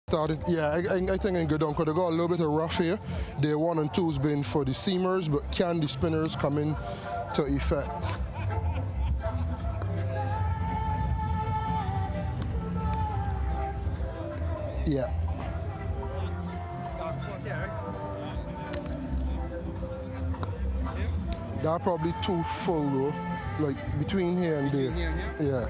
Started, yeah, I think I go down because they got a little bit of rough here. Day 1 and 2 has been for the seamers, but can the spinners come in to effect? Yeah. They're probably too full though, like between here and there. Yeah.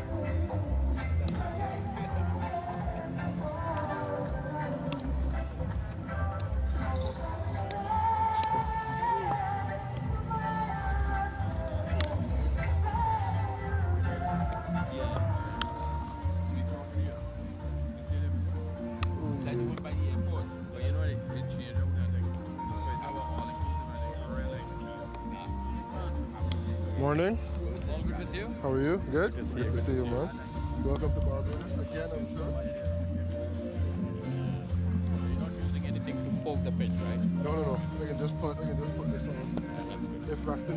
Morning. All good with you? How are you? Good? Good to see you, man. Welcome to Barbados again, I'm sure. You're not using anything to poke the pitch, right? No. I can just put this on. Yeah, that's good. If West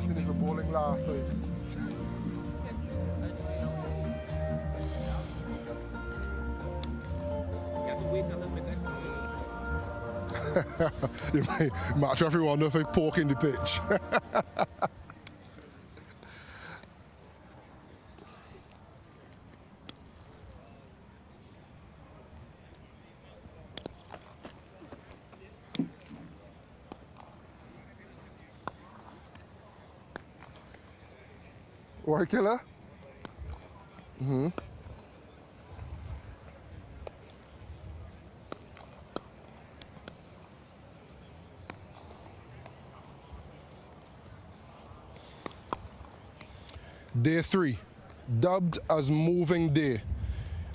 Indies were bowling last night. You have to wait a little bit Match referee wonder if I poke in the pitch. War killer? Mm-hmm. Day 3, dubbed as moving day.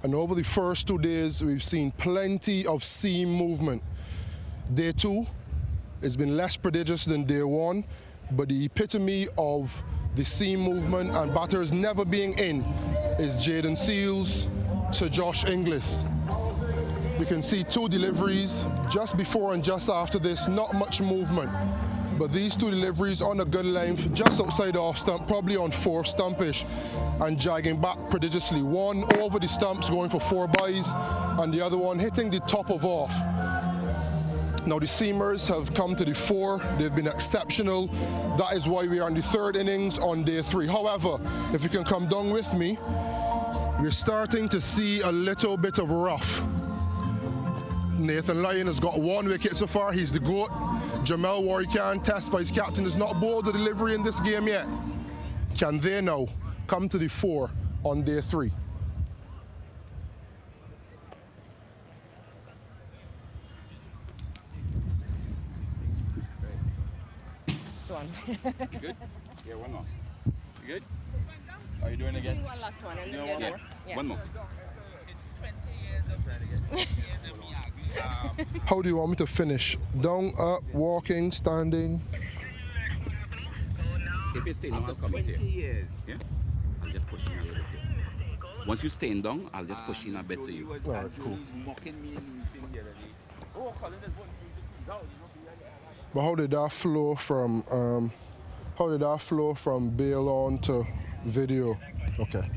And over the first 2 days, we've seen plenty of seam movement. Day 2, it's been less prodigious than day 1, but the epitome of the seam movement and batters never being in is Jaden Seals to Josh Inglis. You can see 2 deliveries just before and just after this, not much movement. But these 2 deliveries on a good length, just outside the off stump, probably on 4 stumpish, and jagging back prodigiously. One over the stumps going for 4 byes, and the other one hitting the top of off. Now the seamers have come to the 4, they've been exceptional. That is why we are in the 3rd innings on day 3. However, if you can come down with me, we're starting to see a little bit of rough. Nathan Lyon has got 1 wicket so far, he's the GOAT. Jamel Warrican, Test Vice Captain, has not bowled the delivery in this game yet. Can they now come to the 4 on day 3? One. You good? Yeah, one more. You good? Are you doing it again? One last one and You then know, one we're more? done. Yeah. One more. It's 20 years of me arguing. How do you want me to finish? Down, up, walking, standing? If you stay down, I'll come with you. 20 years. Yeah? I'll just push in a little bit too. Once you stay down, I'll just push in a bit to you. All right, cool. He's mocking me in the meeting the other day. Oh, Colin, there's one music. No, But how did that flow from bail on to video? Okay.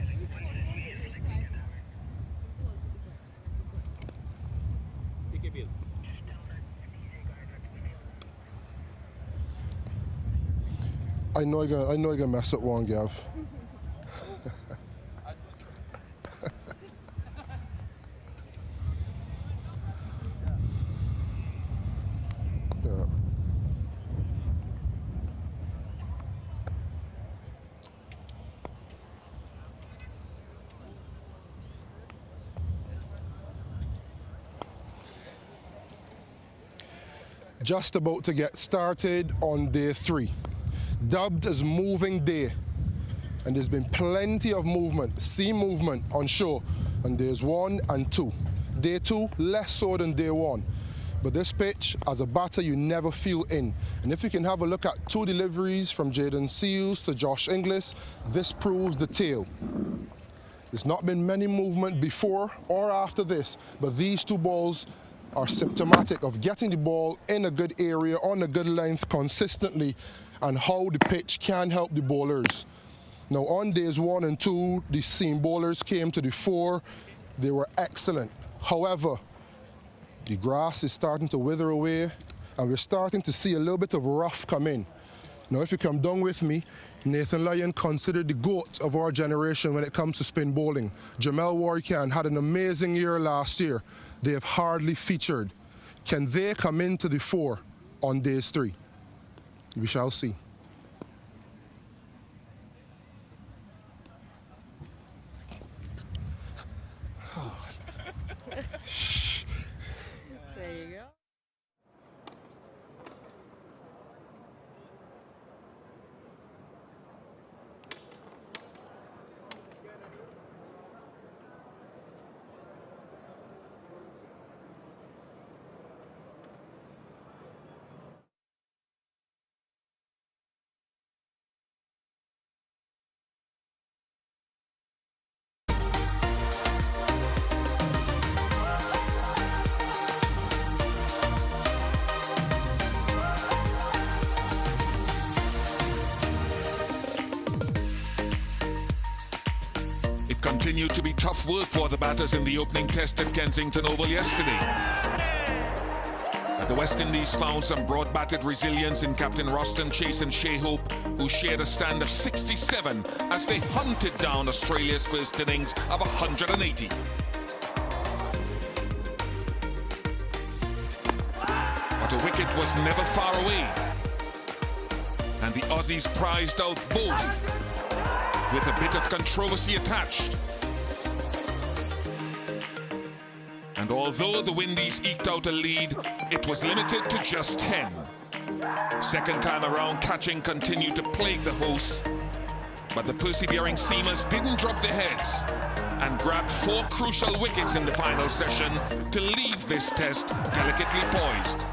take a bill. I know you're gonna mess up one, Gav. Yeah. Just about to get started on day 3. Dubbed as moving day, and there's been plenty of movement, seam movement on show on days 1 and 2. Day 2, less so than day 1. But this pitch, as a batter, you never feel in. And if you can have a look at 2 deliveries from Jaden Seals to Josh Inglis, this proves the tale. There's not been many movement before or after this, but these 2 balls are symptomatic of getting the ball in a good area, on a good length consistently, and how the pitch can help the bowlers. Now on days 1 and 2, the seam bowlers came to the 4. They were excellent. However, The grass is starting to wither away, and we're starting to see a little bit of rough come in. Now, if you come down with me, Nathan Lyon, considered the GOAT of our generation when it comes to spin bowling. Jamel Warrican had an amazing year last year. They have hardly featured. Can they come into the fore on days 3? We shall see. There you go. It continued to be tough work for the batters in the opening test at Kensington Oval yesterday. But the West Indies found some broad-batted resilience in Captain Roston Chase and Shea Hope, who shared a stand of 67 as they hunted down Australia's first innings of 180. But a wicket was never far away, and the Aussies prized out both, with a bit of controversy attached. And although the Windies eked out a lead, it was limited to just 10. Second time around, catching continued to plague the hosts, but the persevering Seamers didn't drop their heads and grabbed 4 crucial wickets in the final session to leave this test delicately poised.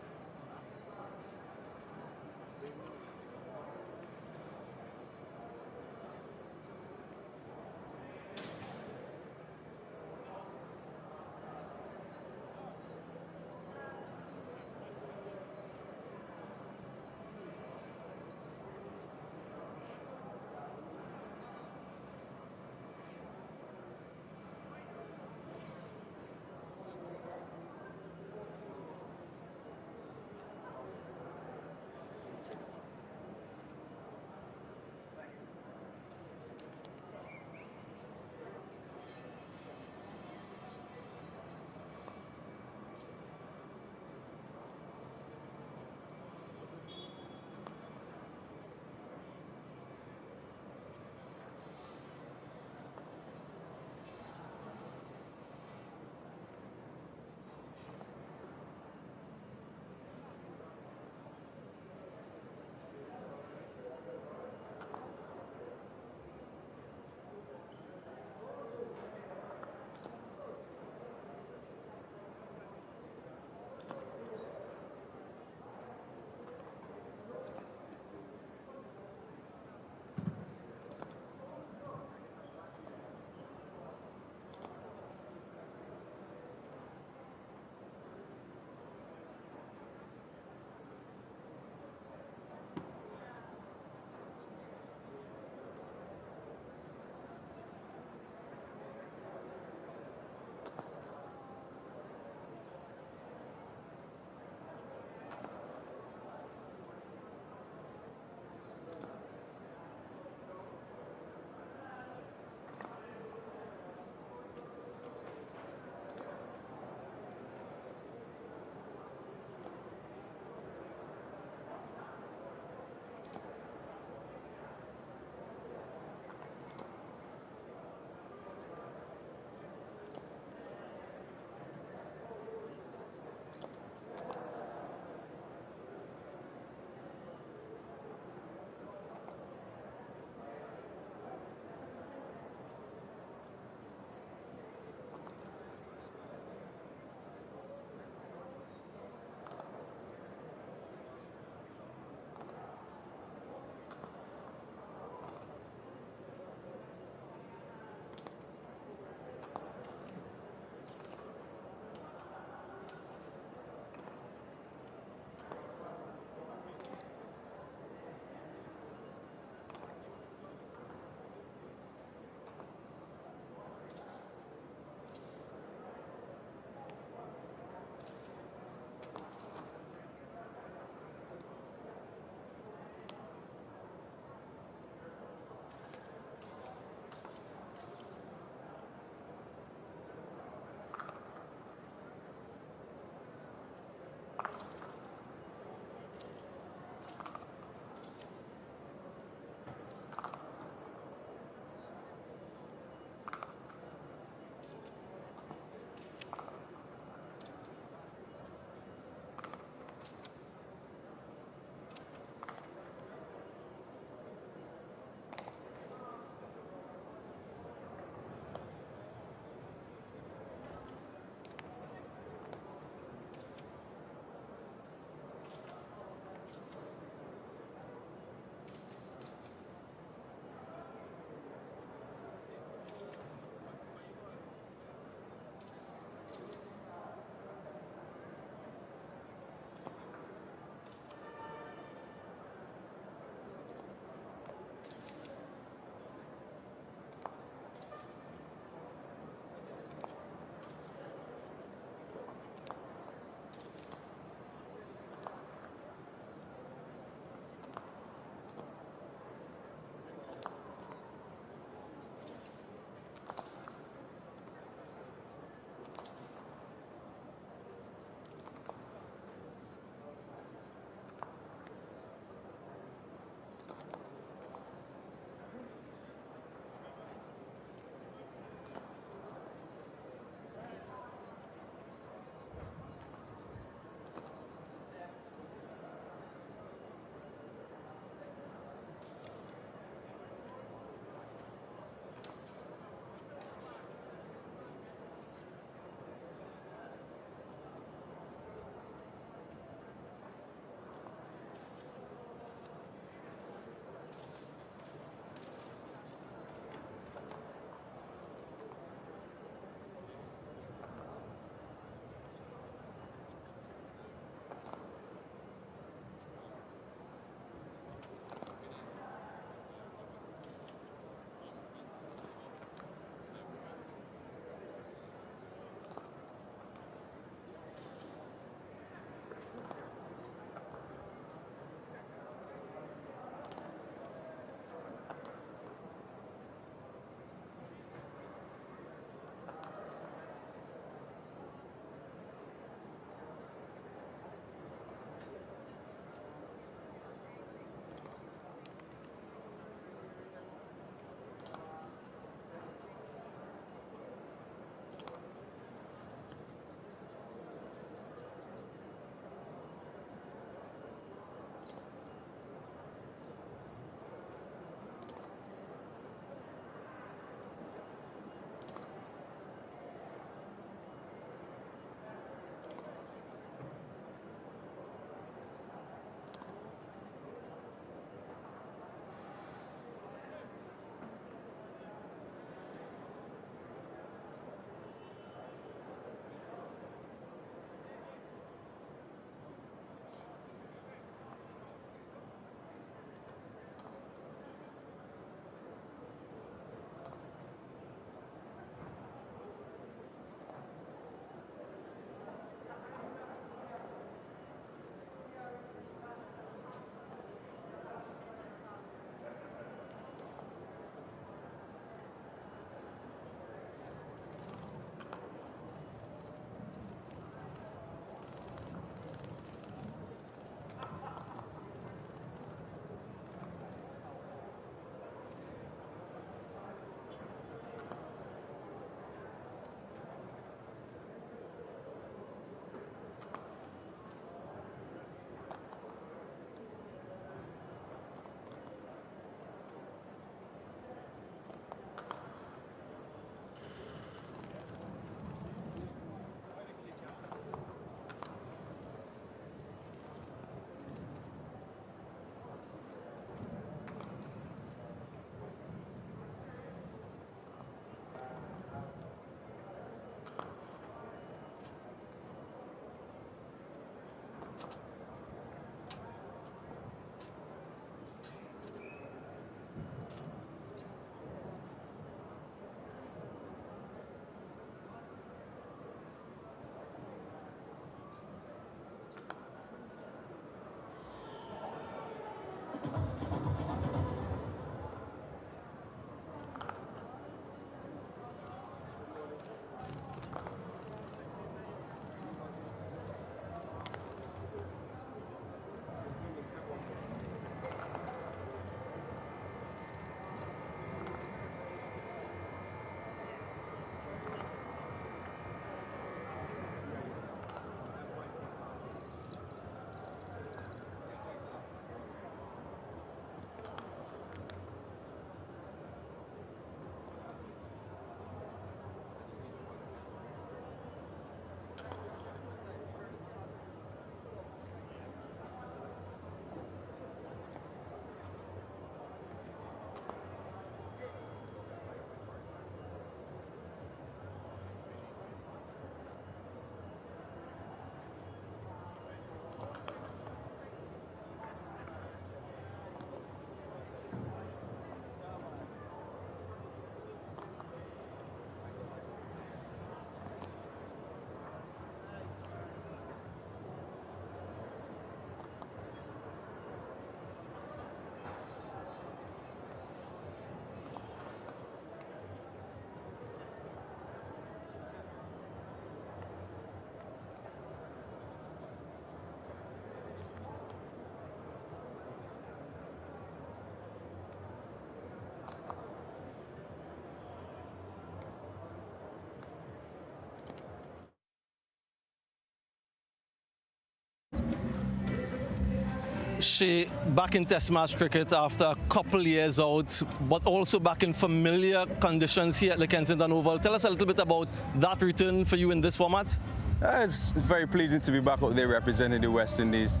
Shea, back in Test match cricket after a couple years out, but also back in familiar conditions here at the Kensington Oval. Tell us a little bit about that return for you in this format. It's very pleasing to be back out there representing the West Indies.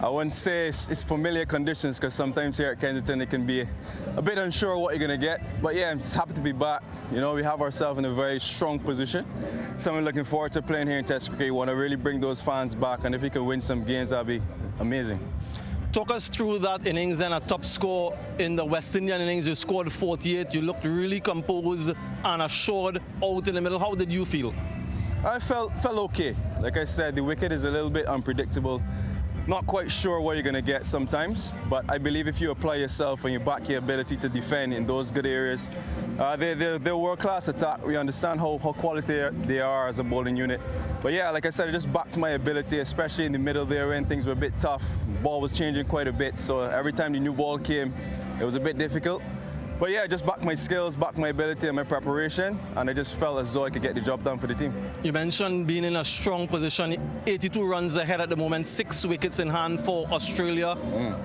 I wouldn't say it's familiar conditions, because sometimes here at Kensington it can be a bit unsure what you're going to get. But yeah, I'm just happy to be back. You know, we have ourselves in a very strong position. So I'm looking forward to playing here in Test cricket. We want to really bring those fans back, and if we can win some games, that'll be amazing. Talk us through that innings, then a top score in the West Indian innings. You scored 48. You looked really composed and assured out in the middle. How did you feel? I felt okay. Like I said, the wicket is a little bit unpredictable. Not quite sure what you're going to get sometimes, but I believe if you apply yourself and you back your ability to defend in those good areas, they're world-class attack. We understand how quality they are as a bowling unit. But yeah, like I said, I just backed my ability, especially in the middle there when things were a bit tough. The ball was changing quite a bit, so every time the new ball came, it was a bit difficult. But yeah, just back my skills, back my ability and my preparation, and I just felt as though I could get the job done for the team. You mentioned being in a strong position, 82 runs ahead at the moment, 6 wickets in hand for Australia.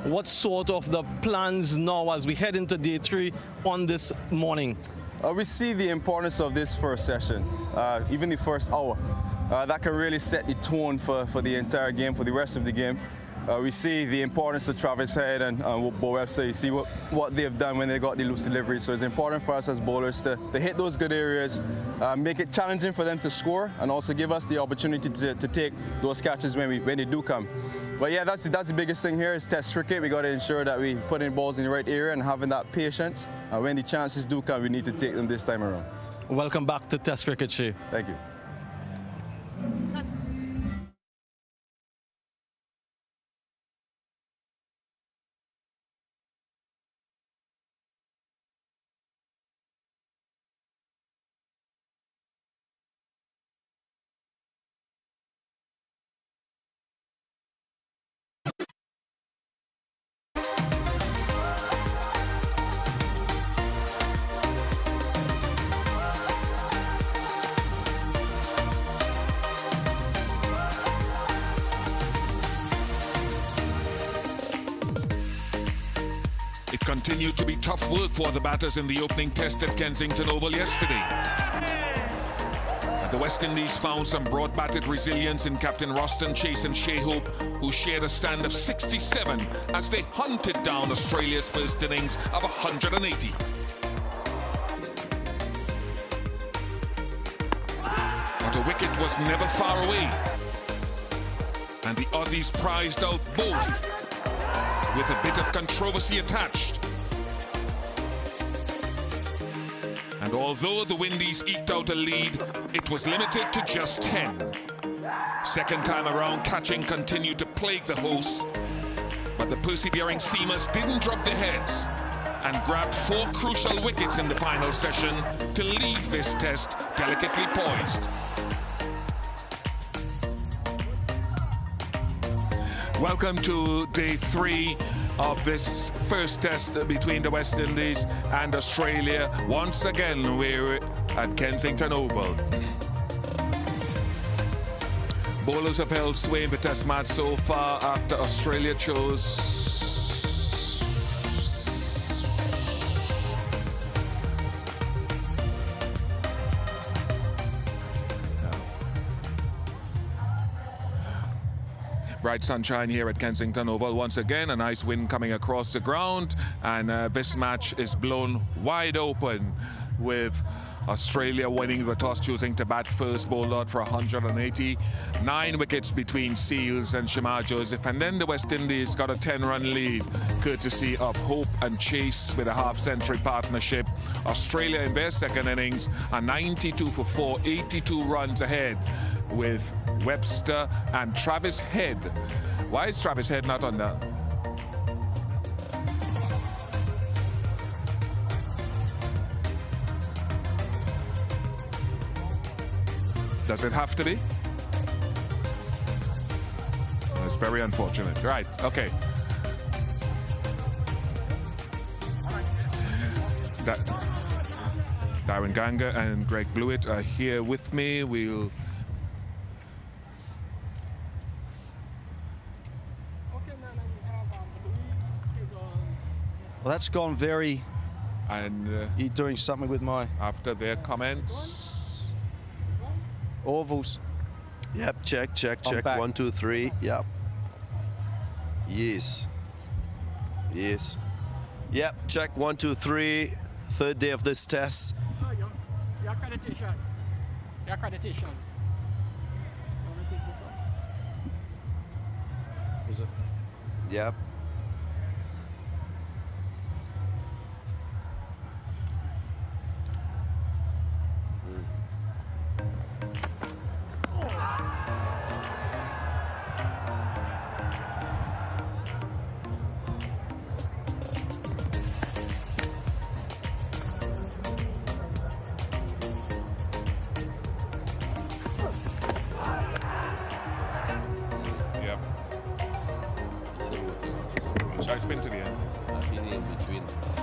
What sort of the plans now as we head into day 3 on this morning? We see the importance of this first session, even the first hour. That can really set the tone for the entire game, for the rest of the game. We see the importance of Travis Head and Bo Webster. You see what they've done when they got the loose delivery. So it's important for us as bowlers to hit those good areas, make it challenging for them to score, and also give us the opportunity to take those catches when they do come. But yeah, that's the biggest thing here is Test cricket. We got to ensure that we put in balls in the right area and having that patience. And when the chances do come, we need to take them this time around. Welcome back to Test cricket, Shea. Thank you. It continued to be tough work for the batters in the opening test at Kensington Oval yesterday. And the West Indies found some broad-batted resilience in Captain Roston Chase and Shea Hope, who shared a stand of 67 as they hunted down Australia's first innings of 180. But a wicket was never far away, and the Aussies prized out both, with a bit of controversy attached. And although the Windies eked out a lead, it was limited to just 10. Second time around, catching continued to plague the hosts, but the persevering seamers didn't drop their heads and grabbed 4 crucial wickets in the final session to leave this test delicately poised. Welcome to day 3 of this first test between the West Indies and Australia. Once again, we're at Kensington Oval. Bowlers have held sway in the test match so far after Australia chose bright sunshine here at Kensington Oval. Once again, a nice wind coming across the ground, and this match is blown wide open with Australia winning the toss, choosing to bat first, bowled out for 180. 9 wickets between Seals and Shamar Joseph, and then the West Indies got a 10-run lead courtesy of Hope and Chase with a half-century partnership. Australia in their second innings are 92 for 4, 82 runs ahead, with Webster and Travis Head. Why is Travis Head not on that? Does it have to be? That's very unfortunate. Right, okay. Darren Ganga and Greg Blewett are here with me. We'll Well, that's gone very... And You're doing something with my... after their comments, Ovals. Yep, check, check, I'm check. back. 1, 2, 3. Yep. Yes. Yes. Yep, check. 1, 2, 3. Third day of this test. Your accreditation. Your accreditation. Want to take this off? Is it? Yep. yep. It's been to the end.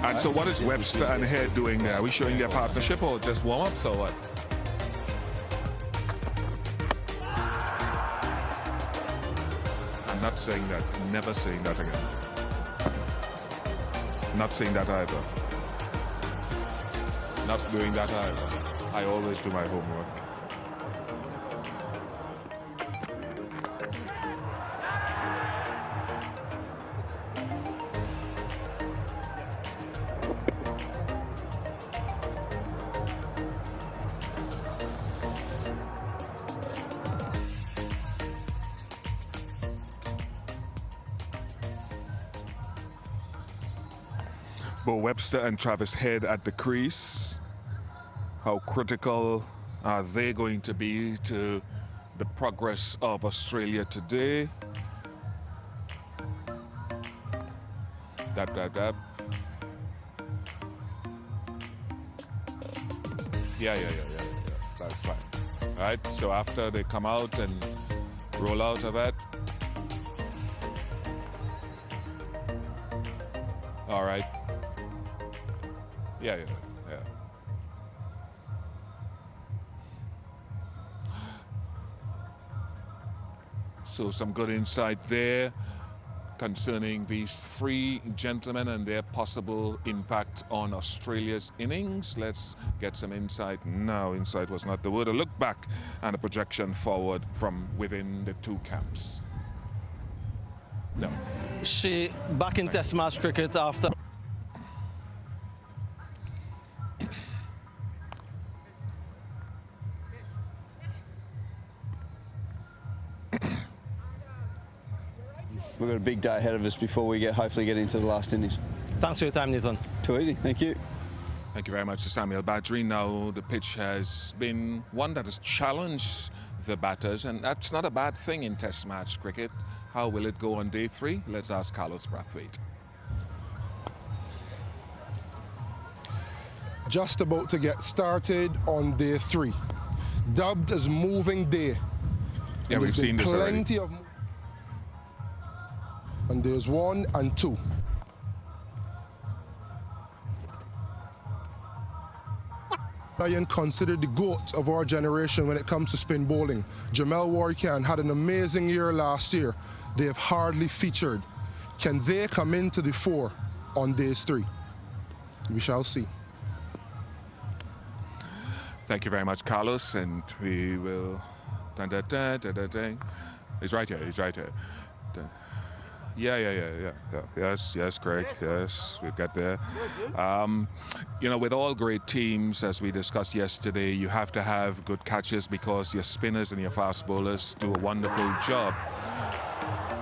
And so what is Webster and Head doing there? Are we showing their partnership or just warm-ups or what? I'm not saying that. Never saying that again. Not saying that either. Not doing that either. I always do my homework. Bo Webster and Travis Head at the crease. How critical are they going to be to the progress of Australia today? Dab, dab, dab. Yeah. That's fine. All right, so after they come out and roll out of it. All right. Yeah. So some good insight there concerning these three gentlemen and their possible impact on Australia's innings. Let's get some insight now. Insight was not the word. A look back and a projection forward from within the two camps. No. She back in Test match cricket after. We've got a big day ahead of us before we hopefully get into the last innings. Thanks for your time, Nathan. Too easy. Thank you. Thank you very much to Samuel Badri. Now the pitch has been one that has challenged the batters, and that's not a bad thing in Test match cricket. How will it go on day 3? Let's ask Carlos Brathwaite. Just about to get started on day 3. Dubbed as moving day. Yeah, we've seen this already. Plenty of. And there's 1 and 2. Ryan considered the GOAT of our generation when it comes to spin bowling. Jamel Warrican had an amazing year last year. They have hardly featured. Can they come into the fore on days 3? We shall see. Thank you very much, Carlos, and we will. He's right here. Yeah. Yes, Greg. Yes, we'll get there. You know, with all great teams, as we discussed yesterday, you have to have good catches because your spinners and your fast bowlers do a wonderful job.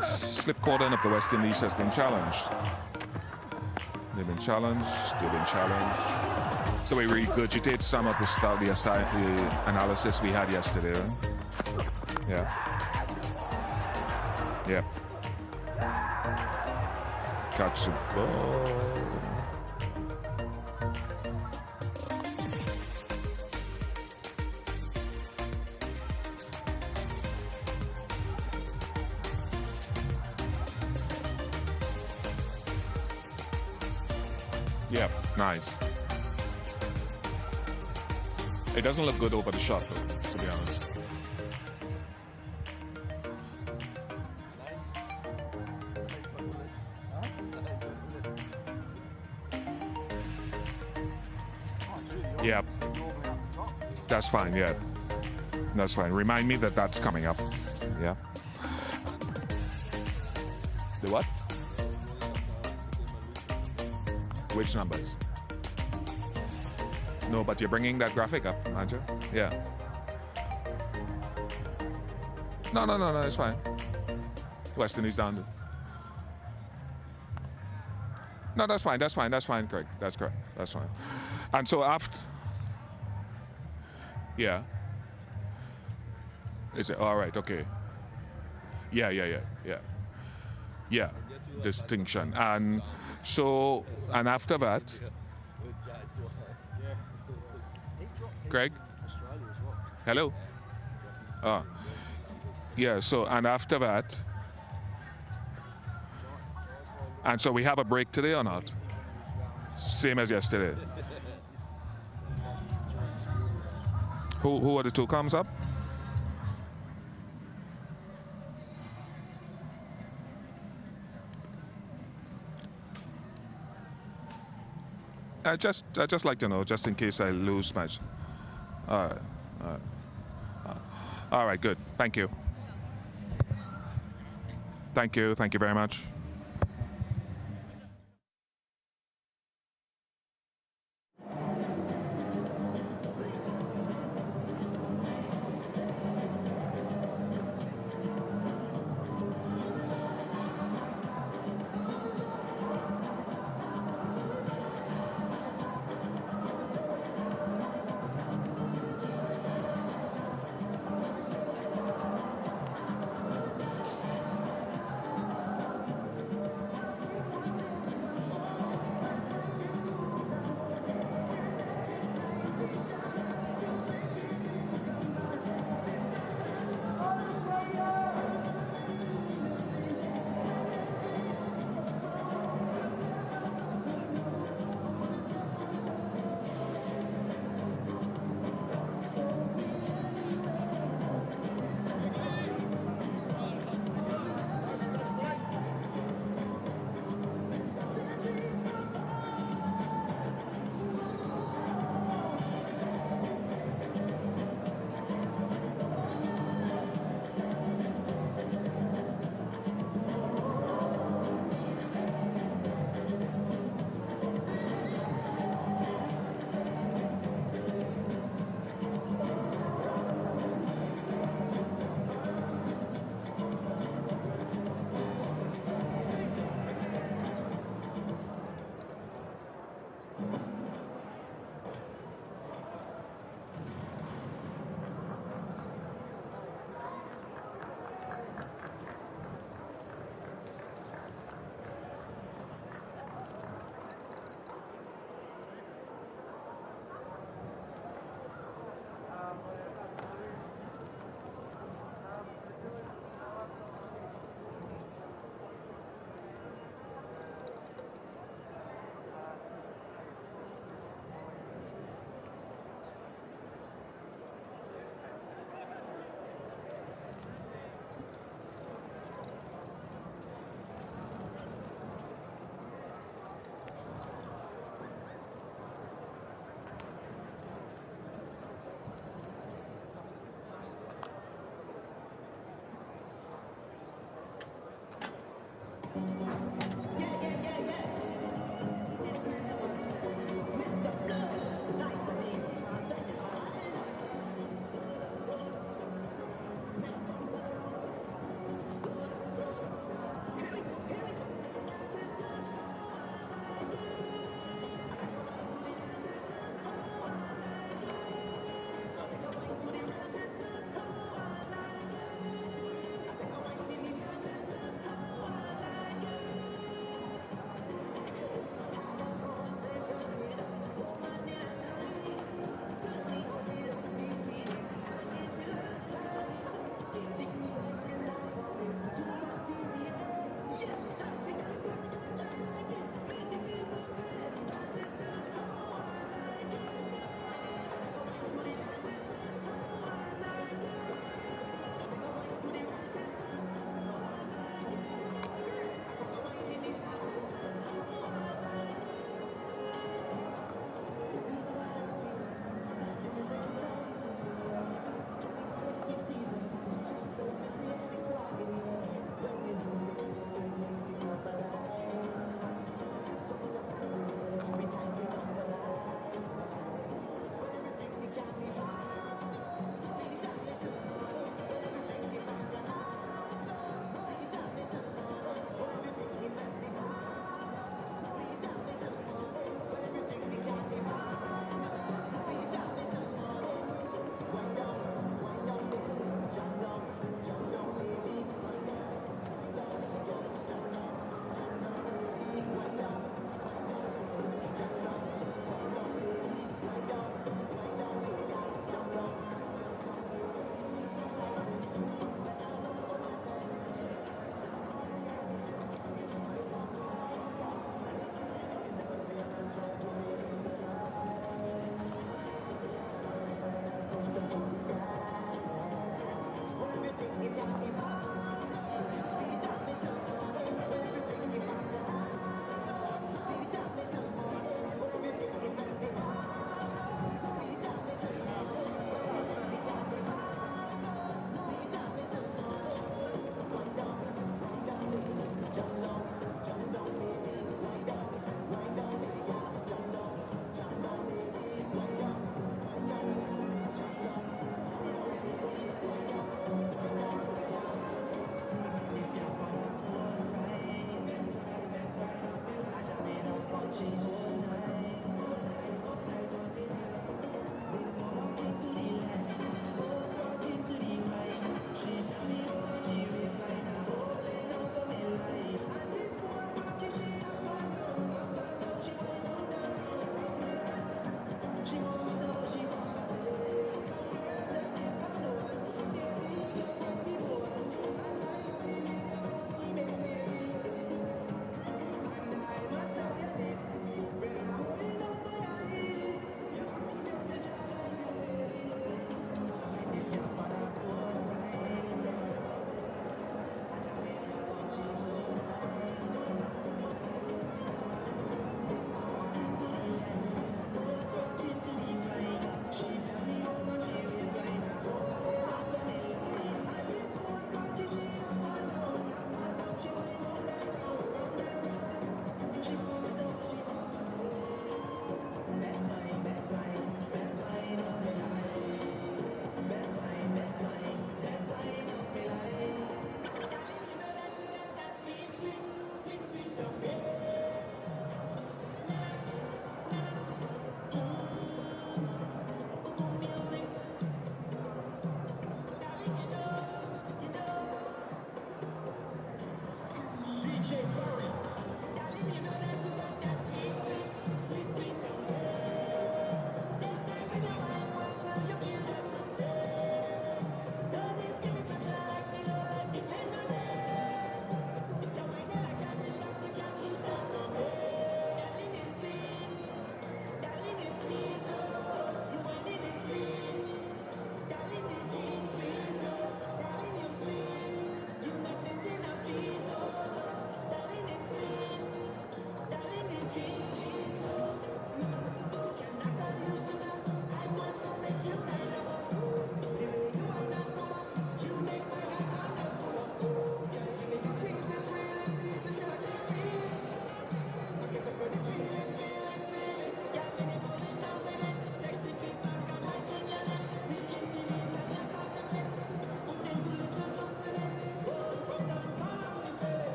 Slip cordon of the West Indies has been challenged. They've been challenged. So we regurgitate some of the analysis we had yesterday. Right? Yeah. Catch the ball. Yeah, nice. It doesn't look good over the shot, though, to be honest. Yeah. That's fine, yeah. That's fine. Remind me that that's coming up. Yeah. The what? Which numbers? No, but you're bringing that graphic up, aren't you? Yeah. No, it's fine. Weston is down. No, that's fine, Craig. That's correct. That's fine. And so after... Yeah. Is it? All right, okay. Yeah. Yeah, distinction. And so, and after that... Craig? Hello? Yeah, so, and after that... And so we have a break today or not? Same as yesterday. Who are the two comes up? I just like to know, just in case I lose match. All right, good. Thank you. Thank you very much.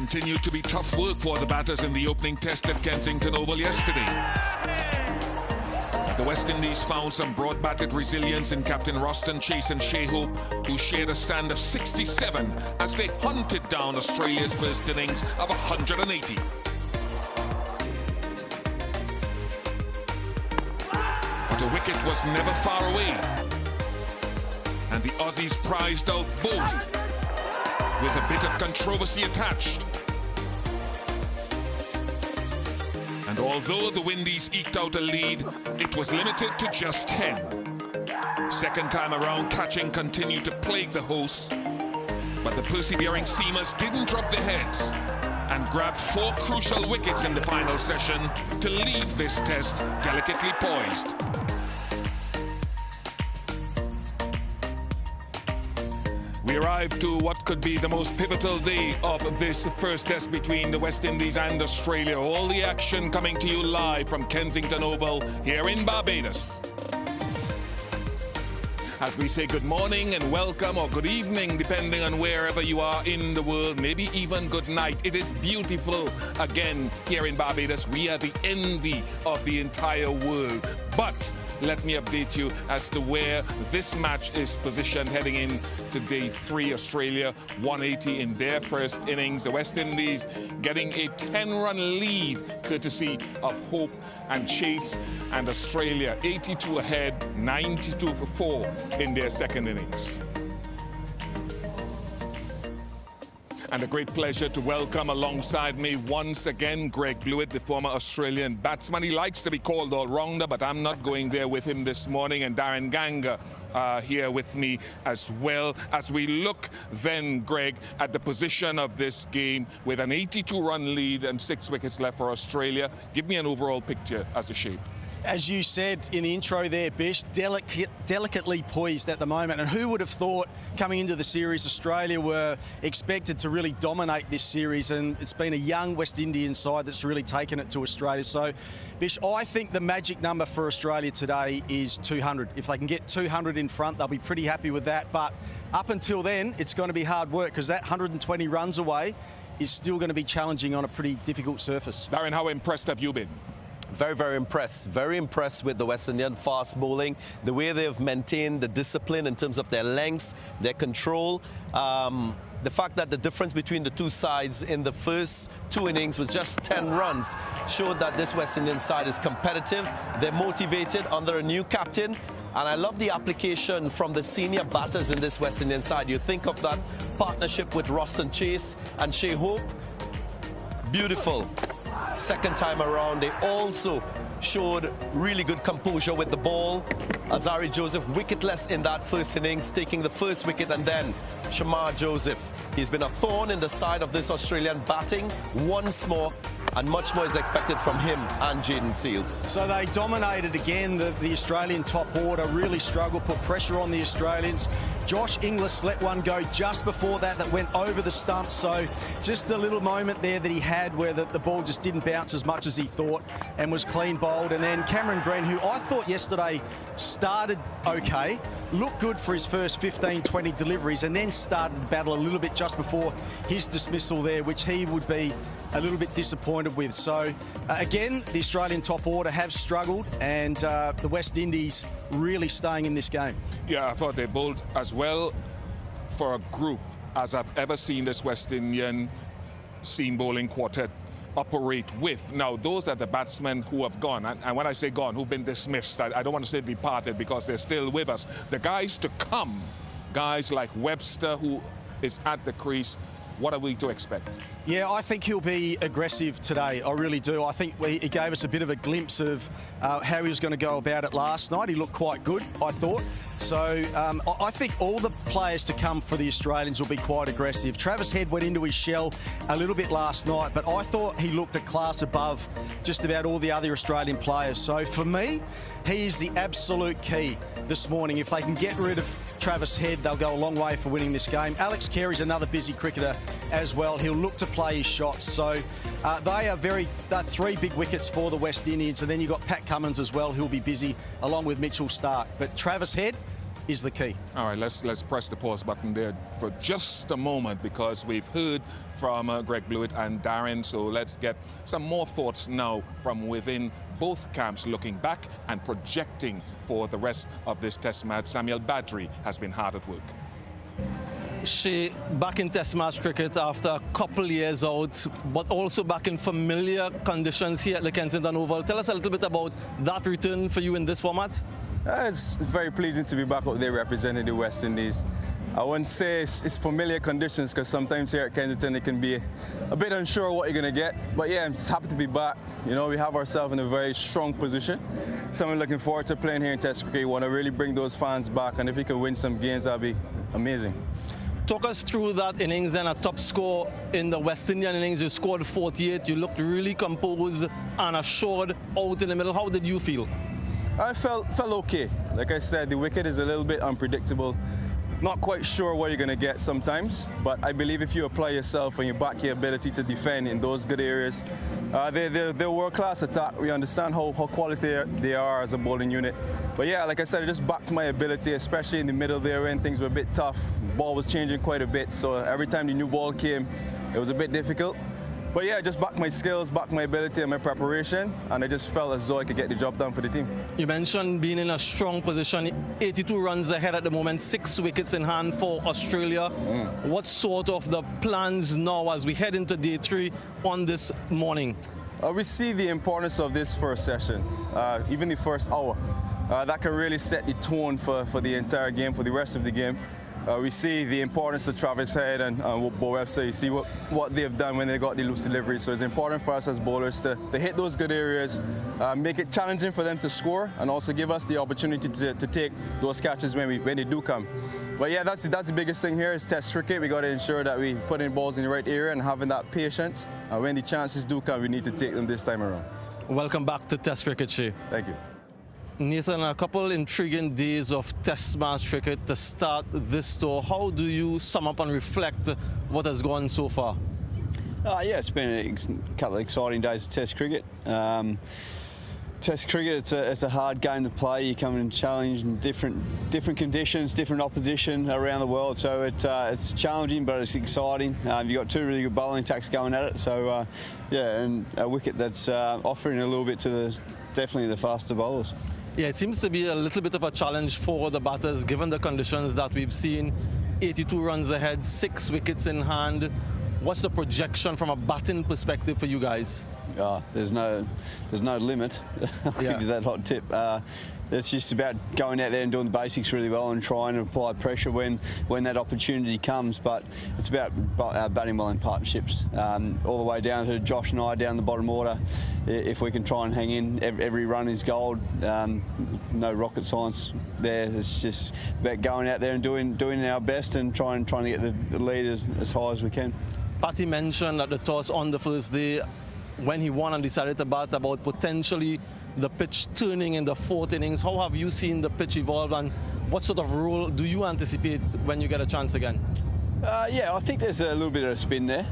continued to be tough work for the batters in the opening test at Kensington Oval yesterday. The West Indies found some broad-batted resilience in Captain Roston Chase and Shea Hope, who shared a stand of 67 as they hunted down Australia's first innings of 180. But a wicket was never far away. And the Aussies prized out both, with a bit of controversy attached. And although the Windies eked out a lead, it was limited to just 10. Second time around, catching continued to plague the hosts, but the persevering Seamers didn't drop their heads and grabbed 4 crucial wickets in the final session to leave this test delicately poised. We arrived to what could be the most pivotal day of this first test between the West Indies and Australia. All the action coming to you live from Kensington Oval here in Barbados. As we say good morning and welcome, or good evening, depending on wherever you are in the world, maybe even good night. It is beautiful again here in Barbados. We are the envy of the entire world. But let me update you as to where this match is positioned heading in to day 3. Australia 180 in their first innings. The West Indies getting a 10-run lead courtesy of Hope and Chase, and Australia 82 ahead, 92 for 4 in their second innings. And a great pleasure to welcome alongside me once again Greg Blewett, the former Australian batsman. He likes to be called all-rounder, but I'm not going there with him this morning. And Darren Ganga here with me as well, as we look then, Greg, at the position of this game with an 82-run lead and 6 wickets left for Australia. Give me an overall picture as to shape. As you said in the intro there, Bish, delicately poised at the moment. And who would have thought coming into the series, Australia were expected to really dominate this series, and it's been a young West Indian side that's really taken it to Australia. So, Bish, I think the magic number for Australia today is 200. If they can get 200 in front, they'll be pretty happy with that. But up until then, it's going to be hard work, because that 120 runs away is still going to be challenging on a pretty difficult surface. Darren, how impressed have you been? Very, very impressed. Very impressed with the West Indian fast bowling, the way they have maintained the discipline in terms of their lengths, their control. The fact that the difference between the two sides in the first 2 innings was just 10 runs showed that this West Indian side is competitive. They're motivated under a new captain. And I love the application from the senior batters in this West Indian side. You think of that partnership with Roston Chase and Shea Hope. Beautiful. Second time around, they also showed really good composure with the ball. Azari Joseph wicketless in that first innings, taking the first wicket, and then Shamar Joseph. He's been a thorn in the side of this Australian batting once more, and much more is expected from him and Jaden Seals. So they dominated again. The Australian top order really struggled, put pressure on the Australians. Josh Inglis let one go just before that went over the stump. So just a little moment there that he had where the ball just didn't bounce as much as he thought and was clean bowled. And then Cameron Green, who I thought yesterday started okay, looked good for his first 15, 20 deliveries, and then started to battle a little bit just before his dismissal there, which he would be a little bit disappointed with. So again, the Australian top order have struggled, and the West Indies really staying in this game. Yeah, I thought they bowled as well for a group as I've ever seen this West Indian seam bowling quartet operate with. Now, those are the batsmen who have gone, and when I say gone, who've been dismissed, I don't want to say departed, because they're still with us. The guys to come, guys like Webster, who is at the crease, what are we to expect? Yeah, I think he'll be aggressive today. I really do. I think he gave us a bit of a glimpse of how he was going to go about it last night. He looked quite good, I thought. So I think all the players to come for the Australians will be quite aggressive. Travis Head went into his shell a little bit last night, but I thought he looked a class above just about all the other Australian players. So for me, he is the absolute key this morning. If they can get rid of Travis Head, they'll go a long way for winning this game. Alex Carey's another busy cricketer as well. He'll look to play his shots. So they're 3 big wickets for the West Indians. And then you've got Pat Cummins as well, who'll be busy, along with Mitchell Stark. But Travis Head is the key. All right, let's press the pause button there for just a moment, because we've heard from Greg Blewett and Darren. So let's get some more thoughts now from within both camps, looking back and projecting for the rest of this test match. Samuel Badri has been hard at work. She back in test match cricket after a couple years out, but also back in familiar conditions here at the Kensington Oval. Tell us a little bit about that return for you in this format. It's very pleasing to be back up there representing the West Indies. I wouldn't say it's familiar conditions because sometimes here at Kensington it can be a bit unsure what you're going to get. But yeah, I'm just happy to be back. You know, we have ourselves in a very strong position. So I'm looking forward to playing here in Test cricket. We want to really bring those fans back, and if we can win some games, that'd be amazing. Talk us through that innings and a top score in the West Indian innings. You scored 48. You looked really composed and assured out in the middle. How did you feel? I felt okay. Like I said, the wicket is a little bit unpredictable. Not quite sure what you're going to get sometimes, but I believe if you apply yourself and you back your ability to defend in those good areas, they're world-class attack. We understand how quality they are as a bowling unit. But yeah, like I said, I just backed my ability, especially in the middle there when things were a bit tough. Ball was changing quite a bit, so every time the new ball came, it was a bit difficult. But yeah, just back my skills, back my ability and my preparation, and I just felt as though I could get the job done for the team. You mentioned being in a strong position, 82 runs ahead at the moment, 6 wickets in hand for Australia. What sort of the plans now as we head into day 3 on this morning? We see the importance of this first session, even the first hour. That can really set the tone for the entire game, for the rest of the game. We see the importance of Travis Head and Bo Webster. You see what they've done when they got the loose delivery. So it's important for us as bowlers to hit those good areas, make it challenging for them to score, and also give us the opportunity to take those catches when they do come. But yeah, that's the biggest thing here is Test cricket. We got to ensure that we put in balls in the right area and having that patience. And when the chances do come, we need to take them this time around. Welcome back to Test cricket, Shea. Thank you. Nathan, a couple intriguing days of Test match cricket to start this tour. How do you sum up and reflect what has gone so far? Yeah, it's been a couple of exciting days of Test cricket. Test cricket, it's a hard game to play. You come and challenge in different conditions, different opposition around the world. So it's challenging, but it's exciting. You've got 2 really good bowling attacks going at it. So yeah, and a wicket that's offering a little bit to definitely the faster bowlers. Yeah, it seems to be a little bit of a challenge for the batters given the conditions that we've seen. 82 runs ahead, 6 wickets in hand. What's the projection from a batting perspective for you guys? There's no limit. I'll give you that hot tip. It's just about going out there and doing the basics really well and trying to apply pressure when that opportunity comes. But it's about batting well in partnerships, all the way down to Josh and I down the bottom order. If we can try and hang in, every run is gold. No rocket science there. It's just about going out there and doing our best and trying to get the lead as high as we can. Patty mentioned at the toss on the first day when he won and decided to bat about potentially the pitch turning in the 4th innings. How have you seen the pitch evolve, and what sort of role do you anticipate when you get a chance again? Yeah, I think there's a little bit of spin there,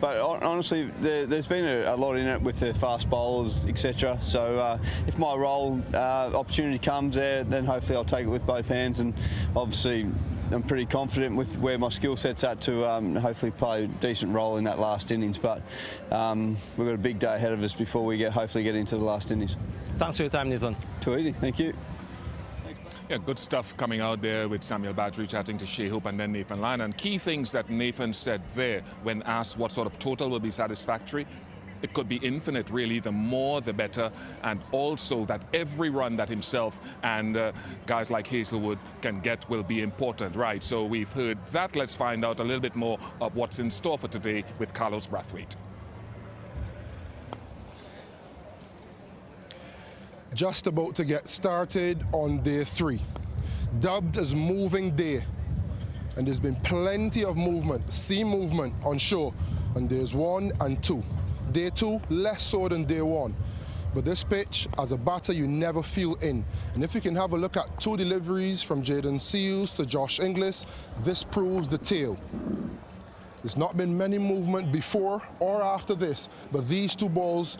but honestly, there's been a lot in it with the fast bowlers, etc. So if my role opportunity comes there, then hopefully I'll take it with both hands, and obviously I'm pretty confident with where my skill set's at to hopefully play a decent role in that last innings. But we've got a big day ahead of us before we hopefully get into the last innings. Thanks for your time, Nathan. Too easy. Thank you. Yeah, good stuff coming out there with Samuel Badri chatting to Shea Hope and then Nathan Lyon. And key things that Nathan said there when asked what sort of total will be satisfactory. It could be infinite, really. The more, the better. And also that every run that himself and guys like Hazelwood can get will be important, right? So we've heard that. Let's find out a little bit more of what's in store for today with Carlos Brathwaite. Just about to get started on day 3, dubbed as moving day, and there's been plenty of movement, seam movement on show on days 1 and 2. Day 2 less so than day 1, but this pitch as a batter you never feel in, and if you can have a look at 2 deliveries from Jaden Seals to Josh Inglis, this proves the tale. There's not been many movement before or after this, but these 2 balls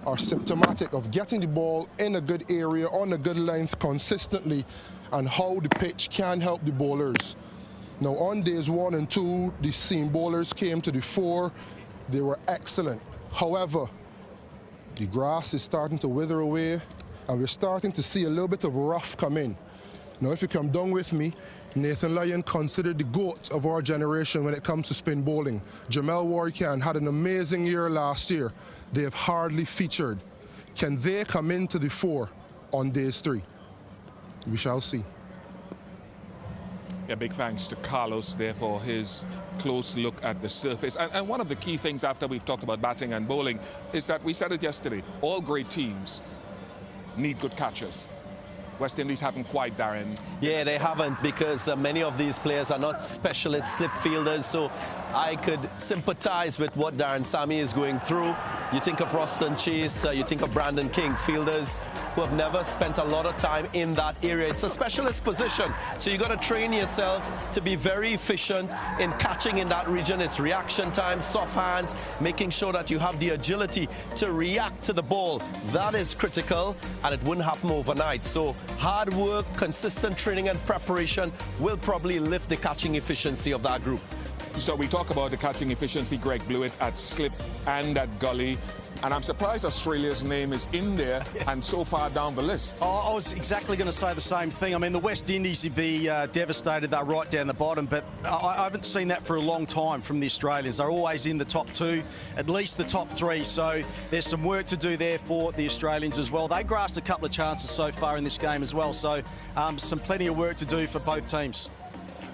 are symptomatic of getting the ball in a good area, on a good length consistently, and how the pitch can help the bowlers. Now on days 1 and 2, the seam bowlers came to the fore. They were excellent. However, the grass is starting to wither away, and we're starting to see a little bit of rough come in. Now if you come down with me, Nathan Lyon considered the GOAT of our generation when it comes to spin bowling. Jamel Warrican had an amazing year last year. They have hardly featured. Can they come into the fore on days 3? We shall see. Yeah, big thanks to Carlos there for his close look at the surface. And one of the key things after we've talked about batting and bowling is that we said it yesterday, all great teams need good catchers. West Indies haven't quite, Darren. Yeah, they haven't, because many of these players are not specialist slip fielders, so I could sympathize with what Darren Sammy is going through. You think of Roston Chase, you think of Brandon King, fielders who have never spent a lot of time in that area. It's a specialist position, so you got to train yourself to be very efficient in catching in that region. It's reaction time, soft hands, making sure that you have the agility to react to the ball. That is critical, and it wouldn't happen overnight. So hard work, consistent training and preparation will probably lift the catching efficiency of that group. So we talk about the catching efficiency. Greg blew it at slip and at gully. And I'm surprised Australia's name is in there and so far down the list. I was exactly going to say the same thing. I mean, the West Indies would be devastated. They're right down the bottom, but I haven't seen that for a long time from the Australians. They're always in the top two, at least the top three. So there's some work to do there for the Australians as well. They grasped a couple of chances so far in this game as well. So some plenty of work to do for both teams.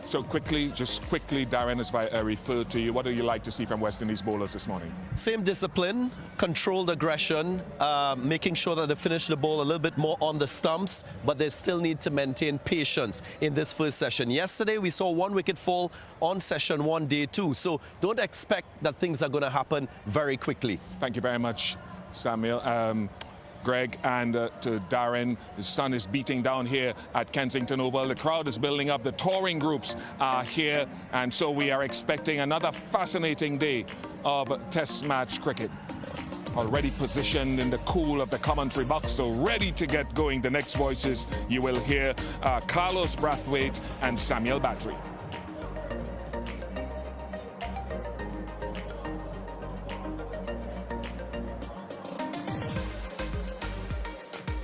So just quickly, Darren, as I referred to you, what do you like to see from West Indies bowlers this morning? Same discipline, controlled aggression, making sure that they finish the ball a little bit more on the stumps, but they still need to maintain patience in this first session. Yesterday, we saw 1 wicket fall on session 1, day 2, so don't expect that things are going to happen very quickly. Thank you very much, Samuel. Greg, and to Darren, his sun is beating down here at Kensington Oval. The crowd is building up. The touring groups are here, and so we are expecting another fascinating day of Test match cricket. Already positioned in the cool of the commentary box, so ready to get going. The next voices you will hear Carlos Brathwaite and Samuel Battery.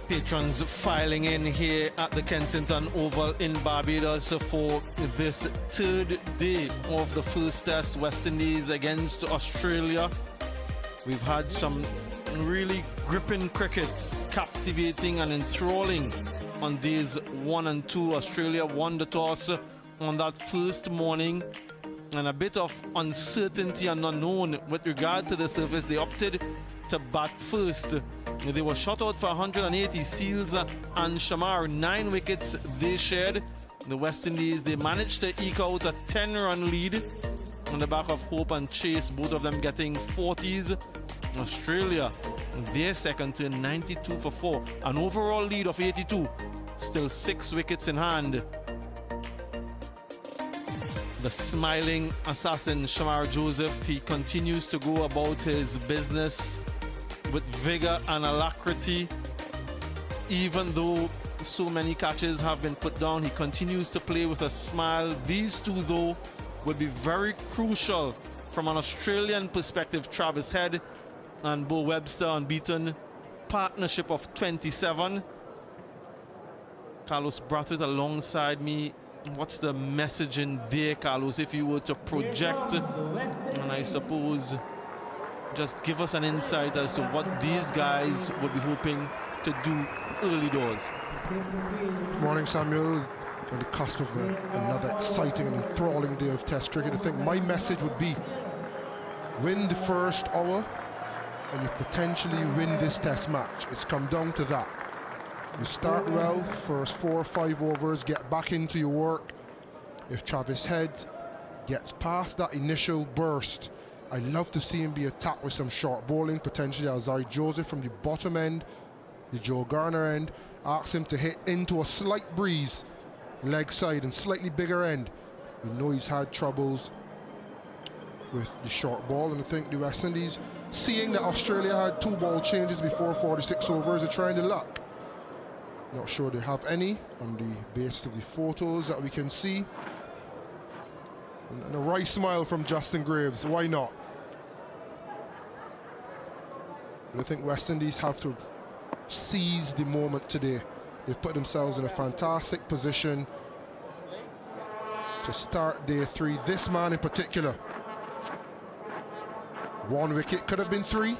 Patrons filing in here at the Kensington Oval in Barbados for this third day of the first test, West Indies against Australia. We've had some really gripping cricket, captivating and enthralling on days 1 and 2. Australia won the toss on that first morning, and a bit of uncertainty and unknown with regard to the surface. They opted to bat first. They were shot out for 180. Seals and Shamar, 9 wickets they shared. The West Indies, they managed to eke out a 10-run lead on the back of Hope and Chase, both of them getting 40s. Australia, their second turn, 92 for 4. An overall lead of 82, still 6 wickets in hand. The smiling assassin, Shamar Joseph, he continues to go about his business with vigor and alacrity. Even though so many catches have been put down, he continues to play with a smile. These two, though, would be very crucial from an Australian perspective. Travis Head and Bo Webster unbeaten, partnership of 27. Carlos Brathwaite alongside me. What's the message in there, Carlos, if you were to project, and I suppose just give us an insight as to what these guys would be hoping to do early doors? Good morning, Samuel. On the cusp of another exciting and enthralling day of Test cricket. I think my message would be win the first hour and you potentially win this Test match. It's come down to that. You start well, first 4 or 5 overs, get back into your work. If Travis Head gets past that initial burst, I'd love to see him be attacked with some short bowling, potentially Azari Joseph from the bottom end, the Joe Garner end. Ask him to hit into a slight breeze, leg side and slightly bigger end. We know he's had troubles with the short ball, and I think the West Indies, seeing that Australia had 2 ball changes before 46 overs, are trying to luck. Not sure they have any on the basis of the photos that we can see. And a wry smile from Justin Graves, why not? But I think West Indies have to seize the moment today. They've put themselves in a fantastic position to start day 3. This man in particular, 1 wicket, could have been 3,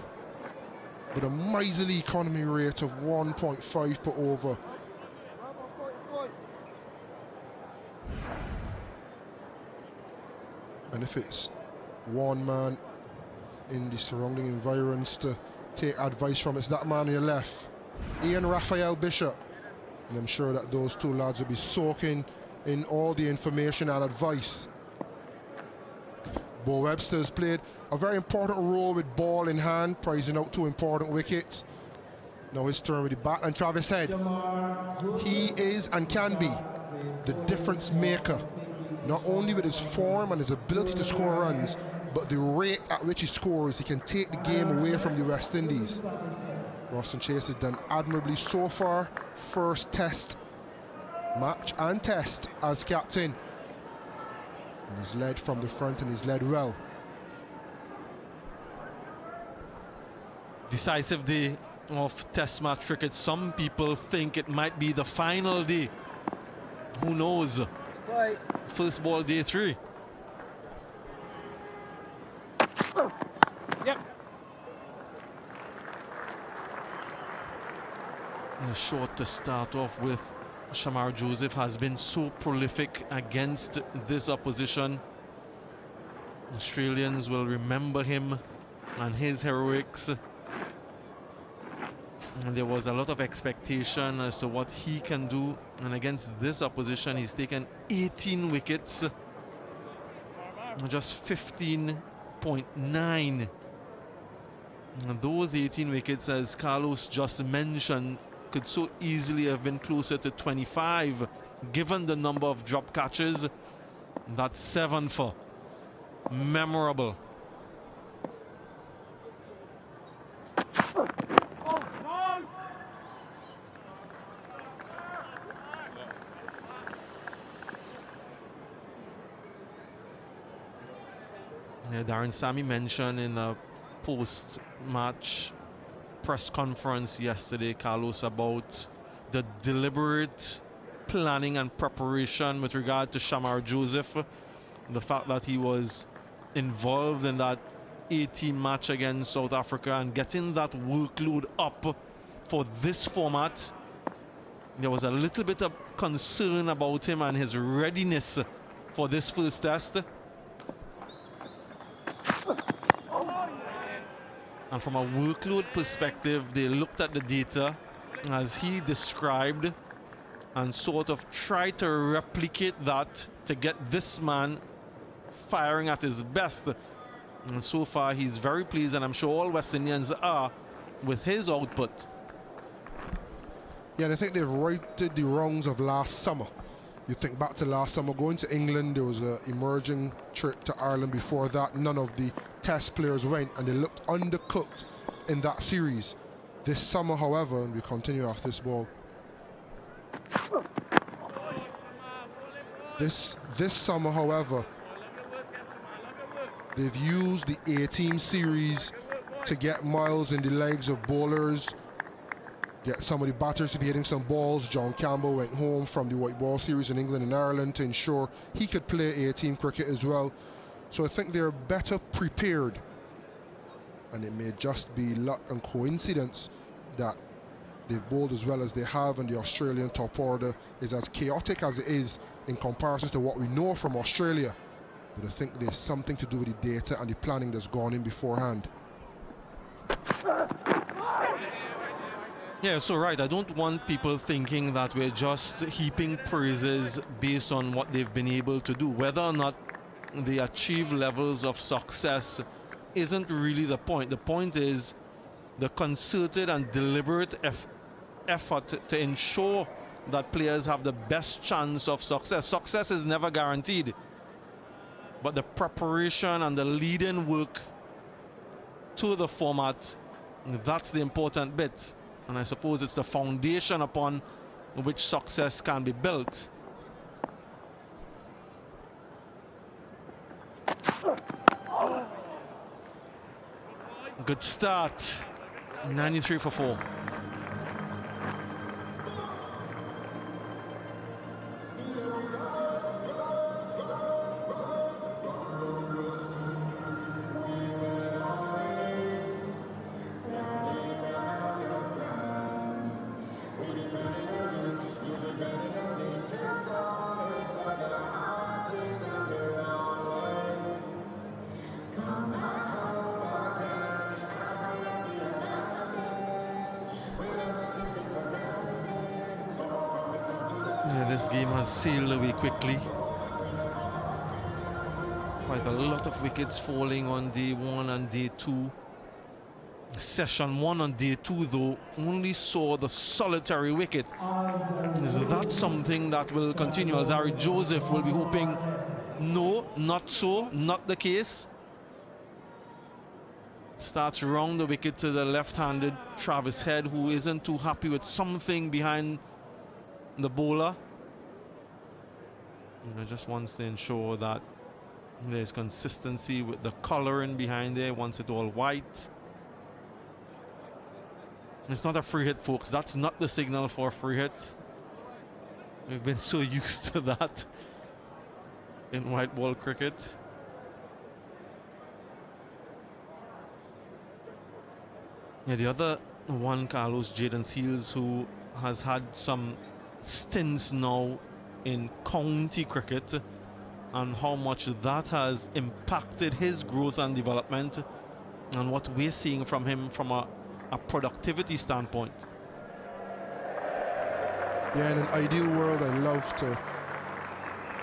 but a miserly economy rate of 1.5 per over. And if it's one man in the surrounding environs to take advice from, it's that man on your left, Ian Raphael Bishop. And I'm sure that those two lads will be soaking in all the information and advice. Bo Webster's played a very important role with ball in hand, prizing out 2 important wickets. Now his turn with the bat, and Travis Head, he is and can be the difference maker, not only with his form and his ability to score runs, but the rate at which he scores. He can take the game away from the West Indies. Roston Chase has done admirably so far. First test match and test as captain. And he's led from the front, and he's led well. Decisive day of test match cricket. Some people think it might be the final day. Who knows? First ball, day 3. Yep. A short to start off with. Shamar Joseph has been so prolific against this opposition. Australians will remember him and his heroics. And there was a lot of expectation as to what he can do. And against this opposition, he's taken 18 wickets. Just 15.9. And those 18 wickets, as Carlos just mentioned, could so easily have been closer to 25, given the number of drop catches. That's 7 for. Memorable. Darren Sammy mentioned in a post-match press conference yesterday, Carlos, about the deliberate planning and preparation with regard to Shamar Joseph. The fact that he was involved in that 18 match against South Africa and getting that workload up for this format. There was a little bit of concern about him and his readiness for this first test. And from a workload perspective, they looked at the data as he described and sort of tried to replicate that to get this man firing at his best. And so far, he's very pleased, and I'm sure all West Indians are, with his output. Yeah, and I think they've righted the wrongs of last summer. You think back to last summer, going to England, there was an emerging trip to Ireland before that. None of the test players went, and they looked undercooked in that series. This summer, however, and we continue off this ball. This summer, however, they've used the 18 series to get miles in the legs of bowlers, get some of the batters to be hitting some balls. John Campbell went home from the white ball series in England and Ireland to ensure he could play 18 cricket as well. So I think they're better prepared. And it may just be luck and coincidence that they've bowled as well as they have, and the Australian top order is as chaotic as it is in comparison to what we know from Australia. But I think there's something to do with the data and the planning that's gone in beforehand. Yeah, so right, I don't want people thinking that we're just heaping praises based on what they've been able to do. Whether or not they achieve levels of success isn't really the point. The point is the concerted and deliberate effort to ensure that players have the best chance of success. Success is never guaranteed, but the preparation and the lead-in work to the format, that's the important bit. And I suppose it's the foundation upon which success can be built. Good start. 93 for 4. this game has sailed away quickly. Quite a lot of wickets falling on day 1 and day 2. Session 1 on day 2, though, only saw the solitary wicket. Is that something that will continue? Alzarri Joseph will be hoping, no, not so, not the case. Starts round the wicket to the left-handed Travis Head, who isn't too happy with something behind the bowler. Just wants to ensure that there's consistency with the colouring behind there, wants it all white. It's not a free hit, folks. That's not the signal for a free hit. We've been so used to that in white ball cricket. Yeah, the other one, Carlos, Jaden Seals, who has had some stints now in county cricket, and how much that has impacted his growth and development, and what we're seeing from him from a productivity standpoint. Yeah, in an ideal world, I'd love to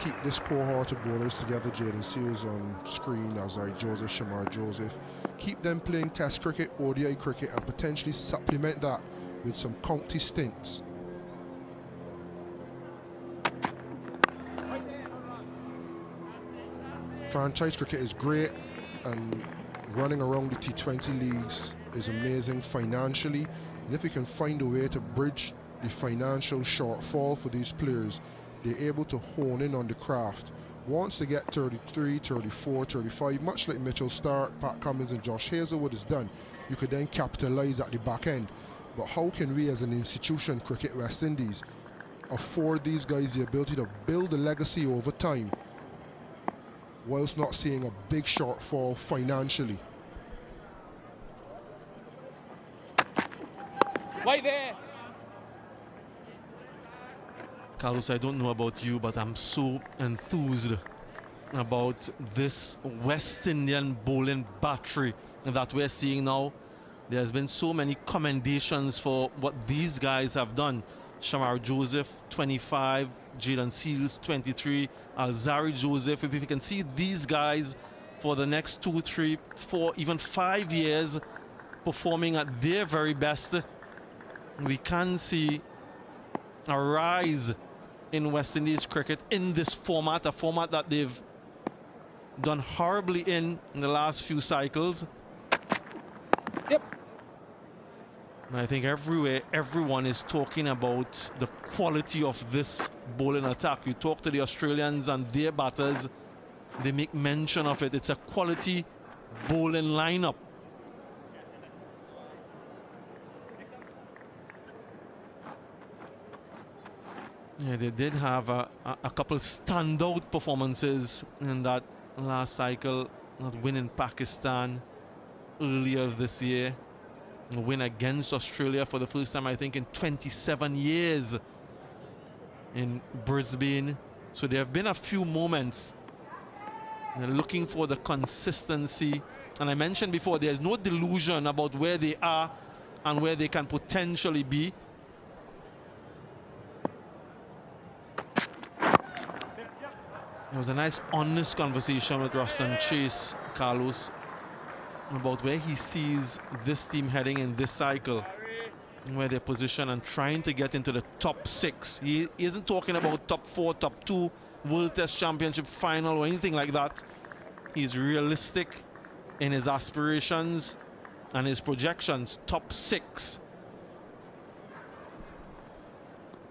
keep this cohort of bowlers together. Jaden Seals on screen, Alzarri Joseph, Shamar Joseph. Keep them playing Test cricket, ODI cricket, and potentially supplement that with some county stints. Franchise cricket is great, and running around the T20 leagues is amazing financially. And if we can find a way to bridge the financial shortfall for these players, they're able to hone in on the craft. Once they get 33, 34, 35, much like Mitchell Stark, Pat Cummins and Josh Hazelwood has done, you could then capitalize at the back end. But how can we as an institution, Cricket West Indies, afford these guys the ability to build a legacy over time whilst not seeing a big shortfall financially? Right there. Carlos, I don't know about you, but I'm so enthused about this West Indian bowling battery that we're seeing now. There's been so many commendations for what these guys have done. Shamar Joseph, 25, Jaden Seals, 23, Alzarri Joseph. If we can see these guys for the next 2, 3, 4, even 5 years performing at their very best, we can see a rise in West Indies cricket in this format, a format that they've done horribly in the last few cycles. Yep. And I think everywhere, everyone is talking about the quality of this bowling attack. You talk to the Australians and their batters, they make mention of it. It's a quality bowling lineup. Yeah, they did have a couple standout performances in that last cycle. That win in Pakistan earlier this year. A win against Australia for the first time, I think, in 27 years in Brisbane. So there have been a few moments. They're looking for the consistency. And I mentioned before, there's no delusion about where they are and where they can potentially be. There was a nice honest conversation with Ruston Chase, Carlos, about where he sees this team heading in this cycle, where they're positioned and trying to get into the top 6. He isn't talking about top 4, top 2, World Test Championship final or anything like that. He's realistic in his aspirations and his projections. Top 6.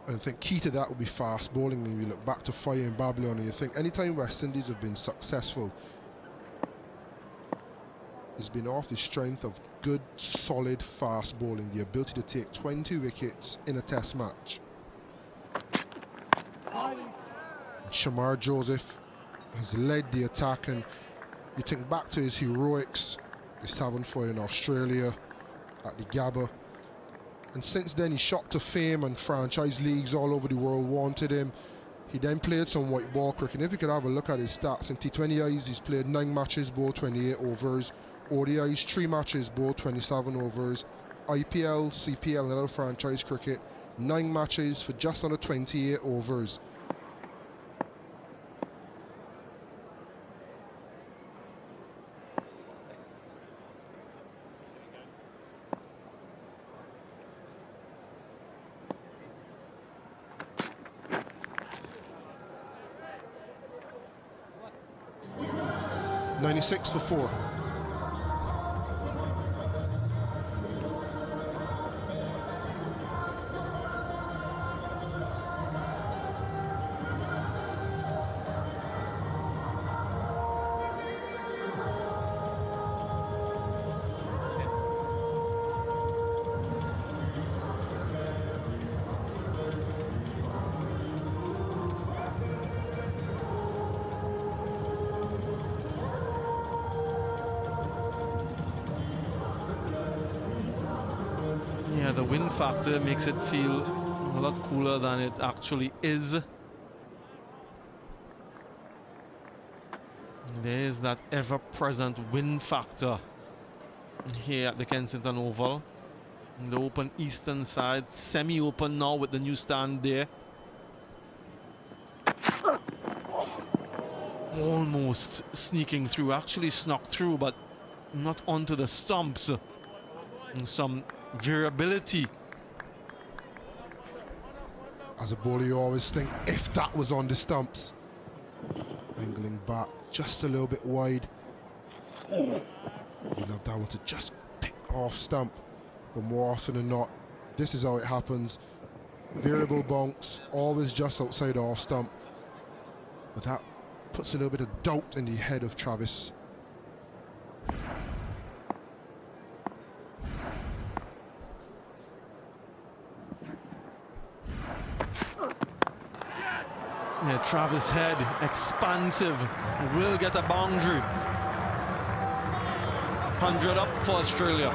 I think key to that would be fast bowling. When you look back to Fire in Babylon and you think anytime West Indies have been successful, it's been off the strength of good, solid, fast bowling, the ability to take 20 wickets in a test match. Shamar Joseph has led the attack, and you think back to his heroics, his 7th for in Australia at the Gabba. And since then, he shot to fame, and franchise leagues all over the world wanted him. He then played some white ball cricket. And if you could have a look at his stats in T20Is, he's played 9 matches, bowled 28 overs. ODIs, 3 matches, bowled 27 overs. IPL, CPL, and other franchise cricket, 9 matches for just under 28 overs. 96 for 4. Yeah, the wind factor makes it feel a lot cooler than it actually is. There is that ever-present wind factor here at the Kensington Oval. In the open eastern side, semi-open now with the new stand there. Almost sneaking through, actually snuck through, but not onto the stumps. And some variability. As a bowler, you always think, if that was on the stumps. Angling back just a little bit wide. You love that one to just pick off stump. But more often than not, this is how it happens. Variable bounce, always just outside the off stump. But that puts a little bit of doubt in the head of Travis. Yeah, Travis Head, expansive, will get a boundary. 100 up for Australia.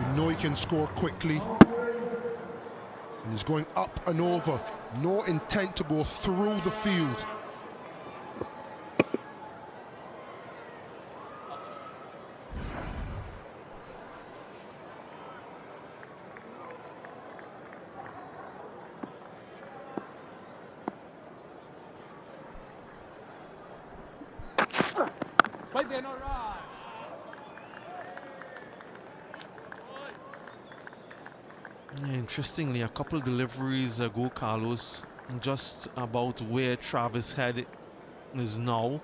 You know he can score quickly. And he's going up and over. No intent to go through the field. Interestingly, a couple deliveries ago, Carlos, just about where Travis Head is now.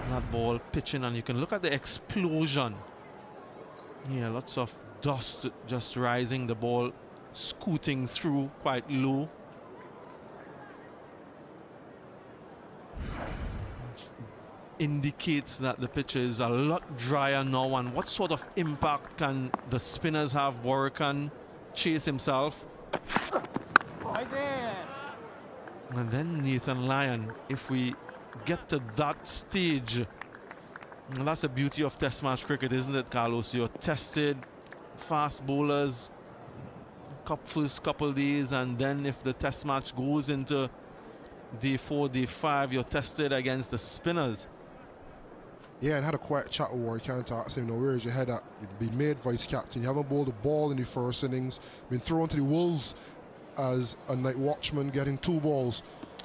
That ball pitching, and you can look at the explosion. Yeah, lots of dust just rising, the ball scooting through quite low. Indicates that the pitch is a lot drier now, and what sort of impact can the spinners have? Warrican chase himself. Right there. And then Nathan Lyon, if we get to that stage, and that's the beauty of test match cricket, isn't it, Carlos? You're tested, fast bowlers, first couple days, and then if the test match goes into day 4, day 5, you're tested against the spinners. Yeah, and had a quiet chat with Warwick. Can't ask him, where is your head at? You've been made vice captain. You haven't bowled a ball in the first innings. Been thrown to the wolves as a night watchman, getting 2 balls.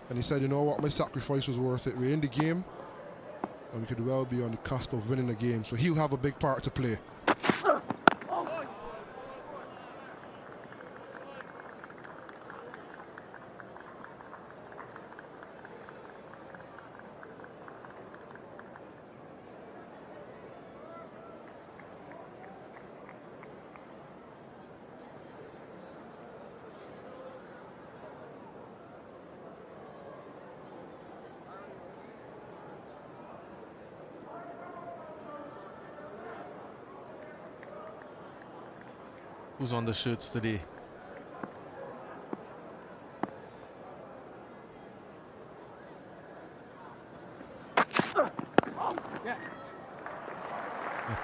And he said, you know what, my sacrifice was worth it. We're in the game, and we could well be on the cusp of winning the game. So he'll have a big part to play. Who's on the shirts today?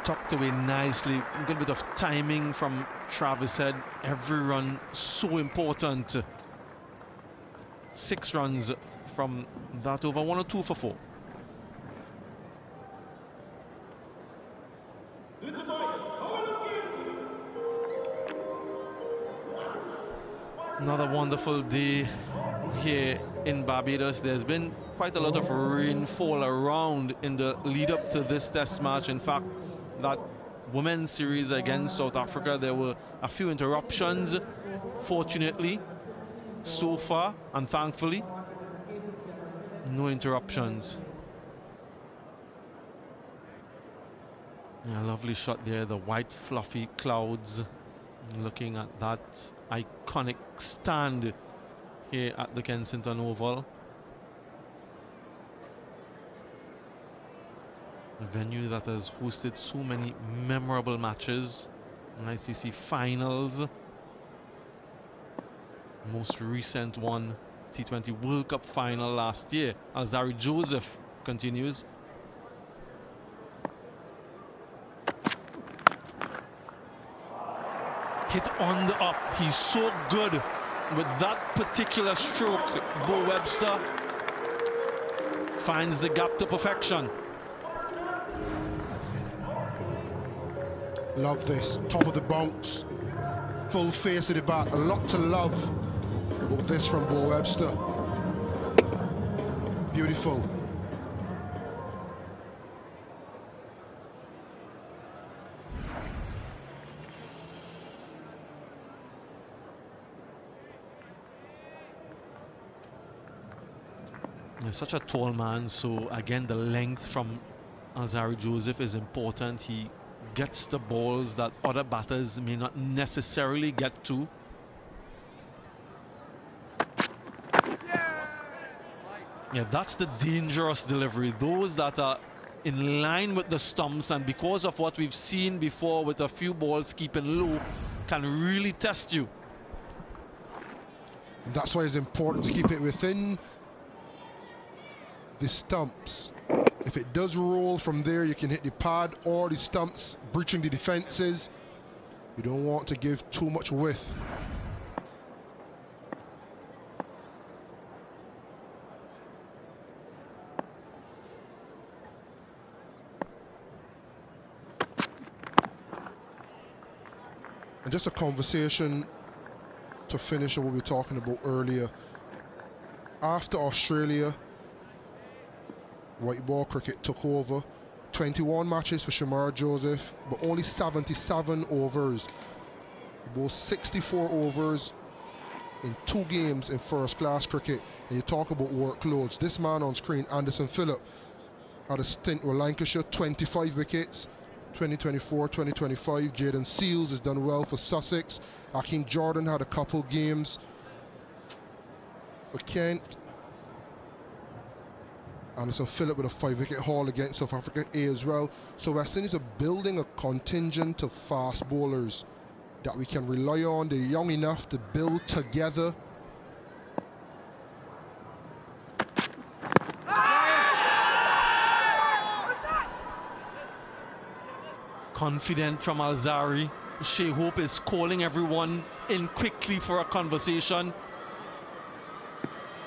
Tucked away nicely. A good bit of timing from Travis Head. Every run so important. 6 runs from that over. 1 or 2 for 4. Another wonderful day here in Barbados. There's been quite a lot of rainfall around in the lead up to this test match. In fact, that women's series against South Africa, there were a few interruptions. Fortunately, so far, and thankfully, no interruptions. Yeah, lovely shot there, the white fluffy clouds. Looking at that iconic stand here at the Kensington Oval. A venue that has hosted so many memorable matches. An ICC finals. Most recent one, T20 World Cup final last year. Alzari Joseph continues. Hit on the up. He's so good with that particular stroke. Bo Webster finds the gap to perfection. Love this. Top of the bounce. Full face of the bat. A lot to love about this from Bo Webster. Beautiful. Such a tall man, so again the length from Alzari Joseph is important. He gets the balls that other batters may not necessarily get to. Yeah, that's the dangerous delivery. Those that are in line with the stumps, and because of what we've seen before with a few balls keeping low, can really test you. And that's why it's important to keep it within the stumps. If it does roll from there, you can hit the pad or the stumps, breaching the defenses. You don't want to give too much width. And just a conversation to finish on what we were talking about earlier. After Australia, white ball cricket took over. 21 matches for Shamar Joseph, but only 77 overs. He bowled 64 overs in 2 games in first class cricket. And you talk about workloads. This man on screen, Anderson Phillip, had a stint with Lancashire, 25 wickets. 2024, 2025, Jaden Seals has done well for Sussex. Hakeem Jordan had a couple games for Kent. Anderson Phillip with a 5-wicket haul against South Africa A as well. So West Indies are building a contingent of fast bowlers that we can rely on. They're young enough to build together. Confident from Alzari. Shea Hope is calling everyone in quickly for a conversation.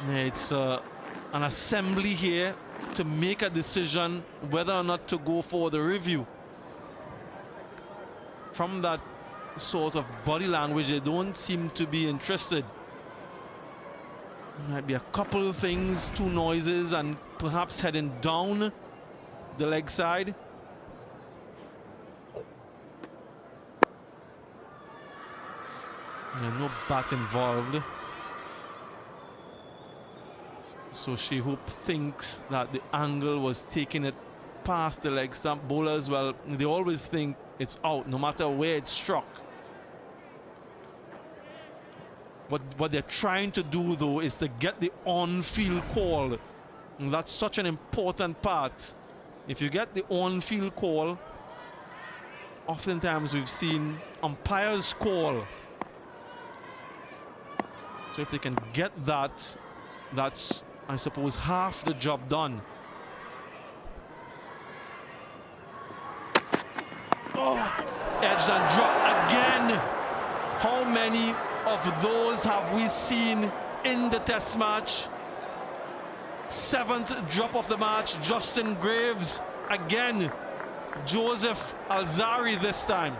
It's an assembly here to make a decision whether or not to go for the review. From that sort of body language, they don't seem to be interested. Might be a couple of things, 2 noises, and perhaps heading down the leg side. Yeah, no bat involved. So Shea Hope thinks that the angle was taking it past the leg stump. Bowlers, well, they always think it's out, no matter where it's struck. What they're trying to do, though, is to get the on-field call. And that's such an important part. If you get the on-field call, oftentimes we've seen umpires call. So if they can get that, that's, I suppose, half the job done. Oh, edged and dropped again. How many of those have we seen in the test match? 7th drop of the match, Justin Graves again. Joseph Alzari this time.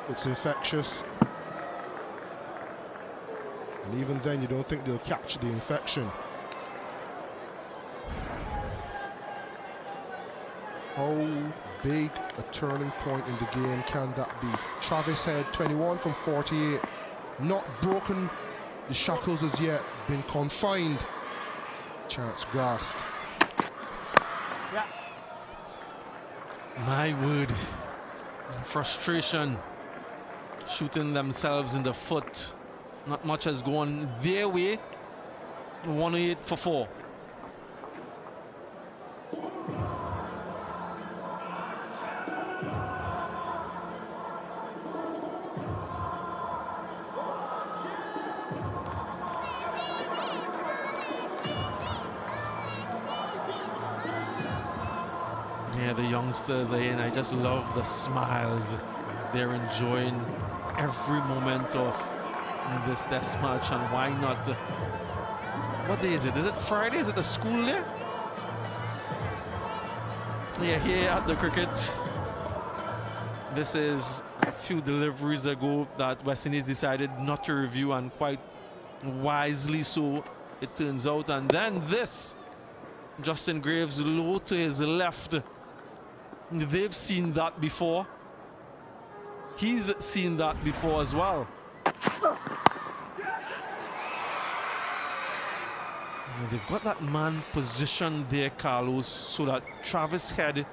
It's infectious. And even then, you don't think they'll capture the infection. How big a turning point in the game can that be? Travis Head, 21 from 48, not broken the shackles as yet, been confined. Chance grasped. Yeah. My word. Frustration. Shooting themselves in the foot. Not much has gone their way. 108 for 4. Yeah, the youngsters are in. I just love the smiles. They're enjoying every moment of this test match, and why not? What day is it? Is it Friday? Is it the school day? Yeah, here at the cricket. This is a few deliveries ago that West Indies decided not to review, and quite wisely so, it turns out. And then this, Justin Graves low to his left. They've seen that before. He's seen that before as well. They've got that man positioned there, Carlos, so that Travis Head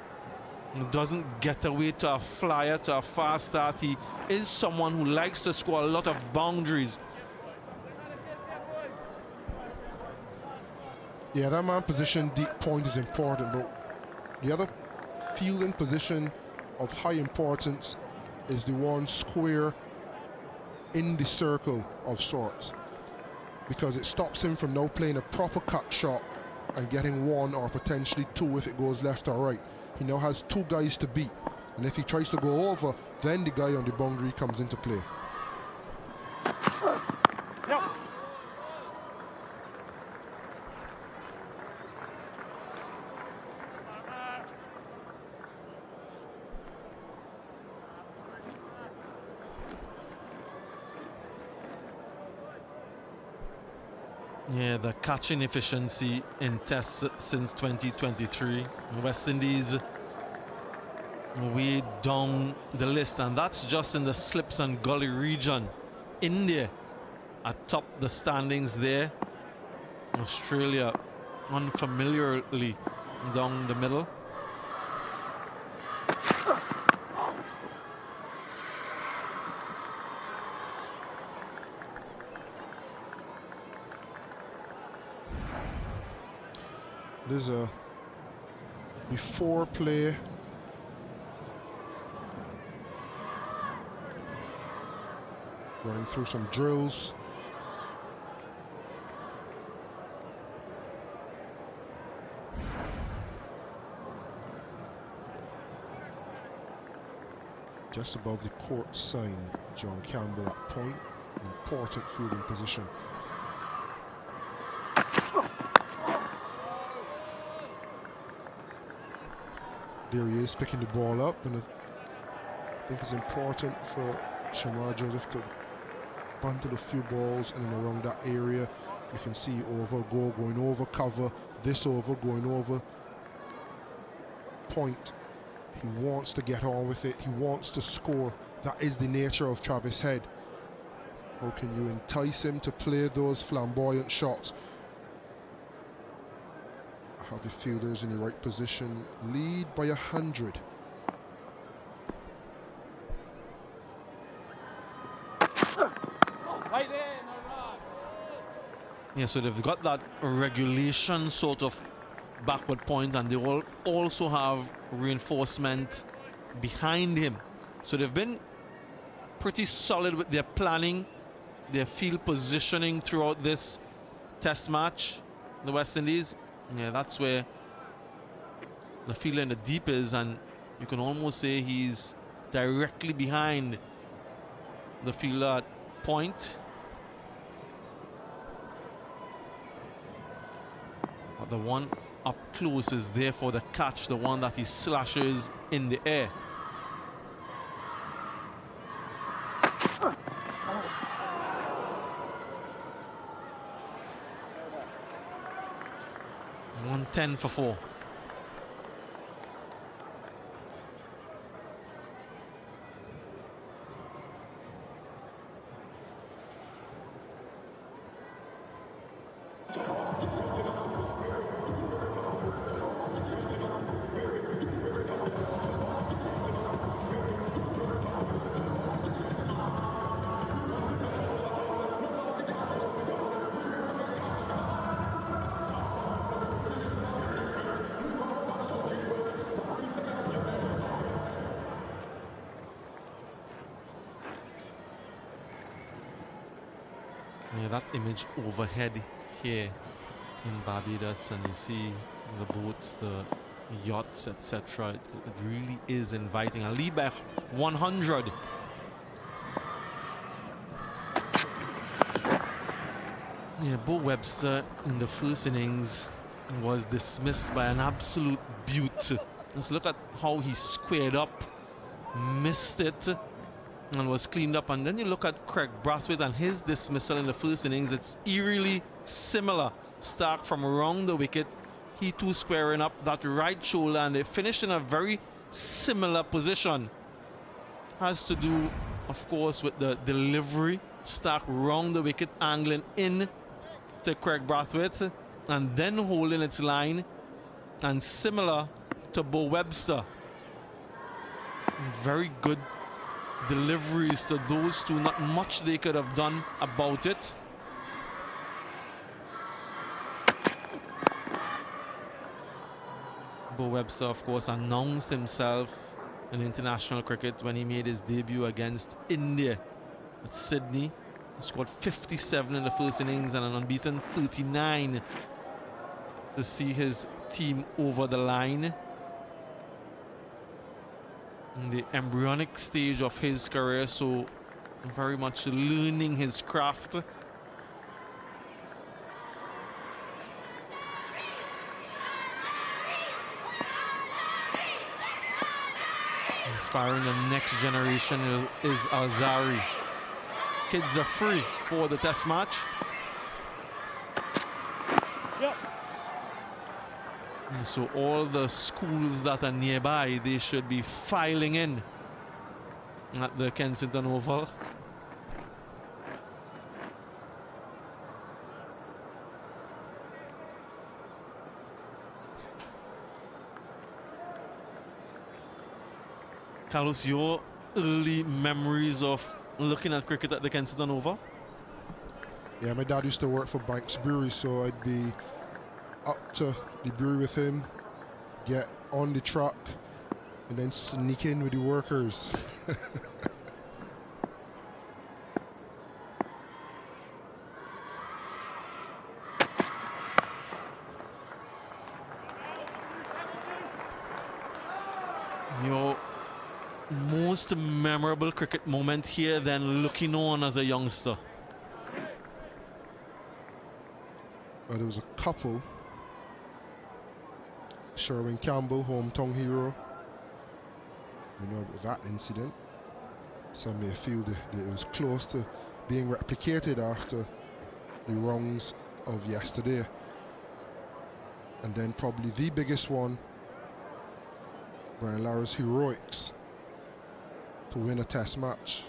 doesn't get away to a flyer, to a fast start. He is someone who likes to score a lot of boundaries. Yeah, that man position deep point is important, but the other fielding position of high importance is the one square in the circle of sorts, because it stops him from now playing a proper cut shot and getting one or potentially two if it goes left or right. He now has two guys to beat, and if he tries to go over, then the guy on the boundary comes into play. Yep. Yeah, the catching efficiency in tests since 2023. West Indies way down the list, and that's just in the slips and gully region. India atop the standings there. Australia unfamiliarly down the middle. There's a before play. Running through some drills. Just above the court sign, John Campbell at point. Important fielding position. There he is, picking the ball up, and I think it's important for Shamar Joseph to buntle a few balls in and around that area. You can see over, going over cover, this over, going over point. He wants to get on with it, he wants to score. That is the nature of Travis Head. How can you entice him to play those flamboyant shots? Have the fielders in the right position, lead by 100. Right there, no run. Yeah, so they've got that regulation sort of backward point, and they will also have reinforcement behind him. So they've been pretty solid with their planning, their field positioning throughout this test match, the West Indies. Yeah, that's where the field in the deep is, and you can almost say he's directly behind the fielder at point. But the one up close is there for the catch, the one that he slashes in the air. $110 for 4. Yeah, that image overhead here in Barbados, and you see the boats, the yachts, etc. It really is inviting. A lead by 100. Yeah, Bo Webster in the first innings was dismissed by an absolute beaut. Just look at how he squared up, missed it, and was cleaned up. And then you look at Craig Brathwaite and his dismissal in the first innings. It's eerily similar. Stark from around the wicket, he too squaring up that right shoulder, and they finished in a very similar position. Has to do, of course, with the delivery. Stark round the wicket, angling in to Craig Brathwaite, and then holding its line, and similar to Bo Webster. Very good deliveries to those two. Not much they could have done about it. Bo Webster, of course, announced himself in international cricket when he made his debut against India at Sydney. He scored 57 in the first innings and an unbeaten 39 to see his team over the line. In the embryonic stage of his career, so very much learning his craft. Inspiring the next generation is Alzari. Kids are free for the test match. Yep. And so all the schools that are nearby, they should be filing in at the Kensington Oval. Carlos, your early memories of looking at cricket at the Kensington Oval? Yeah, my dad used to work for Banks Brewery, so I'd be up to the brewery with him, get on the truck, and then sneak in with the workers. Your most memorable cricket moment here, then looking on as a youngster? Well, there was a couple. Sherwin Campbell, hometown hero. You know about that incident. Some may feel that it was close to being replicated after the wrongs of yesterday. And then probably the biggest one, Brian Lara's heroics to win a test match.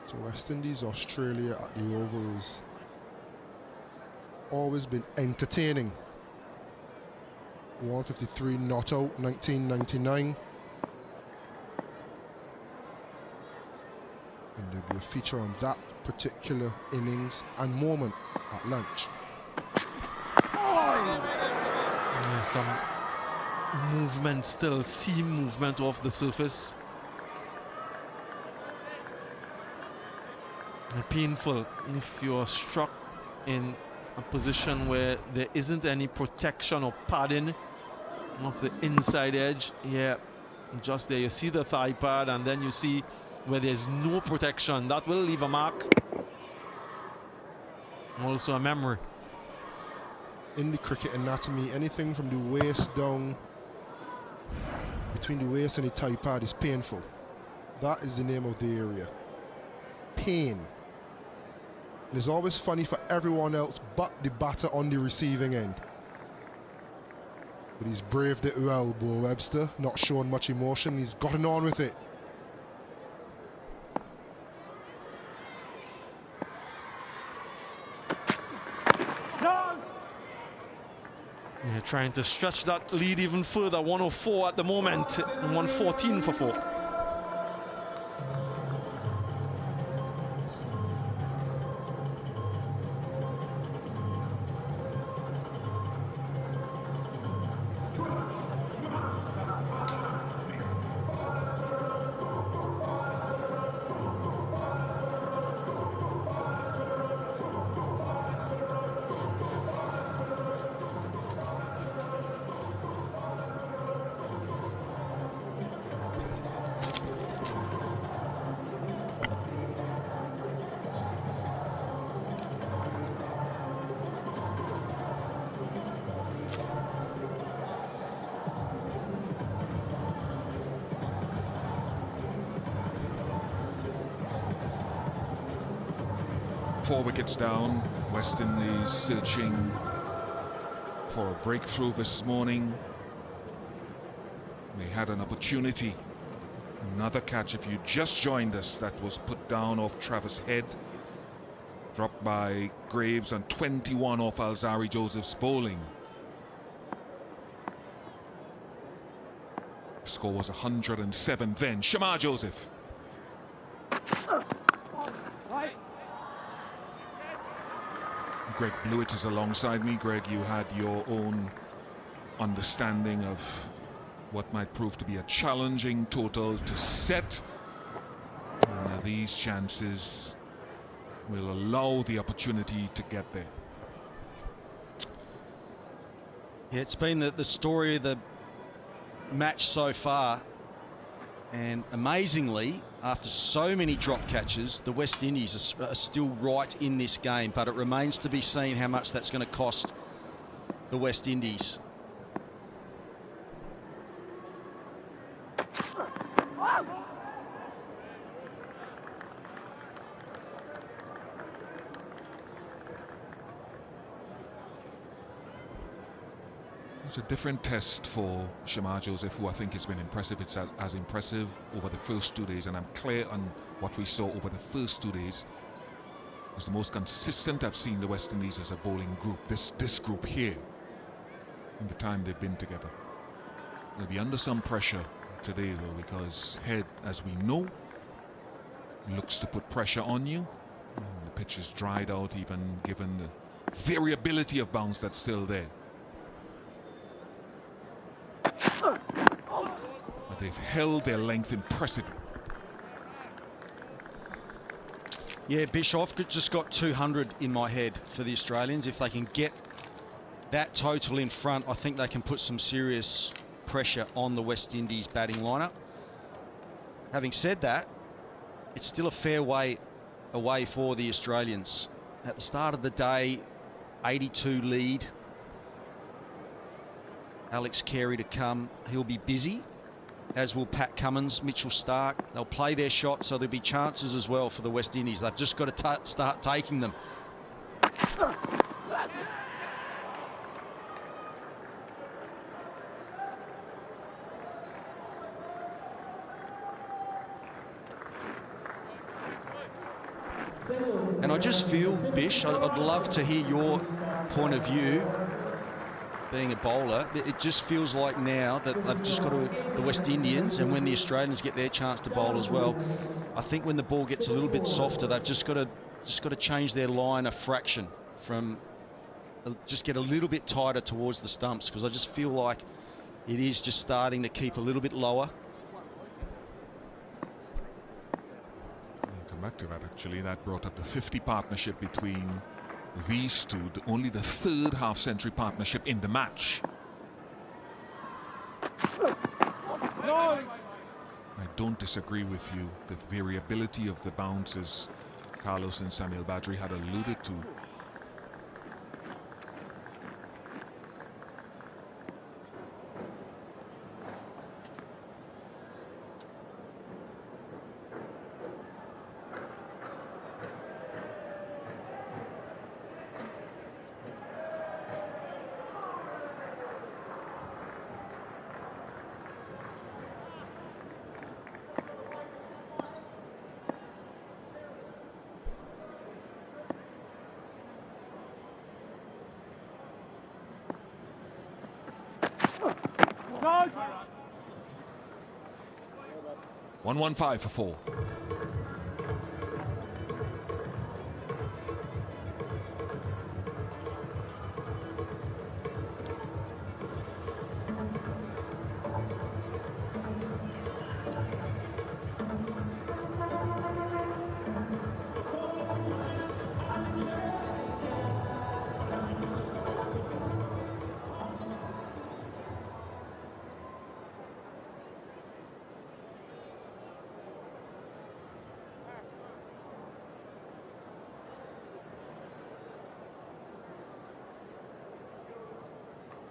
So West Indies, Australia at the Oval has always been entertaining. 153 not out, 1999. And there'll be a feature on that particular innings and moment at lunch. Yeah, some movement still, seam movement off the surface. And painful if you're struck in a position where there isn't any protection or padding off the inside edge. Yeah, just there you see the thigh pad, and then you see where there's no protection. That will leave a mark. Also a memory. In the cricket anatomy, anything from the waist down, between the waist and the thigh pad is painful. That is the name of the area. Pain. And it's always funny for everyone else but the batter on the receiving end. But he's braved it well, Bo Webster, not showing much emotion. He's gotten on with it. Yeah, trying to stretch that lead even further. 104 at the moment, and 114 for 4. 4 wickets down. West Indies searching for a breakthrough this morning. They had an opportunity. Another catch, if you just joined us, that was put down off Travis' head. Dropped by Graves and 21 off Alzari Joseph's bowling. Score was 107 then. Shamar Joseph. Greg Blewett is alongside me. Greg, you had your own understanding of what might prove to be a challenging total to set. And these chances will allow the opportunity to get there. Yeah, it's been the story of the match so far. And amazingly, after so many drop catches, the West Indies are still right in this game. But it remains to be seen how much that's going to cost the West Indies. It's a different test for Shamar Joseph, who I think has been impressive. It's as impressive over the first 2 days, and I'm clear on what we saw over the first 2 days. It's the most consistent I've seen the West Indies as a bowling group, this group here, in the time they've been together. They'll be under some pressure today, though, because Head, as we know, looks to put pressure on you. And the pitch is dried out, even given the variability of bounce that's still there. But they've held their length impressively. Yeah, Bischoff just got 200 in my head for the Australians. If they can get that total in front, I think they can put some serious pressure on the West Indies batting lineup. Having said that, it's still a fair way away for the Australians. At the start of the day, 82 lead. Alex Carey to come. He'll be busy, as will Pat Cummins, Mitchell Starc. They'll play their shot, so there'll be chances as well for the West Indies. They've just got to start taking them. And I just feel, Bish, I'd love to hear your point of view. Being a bowler, it just feels like now that they've just got to, the West Indians, and when the Australians get their chance to bowl as well, I think when the ball gets a little bit softer, they've just got to change their line a fraction, from just get a little bit tighter towards the stumps, because I just feel like it is just starting to keep a little bit lower. I'll come back to that. Actually, that brought up the 50 partnership between these two, only the third half-century partnership in the match. I don't disagree with you. The variability of the bounces Carlos and Samuel Badri had alluded to. Go! 115 for 4.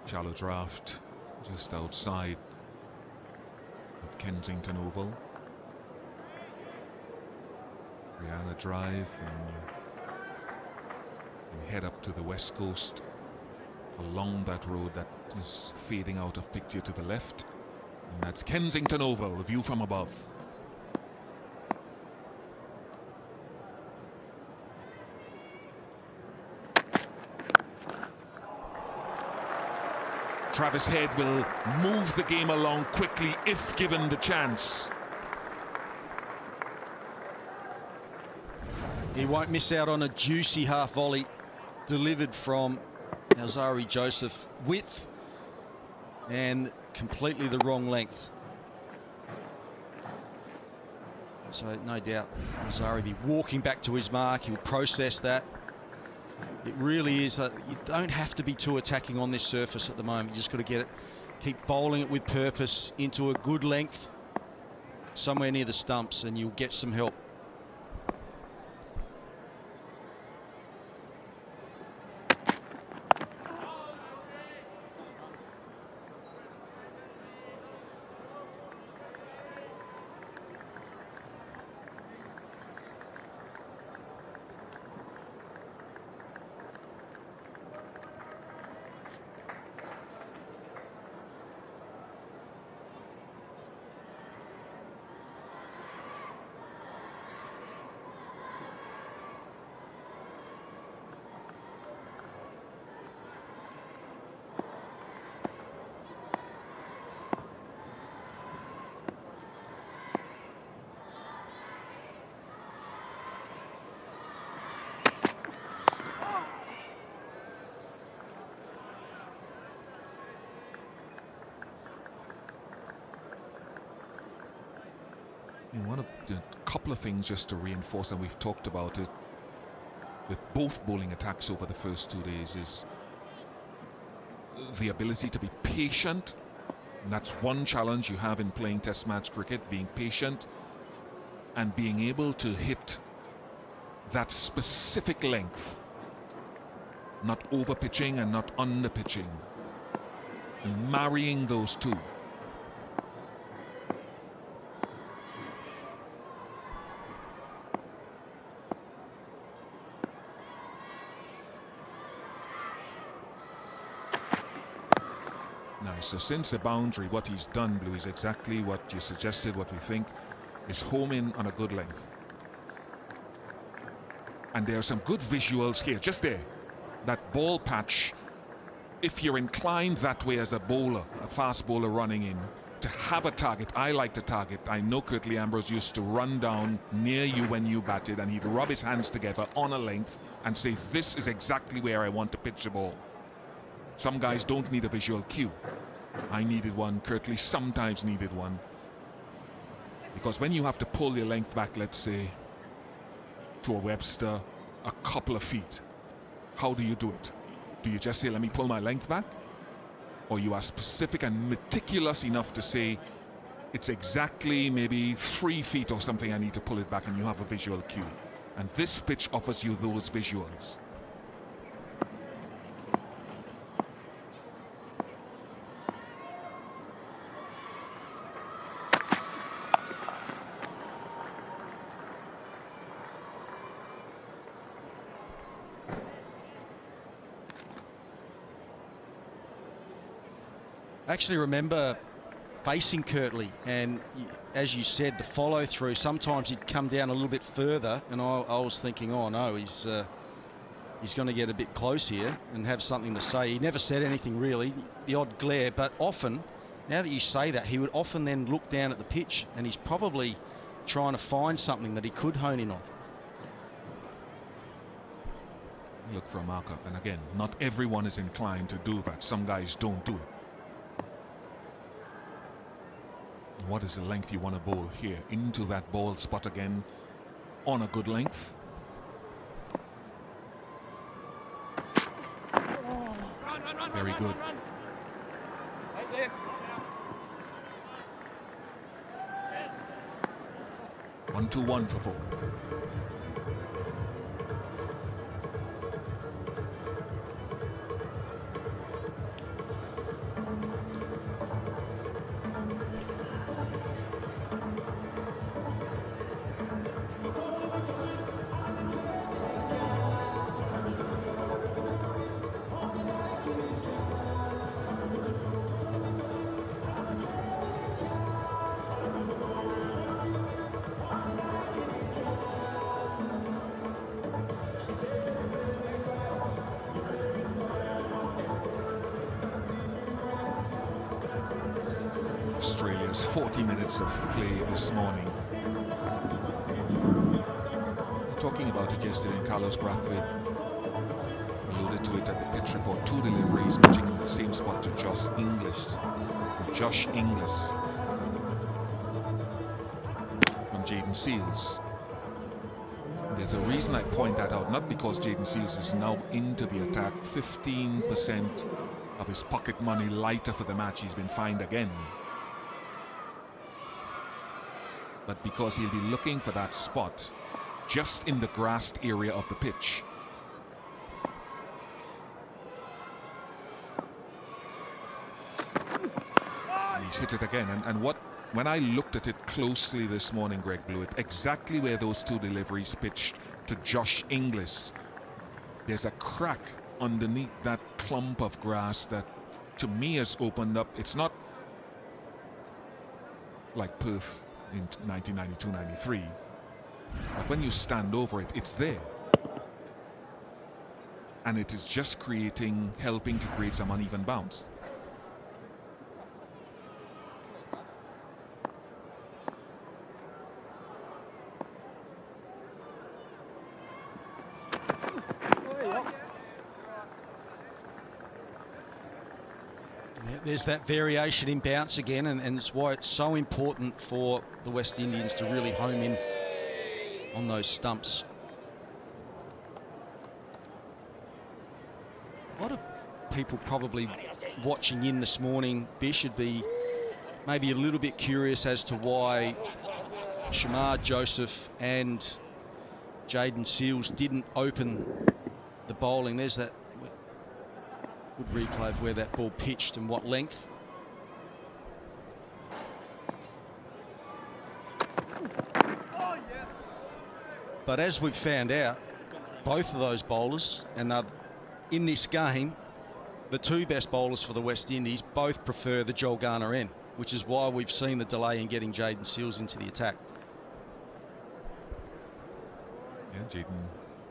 Shallow draft just outside of Kensington Oval. Rihanna Drive in We head up to the west coast along that road that is fading out of picture to the left. And that's Kensington Oval, the view from above. Travis Head will move the game along quickly if given the chance. He won't miss out on a juicy half volley delivered from Alzari Joseph. Width and completely the wrong length. So no doubt Alzari be walking back to his mark. He'll process that. It really is, you don't have to be too attacking on this surface at the moment. You just got to get it, keep bowling it with purpose into a good length, somewhere near the stumps, and you'll get some help. One of the couple of things just to reinforce, and we've talked about it with both bowling attacks over the first 2 days, is the ability to be patient. And that's one challenge you have in playing Test match cricket, being patient and being able to hit that specific length, not over pitching and not under pitching, and marrying those two. So since the boundary, what he's done, Blue, is exactly what you suggested, what we think is home in on a good length. And there are some good visuals here, just there. That ball patch, if you're inclined that way as a bowler, a fast bowler running in, to have a target. I like to target. I know Curtly Ambrose used to run down near you when you batted, and he'd rub his hands together on a length and say, this is exactly where I want to pitch the ball. Some guys don't need a visual cue. I needed one. Curtly sometimes needed one. Because when you have to pull your length back, let's say, to a Webster, a couple of feet, how do you do it? Do you just say, let me pull my length back? Or you are specific and meticulous enough to say, it's exactly maybe 3 feet or something I need to pull it back, and you have a visual cue. And this pitch offers you those visuals. I actually remember facing Curtly, and as you said, the follow through, sometimes he'd come down a little bit further, and I was thinking, oh no, he's going to get a bit close here and have something to say. He never said anything really, the odd glare, but often, now that you say that, he would often then look down at the pitch, and he's probably trying to find something that he could hone in on. Look for a marker, and again, not everyone is inclined to do that. Some guys don't do it. What is the length you want to bowl here? Into that ball spot again on a good length. Very good. 1-2-1 for 4. first 40 minutes of play this morning. Talking about it yesterday, and Carlos Brathwaite alluded to it at the pitch report. 2 deliveries pitching in the same spot to Josh Inglis. From Jaden Seals. There's a reason I point that out, not because Jaden Seals is now into the attack. 15% of his pocket money lighter for the match. He's been fined again. But because he'll be looking for that spot just in the grassed area of the pitch. And he's hit it again. And when I looked at it closely this morning, Greg Blewett, exactly where those 2 deliveries pitched to Josh Inglis, there's a crack underneath that clump of grass that to me has opened up. It's not like Perth in 1992-93, but when you stand over it, it's there. And it is just helping to create some uneven bounce. There's that variation in bounce again, and it's why it's so important for the West Indians to really home in on those stumps. A lot of people probably watching in this morning, Bish, would be maybe a little bit curious as to why Shamar Joseph and Jaden Seals didn't open the bowling. There's that good replay of where that ball pitched and what length. But as we've found out, both of those bowlers, and in this game, the 2 best bowlers for the West Indies both prefer the Joel Garner end, which is why we've seen the delay in getting Jaden Seals into the attack. Yeah, Jaden,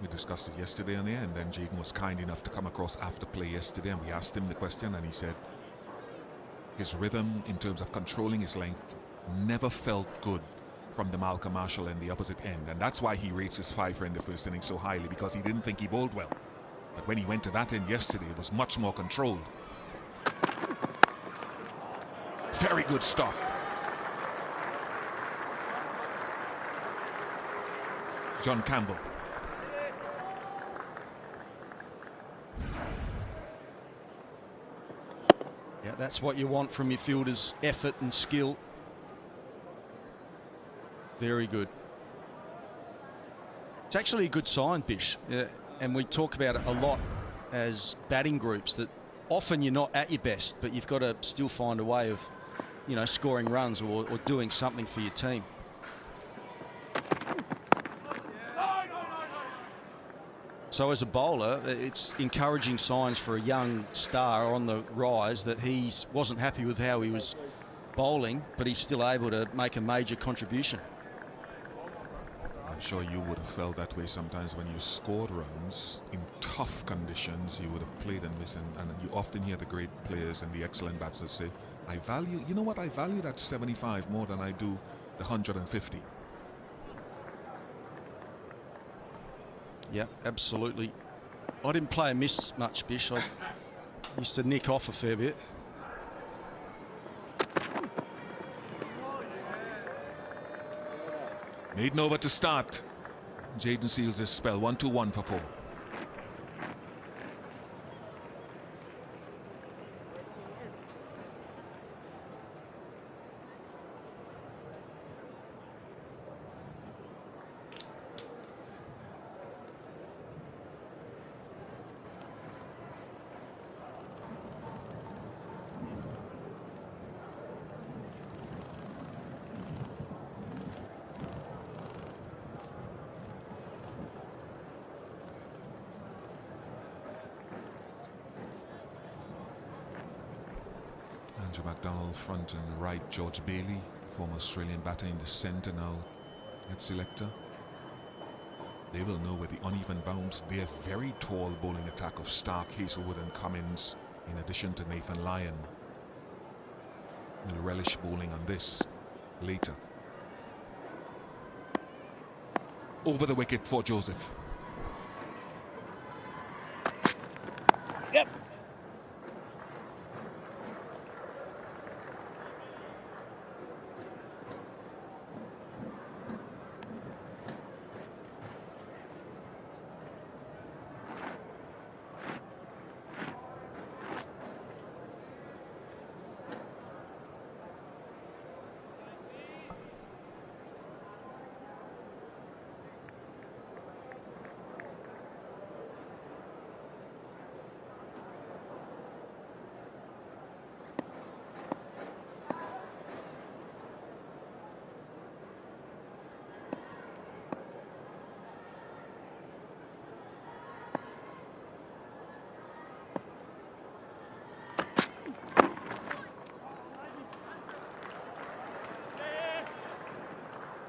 we discussed it yesterday on the end, and Jaden was kind enough to come across after play yesterday, and we asked him the question, and he said his rhythm in terms of controlling his length never felt good from the Malcolm Marshall and the opposite end, and that's why he rates his 5 in the first inning so highly, because he didn't think he bowled well. But when he went to that end yesterday, it was much more controlled. Very good stop. John Campbell. Yeah, that's what you want from your fielders, effort and skill. Very good. It's actually a good sign, Bish. And we talk about it a lot as batting groups, that often you're not at your best, but you've got to still find a way of, you know, scoring runs or doing something for your team. So as a bowler, it's encouraging signs for a young star on the rise that he wasn't happy with how he was bowling, but he's still able to make a major contribution. I'm sure you would have felt that way sometimes when you scored runs in tough conditions. You would have played and missed, and you often hear the great players and the excellent batsmen say, I value that 75 more than I do the 150. Yeah, absolutely. I didn't play a miss much, Bish. I used to nick off a fair bit. Maiden over to start. Jaden Seals his spell. 1-2-1 for 4. McDonald front and right. George Bailey, former Australian batter, in the centre now at selector. They will know where the uneven bounce, their very tall bowling attack of Stark, Hazelwood and Cummins, in addition to Nathan Lyon. will relish bowling on this later. Over the wicket for Joseph. Yep.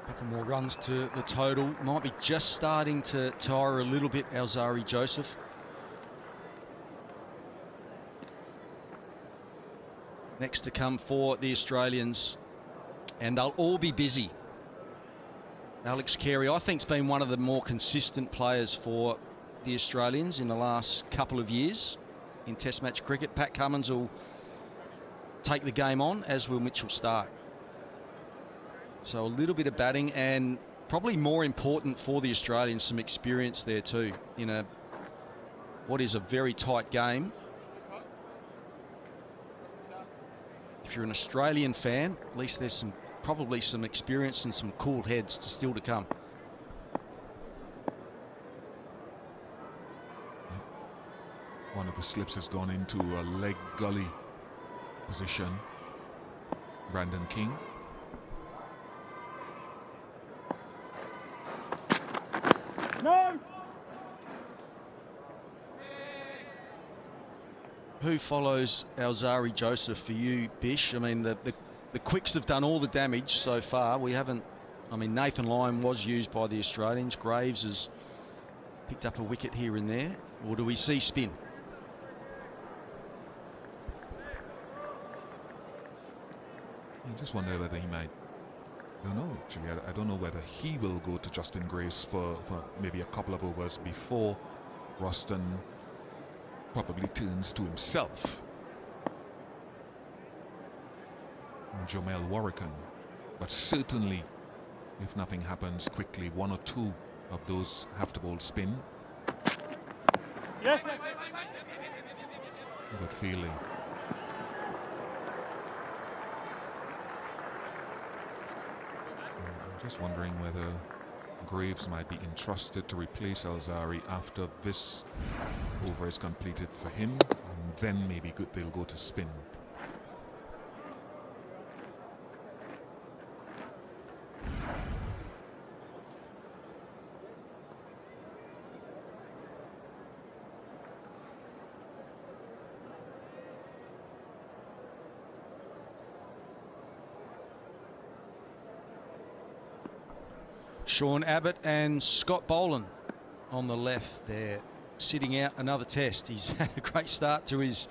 Couple more runs to the total. Might be just starting to tire a little bit, Alzari Joseph. Next to come for the Australians, and they'll all be busy. Alex Carey, I think, has been one of the more consistent players for the Australians in the last couple of years in Test match cricket. Pat Cummins will take the game on, as will Mitchell Starc. So a little bit of batting, and probably more important for the Australians, some experience there too in what is a very tight game. If you're an Australian fan, at least there's probably some experience and some cool heads still to come. One of the slips has gone into a leg gully position. Brandon King. No. Who follows Alzari Joseph for you, Bish? I mean, the quicks have done all the damage so far. We haven't. I mean, Nathan Lyon was used by the Australians. Graves has picked up a wicket here and there. Or do we see spin? I just wonder whether he might. I don't know, actually. I don't know whether he will go to Justin Graves for maybe a couple of overs before Roston probably turns to himself. And Jomel Warrican. But certainly, if nothing happens quickly, one or two of those have to bowl spin. Yes. Good feeling. Just wondering whether Graves might be entrusted to replace Alzari after this over is completed for him, and then maybe they'll go to spin. Sean Abbott and Scott Boland on the left there, sitting out another test. He's had a great start to his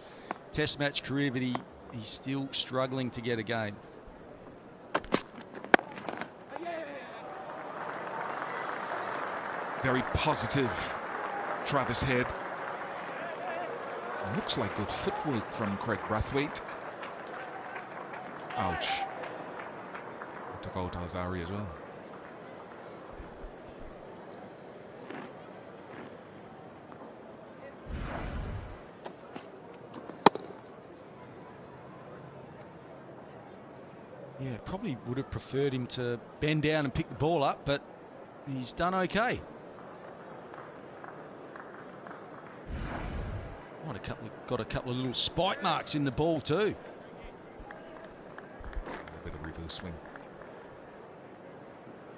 test match career, but he's still struggling to get a game. Very positive Travis Head. Looks like good footwork from Craig Brathwaite. Ouch. He took out Alzari as well. Yeah, probably would have preferred him to bend down and pick the ball up, but he's done okay. Got a couple of little spike marks in the ball too. A bit of reverse swing.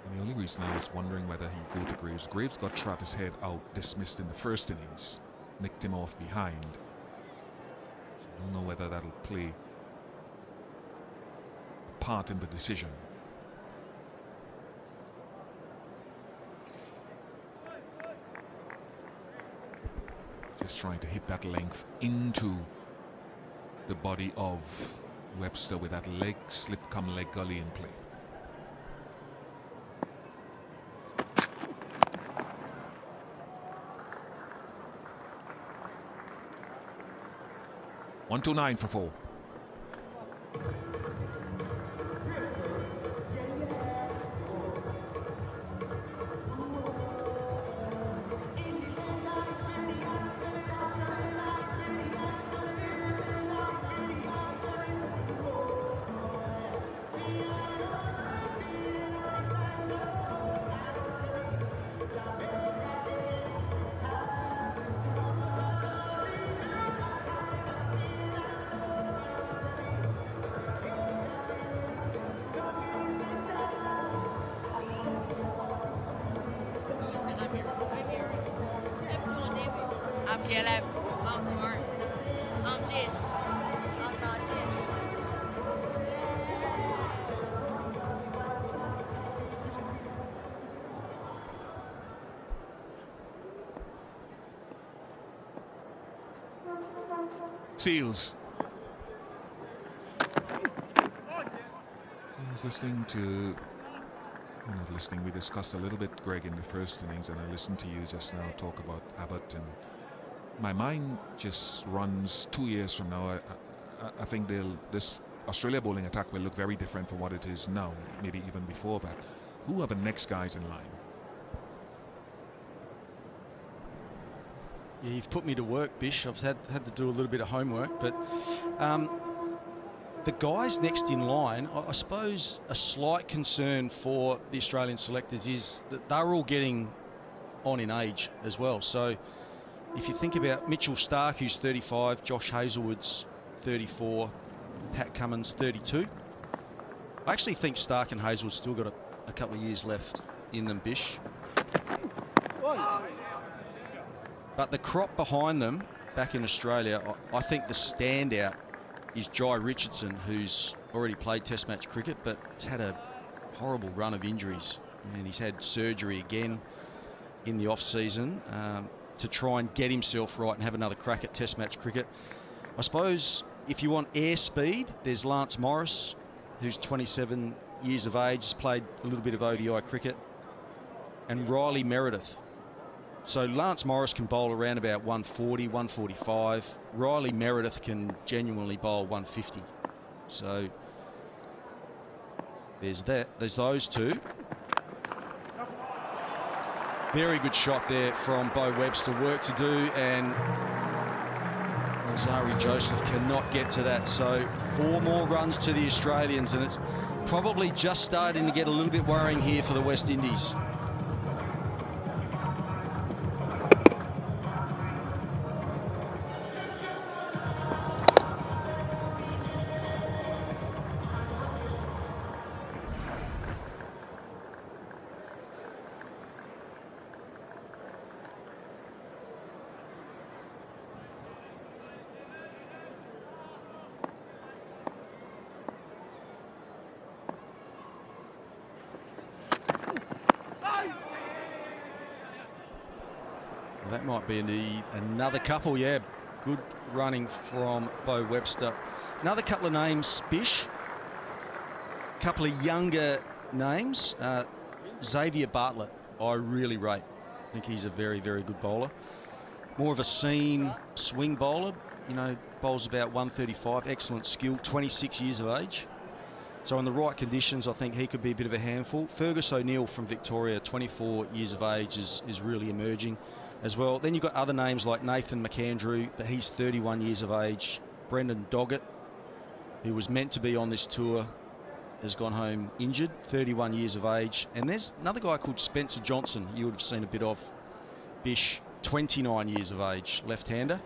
And the only reason I was wondering whether he'd go to Graves. Graves got Travis Head out, dismissed in the first innings, nicked him off behind. So I don't know whether that'll play a part in the decision. Just trying to hit that length into the body of Webster with that leg slip come leg gully in play. One, 2-9 for 4. I'm Caleb. I'm Mark. I'm Jess. I'm Najee. Seals. I was listening to, not listening, we discussed a little bit, Greg, in the first innings, and I listened to you just now talk about Abbott, and my mind just runs 2 years from now. I think this Australia bowling attack will look very different from what it is now, maybe even before that. Who are the next guys in line? Yeah, you've put me to work, Bish. I've had to do a little bit of homework, but the guys next in line, I suppose a slight concern for the Australian selectors is that they're all getting on in age as well. So if you think about Mitchell Starc, who's 35, Josh Hazlewood's 34, Pat Cummins 32. I actually think Starc and Hazlewood still got a couple of years left in them, Bish. But the crop behind them back in Australia, I think the standout is Jai Richardson, who's already played Test match cricket, but has had a horrible run of injuries. And he's had surgery again in the off-season to try and get himself right and have another crack at Test match cricket. I suppose if you want air speed, there's Lance Morris, who's 27 years of age, has played a little bit of ODI cricket, and Riley Meredith. So Lance Morris can bowl around about 140, 145. Riley Meredith can genuinely bowl 150. So there's that. There's those two. Very good shot there from Bo Webster. Work to do, and Zari Joseph cannot get to that. So 4 more runs to the Australians, and it's probably just starting to get a little bit worrying here for the West Indies. That might be another couple, yeah. Good running from Bo Webster. Another couple of names, Bish. A couple of younger names. Xavier Bartlett, I really rate. I think he's a very, very good bowler. More of a seam swing bowler. You know, bowls about 135. Excellent skill, 26 years of age. So in the right conditions, I think he could be a bit of a handful. Fergus O'Neill from Victoria, 24 years of age, is really emerging as well. Then you've got other names like Nathan McAndrew, but he's 31 years of age. Brendan Doggett, who was meant to be on this tour, has gone home injured, 31 years of age. And there's another guy called Spencer Johnson, you would have seen a bit of, Bish, 29 years of age, left-hander,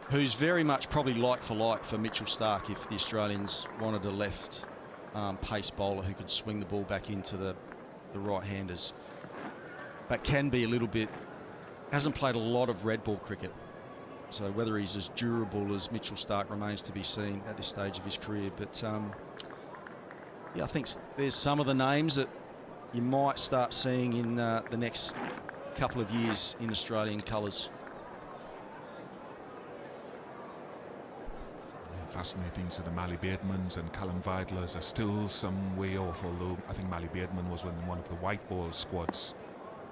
who's very much probably like for Mitchell Starc if the Australians wanted a left pace bowler who could swing the ball back into the right-handers, but can be a little bit, hasn't played a lot of red ball cricket. So whether he's as durable as Mitchell Starc remains to be seen at this stage of his career. But yeah, I think there's some of the names that you might start seeing in the next couple of years in Australian colours. Fascinating. So the Mally Batemans and Callum Vidlers are still some way off, although I think Mally Bateman was in one of the white ball squads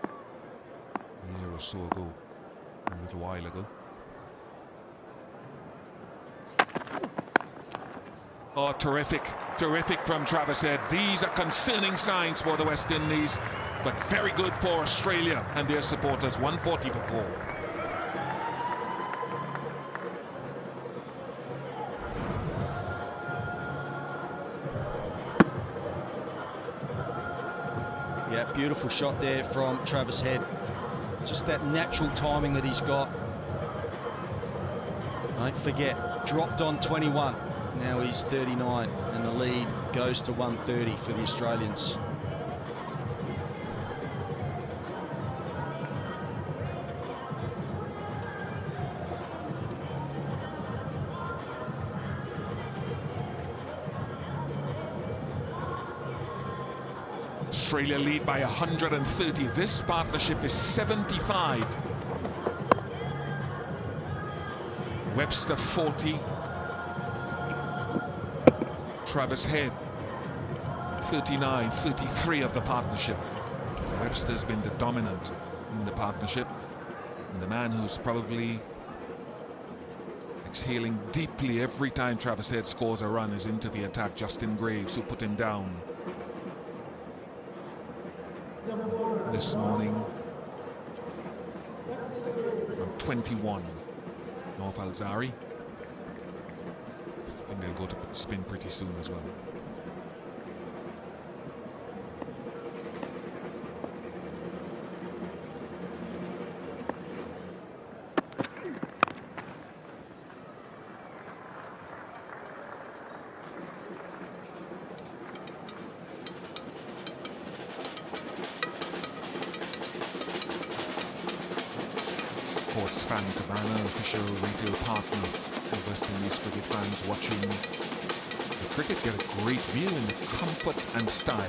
a year or so ago, a little while ago. Oh, terrific, terrific from Travis Head. These are concerning signs for the West Indies, but very good for Australia and their supporters. 140 for 4. Yeah, beautiful shot there from Travis Head. Just that natural timing that he's got. Don't forget, dropped on 21. Now he's 39, and the lead goes to 130 for the Australians. Australia lead by 130. This partnership is 75. Webster 40. Travis Head 39, 33 of the partnership. Webster's been the dominant in the partnership, and the man who's probably exhaling deeply every time Travis Head scores a run is into the attack, Justin Graves, who put him down this morning from 21. North Alzari. I think they'll go to spin pretty soon as well. Sports Fan Cabana, official retail partner of West Indies cricket fans watching the cricket get a great view in the comfort and style.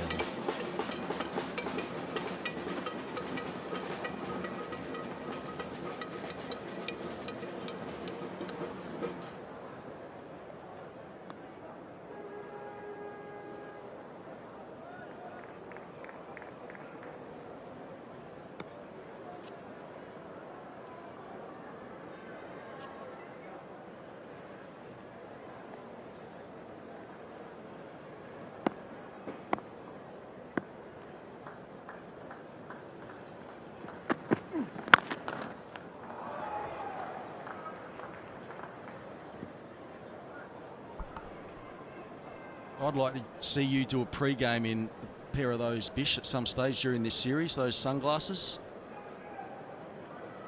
I'd like to see you do a pre-game in a pair of those, Bish, at some stage during this series, those sunglasses.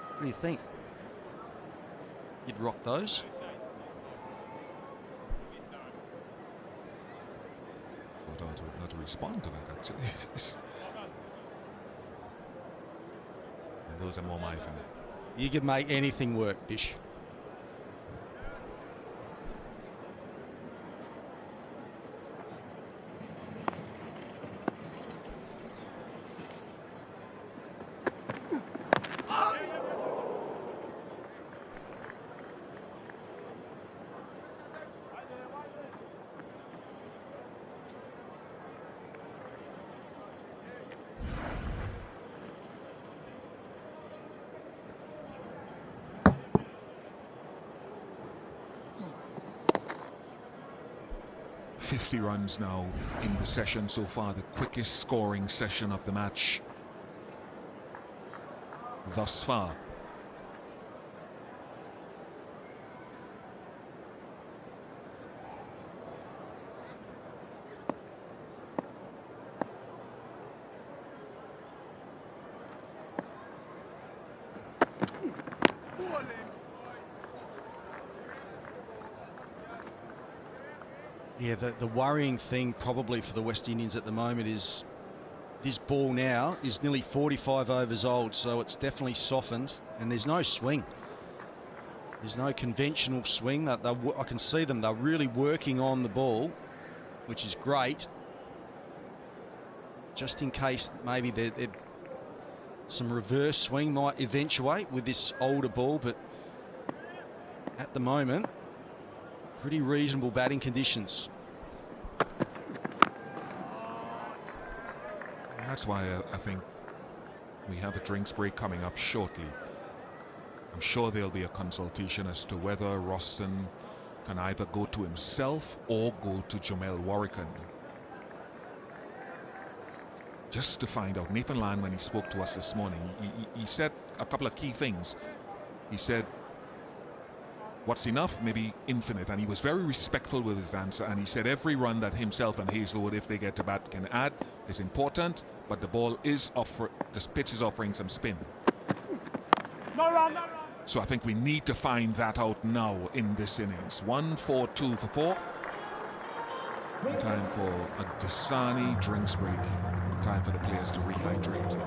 What do you think? You'd rock those? I don't know how to respond to that, actually. And those are more my thing. You could make anything work, Bish. Runs now in the session so far, the quickest scoring session of the match thus far. Yeah, the worrying thing probably for the West Indians at the moment is this ball now is nearly 45 overs old, so it's definitely softened, and there's no swing. There's no conventional swing. I can see them. They're really working on the ball, which is great. Just in case maybe some reverse swing might eventuate with this older ball, but at the moment, pretty reasonable batting conditions. That's why I think we have a drinks break coming up shortly. I'm sure there'll be a consultation as to whether Roston can either go to himself or go to Jamel Warrican. Just to find out. Nathan Land, when he spoke to us this morning, he said a couple of key things. He said, what's enough? Maybe infinite. And he was very respectful with his answer. And he said every run that himself and Hazelwood, if they get to bat, can add is important. But the ball is this pitch is offering some spin. No run, no run. So I think we need to find that out now in this innings. 1-4-2 for 4. Time for a Dasani drinks break. Time for the players to rehydrate.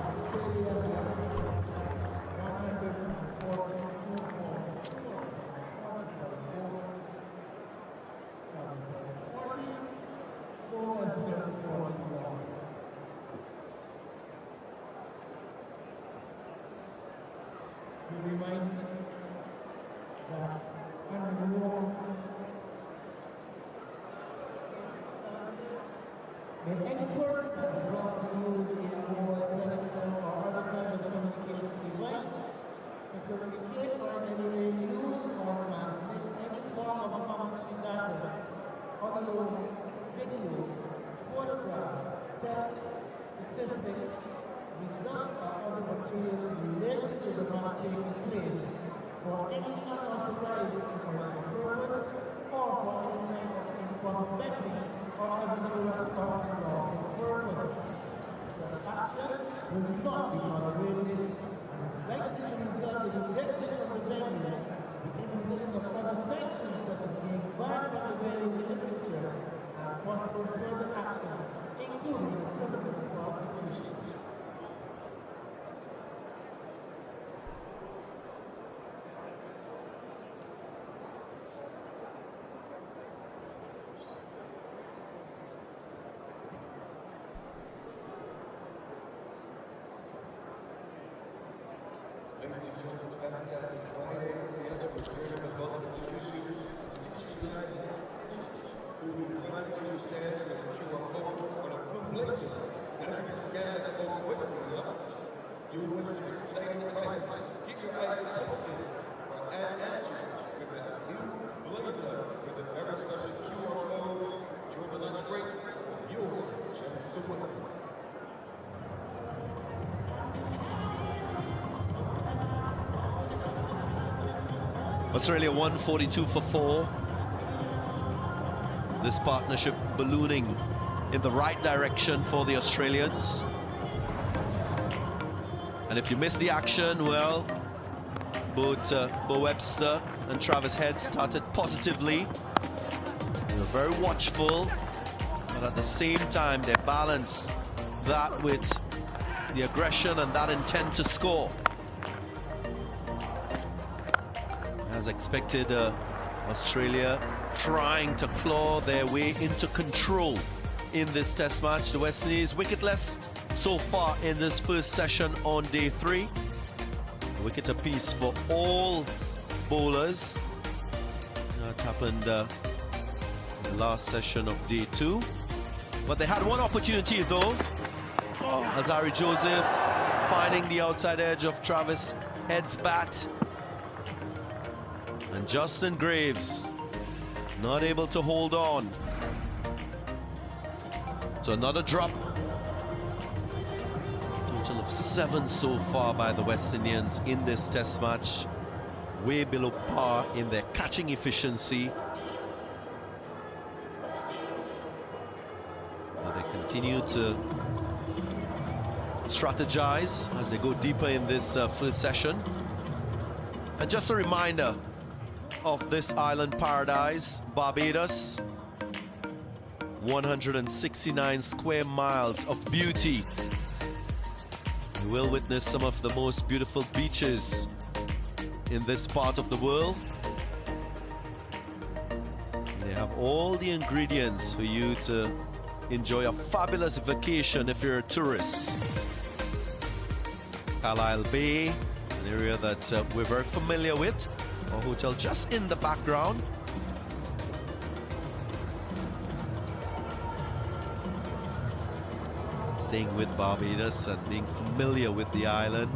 It's really a 142 for 4. This partnership ballooning in the right direction for the Australians. And if you miss the action, well, both Bo Webster and Travis Head started positively. They were very watchful, but at the same time, they balance that with the aggression and that intent to score. As expected, Australia trying to claw their way into control in this test match. The West Indies wicketless so far in this first session on day 3. A wicket apiece for all bowlers. That happened in the last session of day 2. But they had one opportunity though. Alzari Joseph finding the outside edge of Travis Head's bat. And Justin Graves not able to hold on. So another drop. Total of 7 so far by the West Indians in this test match. Way below par in their catching efficiency. But they continue to strategize as they go deeper in this first session. And just a reminder of this island paradise, Barbados. 169 square miles of beauty. You will witness some of the most beautiful beaches in this part of the world. They have all the ingredients for you to enjoy a fabulous vacation if you're a tourist. Carlisle Bay, an area that we're very familiar with. A hotel just in the background. staying with Barbados and being familiar with the island.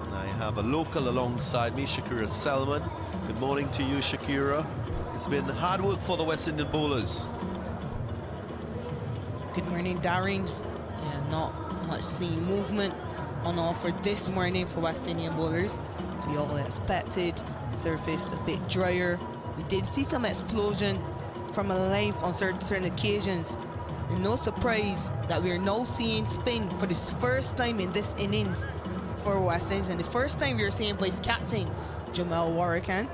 And I have a local alongside me, Shakira Selman. Good morning to you, Shakira. It's been hard work for the West Indian bowlers. Good morning, Darren. Yeah, not much seeing movement on offer this morning for West Indian bowlers, as we all expected. Surface a bit drier. We did see some explosion from a length on certain occasions. And no surprise that we are now seeing spin for the first time in this innings for West Indies, and the first time we are seeing vice captain Jamal Warrican.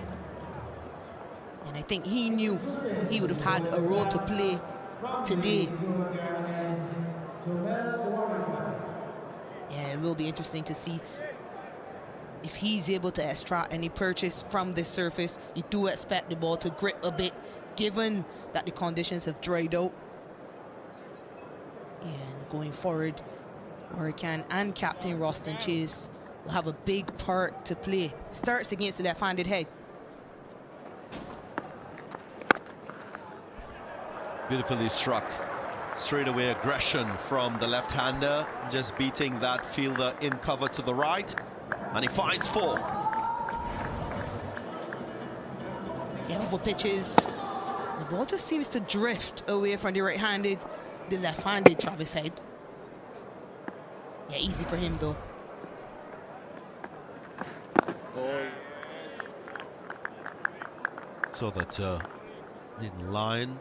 And I think he knew he would have had a role to play today. Yeah, it will be interesting to see if he's able to extract any purchase from this surface. You do expect the ball to grip a bit, given that the conditions have dried out. And going forward, Warrican and Captain Roston Chase will have a big part to play. Starts against the left-handed head. Beautifully struck. Straight away aggression from the left-hander, just beating that fielder in cover to the right, and he finds 4. Yeah, over pitches. The ball just seems to drift away from the right-handed, the left-handed Travis Head. Yeah, easy for him though. So that Lion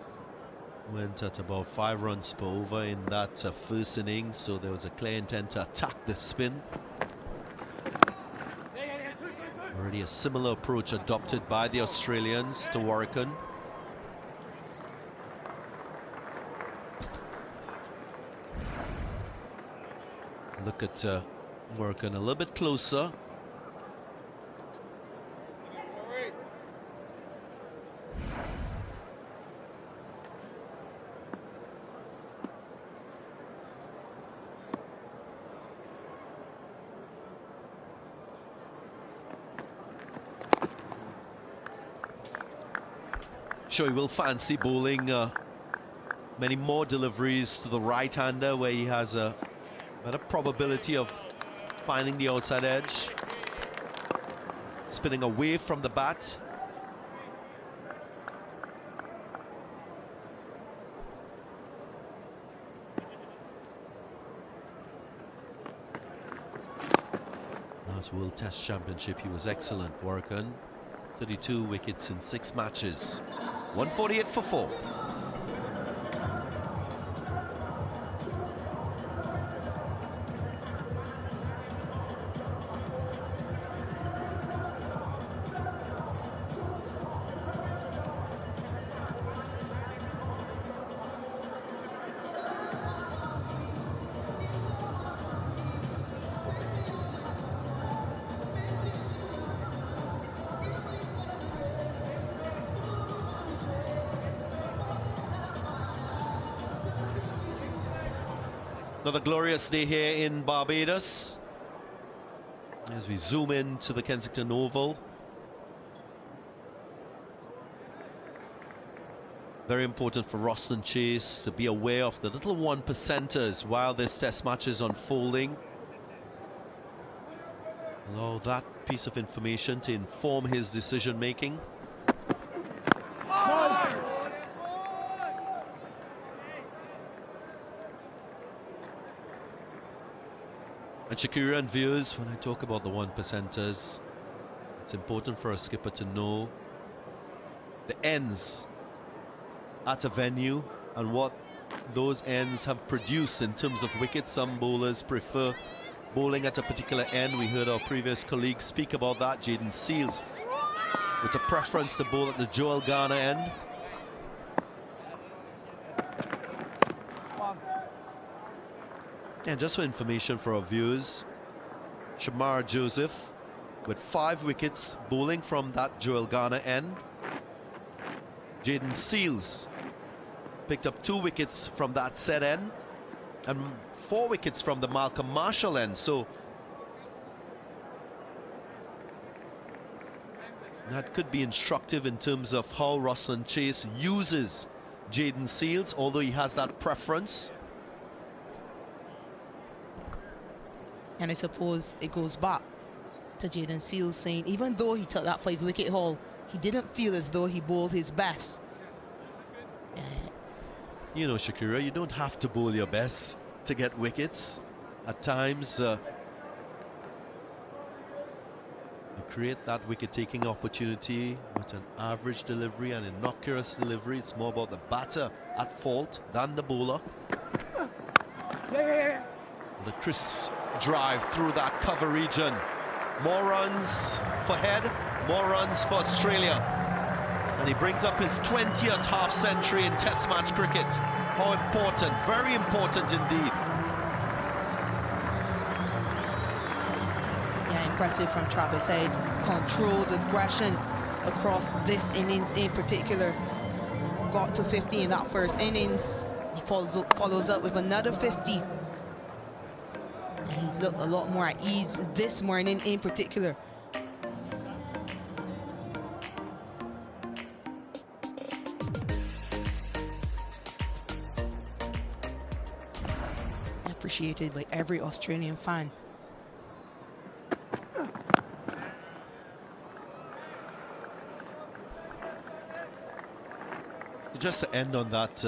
went at about 5 runs per over in that first innings, so there was a clear intent to attack the spin. Already a similar approach adopted by the Australians to Warrican. Look at Warrican a little bit closer. Sure, he will fancy bowling many more deliveries to the right-hander, where he has a better probability of finding the outside edge. Spinning away from the bat. Last World Test Championship, he was excellent, Warrican. 32 wickets in 6 matches. 148 for 4. Another glorious day here in Barbados as we zoom in to the Kensington Oval. Very important for Roston Chase to be aware of the little 1%ers while this test match is unfolding. Allow that piece of information to inform his decision making. And Shakira and viewers, when I talk about the 1%ers, it's important for a skipper to know the ends at a venue and what those ends have produced in terms of wickets. Some bowlers prefer bowling at a particular end. We heard our previous colleague speak about that, Jaden Seals, with a preference to bowl at the Joel Garner end. And just for information for our viewers, Shamar Joseph with 5 wickets bowling from that Joel Garner end. Jaden Seals picked up 2 wickets from that set end and 4 wickets from the Malcolm Marshall end. So that could be instructive in terms of how Roston Chase uses Jaden Seals, although he has that preference. And I suppose it goes back to Jaden Seals saying even though he took that 5-wicket haul, he didn't feel as though he bowled his best. You know, Shakira, you don't have to bowl your best to get wickets. At times, you create that wicket-taking opportunity with an average delivery and innocuous delivery. It's more about the batter at fault than the bowler. The crisp drive through that cover region. More runs for Head, more runs for Australia. And he brings up his 20th half-century in Test match cricket. How important, very important indeed. Yeah, impressive from Travis Head. Controlled aggression across this innings in particular. Got to 50 in that first innings. He follows up with another 50. And he's looked a lot more at ease this morning in particular. Appreciated by every Australian fan. Just to end on that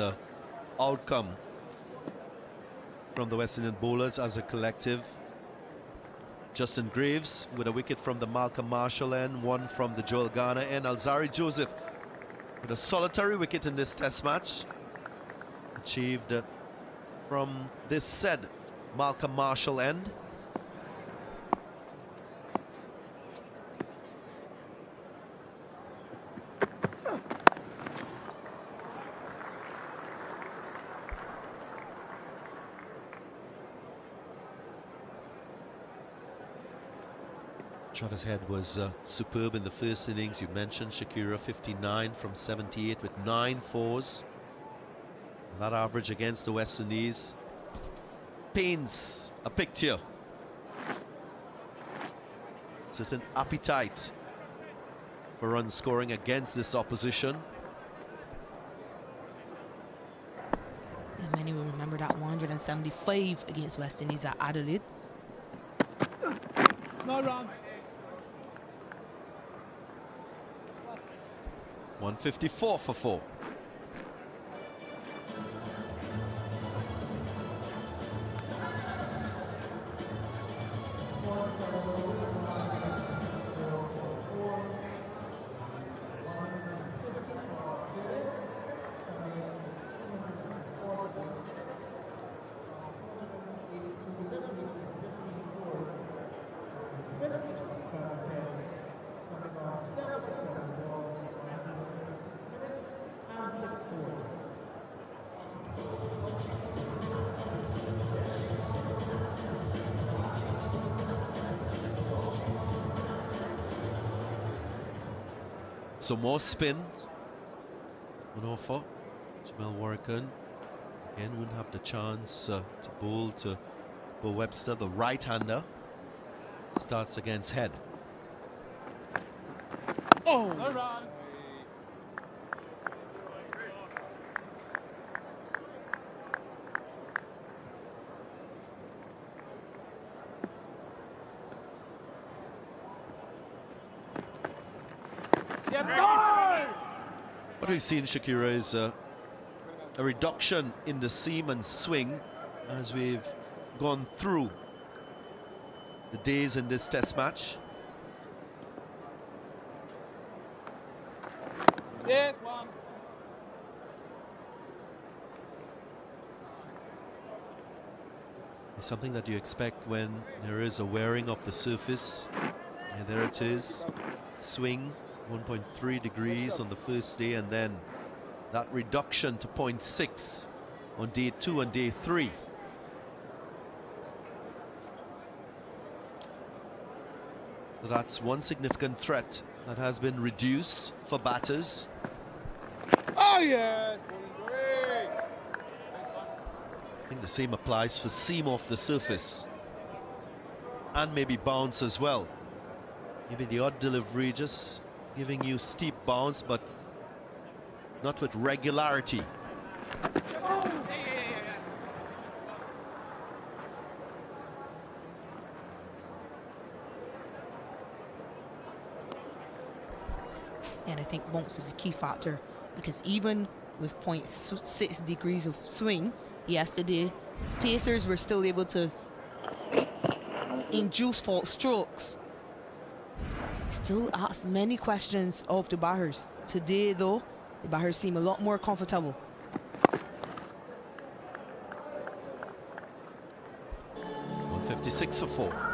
outcome from the West Indian bowlers as a collective. Justin Graves with a wicket from the Malcolm Marshall end, one from the Joel Garner end. Alzari Joseph with a solitary wicket in this Test match. Achieved from this said Malcolm Marshall end. Travis Head was superb in the first innings. You mentioned Shakira, 59 from 78 with 9 fours. And that average against the West Indies paints a picture. Certain appetite for run scoring against this opposition. Many will remember that 175 against West Indies at Adelaide. No run. 154 for 4. So more spin on offer. Jamel Warrican again wouldn't have the chance to bowl to Bo Webster, the right-hander. Starts against Head. Oh! No run. What we've seen, Shakira, is a reduction in the seam and swing as we've gone through the days in this Test match. Yes, one. It's something that you expect when there is a wearing of the surface. And there it is. Swing 1.3 degrees on the first day, and then that reduction to 0.6 on day 2 and day 3. So that's one significant threat that has been reduced for batters. Oh, yes. I think the same applies for seam off the surface. And maybe bounce as well. Maybe the odd delivery just giving you steep bounce, but not with regularity. And I think bounce is a key factor, because even with 0.6 degrees of swing yesterday, Pacers were still able to induce false strokes. Still ask many questions of the batters. Today, though, the batters seem a lot more comfortable. .156 for 4.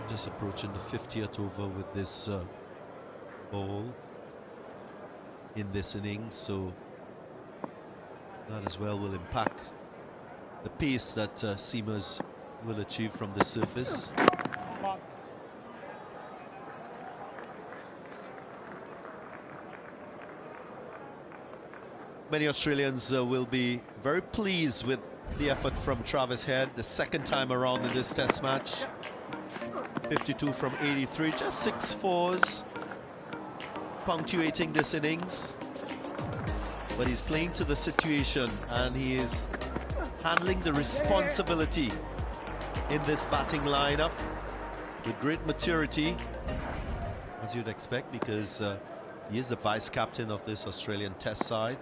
Just approaching the 50th over with this ball in this innings, so that as well will impact the pace that seamers will achieve from the surface. Many Australians will be very pleased with the effort from Travis Head the second time around in this test match. 52 from 83, just 6 fours punctuating this innings. But he's playing to the situation and he is handling the responsibility in this batting lineup with great maturity, as you'd expect, because he is the vice captain of this Australian test side.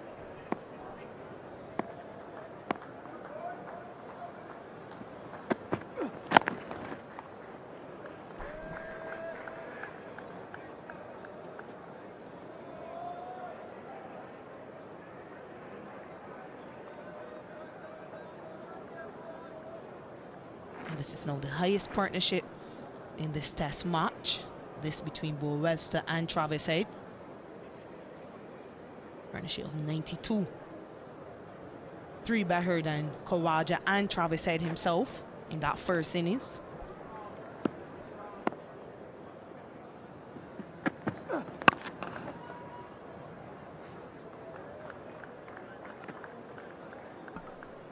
This is now the highest partnership in this test match. This between Bo Webster and Travis Head. Partnership of 92. 3 better than Khawaja and Travis Head himself in that first innings.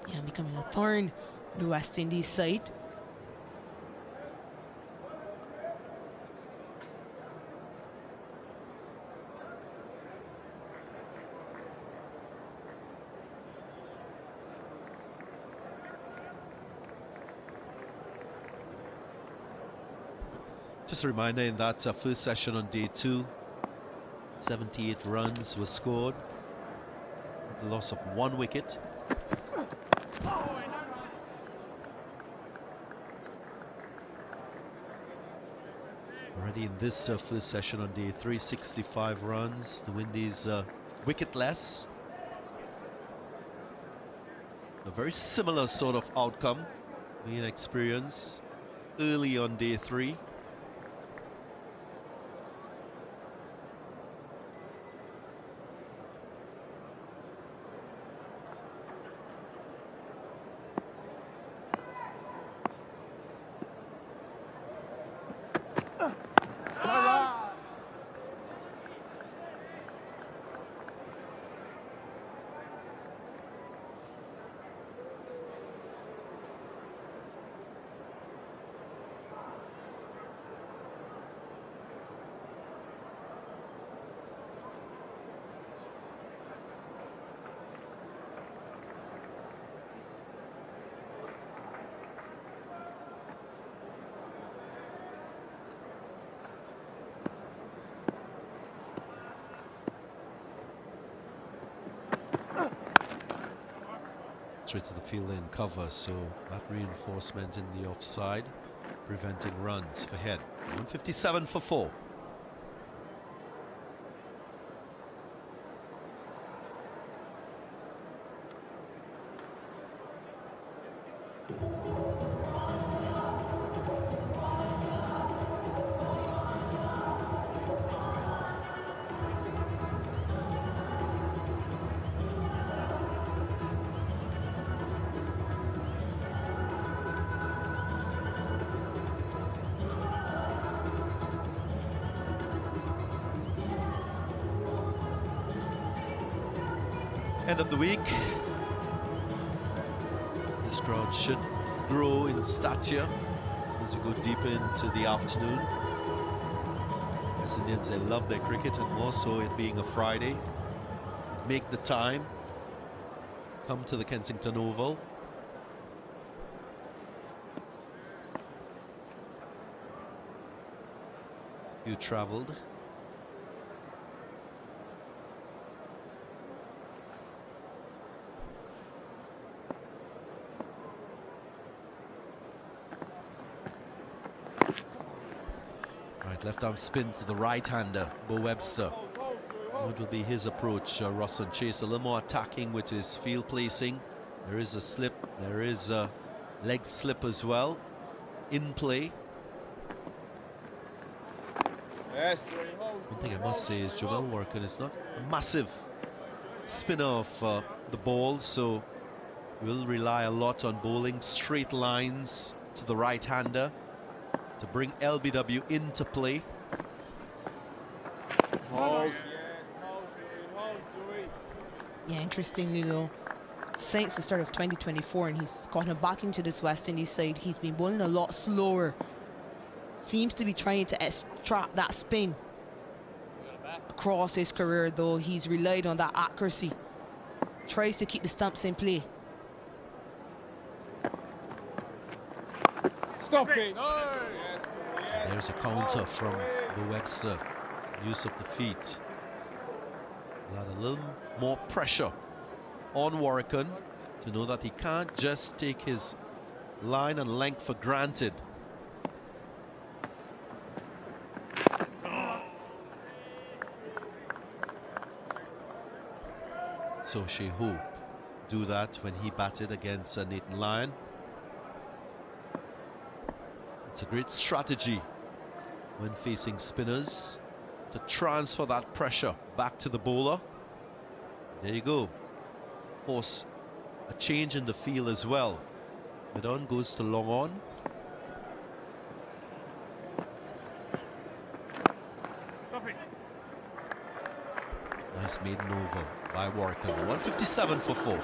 Yeah, becoming a thorn the West Indies side. Just a reminder, in that first session on day 2, 78 runs were scored, with the loss of 1 wicket. Already in this first session on day 3, 65 runs, the Windies wicketless. A very similar sort of outcome being experienced early on day 3. Straight to the field in cover, so that reinforcement in the offside, preventing runs for Head. 157 for 4. End of the week. This crowd should grow in stature as we go deeper into the afternoon. West Indians, they love their cricket, and more so it being a Friday. Make the time. Come to the Kensington Oval. You travelled. Right, left arm spin to the right-hander, Bo Webster. What will be his approach? Rosson Chase a little more attacking with his field placing. There is a slip, there is a leg slip as well in play. One thing I must say is Joel Workin is not a massive spinner of the ball, so will rely a lot on bowling straight lines to the right-hander to bring LBW into play. Yeah, interestingly though, since the start of 2024, and he's gotten back into this West Indies side, he's been bowling a lot slower. Seems to be trying to extract that spin. Across his career though, he's relied on that accuracy. Tries to keep the stumps in play. Stop it! There's a counter from the Webster. Use of the feet. A little more pressure on Warrican to know that he can't just take his line and length for granted. So Shea Hope do that when he batted against Nathan Lyon. It's a great strategy when facing spinners to transfer that pressure back to the bowler. There you go. Force a change in the field as well. Midon goes to long on. Nice maiden over by Warwick. 157 for 4.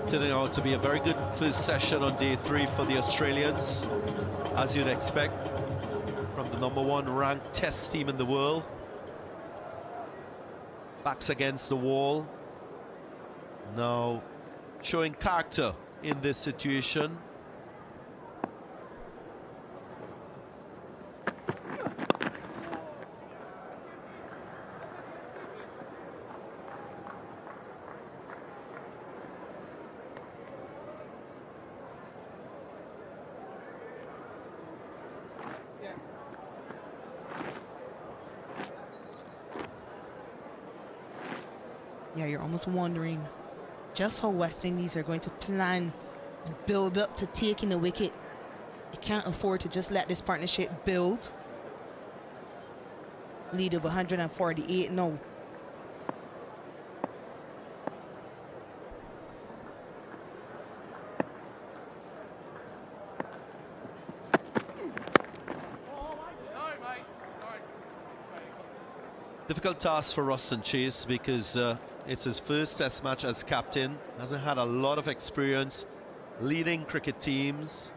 Turning out to be a very good first session on day 3 for the Australians, as you'd expect from the #1 ranked test team in the world. Backs against the wall, now showing character in this situation. Yeah, you're almost wondering just how West Indies are going to plan and build up to taking the wicket. They can't afford to just let this partnership build. Lead of 148 now. Difficult task for Roston Chase because it's his first test match as captain. Hasn't had a lot of experience leading cricket teams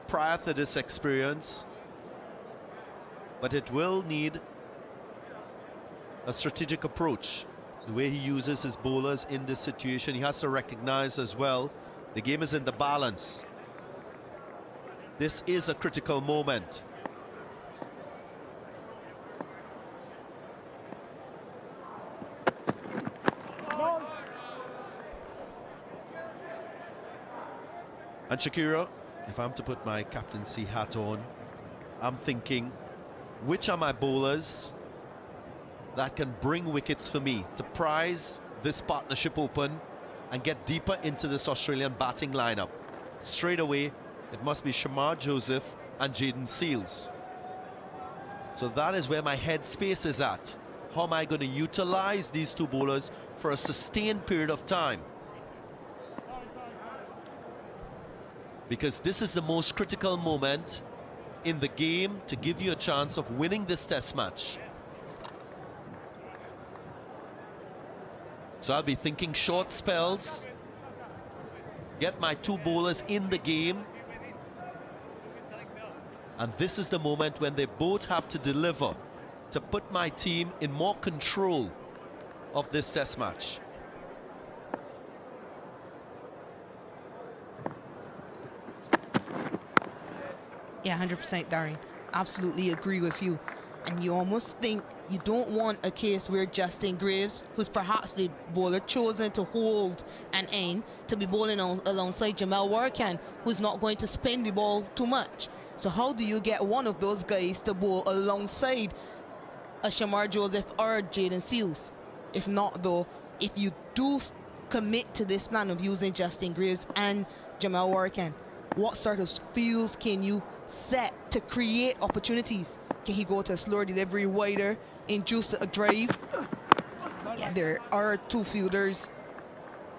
prior to this experience, but it will need a strategic approach. The way he uses his bowlers in this situation, he has to recognize as well the game is in the balance. This is a critical moment. And Shakira, if I'm to put my captaincy hat on, I'm thinking, which are my bowlers that can bring wickets for me to prize this partnership open and get deeper into this Australian batting lineup. Straight away, it must be Shamar Joseph and Jaden Seals. So that is where my headspace is at. How am I going to utilize these two bowlers for a sustained period of time? Because this is the most critical moment in the game to give you a chance of winning this test match. So I'll be thinking short spells, get my two bowlers in the game, and this is the moment when they both have to deliver to put my team in more control of this test match. Yeah, 100%, Darren. Absolutely agree with you. And you almost think you don't want a case where Justin Graves, who's perhaps the bowler chosen to hold an end, to be bowling alongside Jamal Warkan, who's not going to spin the ball too much. So how do you get one of those guys to bowl alongside a Shamar Joseph or Jaden Seals? If not, though, if you do commit to this plan of using Justin Graves and Jamal Warkan, what sort of fields can you set to create opportunities? Can he go to a slower delivery, wider, induce a drive? Yeah, there are two fielders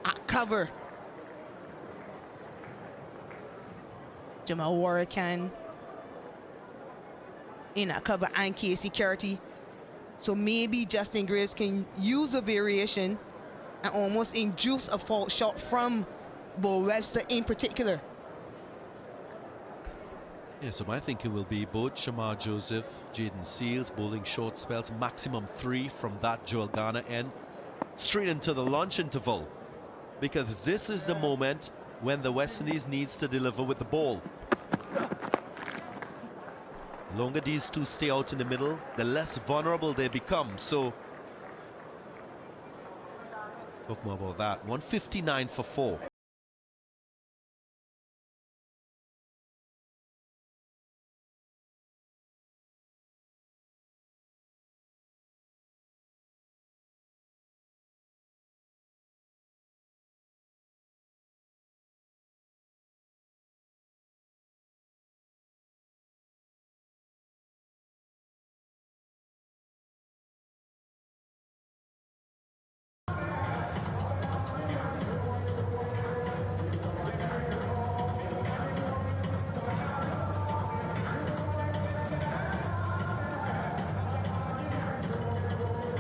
at cover. Jamal Warkan in at cover and Casey Carty. So maybe Justin Graves can use a variation and almost induce a fault shot from Bo Webster in particular. Yeah, so my thinking will be both Shamar Joseph, Jaden Seals bowling short spells, maximum 3 from that Joel Garner end, straight into the launch interval. Because this is the moment when the West Indies needs to deliver with the ball. The longer these two stay out in the middle, the less vulnerable they become. So, talk more about that. 159 for 4.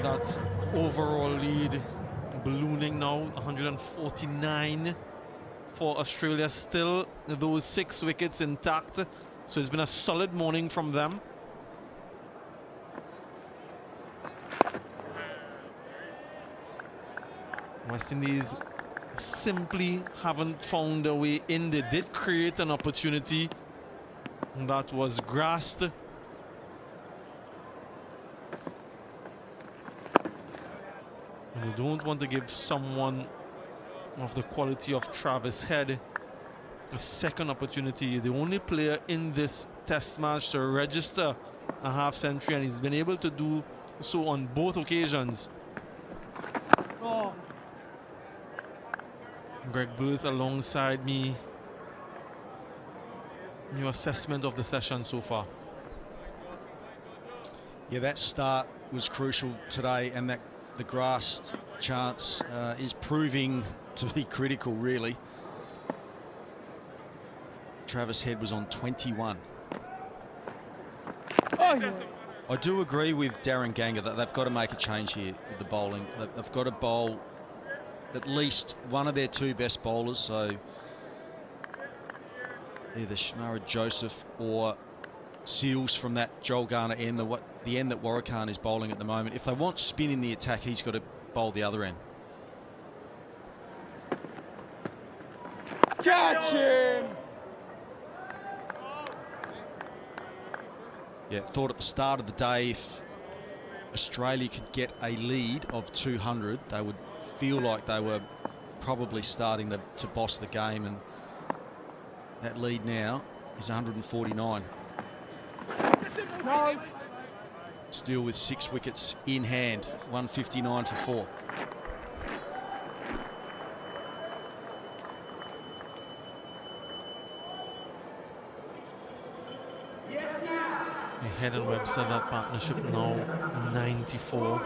That overall lead ballooning now, 149 for Australia. Still those 6 wickets intact, so it's been a solid morning from them. West Indies simply haven't found a way in. They did create an opportunity that was grasped. And you don't want to give someone of the quality of Travis Head a second opportunity. The only player in this test match to register a half century, and he's been able to do so on both occasions. Oh. Greg Booth alongside me. Your assessment of the session so far? Yeah, that start was crucial today, and that the grassed chance is proving to be critical, really. Travis Head was on 21. Oh, yeah. I do agree with Darren Ganger that they've got to make a change here with the bowling. They've got to bowl at least one of their 2 best bowlers, so either Shamar Joseph or Seals from that Joel Garner end, the end that Warrican is bowling at the moment. If they want spin in the attack, he's got to bowl the other end. Catch him! Yeah, thought at the start of the day if Australia could get a lead of 200, they would feel like they were probably starting to boss the game, and that lead now is 149. No. still with 6 wickets in hand, 159 for 4. Head and Webster, that partnership now 94.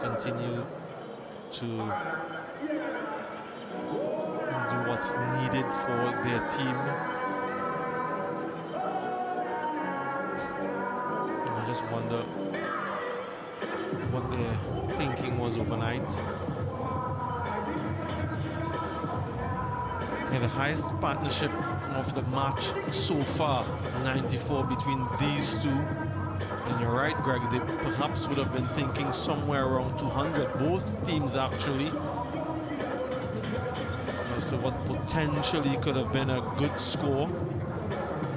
Continue to do what's needed for their team. I just wonder what their thinking was overnight. Yeah, the highest partnership of the match so far, 94 between these two. And you're right, Greg, they perhaps would have been thinking somewhere around 200, both teams actually. So what potentially could have been a good score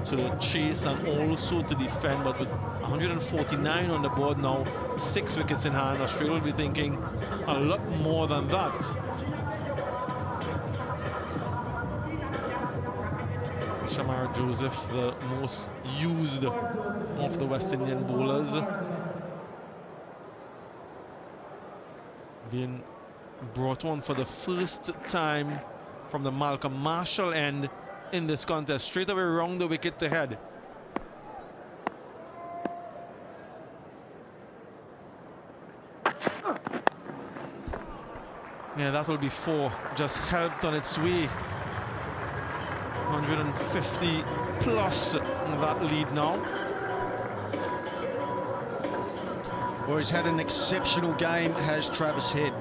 to chase and also to defend, but with 149 on the board now, 6 wickets in hand, Australia will be thinking a lot more than that. Shamar Joseph, the most used of the West Indian bowlers, being brought on for the first time from the Malcolm Marshall end in this contest, straight away round the wicket to head. Yeah, that will be 4, just helped on its way. 150 plus that lead now. Well, he's had an exceptional game, has Travis Head,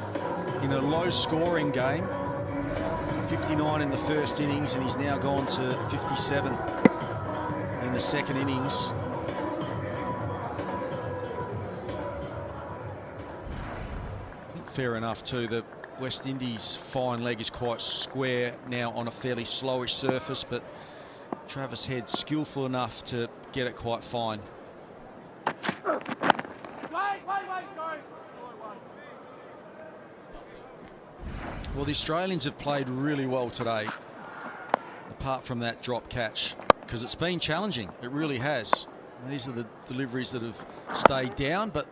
in a low-scoring game. 59 in the first innings, and he's now gone to 57 in the second innings. I think fair enough too. The West Indies fine leg is quite square now on a fairly slowish surface, but Travis Head skillful enough to get it quite fine. Well, the Australians have played really well today, apart from that drop catch, because it's been challenging. It really has. And these are the deliveries that have stayed down, but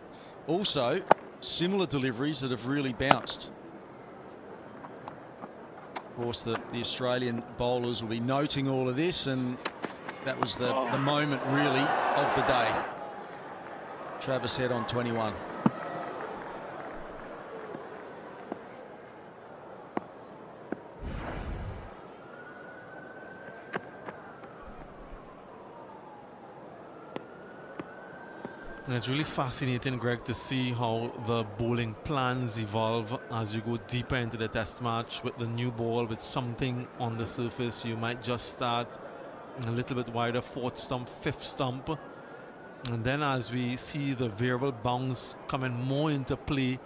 also similar deliveries that have really bounced. Of course, the Australian bowlers will be noting all of this, and that was the moment, really, of the day. Travis Head on 21. And it's really fascinating, Greg, to see how the bowling plans evolve as you go deeper into the test match. With the new ball, with something on the surface, you might just start a little bit wider, 4th stump, 5th stump. And then as we see the variable bounce coming more into play,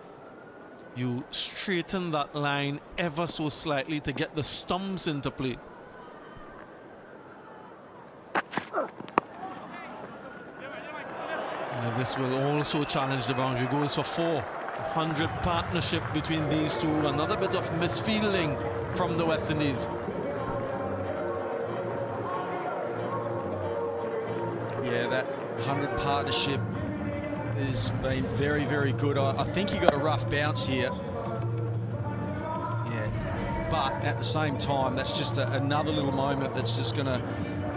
you straighten that line ever so slightly to get the stumps into play. This will also challenge the boundary. Goes for 4. 100 partnership between these two. Another bit of misfielding from the West Indies. Yeah, that 100 partnership has been very, very good. I think he got a rough bounce here. Yeah, but at the same time, that's just another little moment that's just going to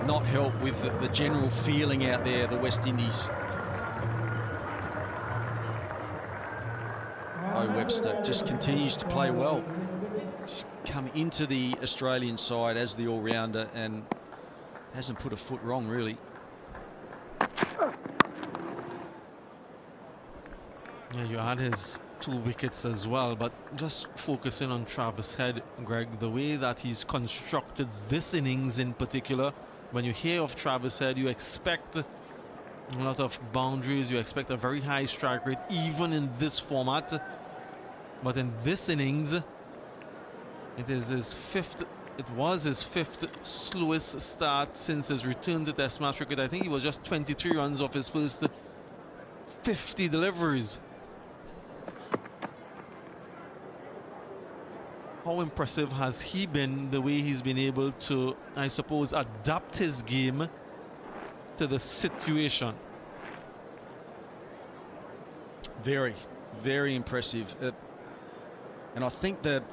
not help with the general feeling out there, the West Indies. Webster just continues to play well. He's come into the Australian side as the all-rounder and hasn't put a foot wrong, really. Yeah, you had his 2 wickets as well, but just focusing on Travis Head, Greg, the way that he's constructed this innings in particular, when you hear of Travis Head, you expect a lot of boundaries, you expect a very high strike rate, even in this format. But in this innings, it was his 5th slowest start since his return to Test match cricket. I think he was just 23 runs off his first 50 deliveries. How impressive has he been, the way he's been able to, I suppose, adapt his game to the situation? Very, very impressive. And I think the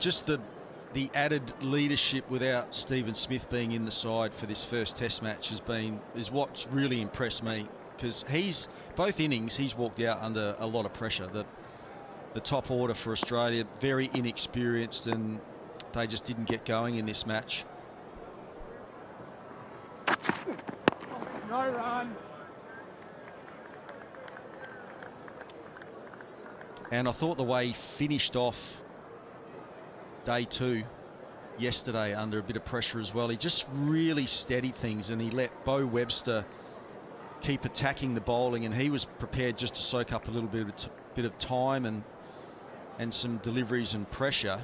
added leadership without Stephen Smith being in the side for this first Test match is what's really impressed me, because both innings he's walked out under a lot of pressure. The top order for Australia, very inexperienced, and they just didn't get going in this match. No run. And I thought the way he finished off day 2 yesterday under a bit of pressure as well, he just really steadied things, and he let Bo Webster keep attacking the bowling, and he was prepared just to soak up a little bit of time and some deliveries and pressure,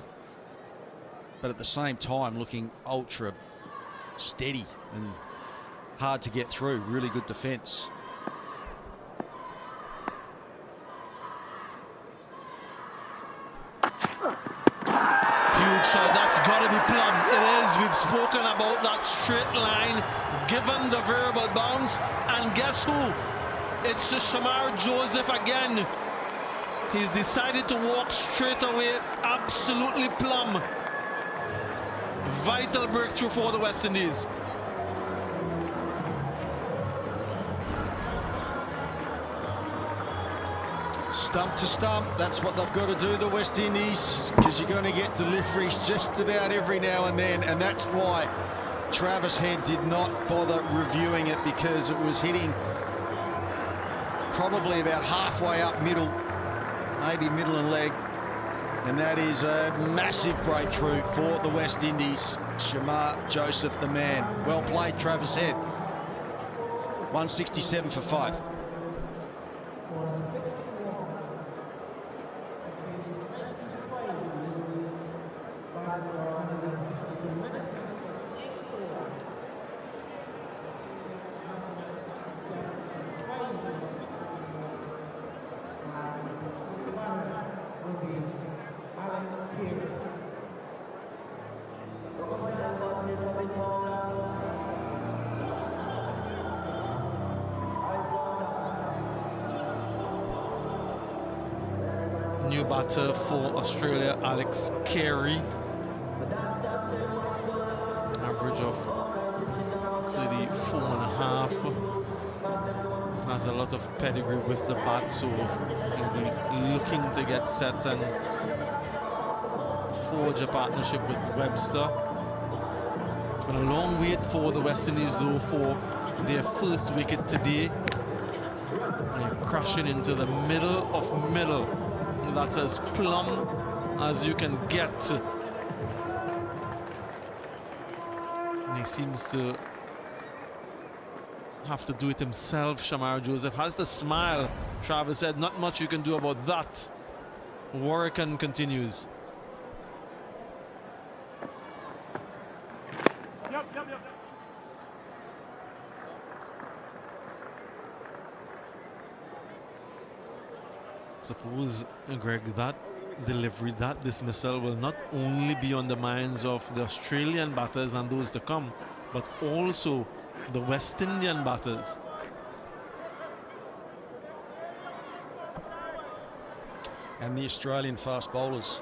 but at the same time looking ultra steady and hard to get through. Really good defence. Huge shot, that's got to be plumb. It is. We've spoken about that straight line, given the variable bounce, and guess who? It's Shamar Joseph again. He's decided to walk straight away, absolutely plumb. Vital breakthrough for the West Indies. Stump to stump, that's what they've got to do, the West Indies, because you're going to get deliveries just about every now and then, and that's why Travis Head did not bother reviewing it, because it was hitting probably about halfway up middle, maybe middle and leg, and that is a massive breakthrough for the West Indies. Shamar Joseph, the man. Well played, Travis Head. 167 for 5. New batter for Australia, Alex Carey. Average of 34.5. Has a lot of pedigree with the bat, so he'll be looking to get set and forge a partnership with Webster. It's been a long wait for the West Indies, though, for their first wicket today. They're crashing into the middle of middle. That's as plumb as you can get. And he seems to have to do it himself. Shamar Joseph has the smile. Travis said, not much you can do about that. Workin continues. Suppose, Greg, that delivery, that dismissal will not only be on the minds of the Australian batters and those to come, but also the West Indian batters. And the Australian fast bowlers.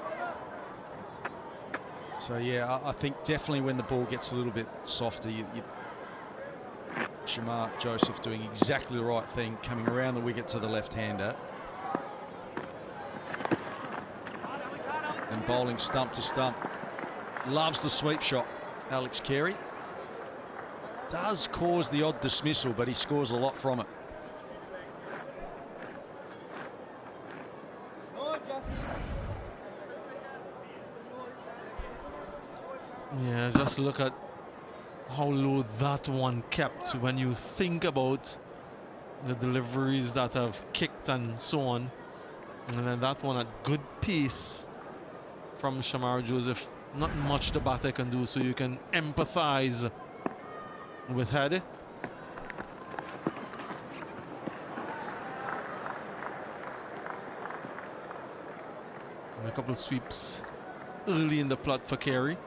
So yeah, I think definitely when the ball gets a little bit softer, Shamar Joseph doing exactly the right thing, coming around the wicket to the left-hander. And bowling stump to stump. Loves the sweep shot, Alex Carey. Does cause the odd dismissal, but he scores a lot from it. Yeah, just look at how low that one kept when you think about the deliveries that have kicked and so on. And then that one at good pace from Shamar Joseph. Not much the batter can do, so you can empathize with Head. And a couple of sweeps early in the plot for Carey.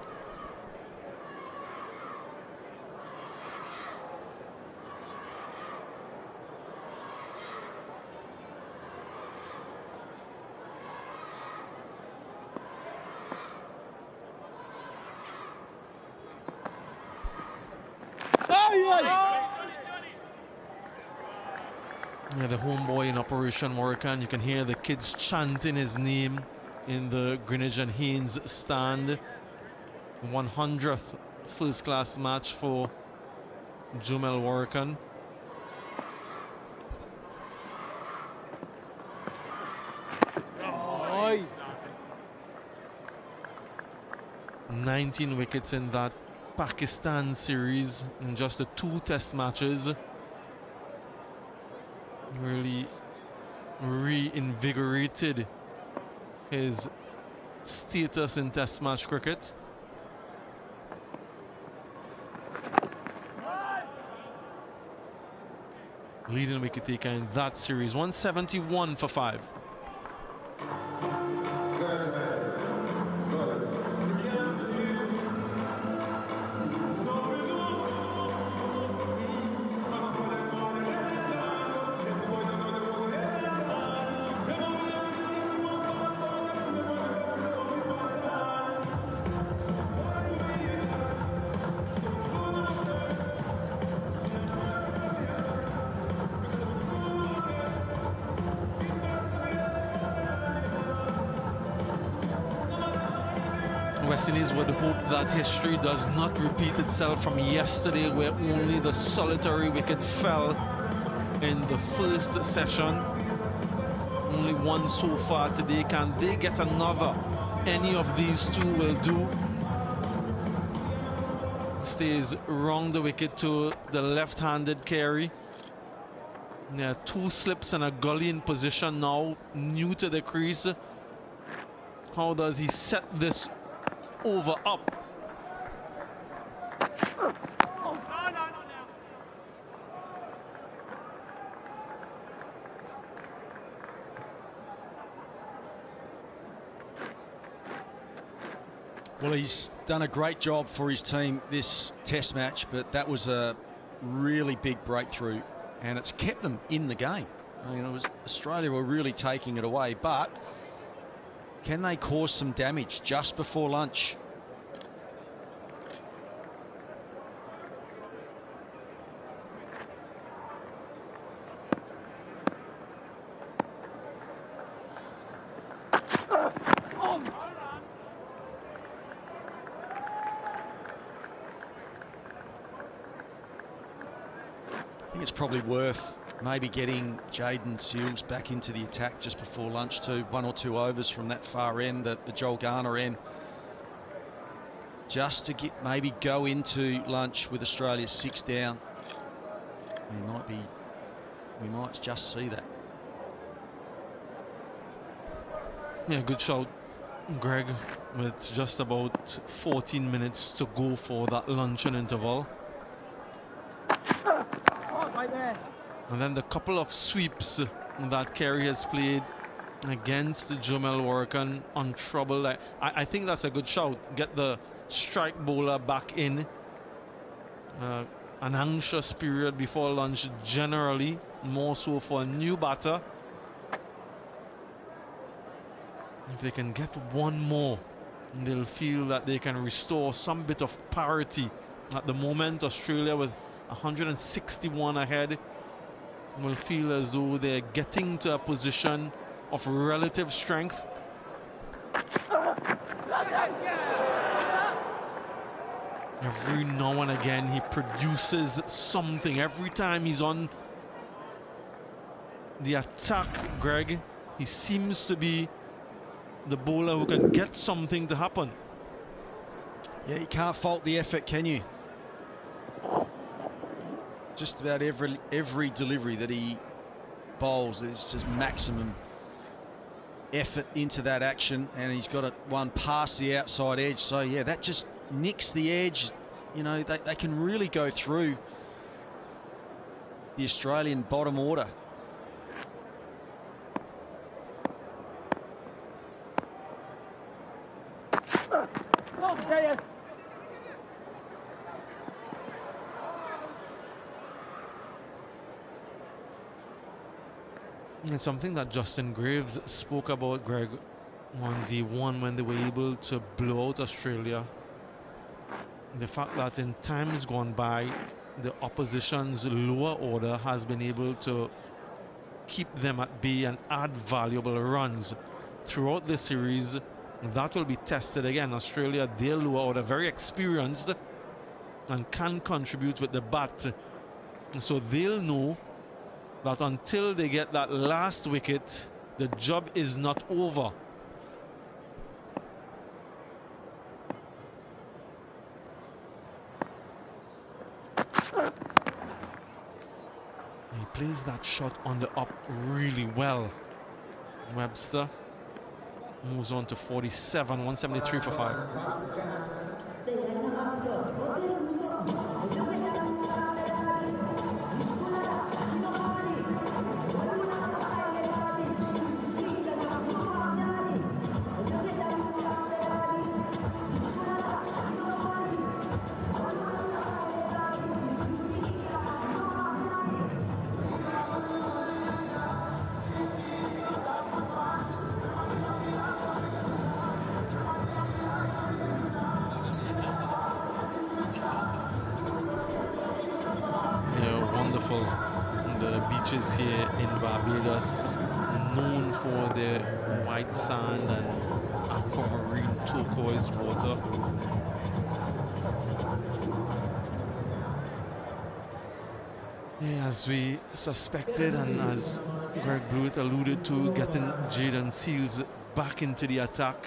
Yeah, the homeboy in Operation Moroccan. You can hear the kids chanting his name in the Greenwich and Haynes stand. 100th first-class match for Jumel Moroccan. Oi. 19 wickets in that Pakistan series in just the 2 test matches. Really reinvigorated his status in test match cricket. Leading wicket taker in that series, 171 for 5. West Indies would hope that history does not repeat itself from yesterday, where only the solitary wicket fell in the first session. Only one so far today. Can they get another? Any of these two will do. Stays round the wicket to the left-handed Carey. There are 2 slips and a gully in position now, new to the crease. How does he set this over up? Well, he's done a great job for his team this test match, but that was a really big breakthrough and it's kept them in the game. I mean, Australia were really taking it away, but can they cause some damage just before lunch? I think it's probably worth maybe getting Jaden Seals back into the attack just before lunch too. 1 or 2 overs from that far end, the Joel Garner end, just to get maybe go into lunch with Australia 6 down. We might just see that. Yeah, good shout, Greg, with just about 14 minutes to go for that luncheon interval. Right there. And then the couple of sweeps that Carey has played against Jumel Moroccan on trouble. I think that's a good shout. Get the strike bowler back in. An anxious period before lunch, generally, more so for a new batter. If they can get one more, they'll feel that they can restore some bit of parity. At the moment, Australia with 161 ahead will feel as though they're getting to a position of relative strength. Every now and again he produces something. Every time he's on the attack, Greg, he seems to be the bowler who can get something to happen. Yeah, you can't fault the effort, can you? Just about every delivery that he bowls, there's just maximum effort into that action, and he's got one past the outside edge. So yeah, that just nicks the edge. You know, they can really go through the Australian bottom order. It's something that Justin Graves spoke about, Greg, on day 1 when they were able to blow out Australia. The fact that in times gone by, the opposition's lower order has been able to keep them at bay and add valuable runs throughout the series. That will be tested again. Australia, they're lower order, very experienced and can contribute with the bat. So they'll know that until they get that last wicket, the job is not over. He plays that shot on the up really well. Webster moves on to 47, 173 for 5. The beaches here in Barbados, known for their white sand and aquamarine turquoise water. Yeah, as we suspected and as Greg Blewett alluded to, getting Jayden Seales back into the attack.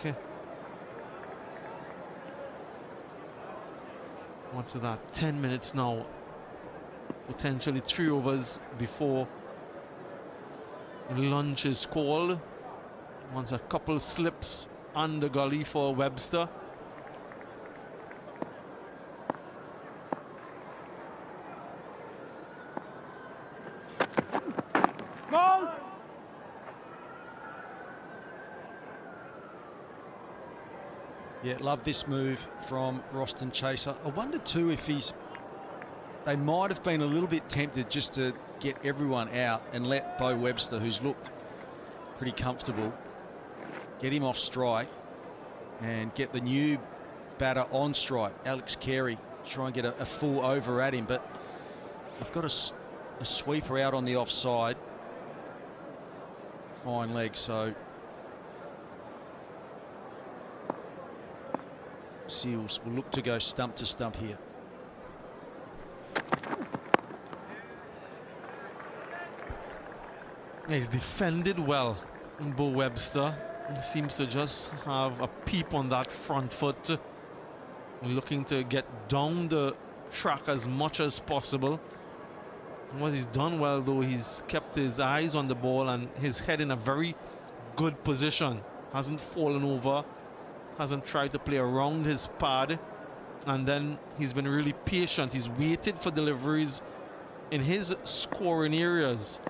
What's that? 10 minutes now. Potentially 3 overs before lunch is called. Once a couple slips on the gully for Webster. Go! Yeah, love this move from Roston Chaser. I wonder too if they might have been a little bit tempted just to get everyone out and let Bo Webster, who's looked pretty comfortable, get him off strike and get the new batter on strike, Alex Carey, try and get a full over at him. But they've got a sweeper out on the offside. Fine leg, so Seales will look to go stump to stump here. He's defended well, Bo Webster. He seems to just have a peep on that front foot, looking to get down the track as much as possible. And what he's done well, though, he's kept his eyes on the ball and his head in a very good position. Hasn't fallen over, hasn't tried to play around his pad, and then he's been really patient. He's waited for deliveries in his scoring areas.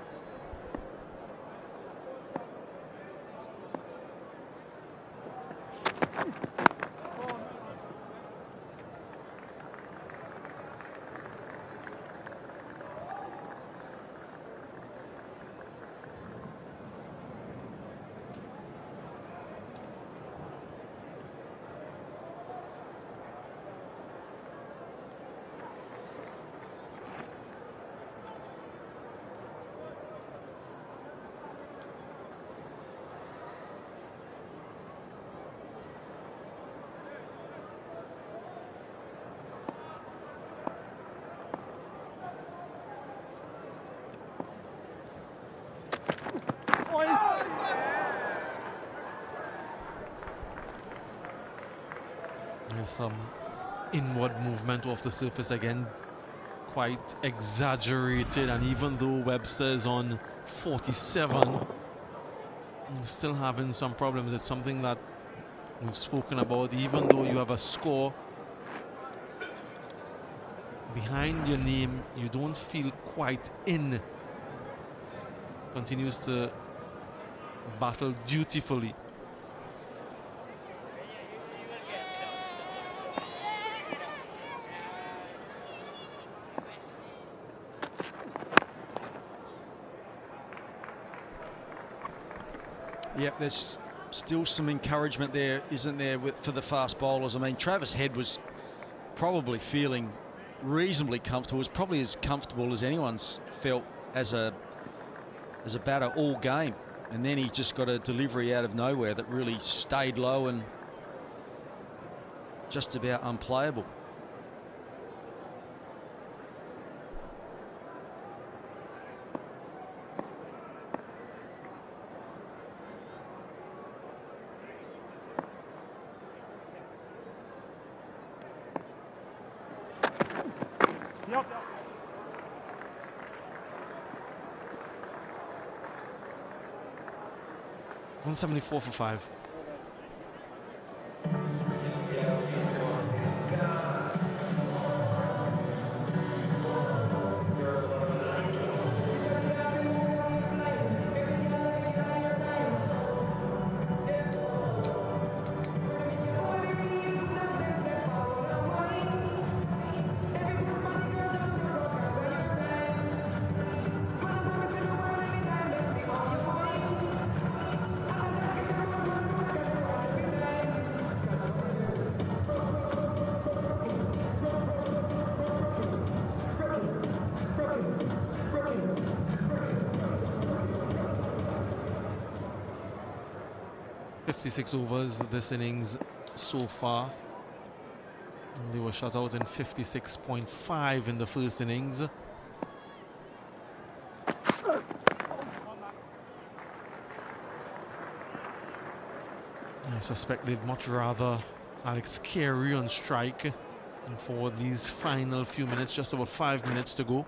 There's some inward movement off the surface again, quite exaggerated, and even though Webster is on 47, he's still having some problems. It's something that we've spoken about. Even though you have a score behind your name, you don't feel quite in. Continues to battle dutifully. Yep, there's still some encouragement there, isn't there, for the fast bowlers? I mean, Travis Head was probably feeling reasonably comfortable. It was probably as comfortable as anyone's felt as a as a batter all game. And then he just got a delivery out of nowhere that really stayed low and just about unplayable. Yep. 174 for 5. Six overs this innings so far. And they were shut out in 56.5 in the first innings. I suspect they'd much rather Alex Carey on strike for these final few minutes, just about 5 minutes to go.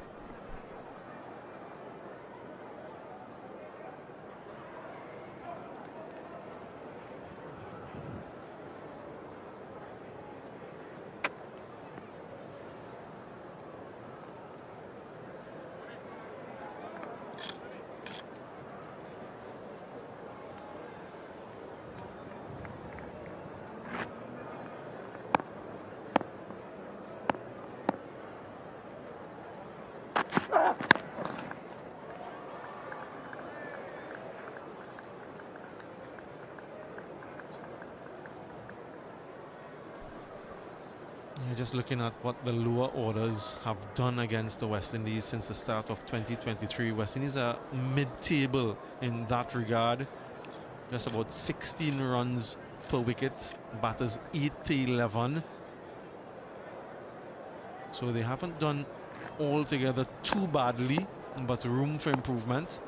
Just looking at what the lower orders have done against the West Indies since the start of 2023. West Indies are mid-table in that regard. Just about 16 runs per wicket. Batters 8 to 11. So they haven't done altogether too badly, but room for improvement.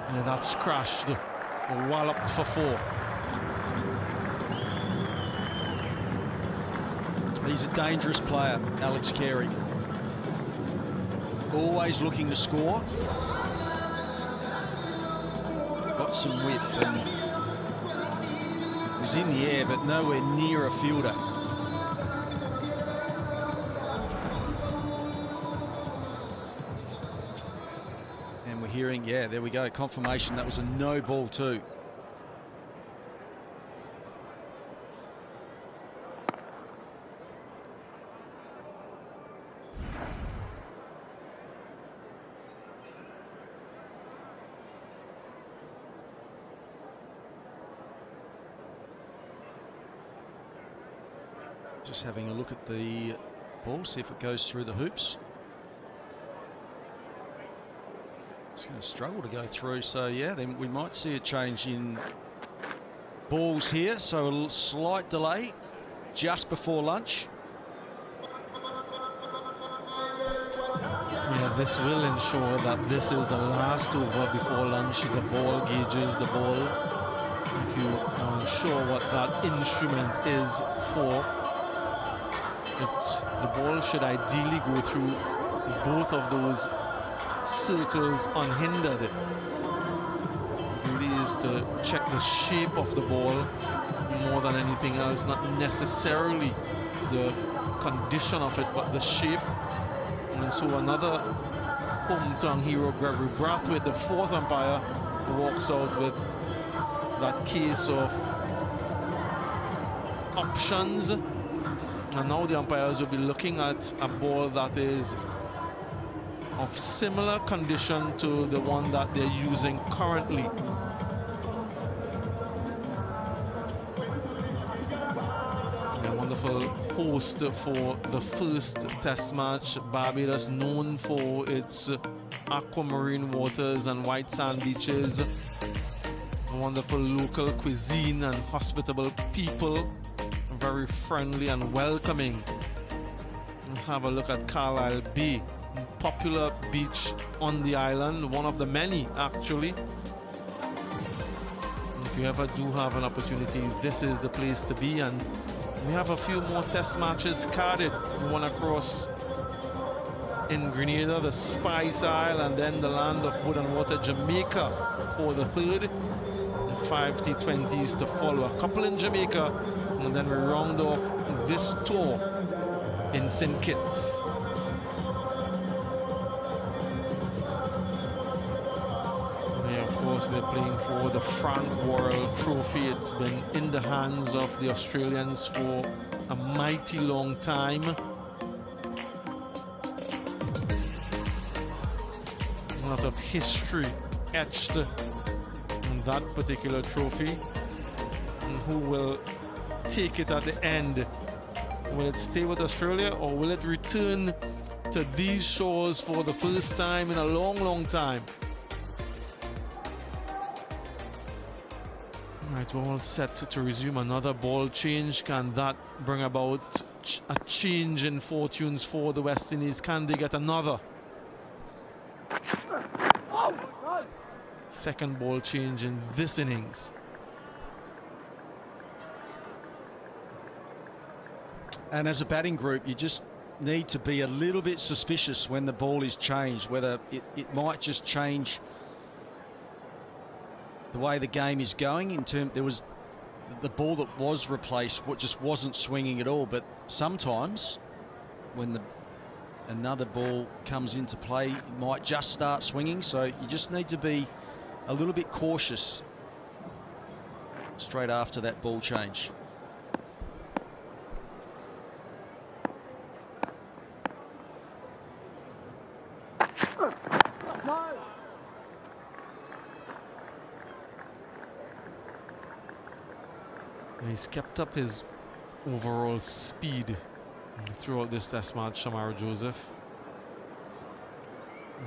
And that's crashed. A wallop for 4. He's a dangerous player, Alex Carey. Always looking to score. Got some width and was in the air, but nowhere near a fielder. And we're hearing, yeah, there we go, confirmation that was a no ball too. Just having a look at the ball, see if it goes through the hoops. It's going to struggle to go through, so yeah, then we might see a change in balls here. So a slight delay just before lunch. Yeah, this will ensure that this is the last over before lunch. The ball gauges the ball. If you are unsure what that instrument is for, the ball should ideally go through both of those circles unhindered. It really is to check the shape of the ball more than anything else, not necessarily the condition of it, but the shape. And so another hometown hero, Gregory Brathwaite, the 4th umpire, walks out with that case of options. And now the umpires will be looking at a ball that is of similar condition to the one that they're using currently. A wonderful host for the first test match. Barbados, known for its aquamarine waters and white sand beaches, wonderful local cuisine and hospitable people, very friendly and welcoming. Let's have a look at Carlisle Bay, popular beach on the island, one of the many actually. If you ever do have an opportunity, this is the place to be. And we have a few more test matches carded. One across in Grenada, the Spice Isle, and then the land of wood and water, Jamaica, for the third. 5 T20s to follow. A couple in Jamaica, and then we round off this tour in St. Kitts. Of course, they're playing for the Frank Worrell Trophy. It's been in the hands of the Australians for a mighty long time. A lot of history etched in that particular trophy. And who will take it at the end? Will it stay with Australia, or will it return to these shores for the first time in a long, long time? Right, we're all set to resume another ball change. Can that bring about a change in fortunes for the West Indies? Can they get another second ball change in this innings? And as a batting group, you just need to be a little bit suspicious when the ball is changed, whether it might just change the way the game is going. In terms, there was the ball that was replaced, what just wasn't swinging at all. But sometimes when another ball comes into play, it might just start swinging. So you just need to be a little bit cautious straight after that ball change. He's kept up his overall speed throughout this test match, Shamar Joseph.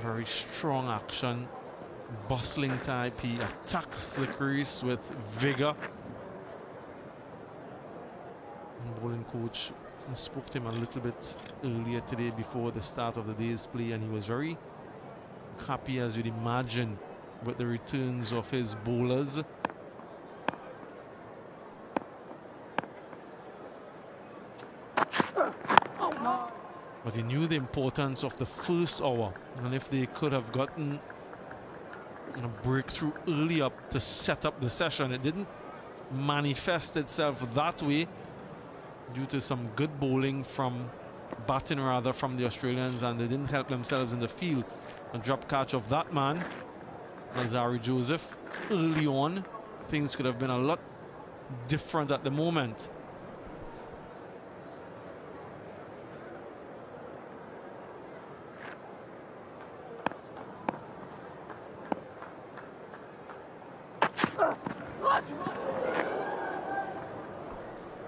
Very strong action, bustling type. He attacks the crease with vigor. And bowling coach spoke to him a little bit earlier today before the start of the day's play, and he was very happy, as you'd imagine, with the returns of his bowlers. But he knew the importance of the first hour, and if they could have gotten a breakthrough early up to set up the session, it didn't manifest itself that way due to some good bowling from batting rather from the Australians, and they didn't help themselves in the field. A drop catch of that man, Nazari Joseph, early on. Things could have been a lot different at the moment.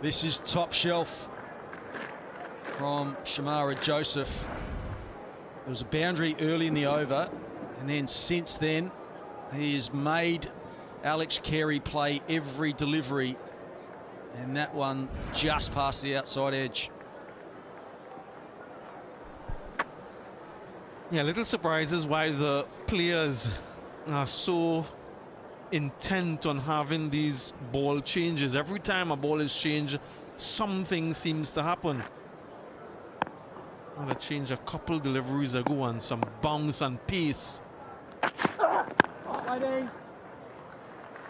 This is top shelf from Shamara Joseph. There was a boundary early in the over, and then since then he has made Alex Carey play every delivery, and that one just past the outside edge. Yeah, little surprises why the players are so intent on having these ball changes. Every time a ball is changed, something seems to happen. And I changed a couple deliveries ago, and some bounce and pace.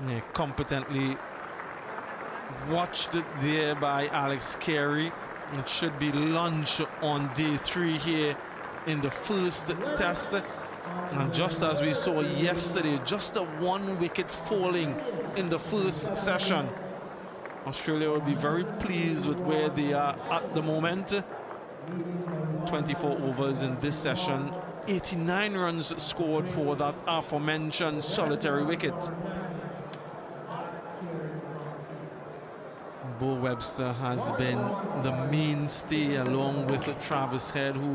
Yeah, competently watched it there by Alex Carey. It should be lunch on day 3 here in the first test. And just as we saw yesterday, just a 1 wicket falling in the first session. Australia will be very pleased with where they are at the moment. 24 overs in this session, 89 runs scored for that aforementioned solitary wicket. Bo Webster has been the mainstay, along with Travis Head, who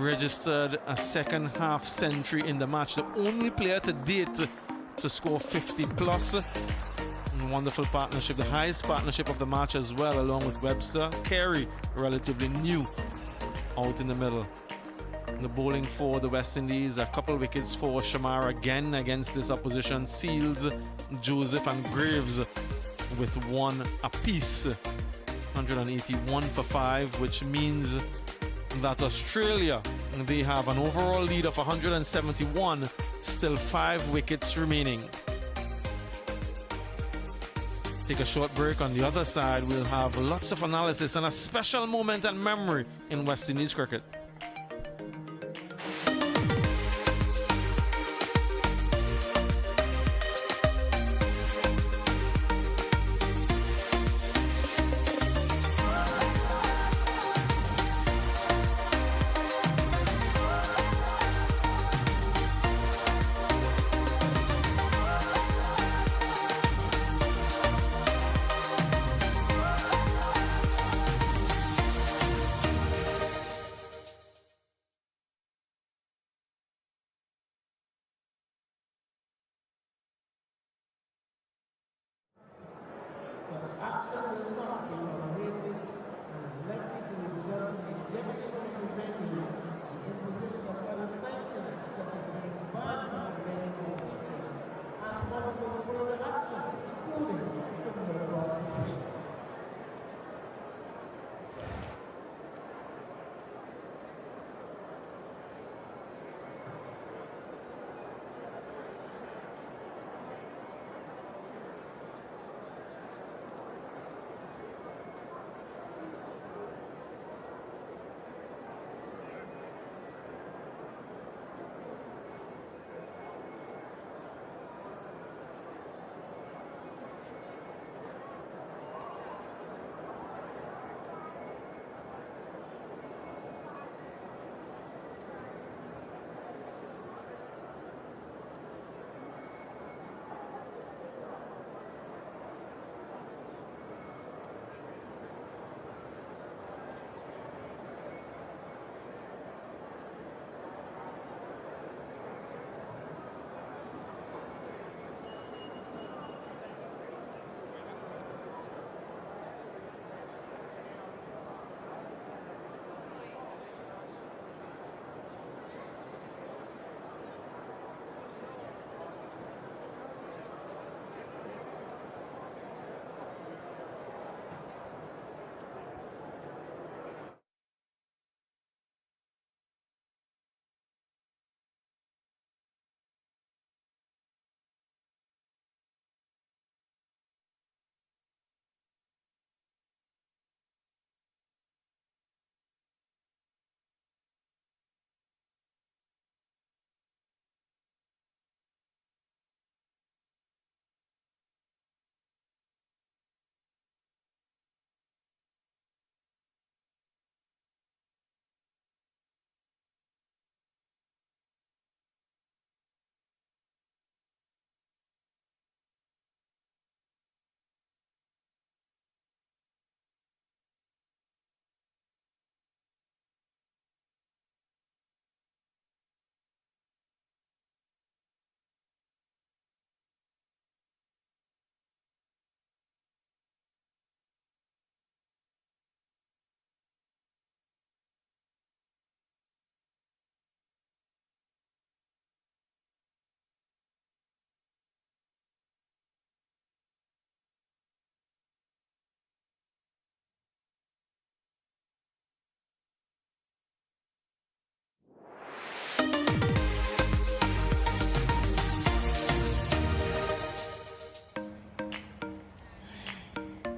registered a second half century in the match. The only player to date to score 50 plus. Wonderful partnership, the highest partnership of the match as well, along with Webster. Carey, relatively new, out in the middle. The bowling for the West Indies, a couple wickets for Shamar again against this opposition. Seals, Joseph and Graves with one apiece. 181 for 5, which means that Australia, they have an overall lead of 171, still 5 wickets remaining. Take a short break. On the other side, we'll have lots of analysis and a special moment and memory in West Indies cricket.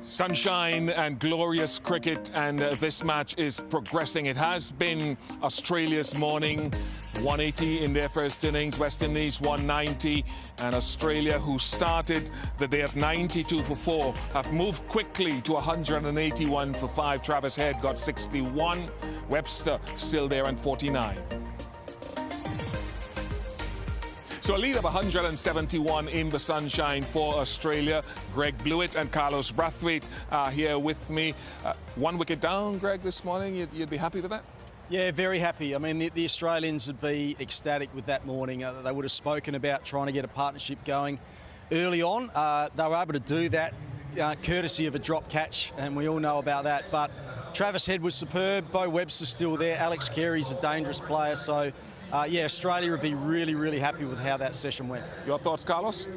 Sunshine and glorious cricket, and this match is progressing. It has been Australia's morning. 180 in their first innings, West Indies 190, and Australia, who started the day at 92 for 4, have moved quickly to 181 for 5. Travis Head got 61. Webster still there on 49. So a lead of 171 in the Sunshine for Australia. Greg Blewett and Carlos Brathwaite are here with me. 1 wicket down, Greg, this morning. You'd be happy with that? Yeah, very happy. I mean, the Australians would be ecstatic with that morning. They would have spoken about trying to get a partnership going early on. They were able to do that courtesy of a drop catch, and we all know about that. But Travis Head was superb. Bo Webster's still there. Alex Carey's a dangerous player. So, yeah, Australia would be really, really happy with how that session went. Your thoughts, Carlos?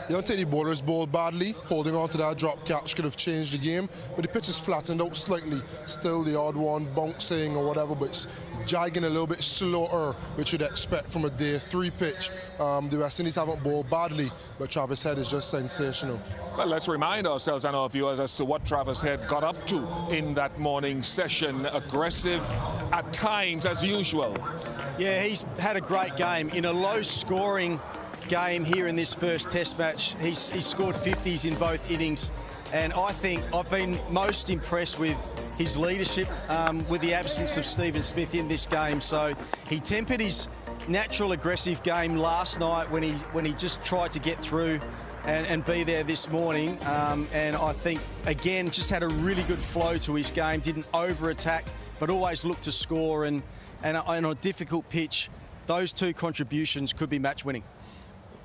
You don't think the bowlers bowled badly. Holding on to that drop catch could have changed the game, but the pitch is flattened out slightly. Still the odd one bouncing or whatever, but it's jagging a little bit slower, which you'd expect from a day 3 pitch. The West Indies haven't bowled badly, but Travis Head is just sensational. Well, let's remind ourselves and our viewers as to what Travis Head got up to in that morning session. Aggressive at times, as usual. Yeah, he's had a great game. In a low-scoring game here in this first Test match, he's scored 50s in both innings. And I think I've been most impressed with his leadership with the absence of Stephen Smith in this game. So he tempered his natural aggressive game last night when he just tried to get through and be there this morning. And I think, again, just had a really good flow to his game, didn't over-attack, but always looked to score. And on a difficult pitch, those 2 contributions could be match-winning.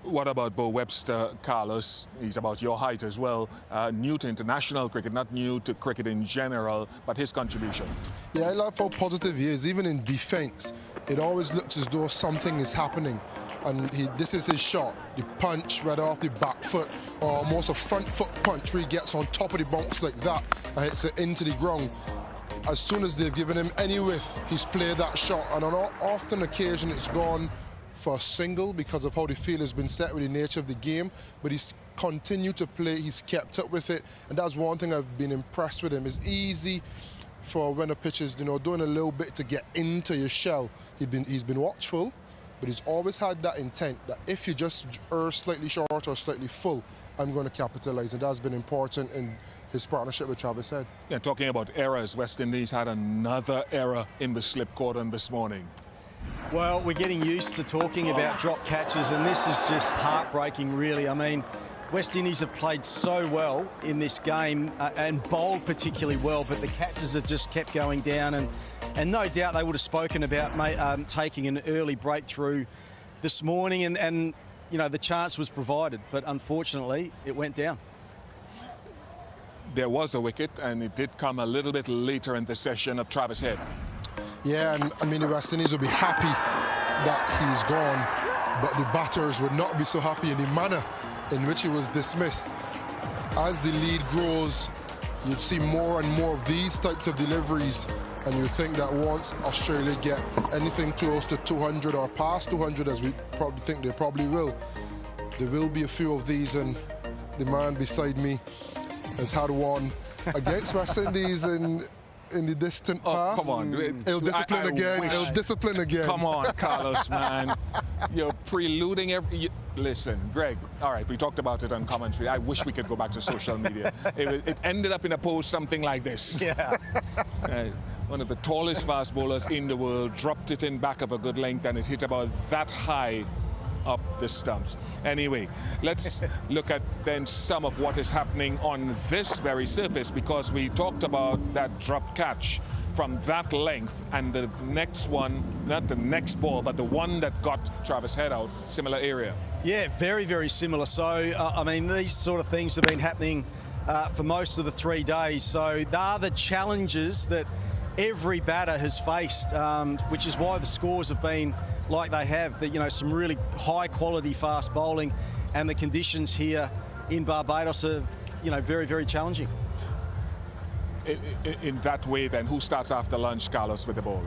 What about Bo Webster, Carlos? He's about your height as well. New to international cricket, not new to cricket in general, but his contribution. Yeah, I love how positive he is. Even in defence, it always looks as though something is happening. And this is his shot. The punch, whether off the back foot or almost a front foot punch where he gets on top of the bounce like that and hits it into the ground. As soon as they've given him any width, he's played that shot. And on often occasion, it's gone for a single because of how the field has been set with the nature of the game, but he's continued to play, he's kept up with it, and that's one thing I've been impressed with him. It's easy for when a pitch is, doing a little bit to get into your shell. He's been watchful, but he's always had that intent that if you just err slightly short or slightly full, I'm going to capitalize, and that's been important in his partnership with Travis Head. Yeah, talking about errors, West Indies had another error in the slip cordon this morning. Well, we're getting used to talking about drop catches, and this is just heartbreaking, really. I mean, West Indies have played so well in this game and bowled particularly well, but the catches have just kept going down, and no doubt they would have spoken about taking an early breakthrough this morning, and the chance was provided, but unfortunately it went down. There was a wicket, and it did come a little bit later in the session of Travis Head. Yeah, and I mean, the West Indies will be happy that he's gone, but the batters would not be so happy in the manner in which he was dismissed. As the lead grows, you'd see more and more of these types of deliveries, and you think that once Australia get anything close to 200 or past 200, as we probably think they probably will, there will be a few of these, and the man beside me has had one against West Indies in the distant past. Come on. He'll discipline again. He'll discipline again. Come on, Carlos, man. You're preluding Listen, Greg, all right, we talked about it on commentary. I wish we could go back to social media. It ended up in a post something like this. Yeah. One of the tallest fast bowlers in the world dropped it in back of a good length, and it hit about that high up the stumps. Anyway, let's look at then some of what is happening on this very surface, because we talked about that drop catch from that length, and the next one, not the next ball, but the one that got Travis Head out, similar area. Yeah, very, very similar. So, I mean, these sort of things have been happening for most of the 3 days. So they are the challenges that every batter has faced, which is why the scores have been like they have. Some really high quality fast bowling, and the conditions here in Barbados are, very, very challenging. In that way, then, who starts after lunch, Carlos, with the ball?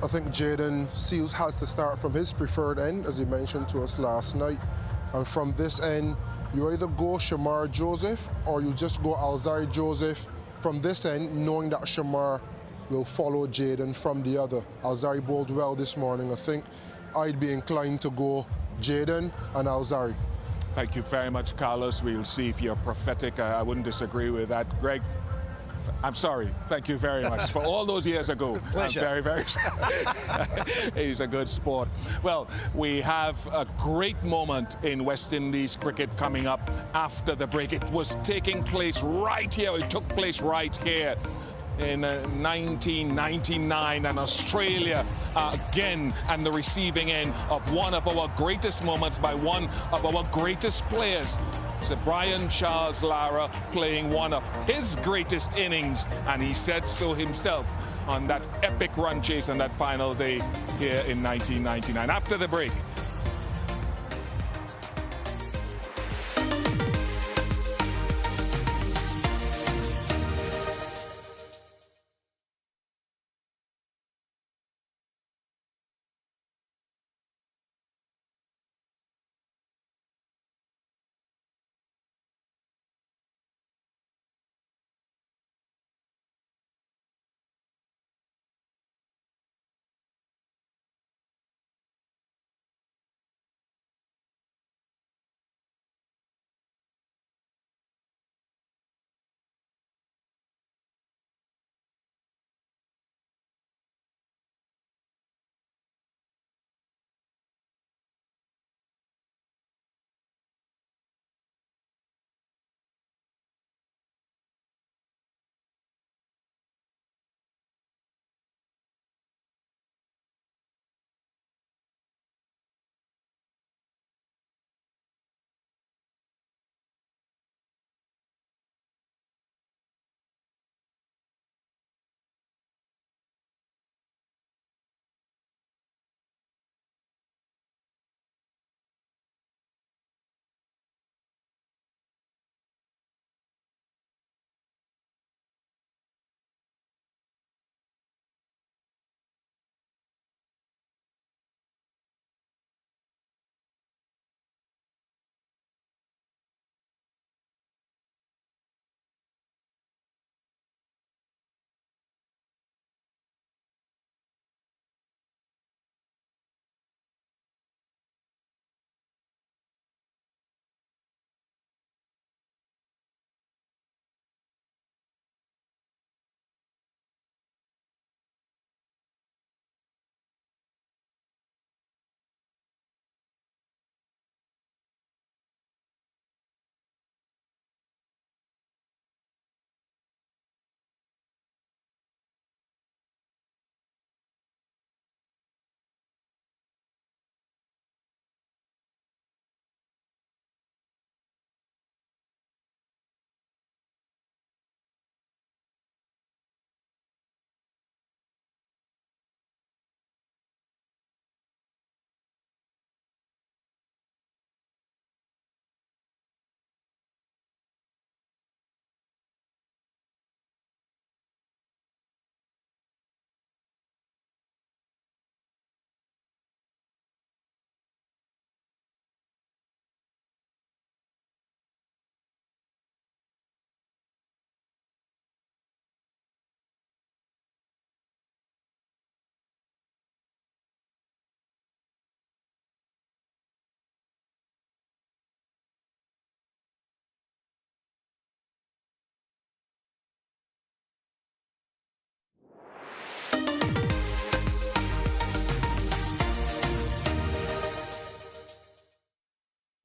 I think Jaden Seals has to start from his preferred end, as he mentioned to us last night. And from this end, you either go Shamar Joseph or you just go Alzari Joseph from this end, knowing that Shamar will follow Jaden from the other. Alzari bowled well this morning. I think I'd be inclined to go Jaden and Alzari. Thank you very much, Carlos. We'll see if you're prophetic. I wouldn't disagree with that. Greg, I'm sorry. Thank you very much. For all those years ago. Pleasure. I'm very, very He's a good sport. Well, we have a great moment in West Indies cricket coming up after the break. It was taking place right here. It took place right here in 1999, and Australia again and the receiving end of one of our greatest moments by one of our greatest players. Sir Brian Charles Lara playing one of his greatest innings, and he said so himself on that epic run chase on that final day here in 1999. After the break.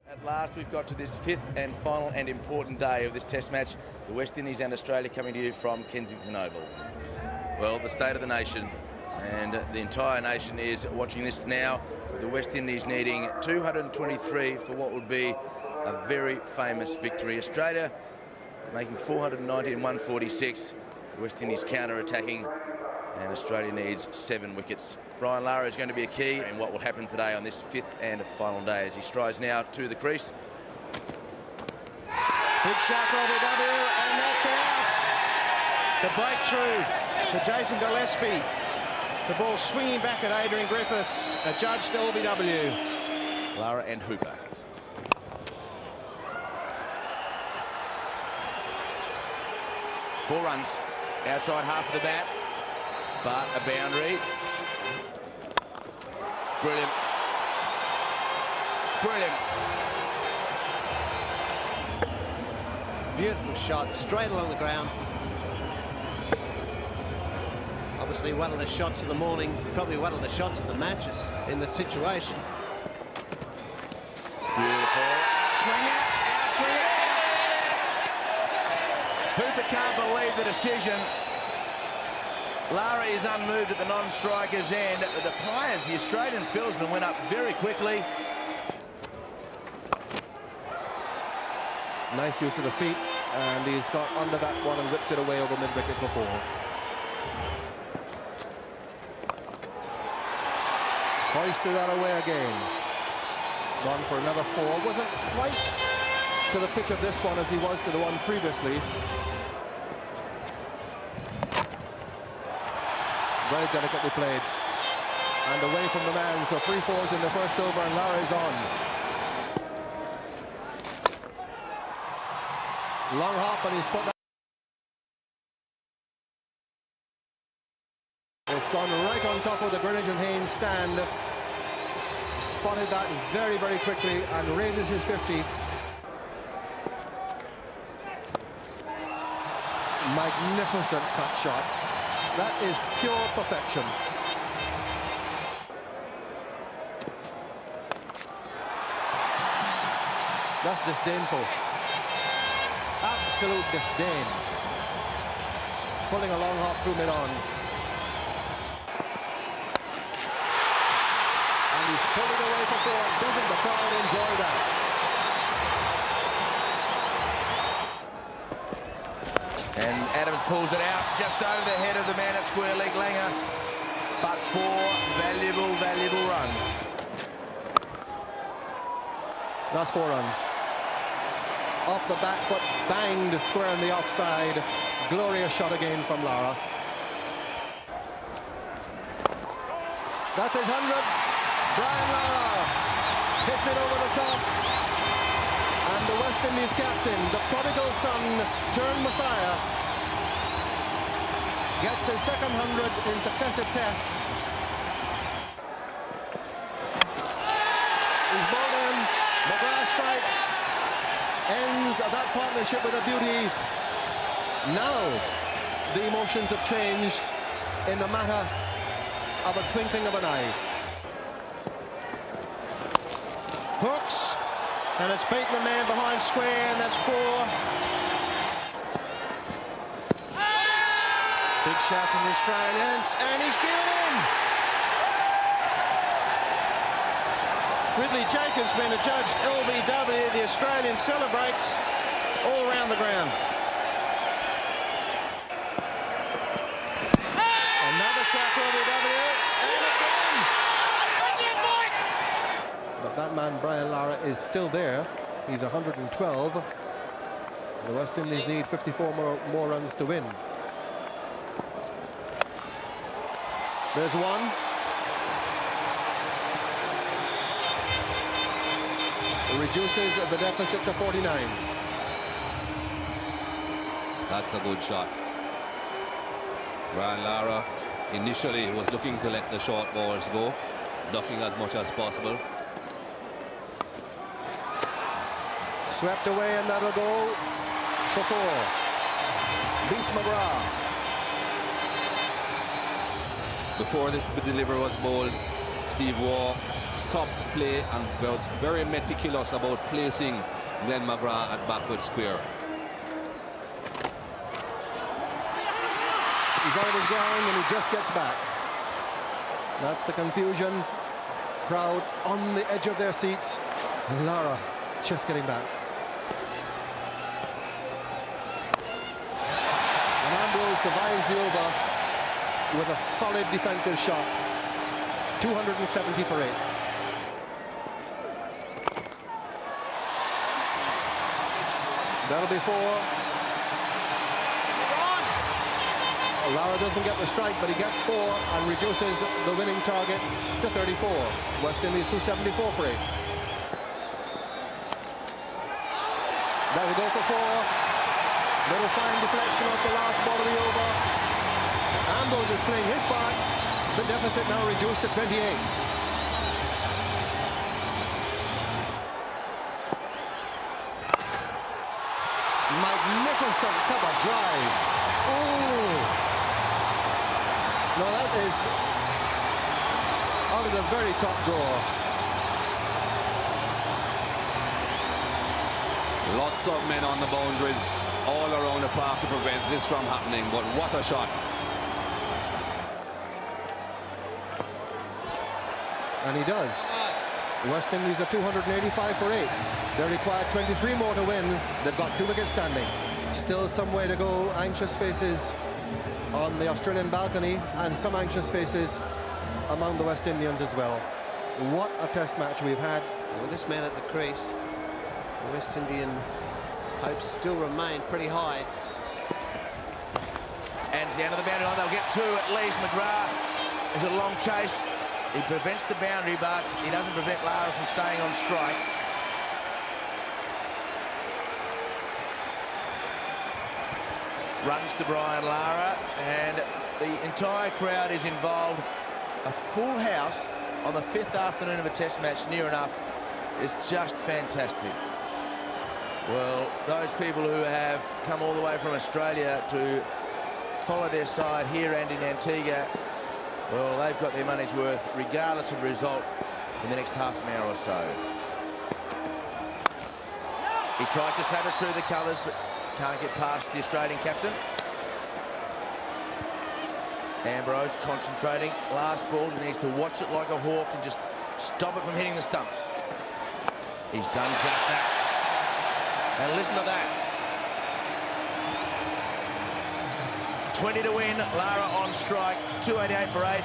At last, we've got to this fifth and final and important day of this Test match. The West Indies and Australia coming to you from Kensington Oval. Well, the state of the nation, and the entire nation is watching this now, with the West Indies needing 223 for what would be a very famous victory. Australia making 490 and 146. The West Indies counter-attacking, and Australia needs 7 wickets. Brian Lara is going to be a key in what will happen today on this fifth and final day as he strides now to the crease. Big shot for LBW, and that's out. The breakthrough for Jason Gillespie. The ball swinging back at Adrian Griffiths, adjudged LBW. Lara and Hooper. Four runs outside half of the bat, but a boundary. Brilliant. Brilliant. Beautiful shot, straight along the ground. Obviously one of the shots of the morning, probably one of the shots of the matches in the situation. Beautiful. Swing it, out, swing it, out. Hooper can't believe the decision. Lara is unmoved at the non-striker's end. The players, the Australian fieldsman, went up very quickly. Nice use of the feet, and he's got under that one and whipped it away over mid-wicket for 4. Hoisted that away again. Gone for another 4. Wasn't quite to the pitch of this one as he was to the one previously. Very delicately played. And away from the man, so 3 4s in the first over, and Lara is on. Long hop, and he's put that. It's gone right on top of the Greenwich and Haynes stand. Spotted that very, very quickly and raises his 50. Magnificent cut shot. That is pure perfection. That's disdainful. Absolute disdain. Pulling a long hop through mid-on. And he's pulled it away for 4. Doesn't the crowd enjoy that? And Adams pulls it out just over the head of the man at square leg, Langer. But 4 valuable, valuable runs. That's 4 runs. Off the back foot, banged square in the offside. Glorious shot again from Lara. That's his 100. Brian Lara hits it over the top. And the West Indies captain, the prodigal son turned Messiah, gets his second 100 in successive tests. He's bowled in. McGrath strikes. Ends that partnership with a beauty. Now the emotions have changed in the matter of a twinkling of an eye. Hooks, and it's beaten the man behind square, and that's 4. Big shout from the Australians, and he's given in. Ridley Jacobs been adjudged LBW. The Australians celebrate all around the ground. Another shot for LBW, and again. But that man, Brian Lara, is still there. He's 112. The West Indies need 54 more runs to win. There's 1. Reduces the deficit to 49. That's a good shot. Brian Lara initially was looking to let the short balls go, ducking as much as possible. Swept away, and that'll go for 4. Beats McGrath. Before this delivery was bowled, Steve Waugh stopped play and was very meticulous about placing Glenn McGrath at backward square. He's out of his ground and he just gets back. That's the confusion. Crowd on the edge of their seats. Lara just getting back. And Ambrose survives the over with a solid defensive shot. 270 for 8. That'll be 4. Lara doesn't get the strike, but he gets 4 and reduces the winning target to 34. West Indies 274 for 8. That will go for 4. Little fine deflection off the last ball of the over. Ambrose is playing his part. The deficit now reduced to 28. Magnificent cover drive. Ooh. No, that is out of the very top drawer. Lots of men on the boundaries all around the park to prevent this from happening, but what a shot. And he does. The West Indies are 285 for 8. They require 23 more to win. They've got 2 wickets standing. Still some way to go. Anxious faces on the Australian balcony and some anxious faces among the West Indians as well. What a test match we've had. With this man at the crease, the West Indian hopes still remain pretty high. And down to the boundary line, they'll get 2 at least. McGrath is a long chase. He prevents the boundary, but he doesn't prevent Lara from staying on strike. Runs to Brian Lara, and the entire crowd is involved. A full house on the 5th afternoon of a test match, near enough, is just fantastic. Well, those people who have come all the way from Australia to follow their side here and in Antigua, well, they've got their money's worth, regardless of the result, in the next half an hour or so. He tried to stab it through the colours, but can't get past the Australian captain. Ambrose concentrating. Last ball, he needs to watch it like a hawk and just stop it from hitting the stumps. He's done just that. And listen to that. 20 to win, Lara on strike, 288 for 8.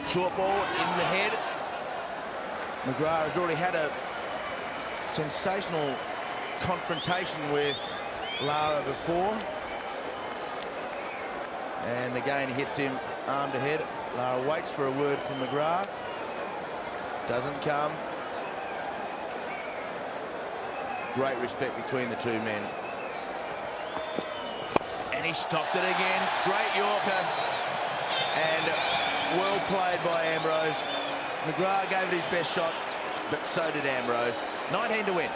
Short ball in the head. McGrath has already had a sensational confrontation with Lara before. And again, he hits him arm to head. Lara waits for a word from McGrath. Doesn't come. Great respect between the two men. And he stopped it again. Great Yorker. And well played by Ambrose. McGrath gave it his best shot, but so did Ambrose. 19 to win.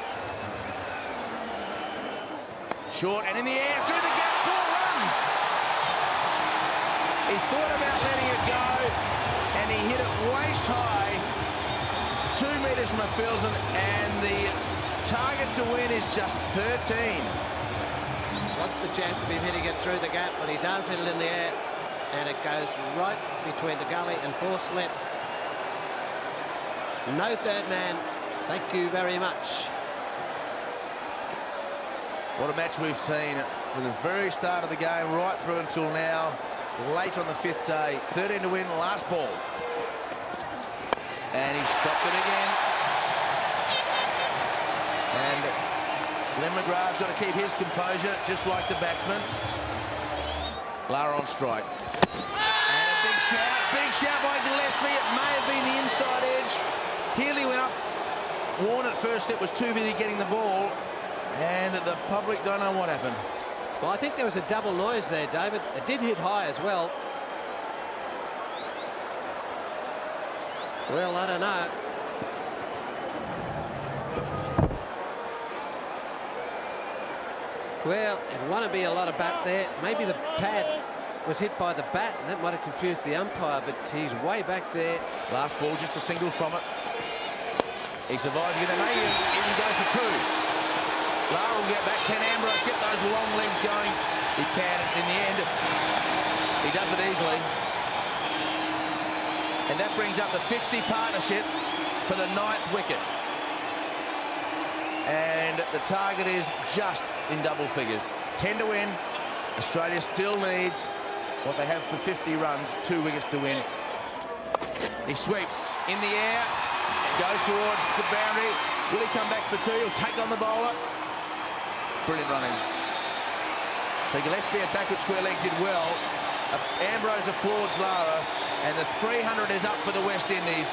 Short and in the air, through the gap, 4 runs. He thought about letting it go, and he hit it waist high, 2 metres from a fieldman, and the target to win is just 13. What's the chance of him hitting it through the gap? But he does hit it in the air, and it goes right between the gully and 4 slip. No third man. Thank you very much. What a match we've seen from the very start of the game right through until now, late on the 5th day. 13 to win, last ball. And he stopped it again. And Glenn McGrath's got to keep his composure, just like the batsman. Lara on strike. And a big shout by Gillespie. It may have been the inside edge. Healy went up. Warren at first step was too busy getting the ball, and the public don't know what happened. Well, I think there was a double noise there, David. It did hit high as well. Well, I don't know. Well, it want to be a lot of bat there. Maybe the pad was hit by the bat, and that might have confused the umpire, but he's way back there. Last ball, just a single from it. He survives again. They may even go for 2. Lara will get back. Can Ambrose get those long legs going? He can. In the end, he does it easily. And that brings up the 50 partnership for the 9th wicket. And the target is just in double figures. 10 to win. Australia still needs what they have for 50 runs, 2 wickets to win. He sweeps in the air. Goes towards the boundary. Will he come back for 2? He'll take on the bowler. Brilliant running. So Gillespie at backward square leg did well. Ambrose applauds Lara, and the 300 is up for the West Indies,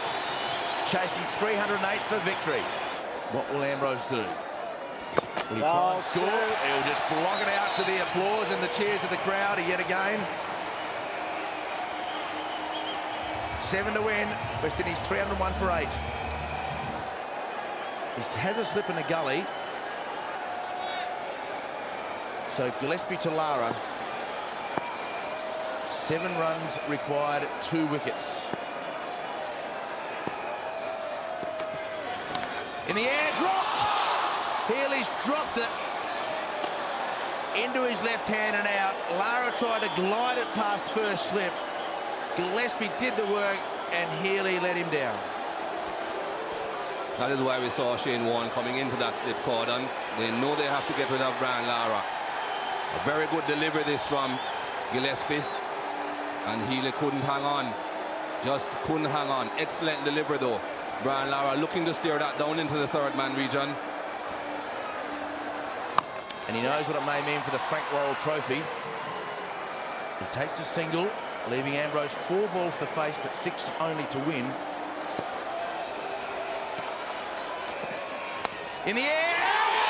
chasing 308 for victory. What will Ambrose do? Will he try and score? He'll just block it out to the applause and the cheers of the crowd yet again. 7 to win. West Indies 301 for 8. He has a slip in the gully. So Gillespie to Lara. 7 runs required, 2 wickets. In the air, dropped! Healy's dropped it into his left hand and out. Lara tried to glide it past first slip. Gillespie did the work, and Healy let him down. That is why we saw Shane Warne coming into that slip cordon. They know they have to get rid of Brian Lara. A very good delivery this from Gillespie. And Healy couldn't hang on. Just couldn't hang on. Excellent delivery though. Brian Lara looking to steer that down into the third man region. And he knows what it may mean for the Frank Worrell Trophy. He takes the single, leaving Ambrose 4 balls to face, but 6 only to win. In the air, out!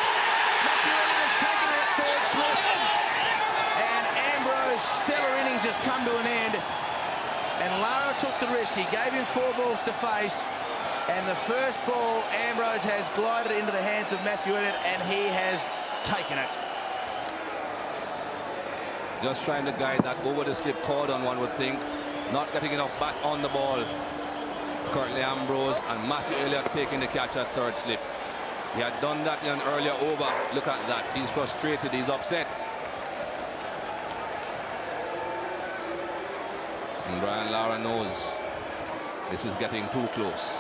Matthew Elliott has taken it at third slip. And Ambrose's stellar innings has come to an end. And Lara took the risk. He gave him 4 balls to face. And the first ball, Ambrose has glided into the hands of Matthew Elliott, and he has taken it. Just trying to guide that over the slip cordon, one would think. Not getting enough bat on the ball. Currently Ambrose and Matthew Elliott taking the catch at third slip. He had done that in an earlier over. Look at that. He's frustrated. He's upset. And Brian Lara knows this is getting too close.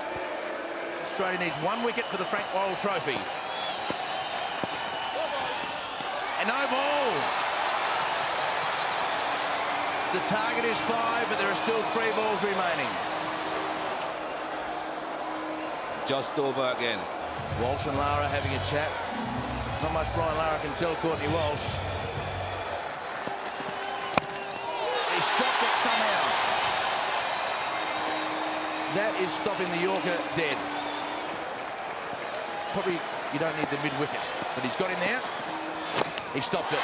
Australia needs 1 wicket for the Frank Worrell Trophy. And no ball. The target is 5, but there are still 3 balls remaining. Just over again. Walsh and Lara having a chat. Not much Brian Lara can tell Courtney Walsh. He stopped it somehow. That is stopping the Yorker dead. Probably you don't need the mid-wicket, but he's got him there. He stopped it.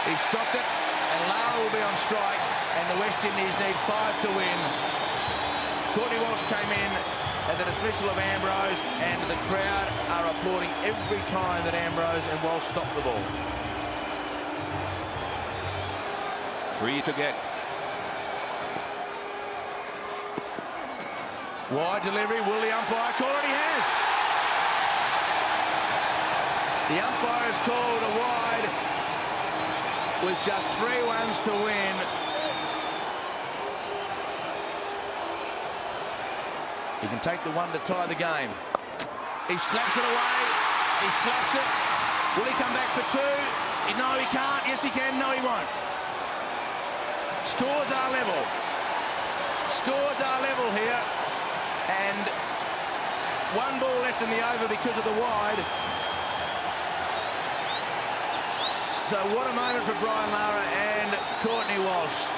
He stopped it, and Lara will be on strike, and the West Indies need 5 to win. Courtney Walsh came in at the dismissal of Ambrose, and the crowd are applauding every time that Ambrose and Walsh stop the ball. 3 to get. Wide delivery, will the umpire call it? He has. The umpire has called a wide with just 3 ones to win. He can take the 1 to tie the game. He slaps it away. He slaps it. Will he come back for 2? No, he can't. Yes, he can. No, he won't. Scores are level. Scores are level here. And 1 ball left in the over because of the wide. So what a moment for Brian Lara and Courtney Walsh.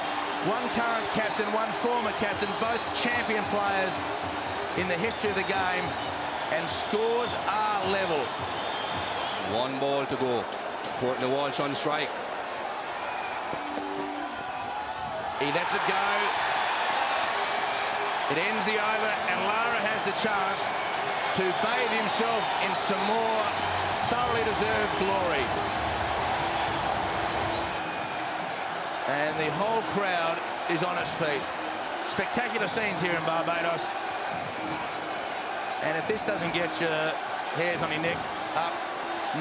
1 current captain, 1 former captain, both champion players in the history of the game, and scores are level. 1 ball to go. Courtney Walsh on strike. He lets it go. It ends the over, and Lara has the chance to bathe himself in some more thoroughly deserved glory. And the whole crowd is on its feet. Spectacular scenes here in Barbados. And if this doesn't get your hairs on your neck up,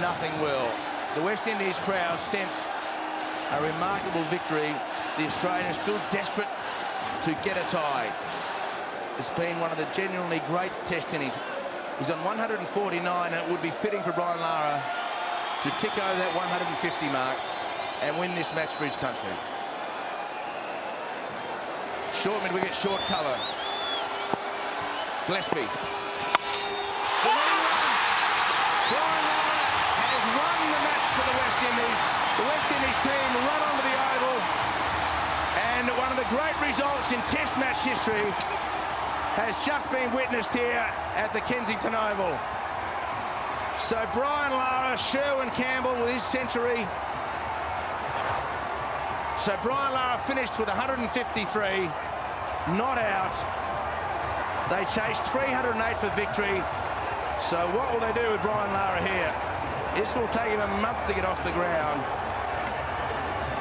nothing will. The West Indies crowd sense a remarkable victory. The Australians still desperate to get a tie. It's been one of the genuinely great test innings. He's on 149, and it would be fitting for Brian Lara to tick over that 150 mark and win this match for his country. Short mid-wicket, short cover. Gillespie. The winning run. Brian Lara has won the match for the West Indies. The West Indies team run onto the oval, and one of the great results in Test match history has just been witnessed here at the Kensington Oval. So Brian Lara, Sherwin Campbell with his century. So Brian Lara finished with 153, not out. They chased 308 for victory. So what will they do with Brian Lara here? This will take him a month to get off the ground.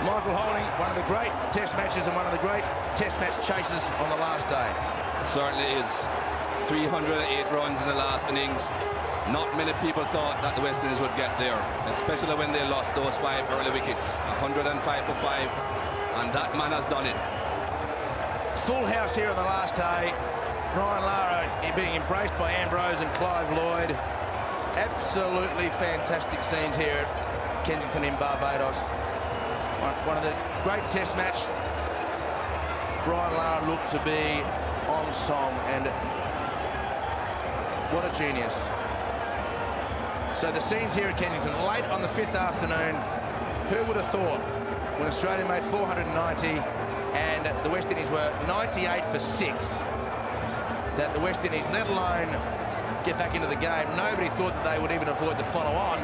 Michael Holding, one of the great test matches and one of the great test match chasers on the last day. Certainly is. 308 runs in the last innings. Not many people thought that the West Indies would get there, especially when they lost those 5 early wickets. 105 for 5, and that man has done it. full house here on the last day. Brian Lara being embraced by Ambrose and Clive Lloyd. Absolutely fantastic scenes here at Kensington in Barbados. One of the great test match. Brian Lara looked to be on song, and what a genius. So the scenes here at Kensington, late on the 5th afternoon, who would have thought when Australia made 490 and the West Indies were 98 for 6, that the West Indies, let alone get back into the game, nobody thought that they would even avoid the follow-on,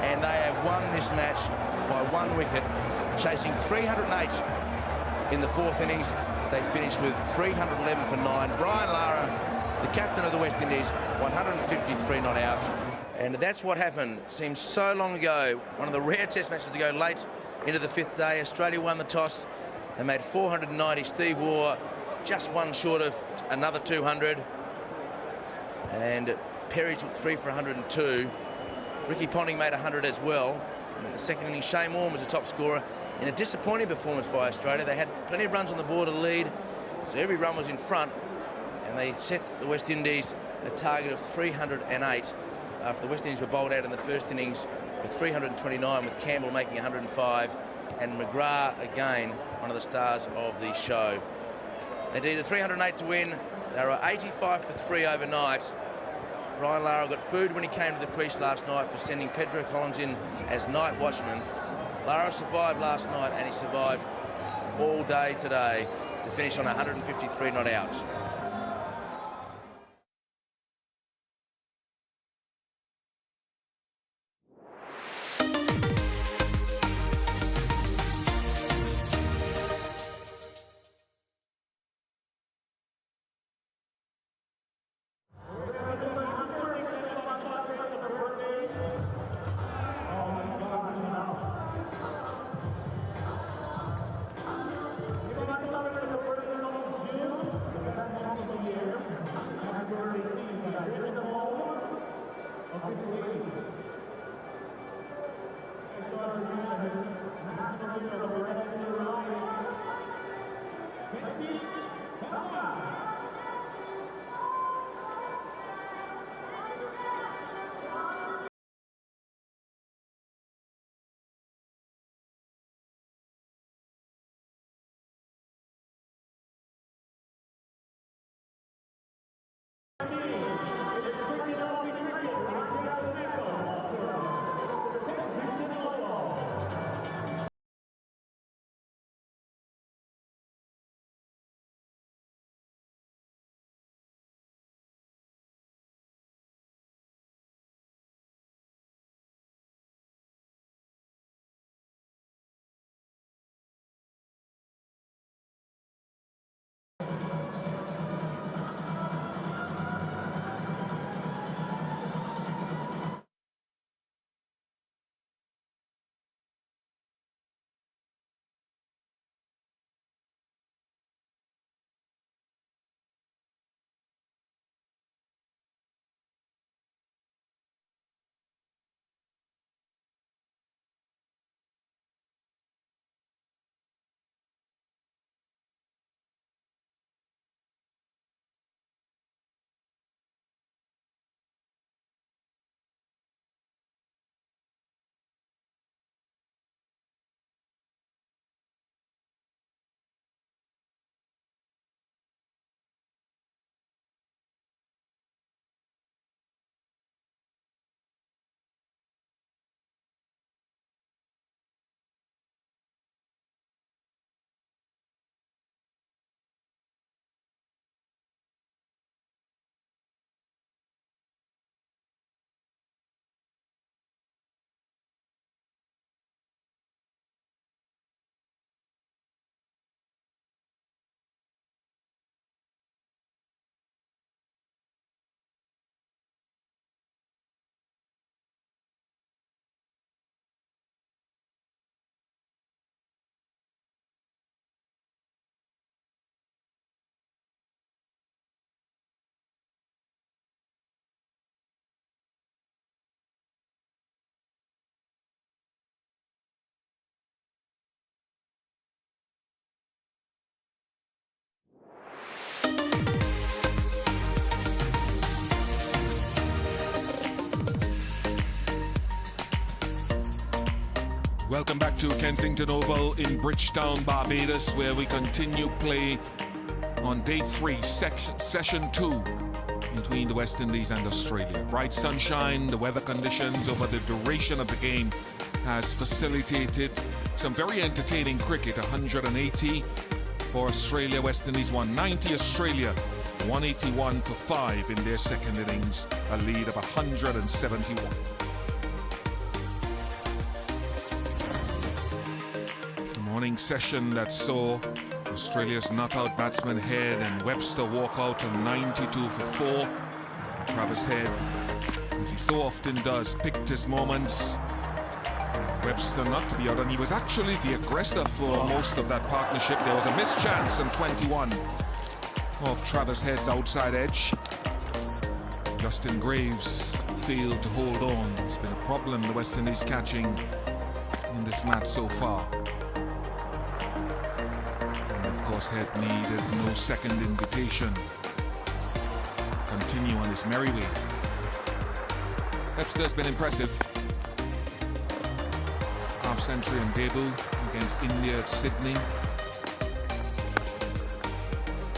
and they have won this match by 1 wicket, chasing 308 in the 4th innings. They finished with 311 for 9. Brian Lara, the captain of the West Indies, 153 not out. And that's what happened. Seems so long ago. One of the rare test matches to go late into the 5th day. Australia won the toss. They made 490. Steve Waugh just one short of another 200. And Perry took 3 for 102. Ricky Ponting made 100 as well. In the second innings, Shane Warne was the top scorer in a disappointing performance by Australia. They had plenty of runs on the board to lead, so every run was in front, and they set the West Indies a target of 308 after the West Indies were bowled out in the first innings for 329, with Campbell making 105 and McGrath again one of the stars of the show. They needed 308 to win. They were 85 for 3 overnight. Brian Lara got booed when he came to the crease last night for sending Pedro Collins in as night watchman. Lara survived last night, and he survived all day today to finish on 153 not out. Welcome back to Kensington Oval in Bridgetown, Barbados, where we continue play on day 3, session 2 between the West Indies and Australia. Bright sunshine, the weather conditions over the duration of the game has facilitated some very entertaining cricket. 180 for Australia, West Indies 190, Australia 181 for 5 in their second innings, a lead of 171. Morning session that saw Australia's not-out batsman Head and Webster walk out on 92 for 4. Travis Head, as he so often does, picked his moments. Webster not to be out, and he was actually the aggressor for most of that partnership. There was a missed chance on 21 of Travis Head's outside edge. Justin Graves failed to hold on. It's been a problem the West Indies catching in this match so far. Head needed no second invitation. Continue on his merry way. Webster's been impressive. Half century on debut against India at Sydney.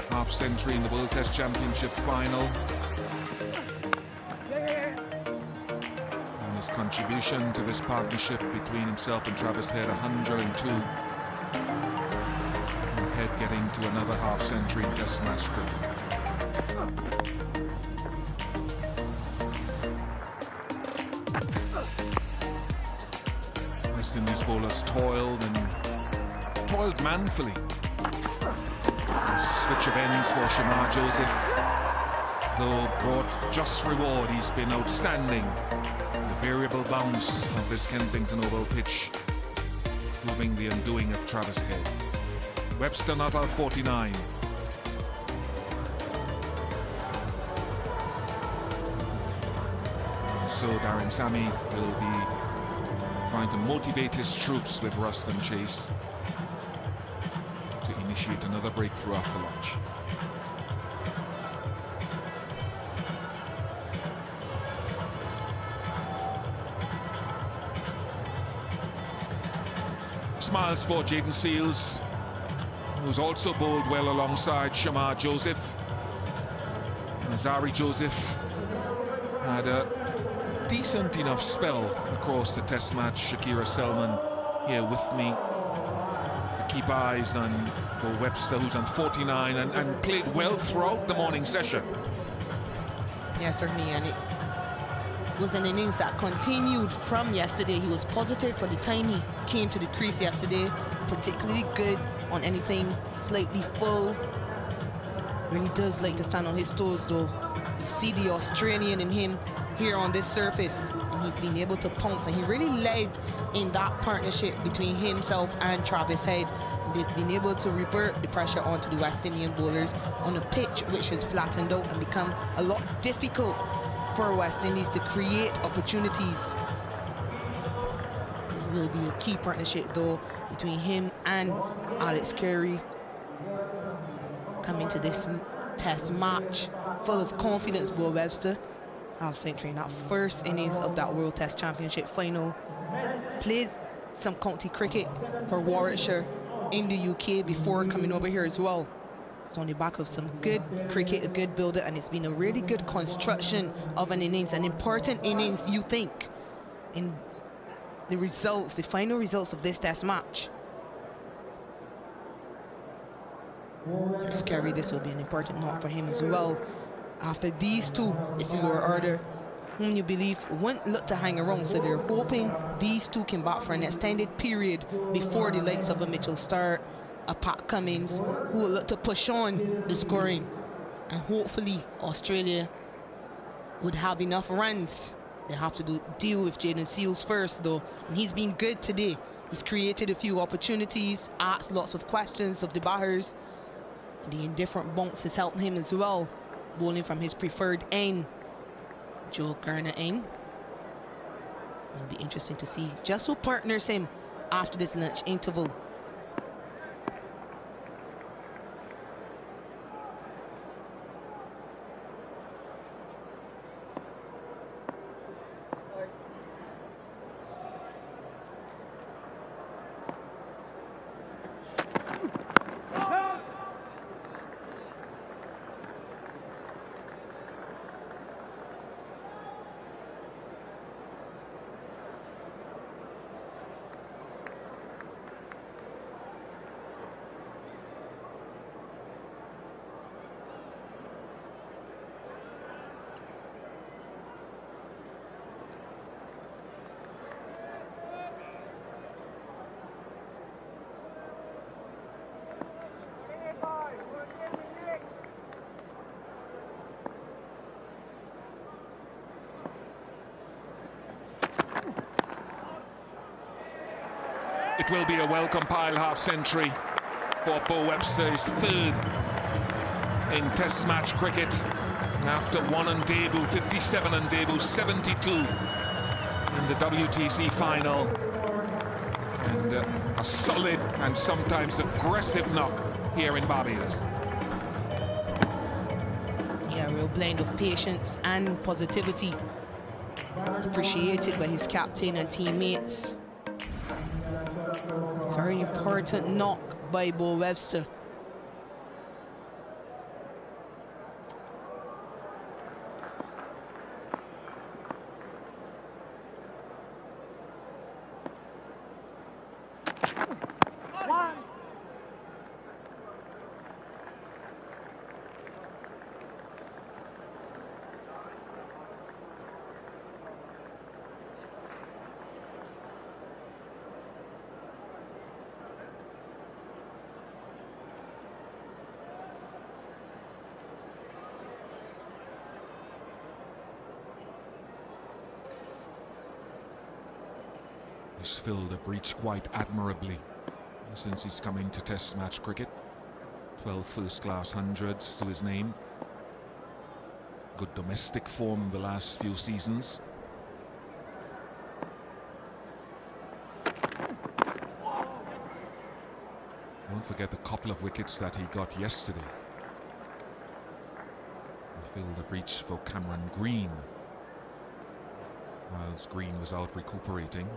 Half century in the World Test Championship final. And his contribution to this partnership between himself and Travis Head, 102. Getting to another half-century Test match cricket. West Indies bowlers toiled manfully. Switch of ends for Shamar Joseph, though brought just reward. He's been outstanding. The variable bounce of this Kensington Oval pitch, proving the undoing of Travis Head. Webster not out 49. So Darren Sammy will be trying to motivate his troops with rust and chase to initiate another breakthrough after lunch. Smiles for Jaden Seals, who's also bowled well alongside Shamar Joseph. Zari Joseph had a decent enough spell across the Test match. Shakira Selman here with me to keep eyes on Webster, who's on 49 and played well throughout the morning session. Yeah, certainly, and it was an innings that continued from yesterday. He was positive for the time he came to the crease yesterday, particularly good on anything slightly full. Really does like to stand on his toes, though. You see the Australian in him here on this surface, and he's been able to pounce, and he really led in that partnership between himself and Travis Head. They've been able to revert the pressure onto the West Indian bowlers on a pitch which has flattened out and become a lot difficult for West Indies to create opportunities. It will be a key partnership, though, between him and Alex Carey coming to this Test match full of confidence. Bo Webster, half century in that first innings of that World Test Championship final. Played some county cricket for Warwickshire in the UK before coming over here as well. It's on the back of some good cricket, a good builder, and it's been a really good construction of an innings, an important innings, you think, in the results, the final results of this Test match. Scary, this will be an important knock for him as well. After these two, it's the lower order, whom you believe won't look to hang around, so they're hoping these two can bat for an extended period before the likes of a Mitchell Starc, a Pat Cummins, who will look to push on the scoring. And hopefully Australia would have enough runs. They have to deal with Jaden Seals first, though, and he's been good today. He's created a few opportunities, asked lots of questions of the batters. The indifferent bounce is helping him as well, bowling from his preferred end, Joe Garner end. It'll be interesting to see just who partners him after this lunch interval. It will be a well-compiled half-century for Bo Webster, his third in Test match cricket. After one on debut, 57 on debut, 72 in the WTC final. And a solid and sometimes aggressive knock here in Barbados. Yeah, a real blend of patience and positivity. Appreciated by his captain and teammates. Very important knock by Bo Webster. He's filled the breach quite admirably since he's come into Test match cricket. 12 first-class hundreds to his name. Good domestic form the last few seasons. Don't forget the couple of wickets that he got yesterday. He filled the breach for Cameron Green, whilst Green was out recuperating.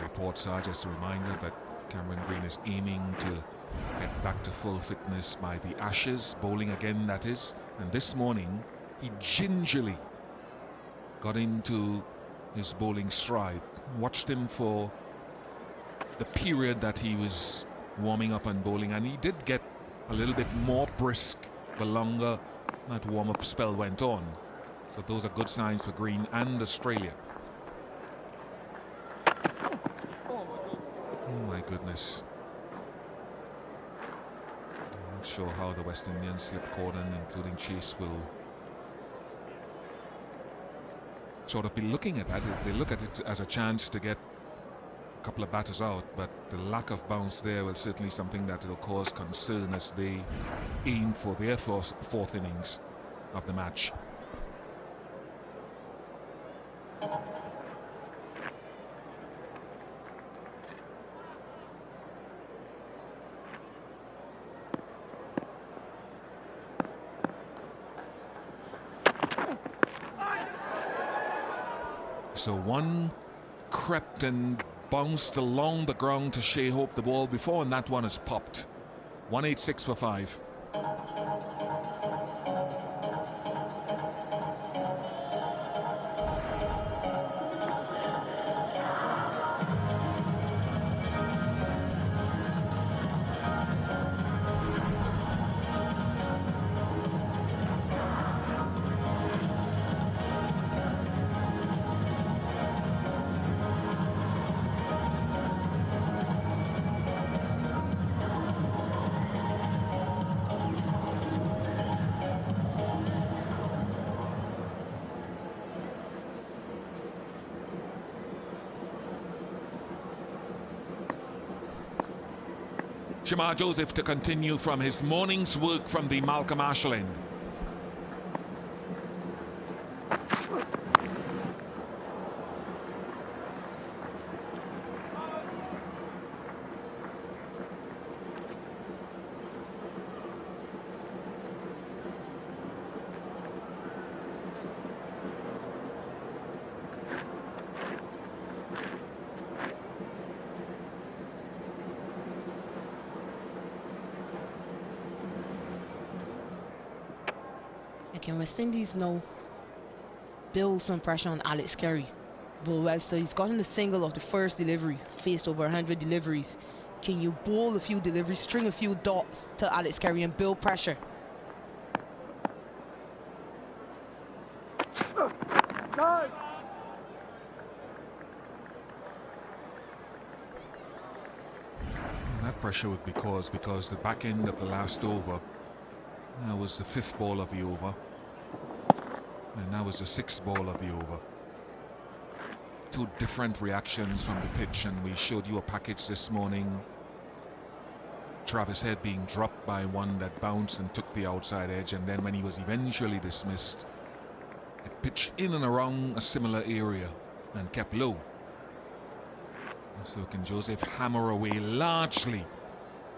Reports are just a reminder that Cameron Green is aiming to get back to full fitness by the Ashes, bowling again that is, and this morning he gingerly got into his bowling stride. Watched him for the period that he was warming up and bowling, and he did get a little bit more brisk the longer that warm-up spell went on. So those are good signs for Green and Australia. Oh my goodness. I'm not sure how the West Indian slip cordon, including Chase, will sort of be looking at that. They look at it as a chance to get a couple of batters out, but the lack of bounce there will certainly something that will cause concern as they aim for their fourth innings of the match. So one crept and bounced along the ground to Shea Hope the ball before, and that one has popped. 186 for 5. Shamar Joseph to continue from his morning's work from the Malcolm Marshall end. Can West Indies now build some pressure on Alex Carey? Bo Webster, he's gotten the single of the first delivery, faced over 100 deliveries. Can you bowl a few deliveries, string a few dots to Alex Carey and build pressure? That pressure would be caused because the back end of the last over That was the 5th ball of the over. And that was the 6th ball of the over. 2 different reactions from the pitch, and we showed you a package this morning. Travis Head being dropped by one that bounced and took the outside edge, and then when he was eventually dismissed, it pitched in and around a similar area and kept low. So can Joseph hammer away largely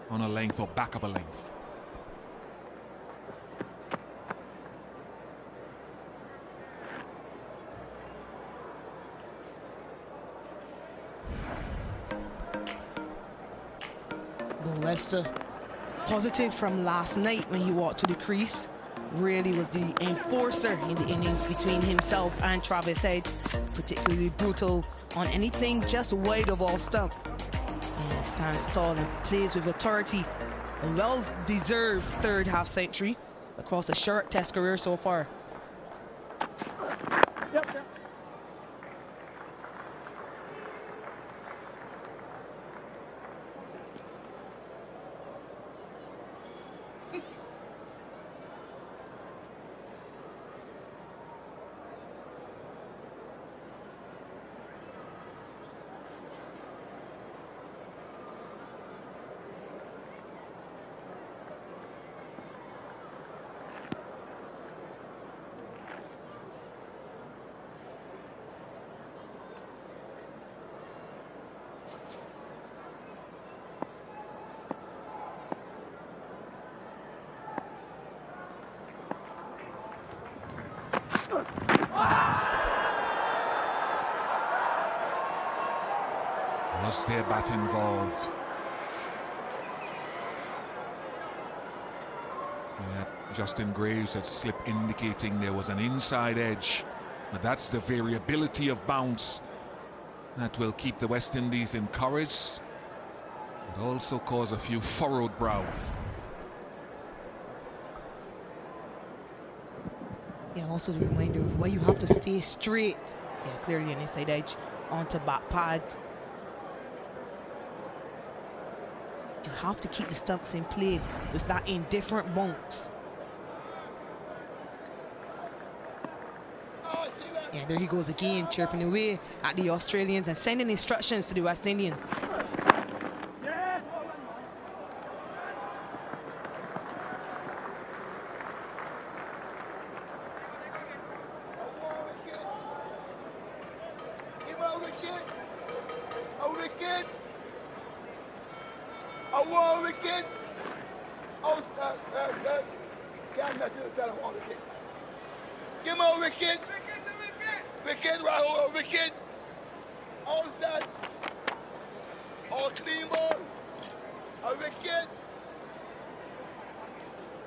on a length or back of a length? Lester, positive from last night when he walked to the crease, really was the enforcer in the innings between himself and Travis Head, particularly brutal on anything just wide of all stump. And he stands tall and plays with authority. A well-deserved 3rd half century across a short test career so far. Was their bat involved? Yeah, Justin Graves had slip indicating there was an inside edge, but that's the variability of bounce that will keep the West Indies encouraged, but also cause a few furrowed brow. Yeah, also the reminder of why you have to stay straight. Yeah, clearly an inside edge onto back pad. You have to keep the stumps in play with that indifferent bounce. Yeah, there he goes again, chirping away at the Australians and sending instructions to the West Indians. Give him a wicket. Wicket, Rahul, wicket. How's that? Oh, clean ball. A wicket.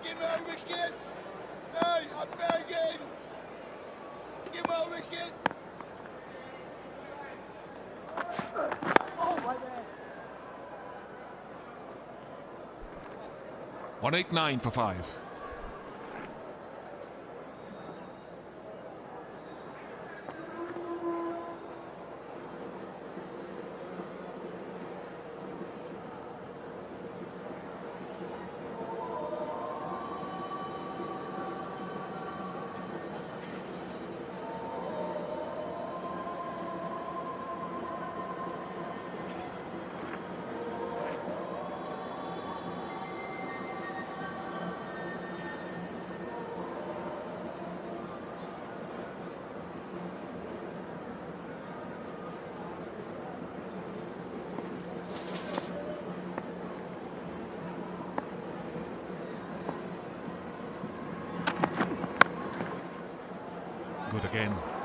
Give me a wicket. Hey, I'm begging. Give me a wicket. Oh, my God. 189 for 5.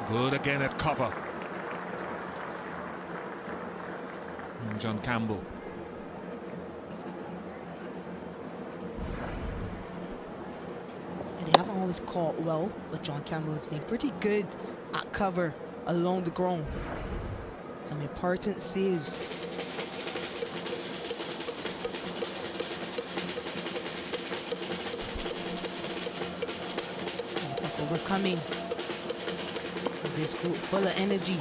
Good again at cover. And John Campbell. And they haven't always caught well, but John Campbell has been pretty good at cover along the ground. Some important saves. That's overcoming. This group full of energy.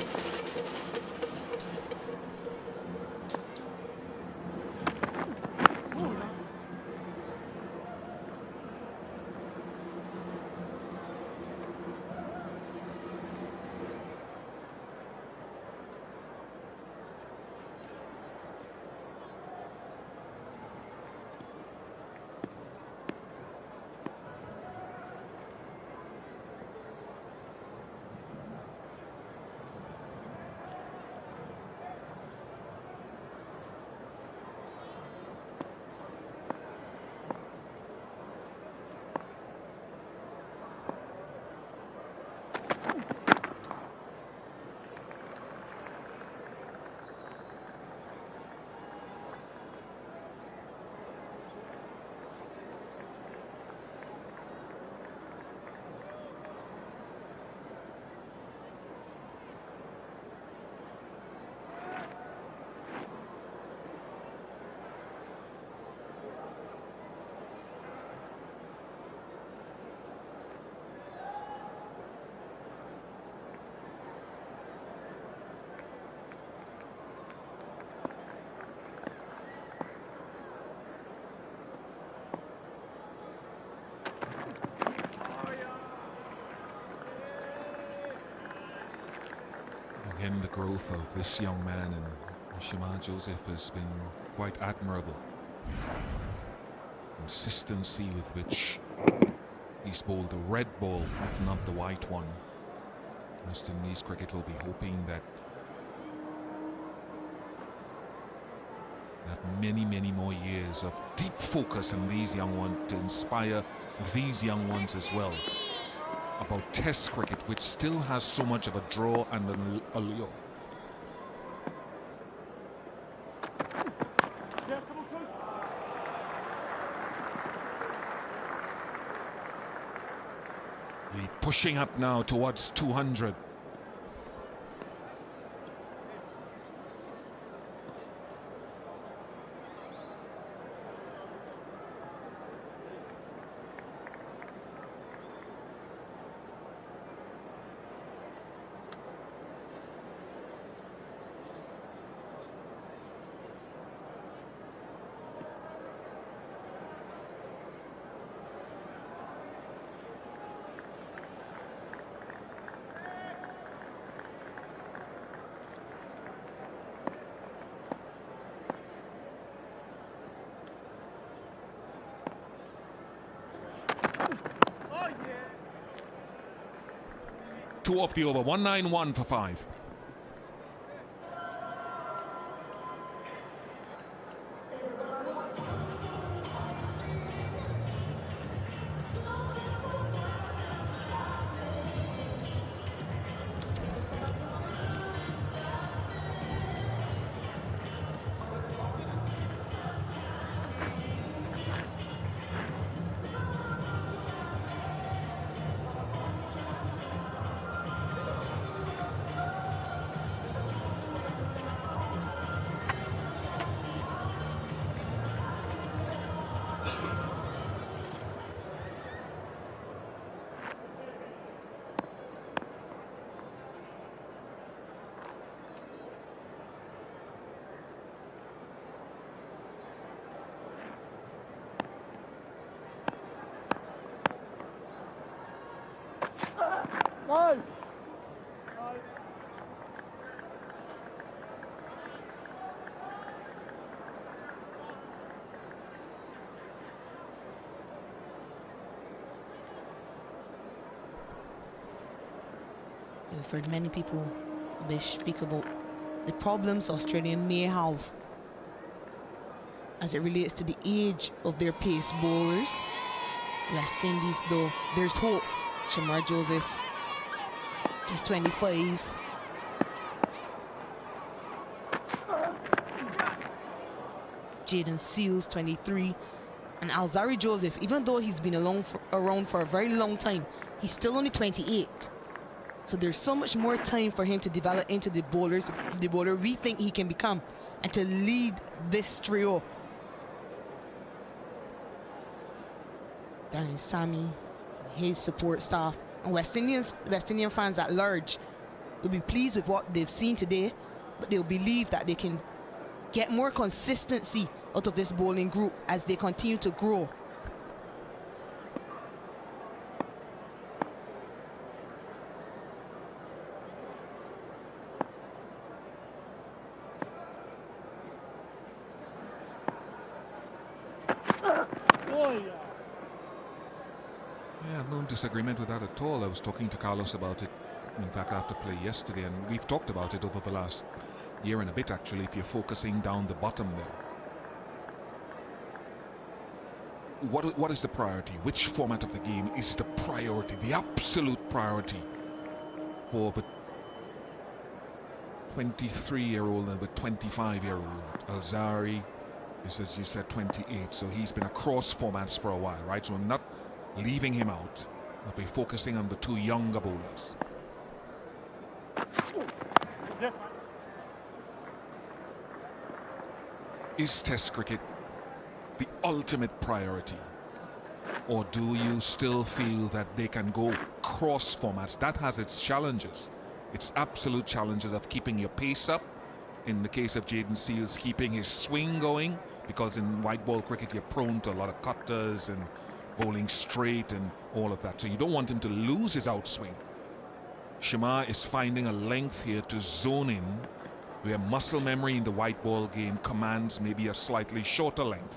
again, the growth of this young man and Shamar Joseph has been quite admirable. Consistency with which he's bowled the red ball, if not the white one. West Indies cricket will be hoping that many more years of deep focus on these young ones to inspire these young ones as well about Test cricket, which still has so much of a draw and an allure. Lead pushing up now towards 200. Two off the over, 191 for 5. No! We've heard many people they speak about the problems Australia may have as it relates to the age of their pace bowlers. West Indies, though, there's hope. Shamar Joseph, just 25. Jaden Seals, 23. And Alzari Joseph, even though he's been around for a very long time, he's still only 28. So there's so much more time for him to develop into the bowler we think he can become and to lead this trio. Darren Sammy, his support staff, and West Indian fans at large will be pleased with what they've seen today, but they'll believe that they can get more consistency out of this bowling group as they continue to grow. Yeah, no disagreement with that at all. I was talking to Carlos about it, in fact, after play yesterday, and we've talked about it over the last year and a bit, actually, if you're focusing down the bottom there. What is the priority? Which format of the game is the priority, the absolute priority for the 23-year-old and the 25-year-old? Alzari is, as you said, 28, so he's been across formats for a while, right? So I'm not leaving him out, but we're focusing on the two younger bowlers. Yes. Is Test cricket the ultimate priority, or do you still feel that they can go cross formats? That has its challenges, its absolute challenges of keeping your pace up. In the case of Jaden Seals, keeping his swing going, because in white ball cricket you're prone to a lot of cutters and bowling straight and all of that, so you don't want him to lose his outswing. Shamar is finding a length here to zone in, where muscle memory in the white ball game commands maybe a slightly shorter length.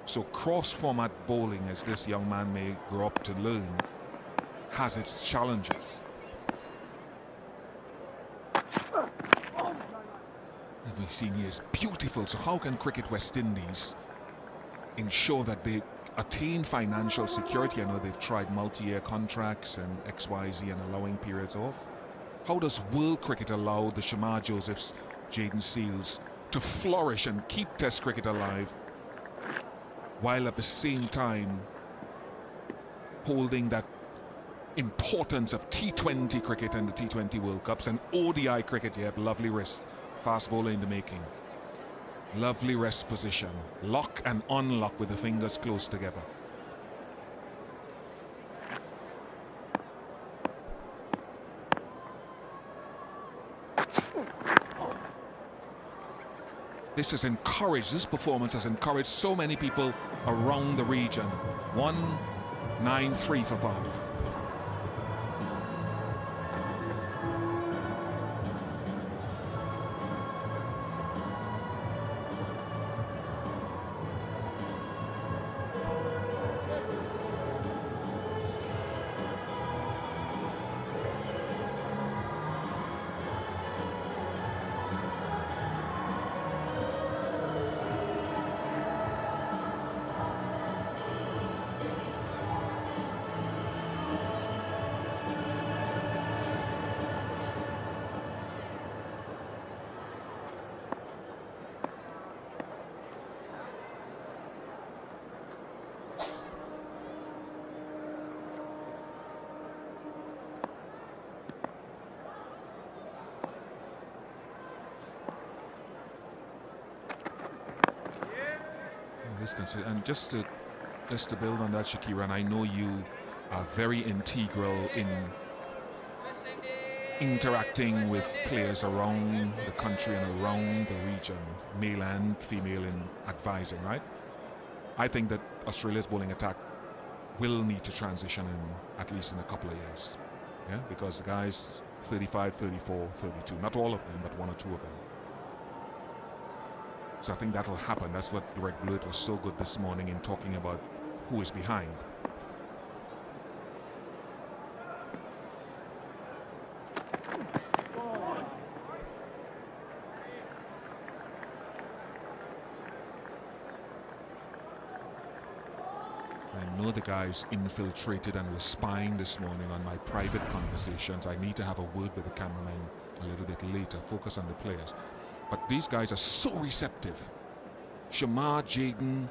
So cross-format bowling, as this young man may grow up to learn, has its challenges. And we've seen he is beautiful. So how can Cricket West Indies ensure that they attain financial security? I know they've tried multi-year contracts and XYZ and allowing periods off. How does world cricket allow the Shamar Josephs, Jaden Seals to flourish and keep Test cricket alive, while at the same time holding that importance of T20 cricket and the T20 World Cups and ODI cricket? You have lovely wrist, fast bowler in the making. Lovely rest position, lock and unlock with the fingers close together. This performance has encouraged so many people around the region. 1-9-3 for Vav. And just to build on that, Shakira, and I know you are very integral in interacting with players around the country and around the region, male and female, in advising, right? I think that Australia's bowling attack will need to transition at least in a couple of years, yeah, because the guys 35, 34, 32, not all of them, but one or two of them. So I think that'll happen. That's what the Red Blue was so good this morning in talking about who is behind. I know the guys infiltrated and were spying this morning on my private conversations. I need to have a word with the cameraman a little bit later, focus on the players. But these guys are so receptive. Shamar, Jaden,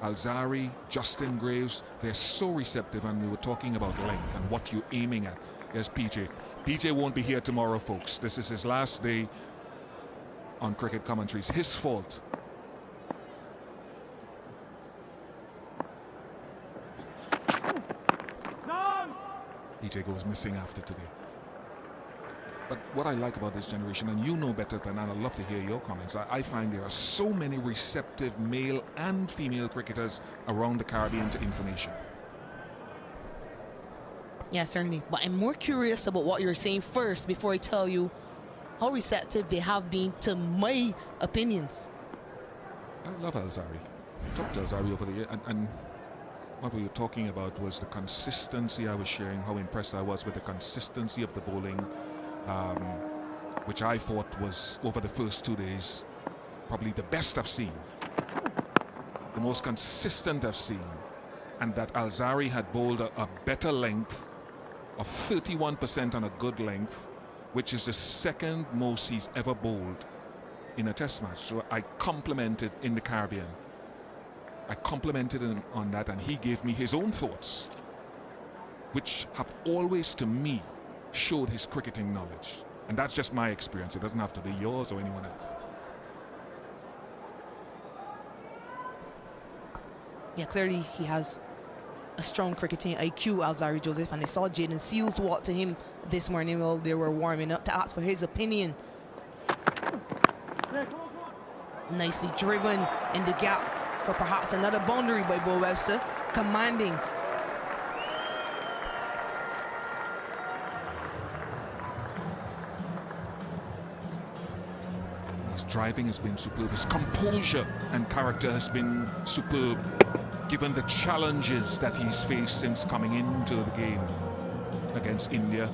Alzari, Justin Graves, they're so receptive, and we were talking about length and what you're aiming at. There's PJ. PJ won't be here tomorrow, folks. This is his last day on cricket commentary. It's his fault. PJ goes missing after today. But what I like about this generation, and you know better than I'd love to hear your comments, I find there are so many receptive male and female cricketers around the Caribbean to information. Yeah, certainly. But I'm more curious about what you're saying first before I tell you how receptive they have been to my opinions. I love Alzari. Talked to Alzari over the year, and what we were talking about was the consistency. I was sharing how impressed I was with the consistency of the bowling, which I thought was, over the first 2 days, probably the best I've seen, the most consistent I've seen, and that Alzari had bowled a better length of 31% on a good length, which is the second most he's ever bowled in a test match. So I complimented in the Caribbean. I complimented him on that, and he gave me his own thoughts, which have always, to me, showed his cricketing knowledge. And that's just my experience. It doesn't have to be yours or anyone else. Yeah, clearly he has a strong cricketing IQ, Alzari Joseph, and I saw Jaden Seals walk to him this morning while they were warming up to ask for his opinion. Nicely driven in the gap for perhaps another boundary by Bo Webster, commanding. driving has been superb. His composure and character has been superb, given the challenges that he's faced since coming into the game against India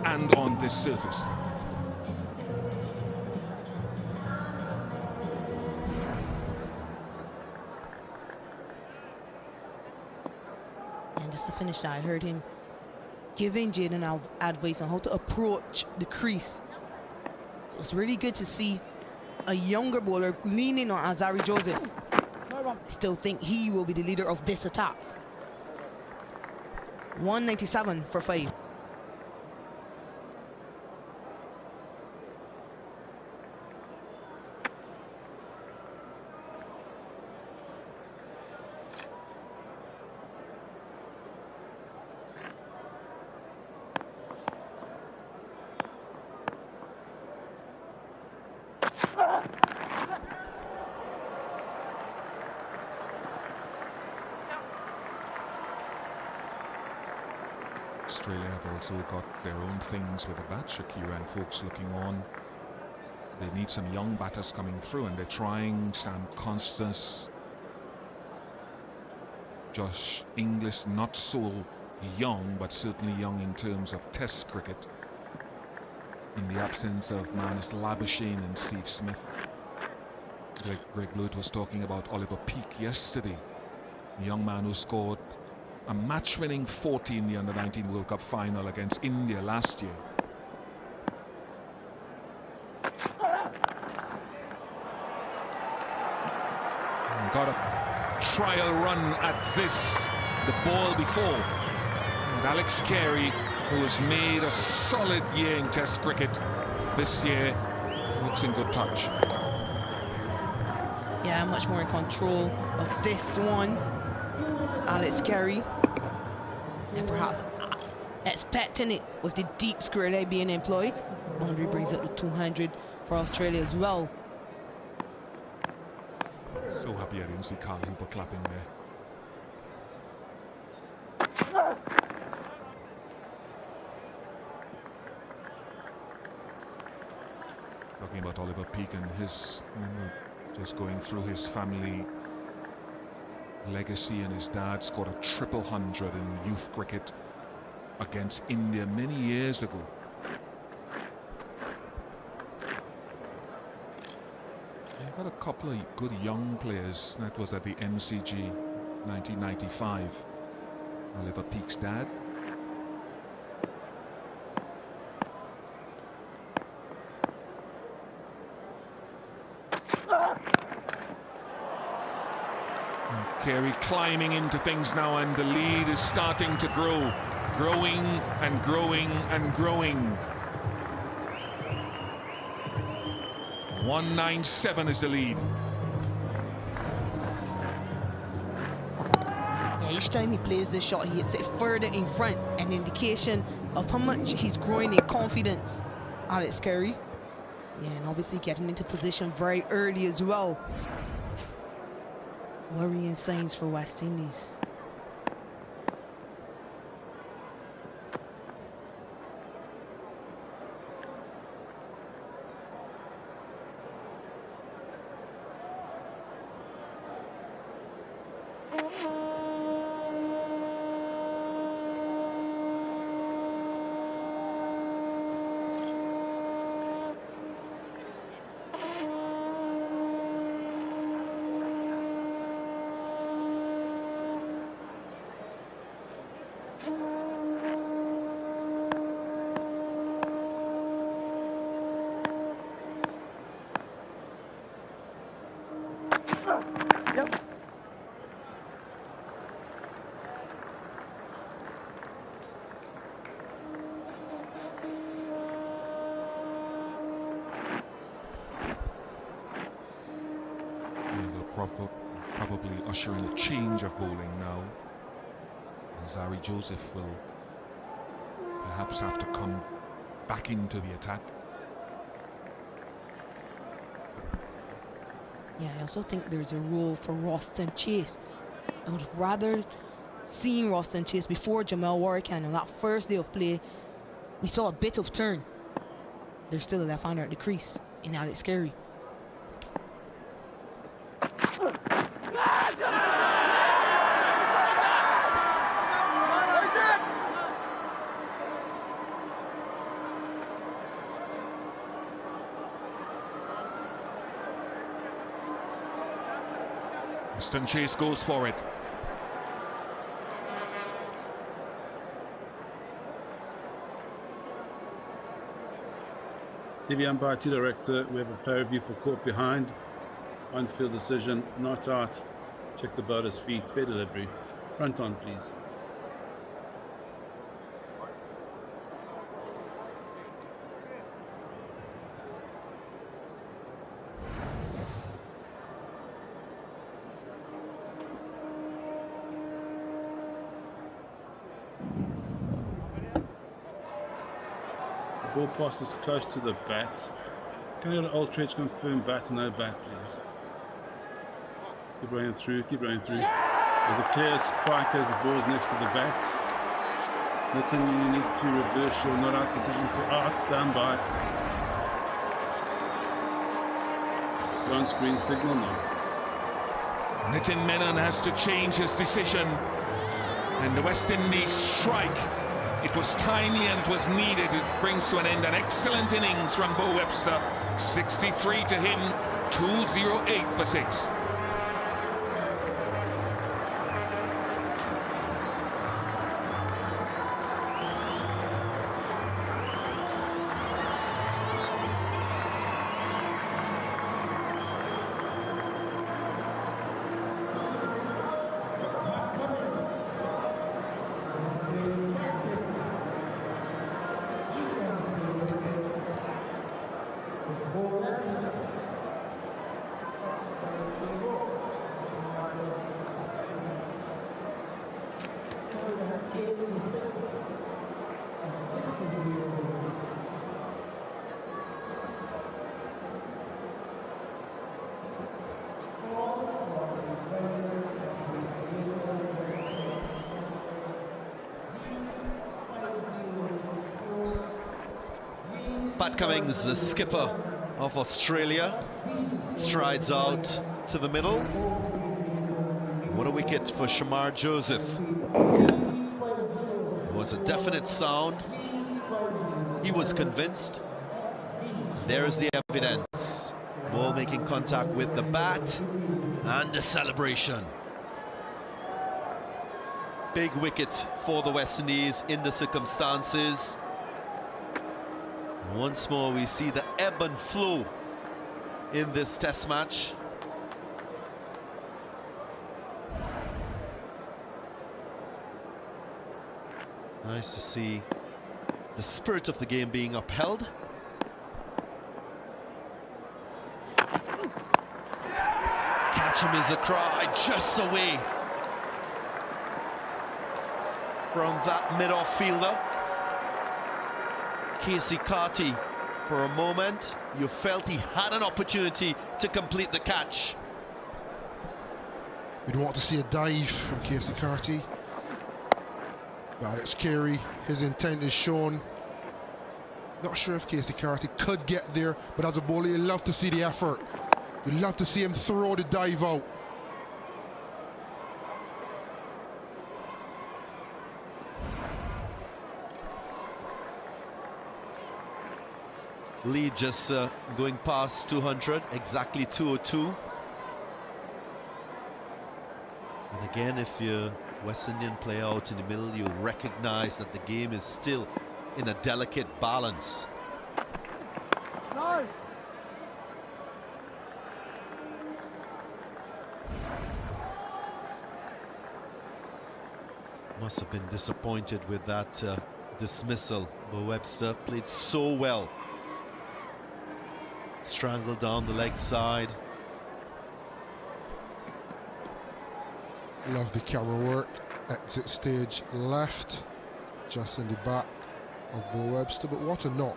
and on this surface. And just to finish that, I heard him giving Jaden advice on how to approach the crease. So it's really good to see a younger bowler leaning on Azari Joseph. I still think he will be the leader of this attack. 197 for 5. Australia have also got their own things with the bat. Shakira and folks looking on. They need some young batters coming through, and they're trying Sam Constance, Josh Inglis, not so young, but certainly young in terms of Test cricket, in the absence of Manus Labuschagne and Steve Smith. Greg Blewett was talking about Oliver Peake yesterday, a young man who scored a match-winning 40 in the Under-19 World Cup final against India last year. And got a trial run at this, the ball before. And Alex Carey, who has made a solid year in Test cricket this year, looks in good touch. Yeah, much more in control of this one. Alex Carey, and perhaps expecting it with the deep square leg being employed. Boundary brings up to 200 for Australia as well. So happy I didn't see Carl Hooper clapping there. Talking about Oliver Peake and his, just going through his family legacy, and his dad scored a 300 in youth cricket against India many years ago. They've got a couple of good young players. That was at the MCG 1995. Oliver Peake's dad. Carey climbing into things now, and the lead is starting to grow. Growing and growing and growing. 197 is the lead. Yeah, each time he plays this shot, he hits it further in front, an indication of how much he's growing in confidence. Alex Carey. Yeah, and obviously getting into position very early as well. Worrying signs for West Indies. Probably ushering a change of bowling now. Azari Joseph will perhaps have to come back into the attack. Yeah, I also think there's a role for Roston Chase. I would have rather seen Roston Chase before Jamal Warrican. On that first day of play, we saw a bit of turn. There's still a left-hander at the crease. in Alex Carey. Western Chase goes for it. TV umpire to director, we have a player review for caught behind. On-field decision, not out. Check the bowler's feet, fair delivery. Front on, please. Ball passes close to the bat. Can I get an old Tredge confirm bat, no bat, please? Keep running through, keep running through. There's a clear spike as the ball's next to the bat. Nitin, you need to reverse your not out decision to out, stand by. On screen signal now. Nitin Menon has to change his decision. And the West Indies strike. It was timely and it was needed. It brings to an end an excellent innings from Bo Webster. 63 to him, 208 for 6. Pat Cummins, the skipper of Australia, strides out to the middle. What a wicket for Shamar Joseph. It was a definite sound. He was convinced. There is the evidence. Ball making contact with the bat and the celebration. Big wicket for the West Indies in the circumstances. Once more, we see the ebb and flow in this test match. Nice to see the spirit of the game being upheld. Catch him is a cry, just away from that mid-off fielder. Casey Carty, for a moment, you felt he had an opportunity to complete the catch. We'd want to see a dive from Casey Carty. But Alex Carey, his intent is shown. Not sure if Casey Carty could get there, but as a bowler, you love to see the effort. You love to see him throw the dive out. Lead just going past 200, exactly 202. And again, if you're West Indian player out in the middle, you recognize that the game is still in a delicate balance. No. Must have been disappointed with that dismissal. But Webster played so well. Strangled down the leg side. Love the camera work. Exit stage left, just in the back of Bo Webster, but what a knock.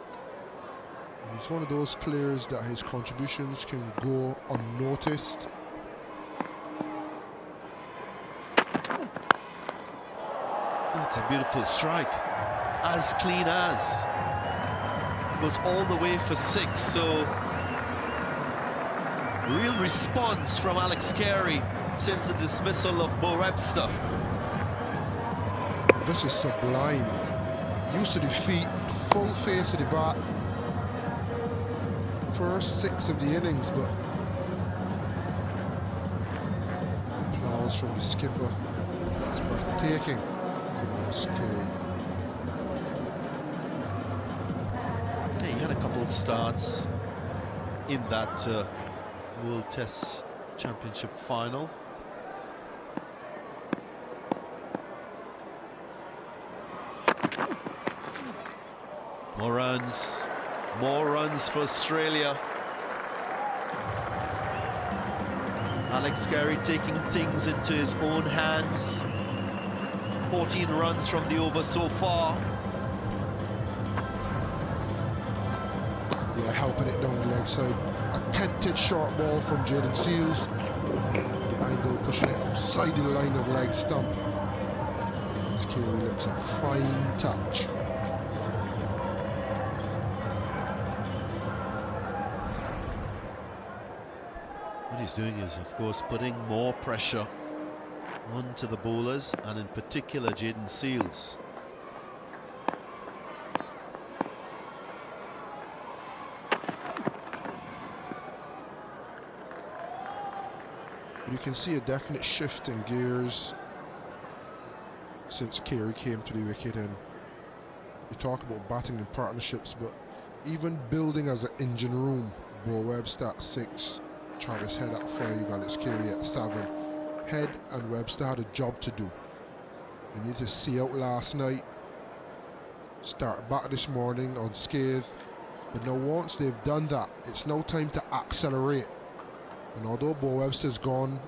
And he's one of those players that his contributions can go unnoticed. It's a beautiful strike, as clean as. It goes all the way for 6, so real response from Alex Carey since the dismissal of Bo Webster. This is sublime. Use of the feet, full face of the bat. First 6 of the innings, but applause from the skipper. That's breathtaking. Alex Carey. Yeah, he had a couple of starts in that World Test Championship final. More runs for Australia. Alex Carey taking things into his own hands. 14 runs from the over so far. Yeah, helping it down the leg side. Attempted short ball from Jaden Seals. The angle pushing it outside the line of leg stump. Alex Carey looks a fine touch. What he's doing is, of course, putting more pressure onto the bowlers, and in particular Jaden Seals. You can see a definite shift in gears since Carey came to the wicket, and you talk about batting in partnerships, but even building as an engine room. Bo Webster at 6, Travis Head at 5, Alex Carey at 7. Head and Webster had a job to do. They needed to see out last night, start back this morning unscathed, but now once they've done that, it's now time to accelerate. And although Bo Webster's gone,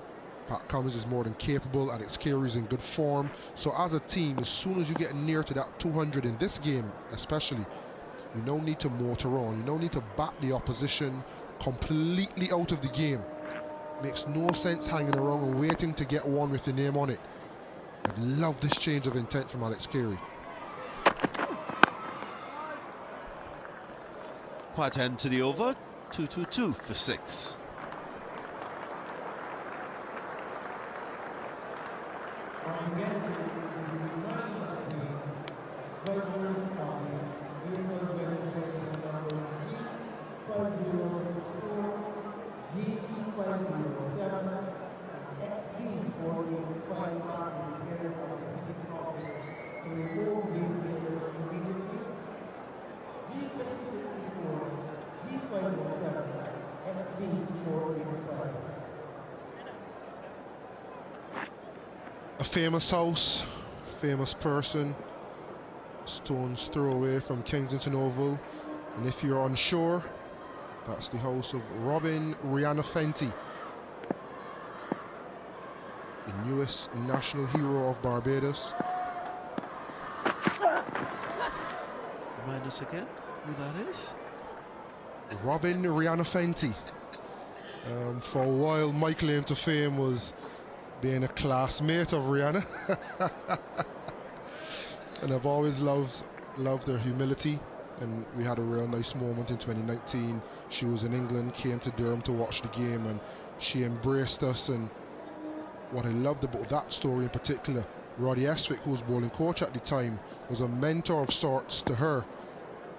Pat Cummins is more than capable, Alex Carey's in good form. So as a team, as soon as you get near to that 200 in this game especially, you now need to motor on. You now need to bat the opposition completely out of the game. Makes no sense hanging around and waiting to get one with the name on it. I love this change of intent from Alex Carey. Quite end to the over. 2-2-2 for 6. A famous house, famous person, stone's throw away from Kensington Oval, and if you're unsure, that's the house of Robin Rihanna Fenty, the newest national hero of Barbados. Remind us again who that is? Robin Rihanna Fenty. For a while, my claim to fame was being a classmate of Rihanna. And I've always loved her humility, and we had a real nice moment in 2019. She was in England, came to Durham to watch the game, and she embraced us. And what I loved about that story in particular, Roddy Eswick, who was bowling coach at the time, was a mentor of sorts to her,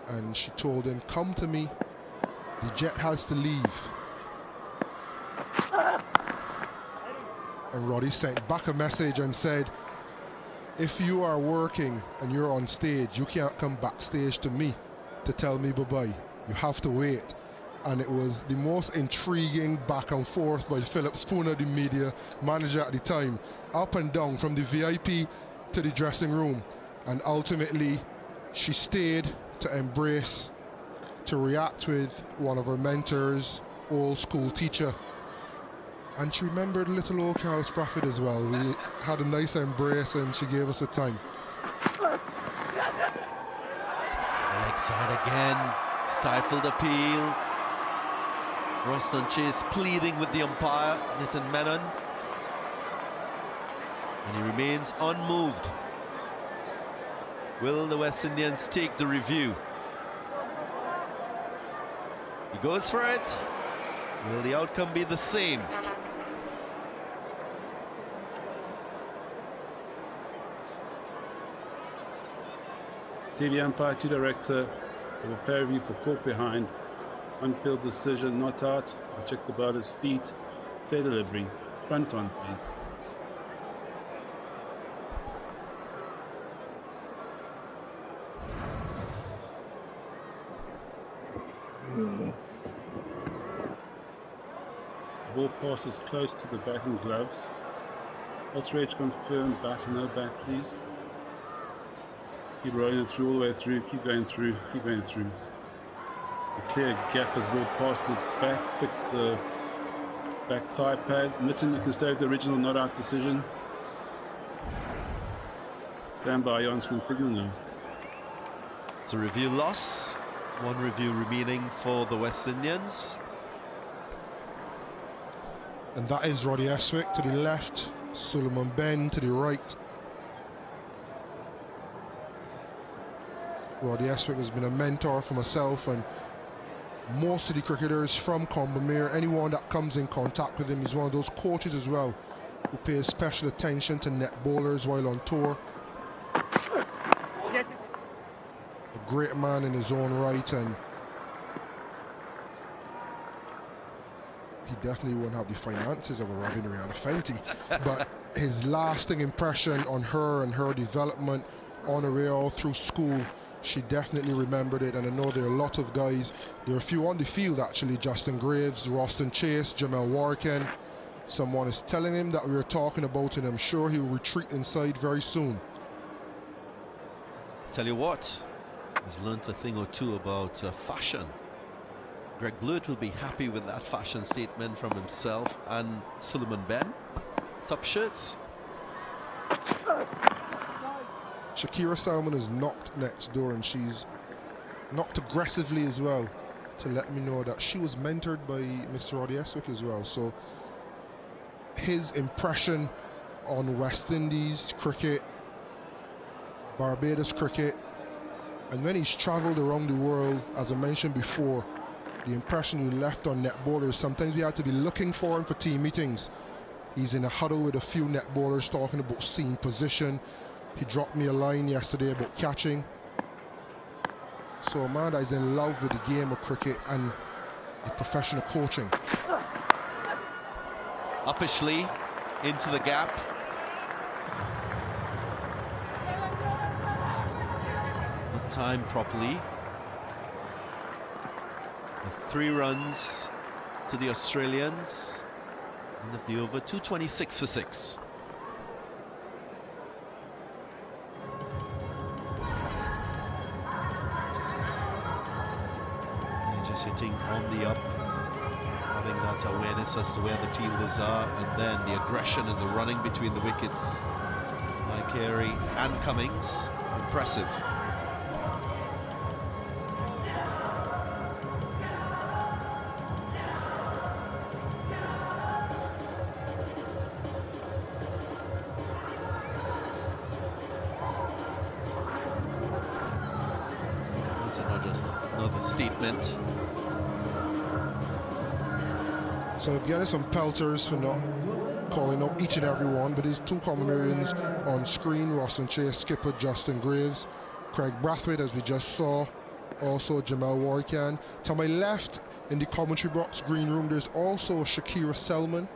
and she told him, "Come to me, the jet has to leave." And Roddy sent back a message and said, "If you are working and you're on stage, you can't come backstage to me to tell me bye-bye. You have to wait." And it was the most intriguing back and forth by Philip Spooner, the media manager at the time, up and down from the VIP to the dressing room. And ultimately, she stayed to embrace, to react with one of her mentors, old school teacher. And she remembered little old Carl Sprafford as well. We had a nice embrace and she gave us a time. Leg side again, stifled appeal. Roston Chase pleading with the umpire, Nitin Menon. And he remains unmoved. Will the West Indians take the review? He goes for it. Will the outcome be the same? TV umpire to director. Have a pair review for caught behind. On-field decision, not out. I check the bowler's feet. Fair delivery. Front on, please. Ball passes close to the batting gloves. Ultra-H confirmed, bat and no bat, please. Keep rolling it through all the way through, keep going through, keep going through. There's a clear gap as ball passes it back, fix the back thigh pad. Mitten, you can stay with the original not out decision. Stand by, your on-screen signal now. It's a review loss. One review remaining for the West Indians. And that is Roddy Eswick to the left, Suleiman Ben to the right. Roddy Eswick has been a mentor for myself and most of the cricketers from Combermere. Anyone that comes in contact with him, he's one of those coaches as well who pays special attention to net bowlers while on tour. A great man in his own right, and he definitely won't have the finances of a Robin Rihanna Fenty, but his lasting impression on her and her development on her way all through school, she definitely remembered it. And I know there are a lot of guys, there are a few on the field actually, Justin Graves, Roston Chase, Jamel Warken. Someone is telling him that we are talking about, and I'm sure he'll retreat inside very soon. Tell you what, he's learnt a thing or two about fashion. Greg Blewett will be happy with that fashion statement from himself and Suleiman Ben. Top shirts. Shakira Salman has knocked next door, and she's knocked aggressively as well to let me know that she was mentored by Mr. Roddy Eswick as well. So his impression on West Indies cricket, Barbados cricket, and when he's traveled around the world, as I mentioned before, the impression he left on net bowlers, sometimes we had to be looking for him for team meetings. He's in a huddle with a few net bowlers talking about seam position. He dropped me a line yesterday about catching. So a man that is in love with the game of cricket and the professional coaching. Uppishly into the gap. Not timed properly. 3 runs to the Australians. End of the over, 226 for 6. Just hitting on the up, having that awareness as to where the fielders are, and then the aggression and the running between the wickets by Carey and Cummings. Impressive. Another statement. So getting some pelters for not calling up each and every one, but these 2 Combermereans on screen, Roston Chase, skipper Justin Graves, Craig Brathwaite, as we just saw, also Jamel Warken. To my left in the commentary box, green room, there's also Shakira Selman.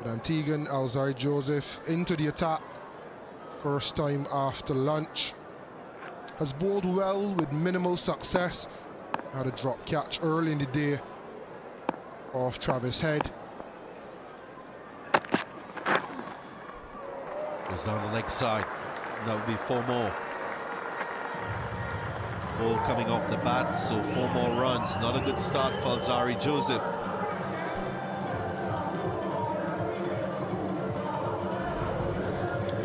But Antiguan Alzai Joseph into the attack, first time after lunch. Has bowled well with minimal success. Had a drop catch early in the day off Travis Head. Goes down the leg side. That would be 4 more. Ball coming off the bat, so 4 more runs. Not a good start for Alzai Joseph.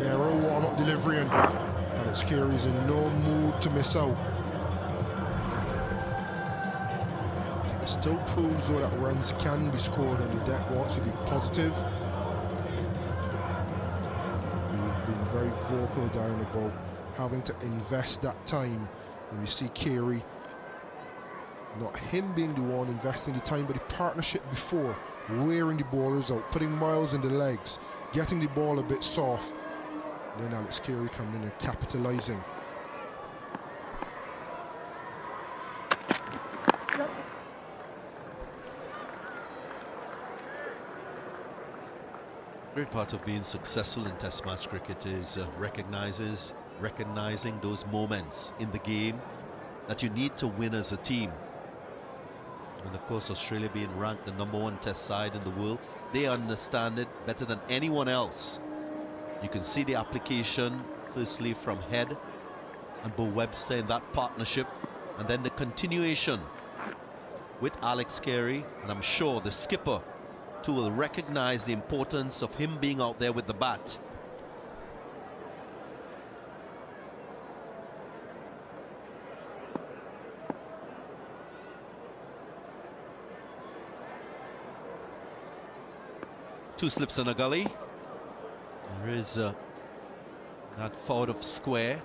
Yeah, real warm-up delivery, and Alex Carey's in no mood to miss out. It still proves though that runs can be scored on the deck once to be positive. We've been very vocal, Darren, about having to invest that time. And we see Carey Not him being the one investing the time, but the partnership before, wearing the ballers out, putting miles in the legs, getting the ball a bit soft. Then Alex Carey coming in and capitalising. Great part of being successful in Test match cricket is recognizing those moments in the game that you need to win as a team. And of course, Australia being ranked the #1 Test side in the world, they understand it better than anyone else. You can see the application, firstly from Head and Bo Webster in that partnership, and then the continuation with Alex Carey, and I'm sure the skipper too will recognize the importance of him being out there with the bat. Two slips in a gully. There is that forward of square.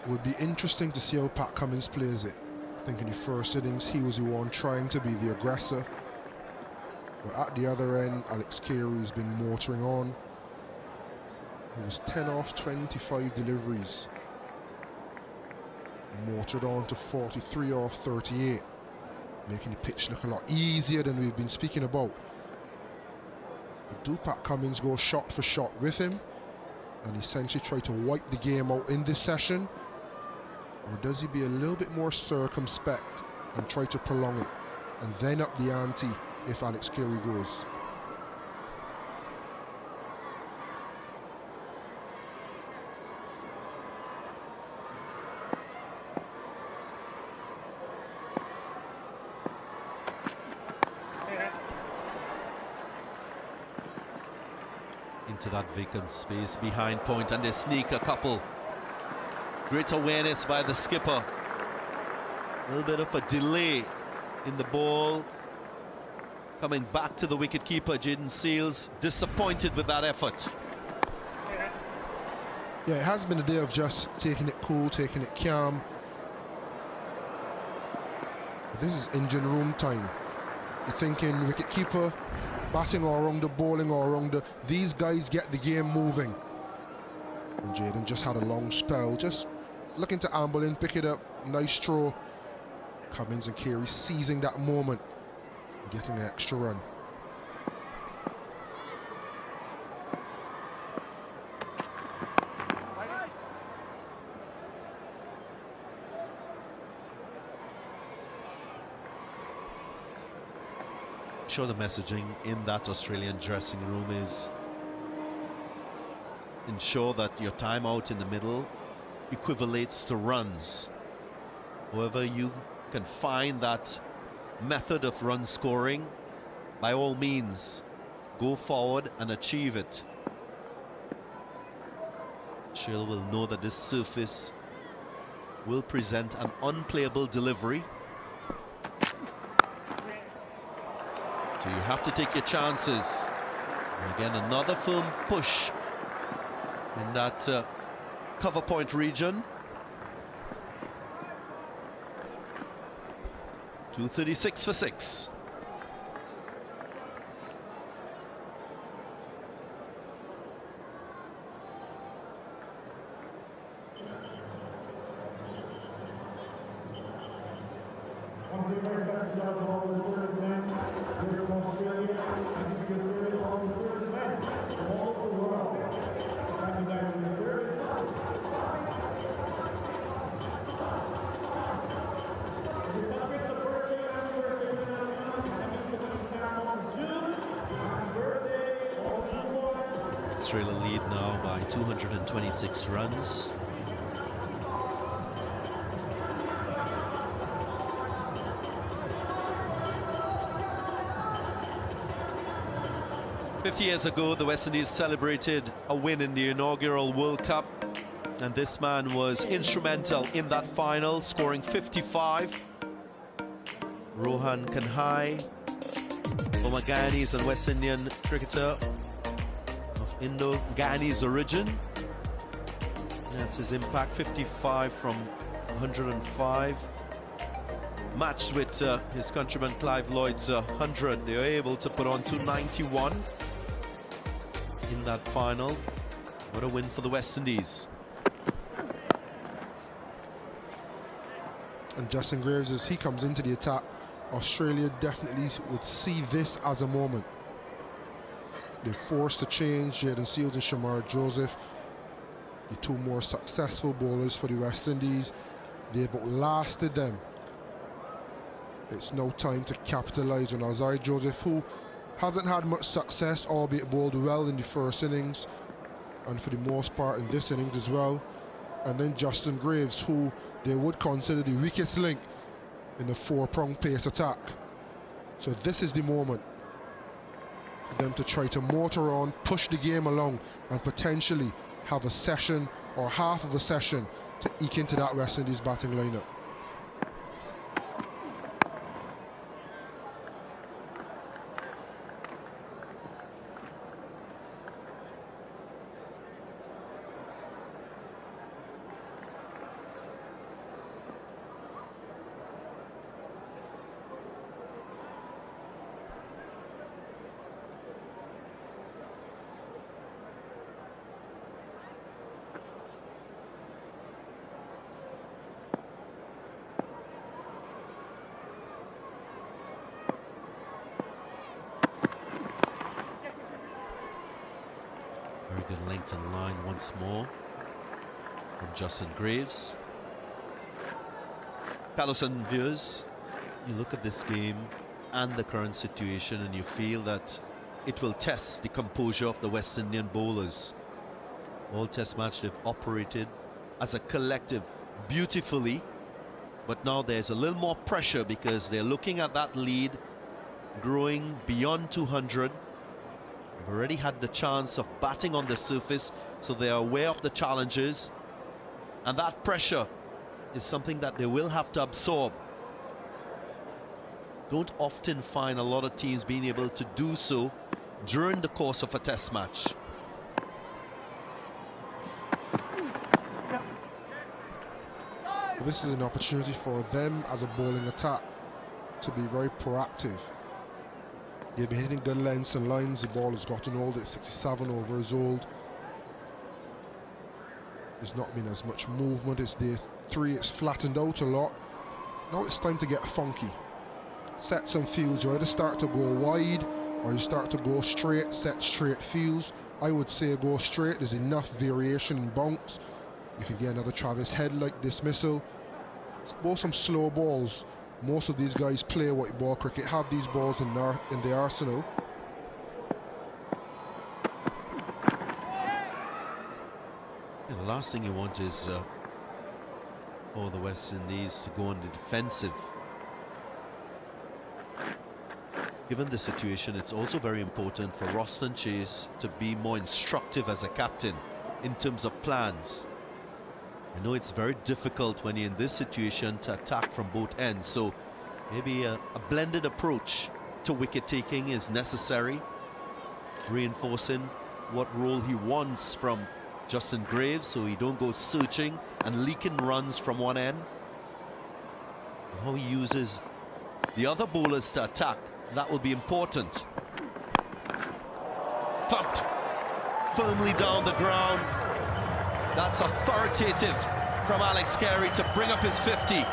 Would be interesting to see how Pat Cummins plays it. I think in the first innings he was the one trying to be the aggressor, but at the other end Alex Carey's been motoring on. He was 10 off 25 deliveries, motored on to 43 off 38, making the pitch look a lot easier than we've been speaking about. But do Pat Cummins go shot for shot with him and essentially try to wipe the game out in this session? Or does he be a little bit more circumspect and try to prolong it and then up the ante if Alex Carey goes? Into that vacant space behind point, and they sneak a couple. Great awareness by the skipper. A little bit of a delay in the ball. Coming back to the wicketkeeper, Jaden Seales, disappointed with that effort. Yeah, it has been a day of just taking it cool, taking it calm. But this is engine room time. You're thinking wicketkeeper, batting or wrong, the bowling or wrong, these guys get the game moving. And Jaden just had a long spell, just looking to amble in, pick it up, nice throw. Cummins and Carey seizing that moment, getting an extra run. I'm sure the messaging in that Australian dressing room is ensure that your time out in the middle equivalates to runs. However you can find that method of run scoring, by all means go forward and achieve it. Shale will know that this surface will present an unplayable delivery, so you have to take your chances. And again, another firm push in that cover point region. 236 for 6. Australia lead now by 226 runs. "50 years ago, the West Indies celebrated a win in the inaugural World Cup, and this man was instrumental in that final, scoring 55. Rohan Kanhai, former Guyanese and West Indian cricketer, Indo-Ghanese origin. That's his impact, 55 from 105. Matched with his countryman Clive Lloyd's 100. They were able to put on 291 in that final. What a win for the West Indies. And Justin Graves, as he comes into the attack, Australia definitely would see this as a moment. They're forced to change Jaden Seals and Shamar Joseph, the two more successful bowlers for the West Indies. They've outlasted them. It's now time to capitalise on Azai Joseph, who hasn't had much success, albeit bowled well in the first innings, and for the most part in this innings as well. And then Justin Graves, who they would consider the weakest link in the four-prong pace attack. So this is the moment for them to try to motor on, push the game along, and potentially have a session or half of a session to eke into that West Indies batting lineup. Good length and line once more from Justin Graves. Carlos and viewers, you look at this game and the current situation and you feel that it will test the composure of the West Indian bowlers. All test match they've operated as a collective beautifully, but now there's a little more pressure because they're looking at that lead growing beyond 200. They've already had the chance of batting on the surface, so they are aware of the challenges, and that pressure is something that they will have to absorb. Don't often find a lot of teams being able to do so during the course of a test match. This is an opportunity for them as a bowling attack to be very proactive. They've been hitting good lengths and lines. The ball has gotten old. It's 67 overs old. There's not been as much movement. It's day 3. It's flattened out a lot. Now it's time to get funky. Set some fields. You either start to go wide or you start to go straight, set straight fields. I would say go straight. There's enough variation in bounce. You can get another Travis Head-like dismissal. Bowl some slow balls. Most of these guys play white ball cricket, have these balls in their arsenal. Yeah, the last thing you want is for the West Indies to go on the defensive. Given the situation, it's also very important for Roston Chase to be more instructive as a captain in terms of plans. I know it's very difficult when you're in this situation to attack from both ends, so maybe a blended approach to wicket taking is necessary, reinforcing what role he wants from Justin Graves so he don't go searching and leaking runs from one end, and how he uses the other bowlers to attack. That will be important. Thumped firmly down the ground. That's authoritative from Alex Carey to bring up his 50. His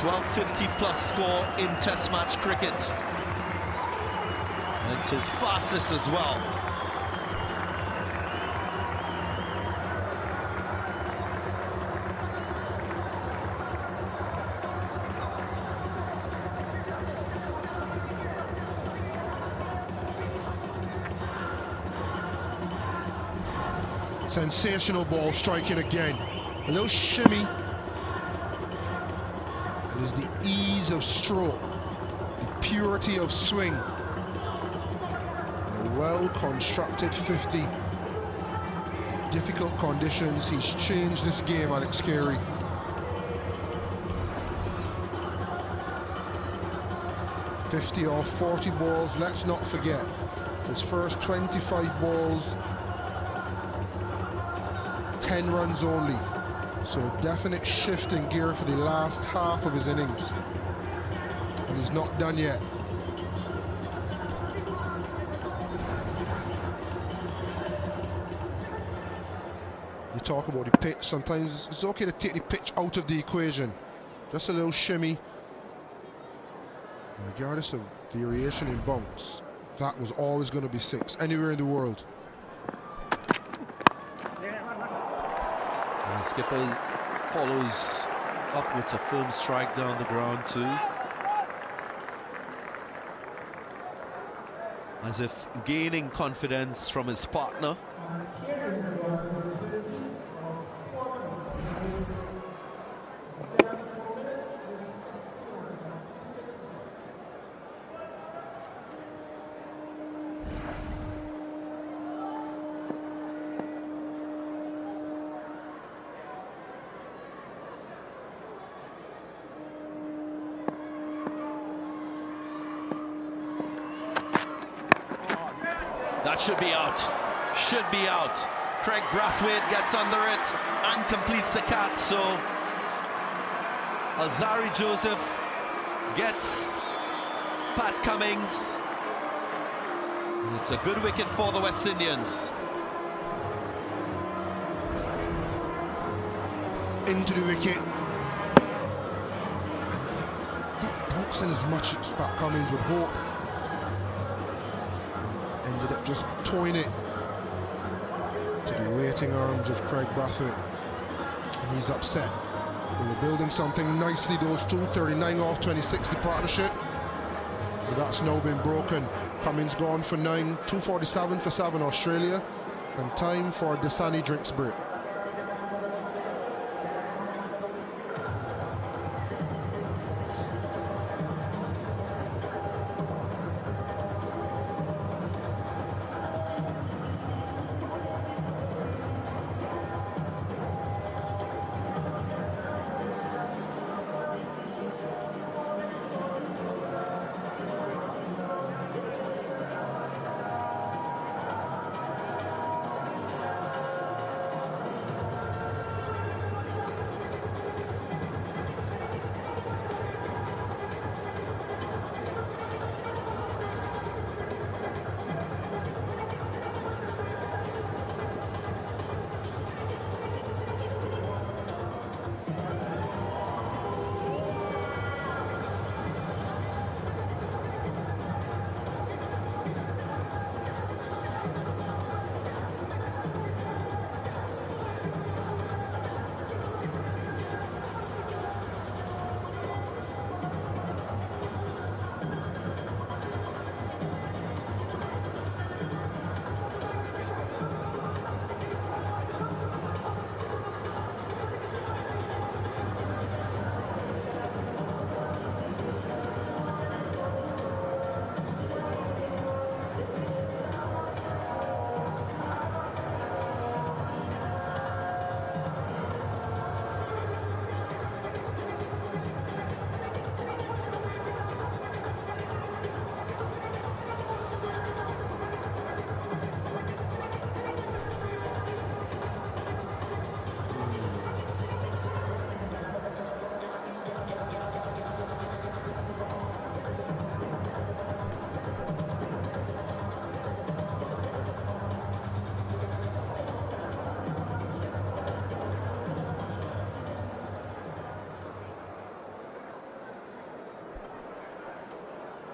1250 plus score in Test match cricket. And it's his fastest as well. Sensational ball striking again. A little shimmy. It is the ease of stroke, the purity of swing. A well-constructed 50. Difficult conditions. He's changed this game, Alex Carey. 50 or 40 balls, let's not forget. His first 25 balls, 10 runs only. So a definite shift in gear for the last half of his innings. And he's not done yet. You talk about the pitch, sometimes it's okay to take the pitch out of the equation. Just a little shimmy. And regardless of variation in bounce, that was always going to be 6 anywhere in the world. And skipper follows up with a firm strike down the ground too. As if gaining confidence from his partner. That should be out. Should be out. Craig Brathwaite gets under it and completes the catch. So Alzarri Joseph gets Pat Cummins. And it's a good wicket for the West Indians. Into the wicket. Bouncing as much as Pat Cummins would hope. Ended up just towing it to the waiting arms of Craig Brathwaite, and he's upset. They were building something nicely, those two, 39 off 26, the partnership, but that's now been broken. Cummins gone for 9, 247 for 7 Australia, and time for a Dasani drinks break.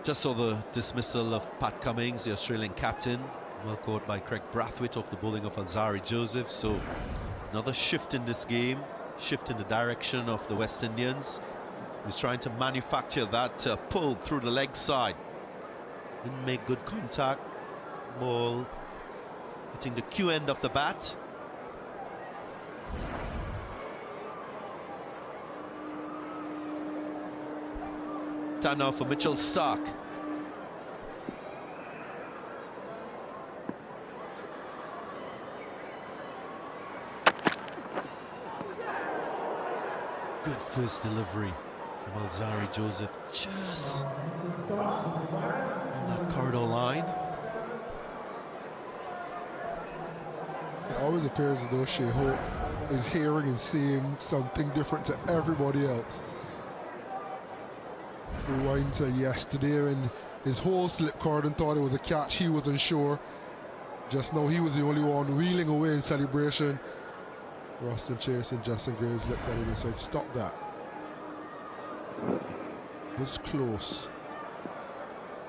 Just saw the dismissal of Pat Cummins, the Australian captain. Well caught by Craig Brathwaite off the bowling of Alzarri Joseph. So another shift in this game, shift in the direction of the West Indians. He's trying to manufacture that pull through the leg side. Didn't make good contact. Ball hitting the Q end of the bat. Time now for Mitchell Stark. Good first delivery from Alzari Joseph just on that corridor line. It always appears as though Shea Hope is hearing and seeing something different to everybody else. Rewind to yesterday when his whole slip card and thought it was a catch, he wasn't sure. Just now he was the only one wheeling away in celebration. Rustin Chase and Justin Graves looked at him and said, stop that. It's close.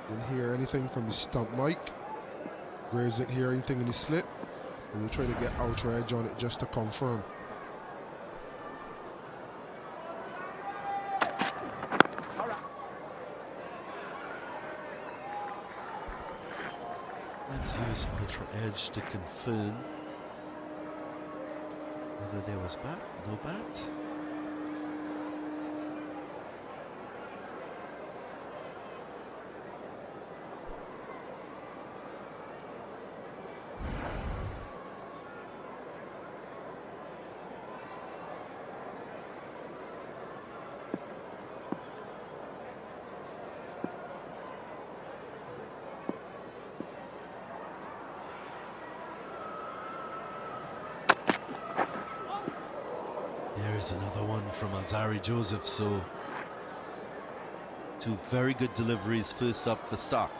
Didn't hear anything from the stump mic. Graves didn't hear anything in his slip. And we'll try to get outer edge on it just to confirm. Let's use ultra edge to confirm whether there was bat, no bat. There's another one from Alzari Joseph, so two very good deliveries first up for Stark.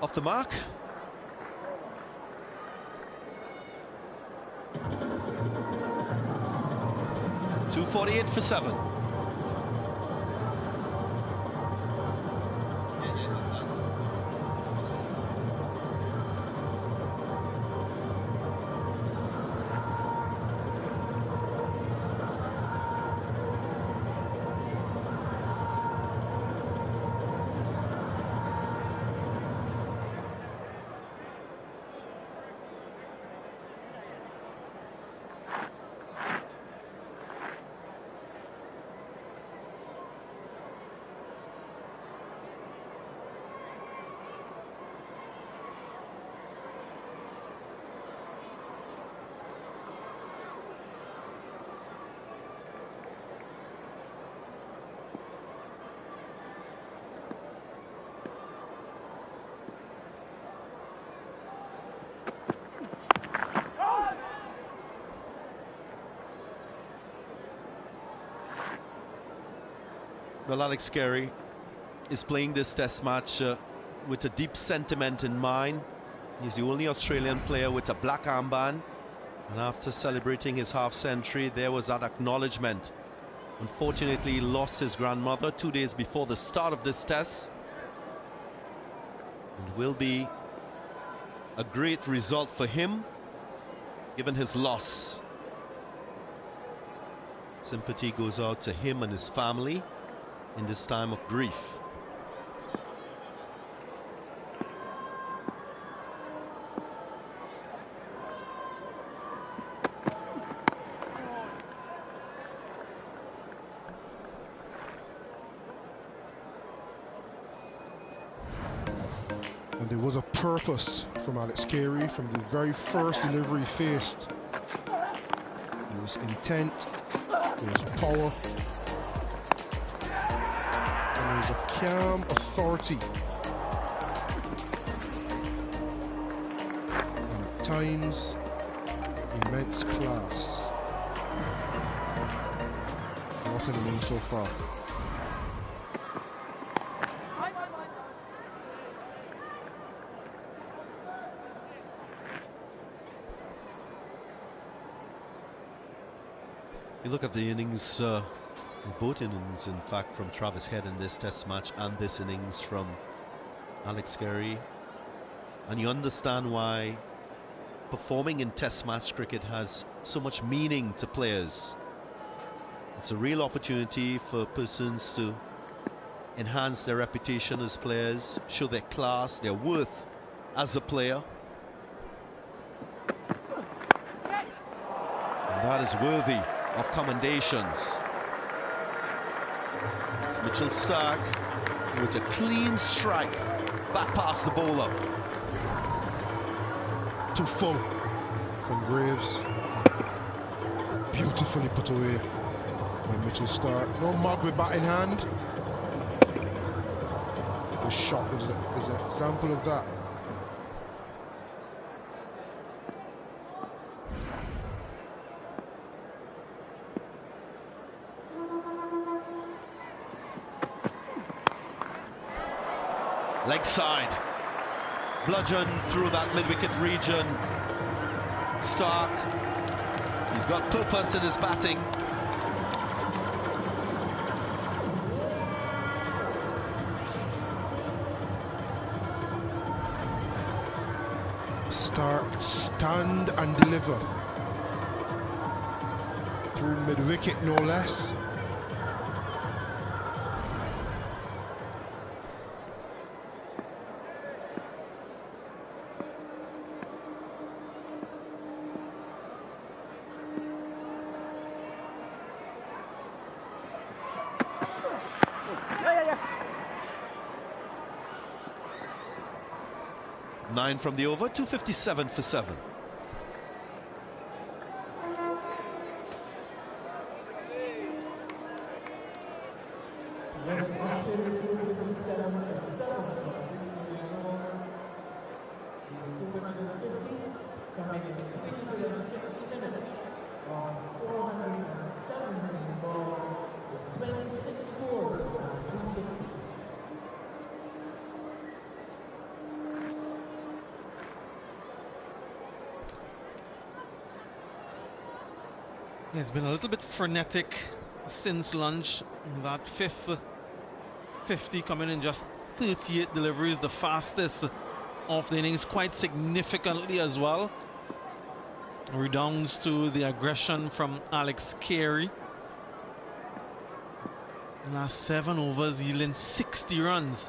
Off the mark. .248 for 7. Well, Alex Carey is playing this test match with a deep sentiment in mind. He's the only Australian player with a black armband. And after celebrating his half-century, there was that acknowledgement. Unfortunately, he lost his grandmother 2 days before the start of this test. It will be a great result for him, given his loss. Sympathy goes out to him and his family in this time of grief. And there was a purpose from Alex Carey from the very first delivery he faced. There was intent, there was power, and there was a calm authority. And at times, immense class. What an inning so far. You look at the innings, both innings, in fact, from Travis Head in this Test match and this innings from Alex Carey, and you understand why performing in Test match cricket has so much meaning to players. It's a real opportunity for persons to enhance their reputation as players, show their class, their worth as a player. And that is worthy of commendations. It's Mitchell Starc with a clean strike back past the bowler. Too full from Graves. Beautifully put away by Mitchell Starc. No mug with bat in hand. The shot is an example of that. Leg side, bludgeon through that mid-wicket region. Starc, he's got purpose in his batting. Starc, stand and deliver. Through mid-wicket, no less. Nine from the over, 257 for 7. It's been a little bit frenetic since lunch. That fifth 50 coming in just 38 deliveries, the fastest of the innings, quite significantly as well. Redounds to the aggression from Alex Carey. The last 7 overs yielding 60 runs.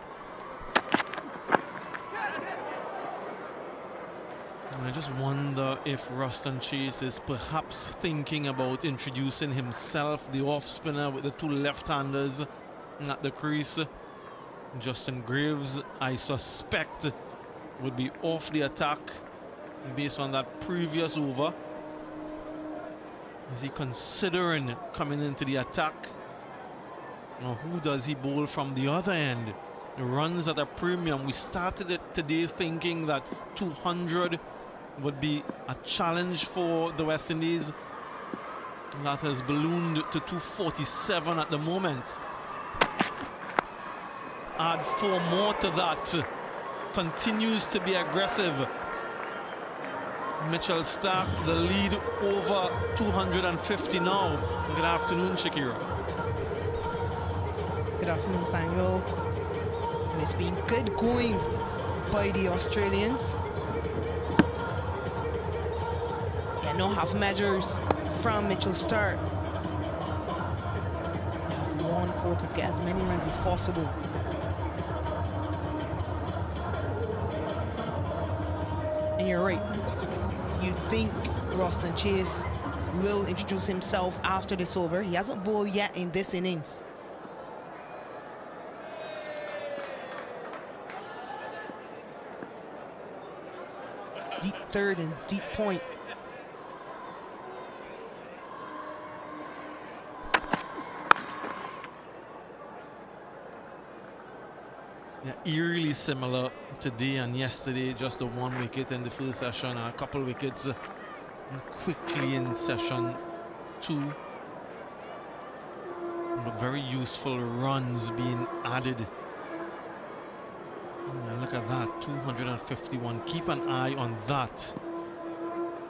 I just wonder if Ruston Chase is perhaps thinking about introducing himself, the off-spinner with the 2 left-handers at the crease. Justin Graves, I suspect, would be off the attack based on that previous over. Is he considering coming into the attack? Now, who does he bowl from the other end? The runs at a premium. We started it today thinking that 200 would be a challenge for the West Indies. That has ballooned to 247 at the moment. Add 4 more to that. Continues to be aggressive. Mitchell Starc, the lead over 250 now. Good afternoon, Shakira. Good afternoon, Samuel. And it's been good going by the Australians. No half measures from Mitchell Starc. One focus, get as many runs as possible. And you're right. You think Ruston Chase will introduce himself after this over. He hasn't bowled yet in this innings. Deep third and deep point. Yeah, eerily similar today and yesterday, just the 1 wicket in the first session and a couple wickets quickly in session 2. But very useful runs being added. Yeah, look at that, 251. Keep an eye on that.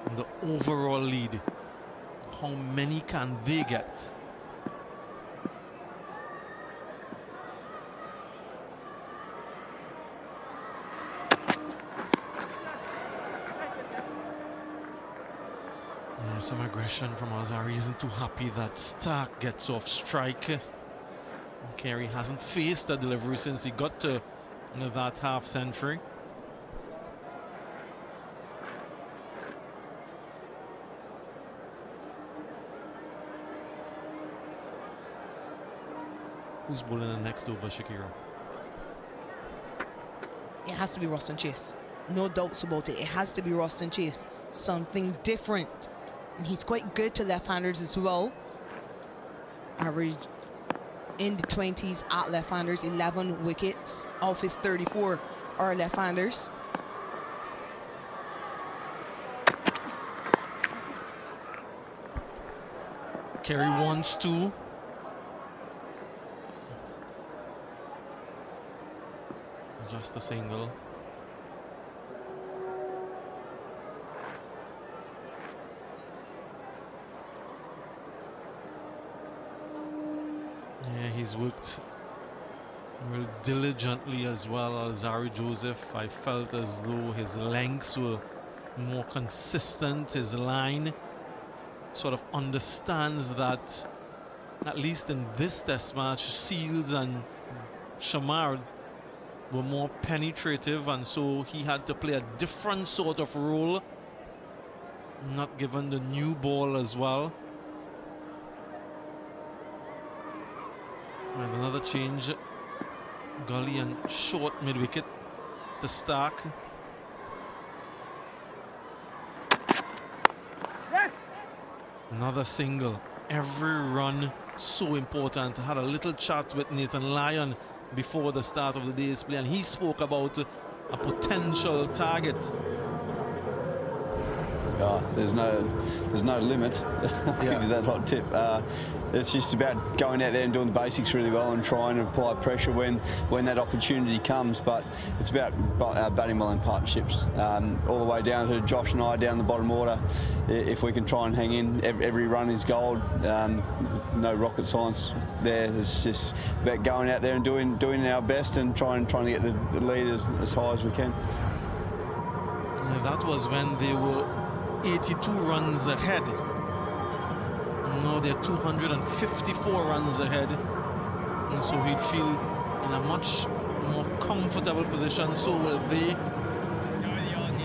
And the overall lead, how many can they get? Yeah, some aggression from Alzari. Isn't too happy that Stark gets off strike. Carey hasn't faced a delivery since he got to that half century. Who's bowling the next over, Shakira? It has to be Roston Chase. No doubts about it. It has to be Roston Chase. Something different. And he's quite good to left-handers as well. Average in the 20s at left-handers, 11 wickets. Of his 34 are left-handers. Carey wants to. Just a single. Yeah, he's worked real diligently as well, Alzari Joseph. I felt as though his lengths were more consistent. His line sort of understands that, at least in this test match, Seals and Shamar were more penetrative, and so he had to play a different sort of role, not given the new ball as well. And another change, Gully and short mid-wicket to Stark. Another single. Every run so important. I had a little chat with Nathan Lyon before the start of the day's play, and he spoke about a potential target. There's no limit. I'll give you that hot tip. It's just about going out there and doing the basics really well and trying to apply pressure when that opportunity comes. But it's about batting well in partnerships, all the way down to Josh and I down the bottom order. If we can try and hang in, every run is gold. No rocket science there. It's just about going out there and doing our best and trying to get the lead as high as we can. And that was when they were 82 runs ahead. Now they're 254 runs ahead, and so he'd feel in a much more comfortable position. So will they.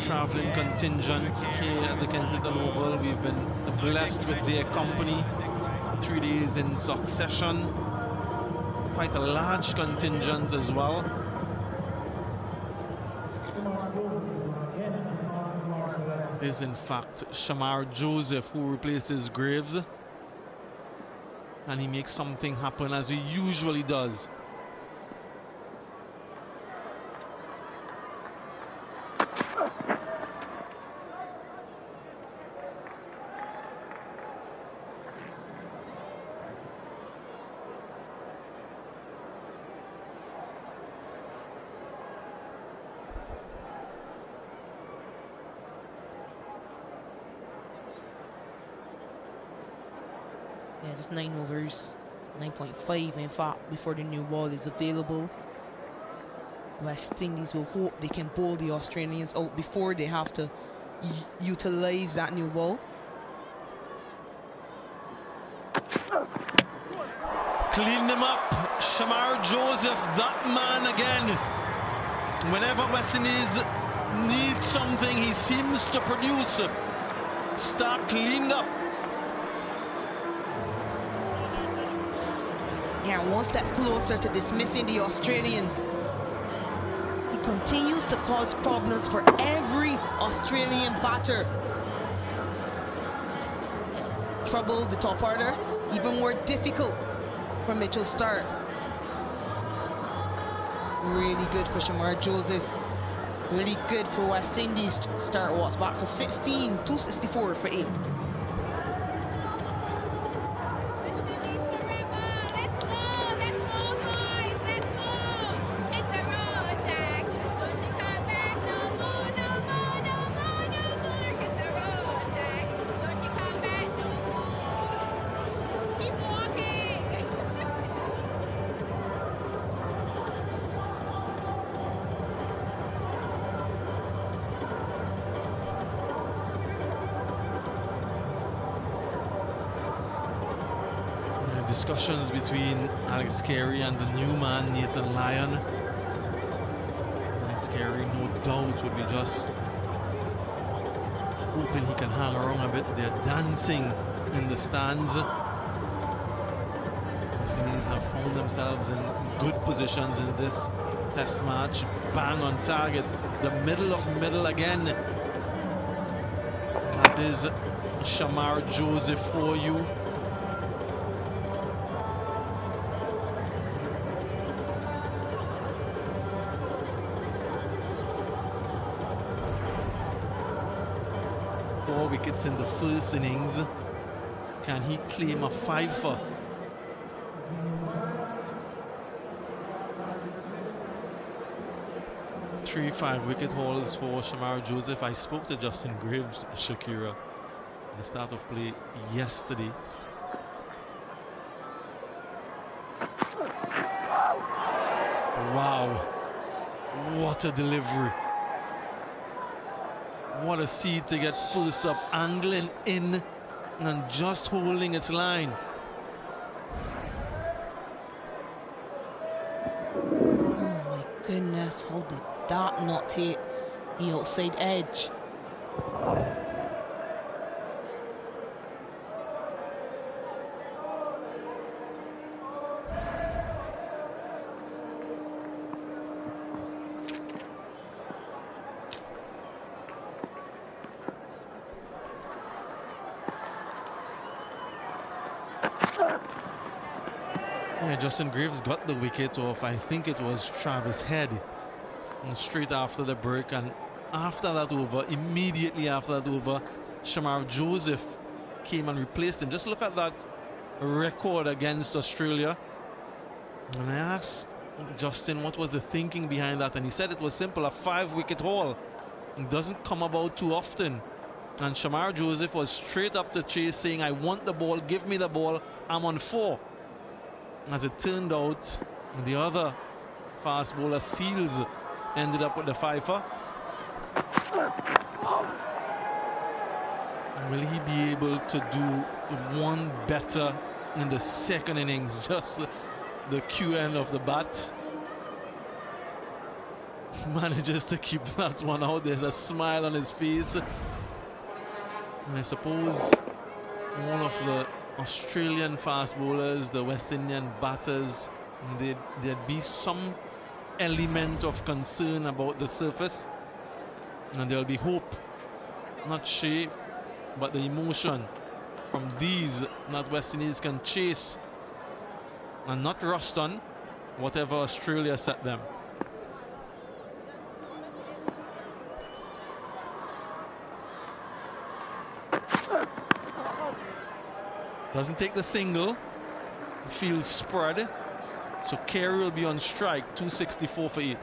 Traveling contingent here at the Kensington Oval. We've been blessed with their company 3 days in succession. Quite a large contingent as well. Is in fact Shamar Joseph, who replaces Graves, and he makes something happen as he usually does. Yeah, just 9 overs, 9.5 in fact, before the new ball is available. West Indies will hope they can bowl the Australians out before they have to utilize that new ball. Clean them up, Shamar Joseph, that man again. Whenever West Indies needs something, he seems to produce. Stark cleaned up. Yeah, one step closer to dismissing the Australians. He continues to cause problems for every Australian batter. Trouble the top order, even more difficult for Mitchell Stark. Really good for Shamar Joseph. Really good for West Indies. Stark walks back for 16, 264 for 8. discussions between Alex Carey and the new man, Nathan Lyon. Alex Carey, no doubt, would be just hoping he can hang around a bit. They're dancing in the stands. The Windies have found themselves in good positions in this test match. Bang on target. The middle of middle again. That is Shamar Joseph for you. Wickets in the first innings. Can he claim a fifer? Three 5-wicket hauls for Shamar Joseph. I spoke to Justin Graves, Shakira, at the start of play yesterday. Wow, what a delivery. What a seed to get first up, angling in and just holding its line. Oh my goodness, how did that not hit the outside edge? Yeah, Justin Graves got the wicket off, I think it was Travis Head, and straight after the break. And after that over, immediately after that over, Shamar Joseph came and replaced him. Just look at that record against Australia. And I asked Justin what was the thinking behind that, and he said it was simple, a 5-wicket haul. It doesn't come about too often. And Shamar Joseph was straight up the chase saying, I want the ball, give me the ball, I'm on 4. As it turned out, the other fast bowler, Seals, ended up with the fifer. Will he be able to do one better in the second innings? Just the Q end of the bat. Manages to keep that one out. There's a smile on his face. And I suppose all of the Australian fast bowlers, the West Indian batters, there'd be some element of concern about the surface, and there'll be hope, not shape, but the emotion from these that West Indies can chase and not rust on whatever Australia set them. Doesn't take the single. Field spread. So Carey will be on strike. 264 for 8.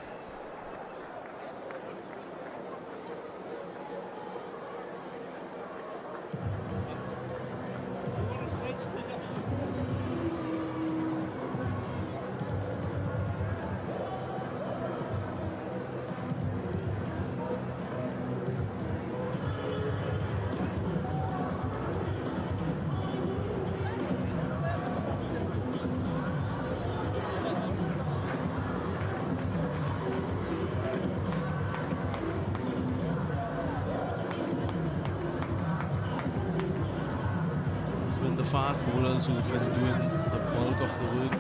Fast bowlers who've been doing the bulk of the work.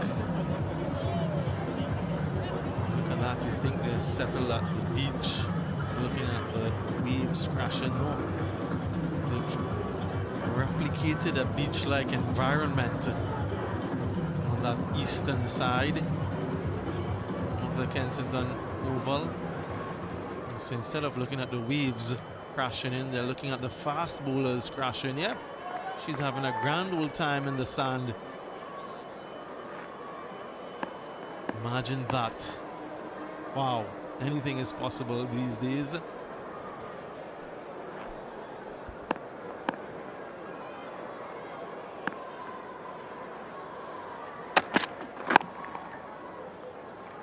Look at that, you think they're settled at the beach, looking at the waves crashing. No, they've replicated a beach-like environment on that eastern side of the Kensington Oval. So instead of looking at the waves crashing in, they're looking at the fast bowlers crashing. Yeah. She's having a grand old time in the sand. Imagine that. Wow, anything is possible these days.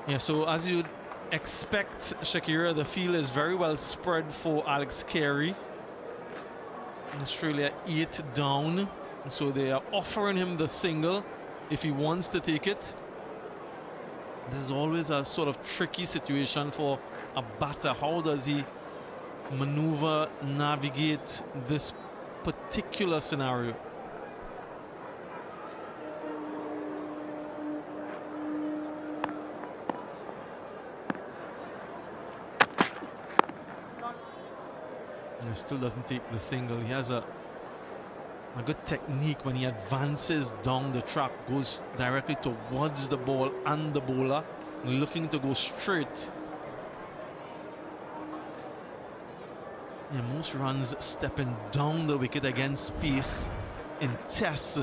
Yeah, so as you'd expect, Shakira, the field is very well spread for Alex Carey. Australia 8 down, so they are offering him the single. if he wants to take it. This is always a sort of tricky situation for a batter. How does he maneuver, navigate this particular scenario? And he still doesn't take the single. He has a good technique when he advances down the track, goes directly towards the ball and the bowler, looking to go straight. Yeah, most runs stepping down the wicket against pace in tests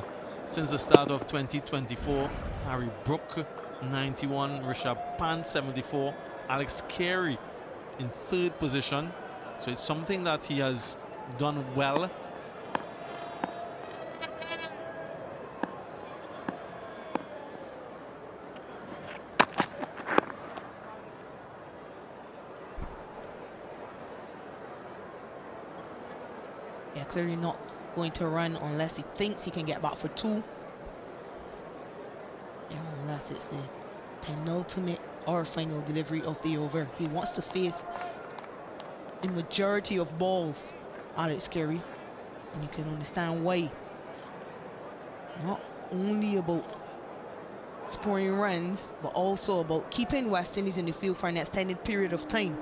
since the start of 2024. Harry Brook 91, Rishabh Pant 74, Alex Carey in third position. So it's something that he has done well. Yeah, clearly not going to run unless he thinks he can get back for 2. Yeah, unless it's the penultimate or final delivery of the over. He wants to face the majority of balls, Alex Carey, and you can understand why. Not only about scoring runs, but also about keeping West Indies in the field for an extended period of time.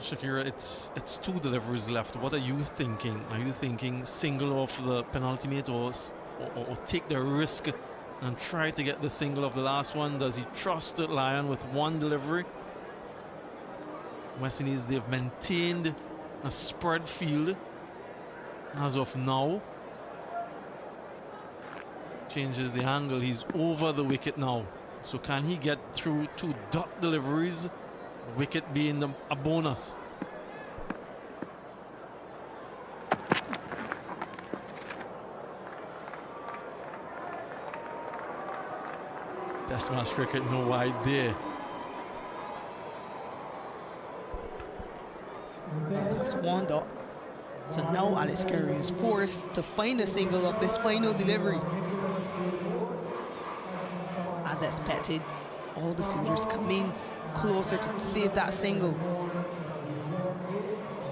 Shakira, it's 2 deliveries left. What are you thinking? Are you thinking single off the penultimate, or take the risk and try to get the single of the last one? Does he trust Lyon with 1 delivery? West Indies, they've maintained a spread field as of now. Changes the angle. He's over the wicket now. So can he get through 2 dot deliveries? Wicket being a bonus. Test match cricket, no wide there. It's 1 dot. So now Alex Carey is forced to find a single of this final delivery. As expected, all the fielders come in closer to save that single.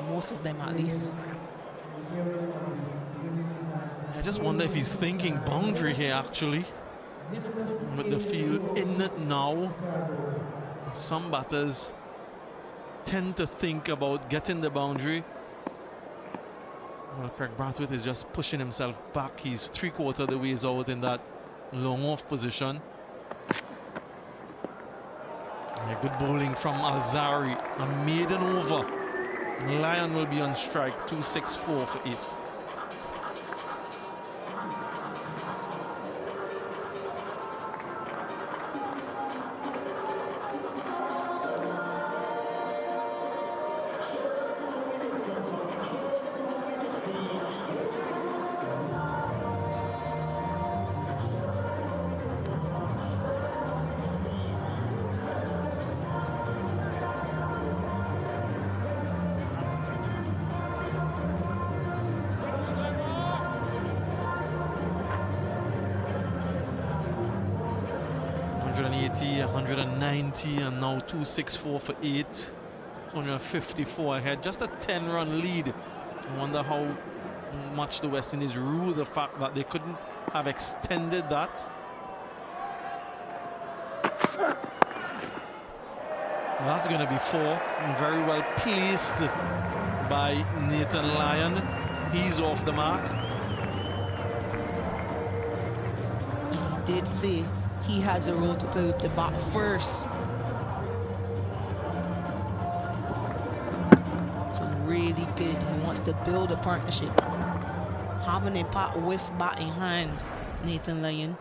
Most of them, at least. I just wonder if he's thinking boundary here, actually. With the field in it now, some batters tend to think about getting the boundary. Well, Craig Brathwaite is just pushing himself back. He's 3/4 of the ways out in that long off position. Yeah, good bowling from Alzari. A maiden over. Lyon will be on strike. 264 for 8. And now 264 for 8. 254 ahead. Just a 10-run lead. I wonder how much the West Indies rue the fact that they couldn't have extended that. That's going to be 4. And very well placed by Nathan Lyon. He's off the mark. He did say he has a role to play with the bat first. So really good. He wants to build a partnership. Having a bat with bat in hand, Nathan Lyon.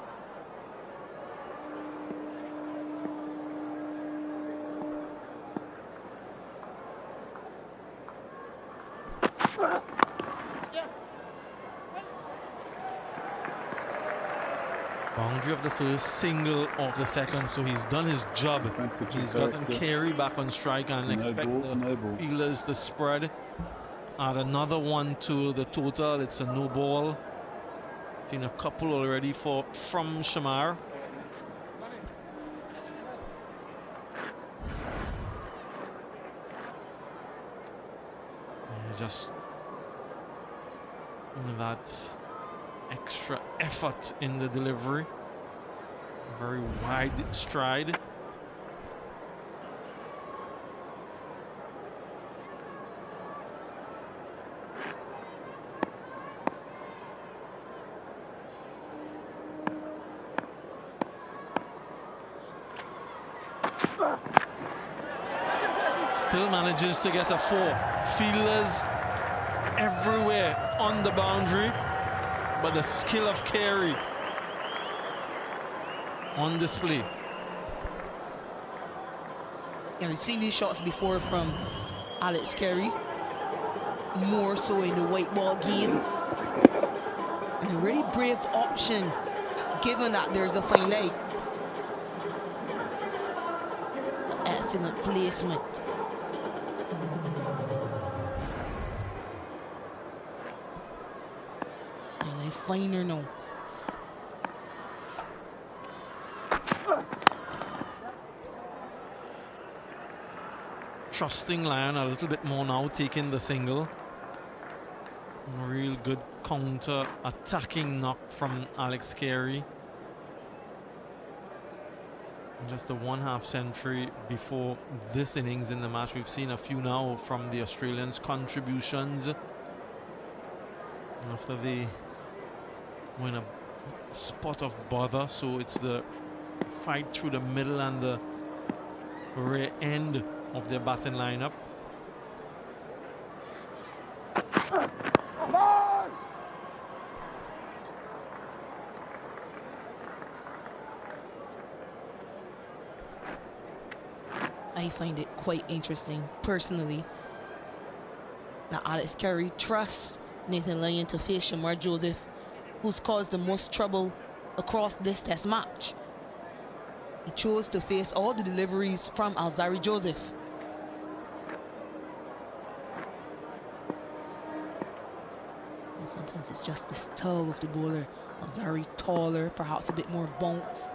boundary of the first, single of the second, so he's done his job. He's gotten Carey back on strike and expect the fielders to spread. Add another one to the total. It's a no ball. Seen a couple already from Shamar. Just that extra effort in the delivery. Very wide stride. Still manages to get a 4. Fielders everywhere on the boundary, but the skill of Carey on display. Yeah, we've seen these shots before from Alex Carey, more so in the white ball game. And a really brave option, given that there's a fine leg. Excellent placement. And a finer now. Trusting Lion a little bit more now, taking the single. A real good counter attacking knock from Alex Carey. Just a 1/2 century before this innings in the match. We've seen a few now from the Australians' contributions after they win a spot of bother. So it's the fight through the middle and the rear end of their batting lineup. I find it quite interesting, personally, that Alex Carey trusts Nathan Lyon to face Shamar Joseph, who's caused the most trouble across this test match. He chose to face all the deliveries from Alzari Joseph. And sometimes it's just the style of the bowler. Alzari taller, perhaps a bit more bounce.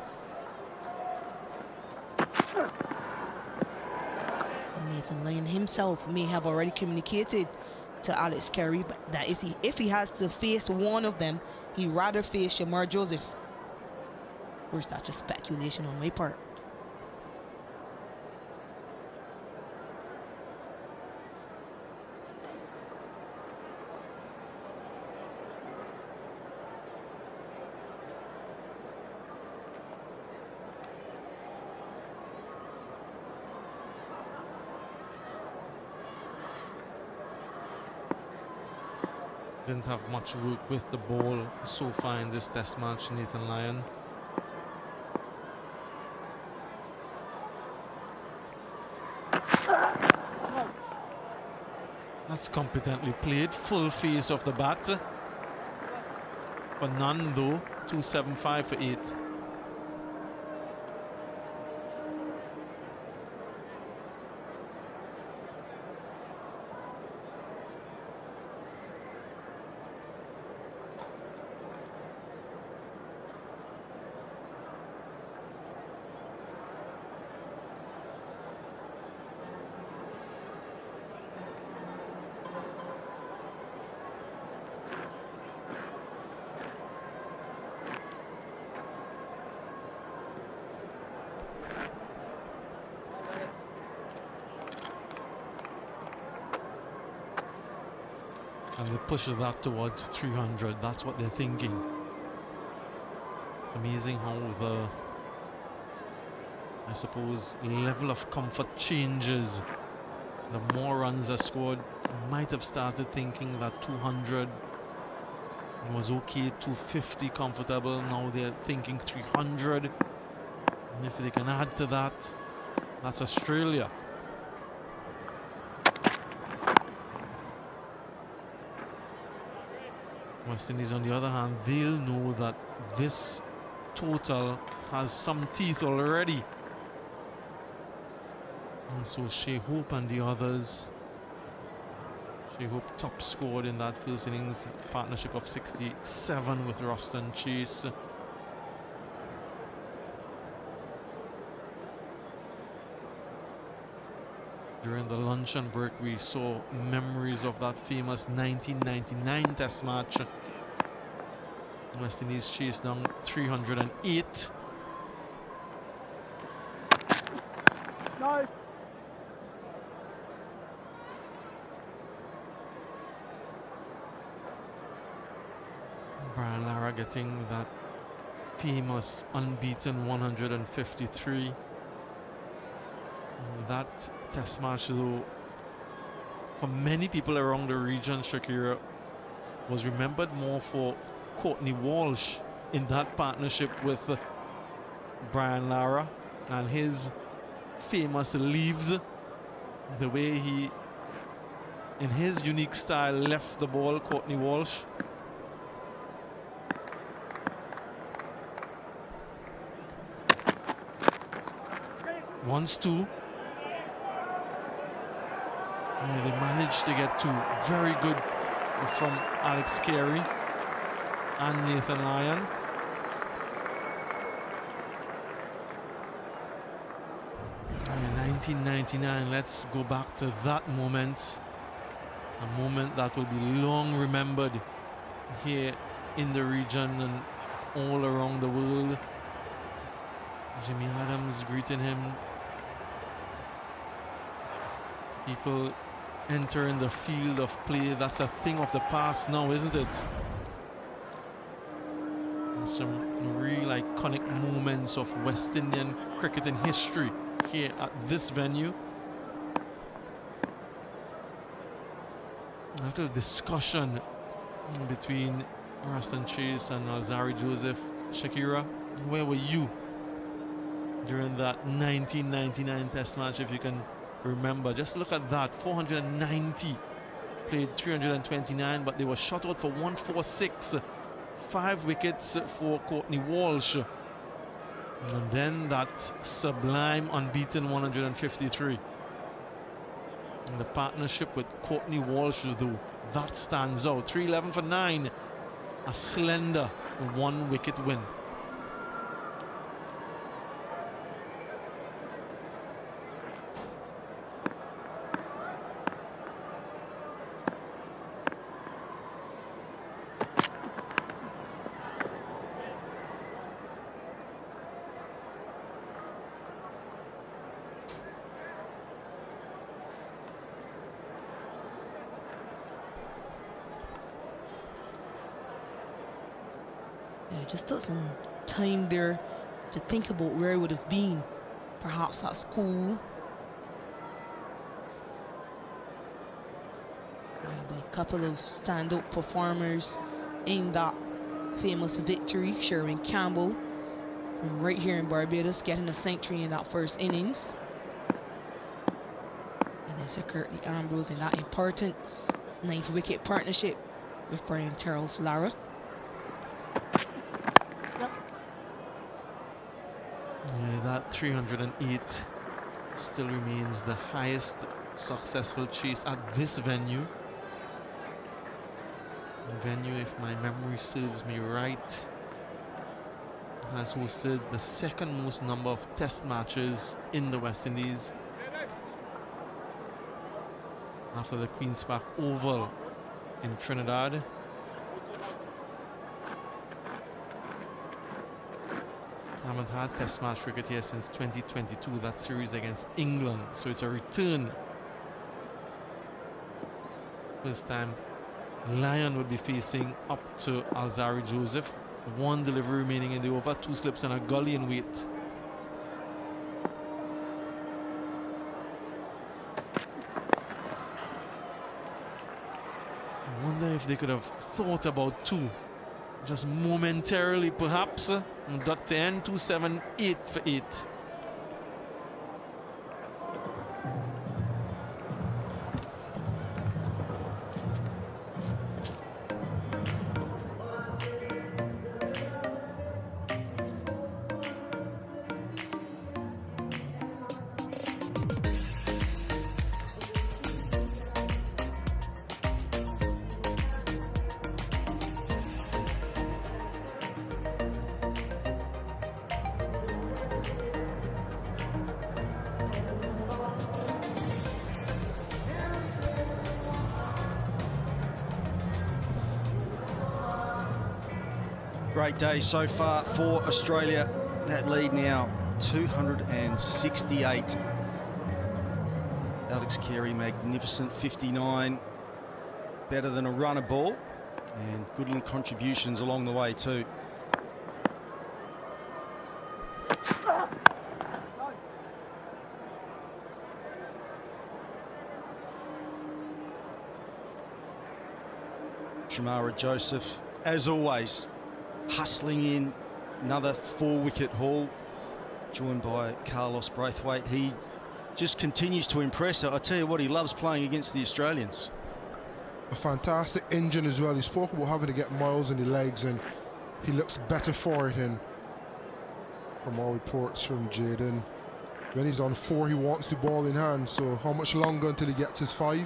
Nathan Lyon himself may have already communicated to Alex Carey that if he has to face one of them, he'd rather face Shamar Joseph. Of course, that's just speculation on my part. Didn't have much work with the ball so far in this test match, Nathan Lyon. That's competently played, full face of the bat. For none though, 275 for 8. And they push that towards 300. That's what they're thinking. It's amazing how the, I suppose, level of comfort changes. The more runs are scored, might have started thinking that 200 was okay, 250 comfortable. Now they're thinking 300. And if they can add to that, that's Australia. West Indies, on the other hand, they'll know that this total has some teeth already. And so Shea Hope and the others. Shea Hope top scored in that first innings, partnership of 67 with Roston Chase. During the luncheon break, we saw memories of that famous 1999 Test match. West Indies chased down 308. Nice. Brian Lara getting that famous unbeaten 153. That Test match, though, for many people around the region, Shakira, was remembered more for Courtney Walsh in that partnership with Brian Lara and his famous leaves, the way he, in his unique style, left the ball, Courtney Walsh. Once two. Yeah, they managed to get two. Very good from Alex Carey and Nathan Lyon. In 1999, let's go back to that moment. A moment that will be long remembered here in the region and all around the world. Jimmy Adams greeting him. People entering the field of play. That's a thing of the past now, isn't it? Some real iconic moments of West Indian cricketing history here at this venue. A little discussion between Roston Chase and Alzari Joseph. Shakira, where were you during that 1999 Test match, if you can remember? Just look at that. 490, played 329, but they were shot out for 146. 5 wickets for Courtney Walsh, and then that sublime unbeaten 153. And the partnership with Courtney Walsh, though, that stands out. 311 for 9, a slender 1-wicket win. Just took some time there to think about where I would have been, perhaps at school. A couple of stand-up performers in that famous victory. Sherwin Campbell from right here in Barbados getting a century in that first innings. And then Sir Curtly Ambrose in that important 9th wicket partnership with Brian Charles Lara. That 308 still remains the highest successful chase at this venue. The venue, if my memory serves me right, has hosted the second most number of Test matches in the West Indies, after the Queen's Park Oval in Trinidad. Haven't had Test match cricket here since 2022, that series against England, so it's a return. First time Lyon would be facing up to Alzari Joseph. 1 delivery remaining in the over, 2 slips and a gully in weight. I wonder if they could have thought about 2. Just momentarily, perhaps. Dot to end 278 for 8. great day so far for Australia. That lead now 268. Alex Carey, magnificent 59. Better than a runner ball, and good little contributions along the way too. Shamara Joseph, as always, hustling in another 4-wicket haul, joined by Carlos Braithwaite. He just continues to impress. I tell you what, he loves playing against the Australians. A fantastic engine as well. He spoke about having to get miles in the legs, and he looks better for it. And from all reports from Jaden, when he's on 4, he wants the ball in hand. So how much longer until he gets his 5?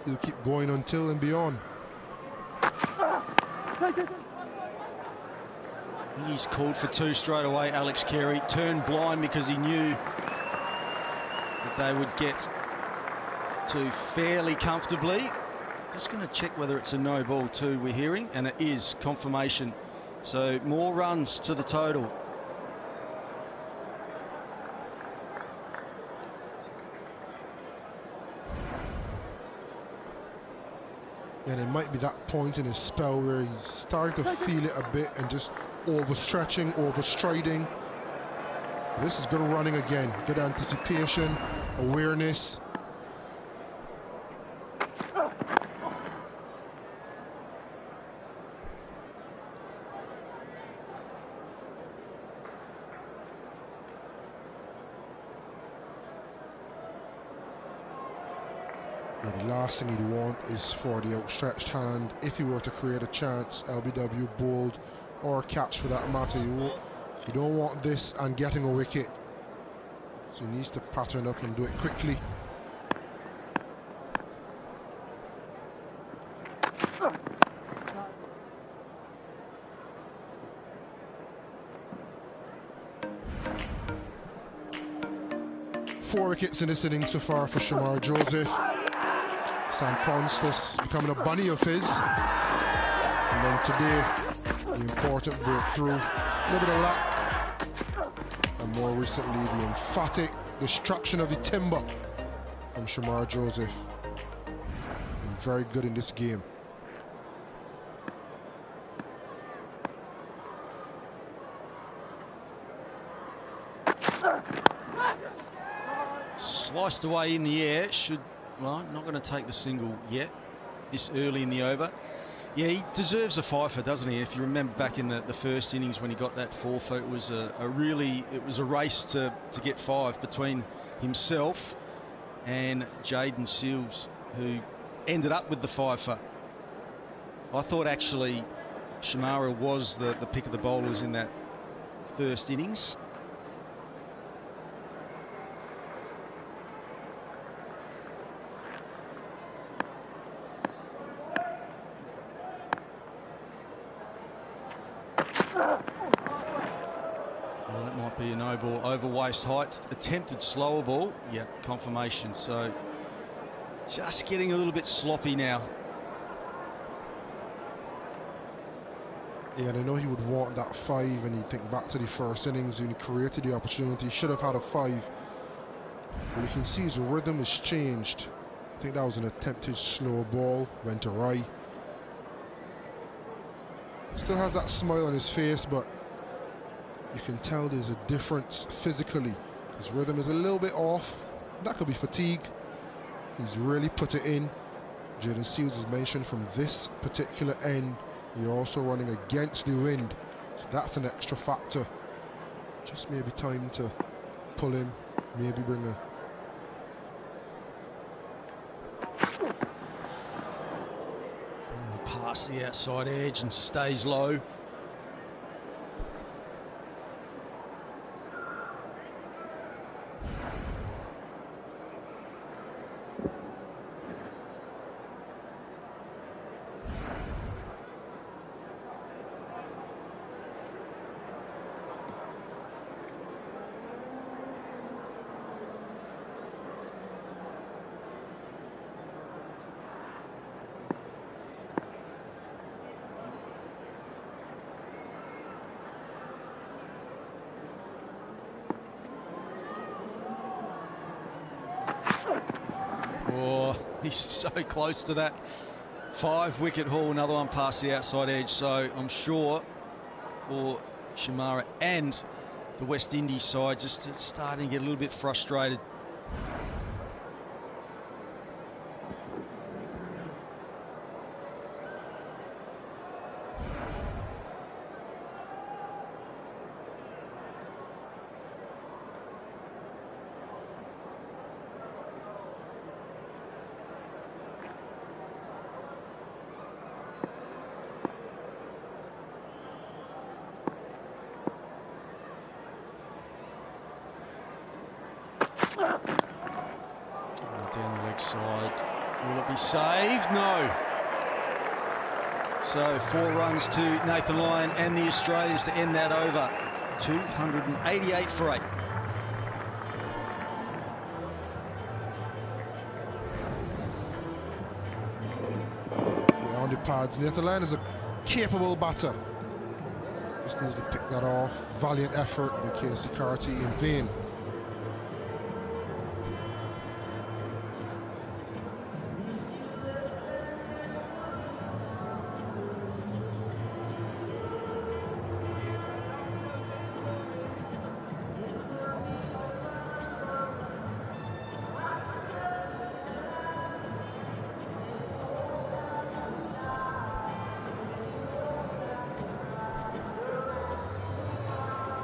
He'll keep going until and beyond. He's called for 2 straight away. Alex Carey turned blind because he knew that they would get to fairly comfortably. Just going to check whether it's a no ball too, we're hearing, and it is confirmation. So more runs to the total. And it might be that point in his spell where he's starting to feel it a bit and just overstretching, overstriding. This is good running again, good anticipation, awareness. Yeah, the last thing he'd want is for the outstretched hand. If he were to create a chance, LBW bowled, or catch for that matter, you don't want this and getting a wicket. So he needs to pattern up and do it quickly. Four wickets in this innings so far for Shamar Joseph. Sam Ponstas becoming a bunny of his. And then today, the important breakthrough, a little bit of luck, and more recently the emphatic destruction of the timber from Shamar Joseph. And very good in this game. Sliced away in the air, well, not going to take the single yet, this early in the over. Yeah, he deserves a fifer, doesn't he? If you remember back in the first innings when he got that four-foot, it was a race to get 5 between himself and Jaden Seals, who ended up with the fifer. I thought actually Shamara was the pick of the bowlers in that first innings. Be a no ball over waist height. Attempted slower ball. Yeah, confirmation. So just getting a little bit sloppy now. Yeah, and I know he would want that 5, and you think back to the first innings when he created the opportunity, should have had a 5. But you can see his rhythm has changed. I think that was an attempted slow ball, went awry. Still has that smile on his face, but you can tell there's a difference physically. His rhythm is a little bit off. That could be fatigue. He's really put it in. Jaden Seals has mentioned from this particular end, you're also running against the wind. So that's an extra factor. Just maybe time to pull him, maybe bring a... Past the outside edge and stays low. Oh, he's so close to that 5-wicket haul. Another one past the outside edge. So I'm sure for Shamara and the West Indies side just starting to get a little bit frustrated. Down the leg side. Will it be saved? No. So 4 runs to Nathan Lyon and the Australians to end that over. 288 for 8. Yeah, on the pads. Nathan Lyon is a capable batter. Just needs to pick that off. Valiant effort by Casey Carty in vain.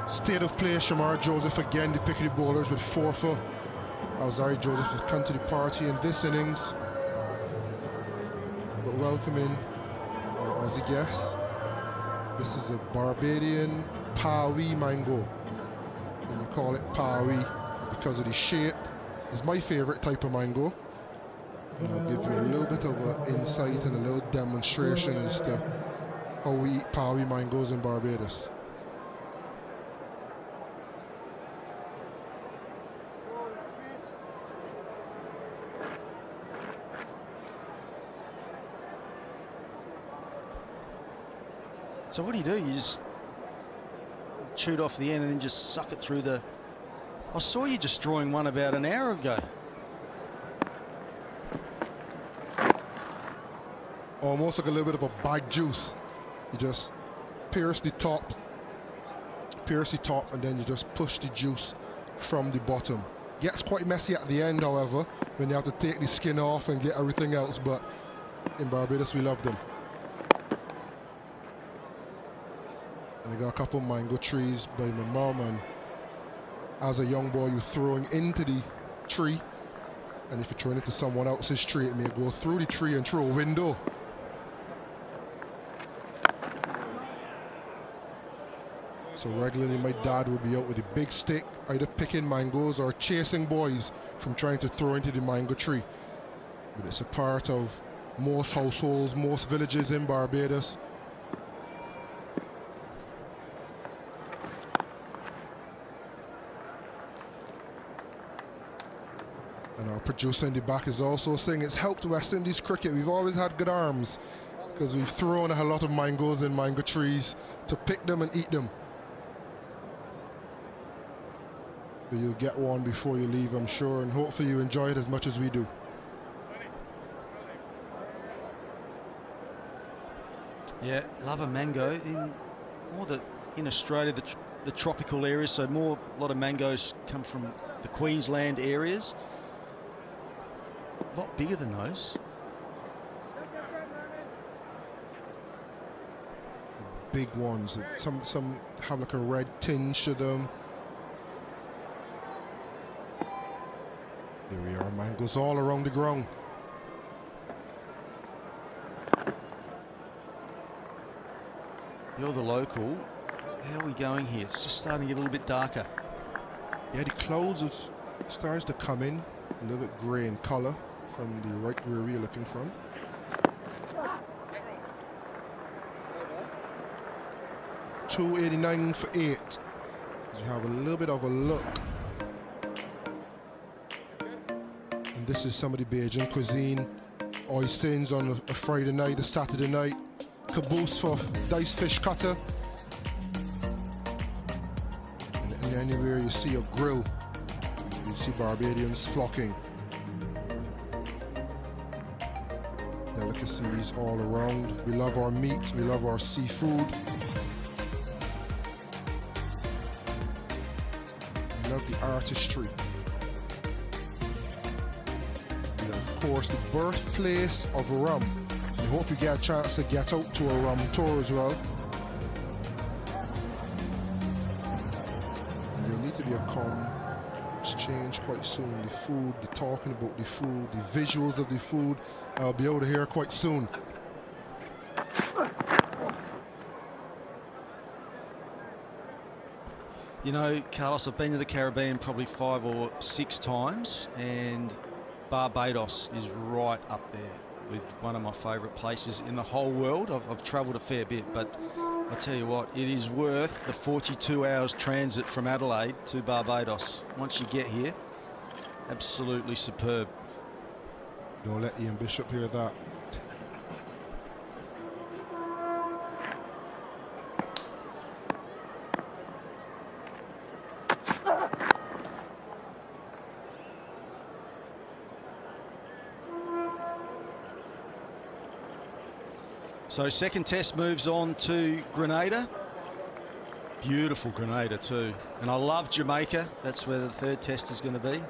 State of play, Shamar Joseph again, the pick of the bowlers with 4 for. Alzari Joseph has come to the party in this innings. But welcoming our Aussie guest. This is a Barbadian Pawi mango. And we call it Pawi because of the shape. It's my favorite type of mango. And I'll give you a little bit of an insight and a little demonstration as to how we eat Pawi mangoes in Barbados. So what do? You just chew it off the end and then just suck it through the... I saw you destroying one about an hour ago. Almost like a little bit of a bag juice. You just pierce the top, and then you just push the juice from the bottom. Gets quite messy at the end, however, when you have to take the skin off and get everything else, but in Barbados we love them. And I got a couple of mango trees by my mom, and as a young boy, you're throwing into the tree, and if you're throwing it to someone else's tree, it may go through the tree and through a window. So regularly my dad would be out with a big stick, either picking mangoes or chasing boys from trying to throw into the mango tree. But it's a part of most households, most villages in Barbados. And our producer in the back is also saying it's helped West Indies cricket. We've always had good arms because we've thrown a lot of mangoes in mango trees to pick them and eat them. But you'll get one before you leave, I'm sure, and hopefully you enjoy it as much as we do. Yeah, love a mango. In Australia, the tropical areas, so a lot of mangoes come from the Queensland areas. A lot bigger than those. The big ones. Some have like a red tinge to them. There we are, mangoes all around the ground. You're the local. How are we going here? It's just starting to get a little bit darker. Yeah, the clouds have started to come in, a little bit grey in colour from the right where we're looking from. $2.89 for 8. You have a little bit of a look. And this is some of the Bajan cuisine. Oysters on a Friday night, a Saturday night. Caboose for diced fish cutter. And anywhere you see a grill, you see Barbadians flocking. Delicacies all around. We love our meat, we love our seafood. We love the artistry. And of course, the birthplace of rum. I hope you get a chance to get out to a rum tour as well. And you'll need to be a calm. It's changed quite soon. The food, the talking about the food, the visuals of the food, I'll be able to hear quite soon. You know, Carlos, I've been to the Caribbean probably 5 or 6 times, and Barbados is right up there with one of my favourite places in the whole world. I've travelled a fair bit, but I tell you what, it is worth the 42 hours transit from Adelaide to Barbados. Once you get here, absolutely superb. Don't let Ian Bishop hear that. So second test moves on to Grenada. Beautiful Grenada too. And I love Jamaica. That's where the third test is going to be,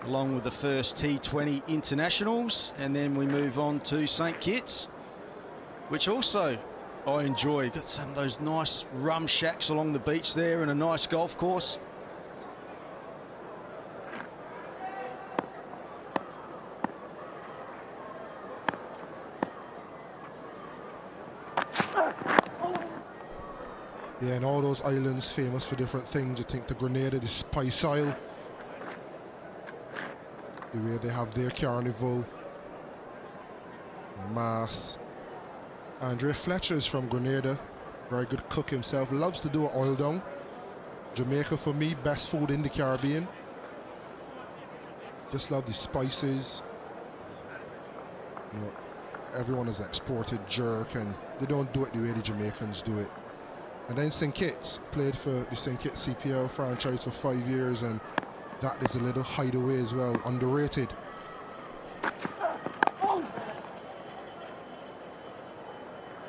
along with the first T20 internationals. And then we move on to St. Kitts, which also I enjoy. Got some of those nice rum shacks along the beach there and a nice golf course. Yeah, and all those islands famous for different things. You think the Grenada, the Spice Isle, the way they have their carnival, mass. Andre Fletcher is from Grenada, very good cook himself, loves to do an oil down. Jamaica for me, best food in the Caribbean. Just love the spices. You know, everyone has exported jerk, and they don't do it the way the Jamaicans do it. And then St. Kitts, played for the St. Kitts CPL franchise for 5 years, and that is a little hideaway as well, underrated.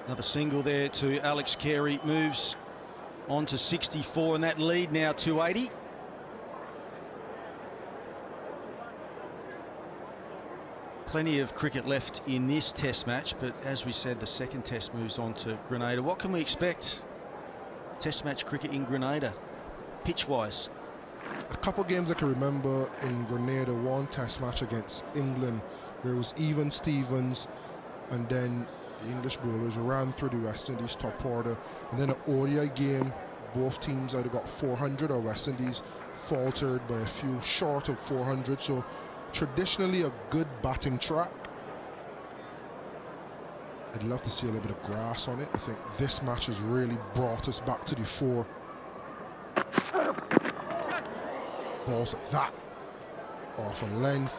Another single there to Alex Carey, moves on to 64, and that lead now 280. Plenty of cricket left in this test match, but as we said, the second test moves on to Grenada. What can we expect? Test match cricket in Grenada, pitch-wise? A couple games I can remember in Grenada, one test match against England, where it was even Stevens, and then the English bowlers ran through the West Indies top order, and then an ODI game, both teams either got 400 or West Indies faltered by a few short of 400, so traditionally a good batting track. I'd love to see a little bit of grass on it. I think this match has really brought us back to the fore. Balls like that, off a length.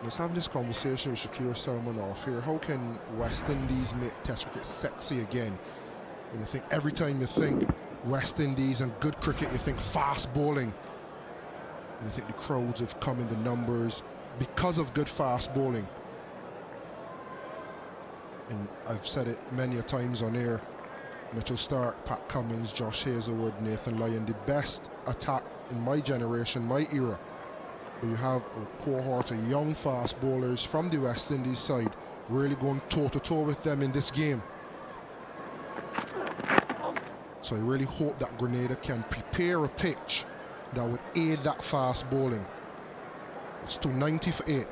Let's have this conversation with Shakira Salman off here. How can West Indies make Test cricket sexy again? And I think every time you think West Indies and good cricket, you think fast bowling. And I think the crowds have come in the numbers because of good fast bowling. And I've said it many a times on air. Mitchell Stark, Pat Cummins, Josh Hazelwood, Nathan Lyon, the best attack in my generation, my era. But you have a cohort of young fast bowlers from the West Indies side really going toe-to-toe with them in this game. So I really hope that Grenada can prepare a pitch that would aid that fast bowling. It's 290 for 8.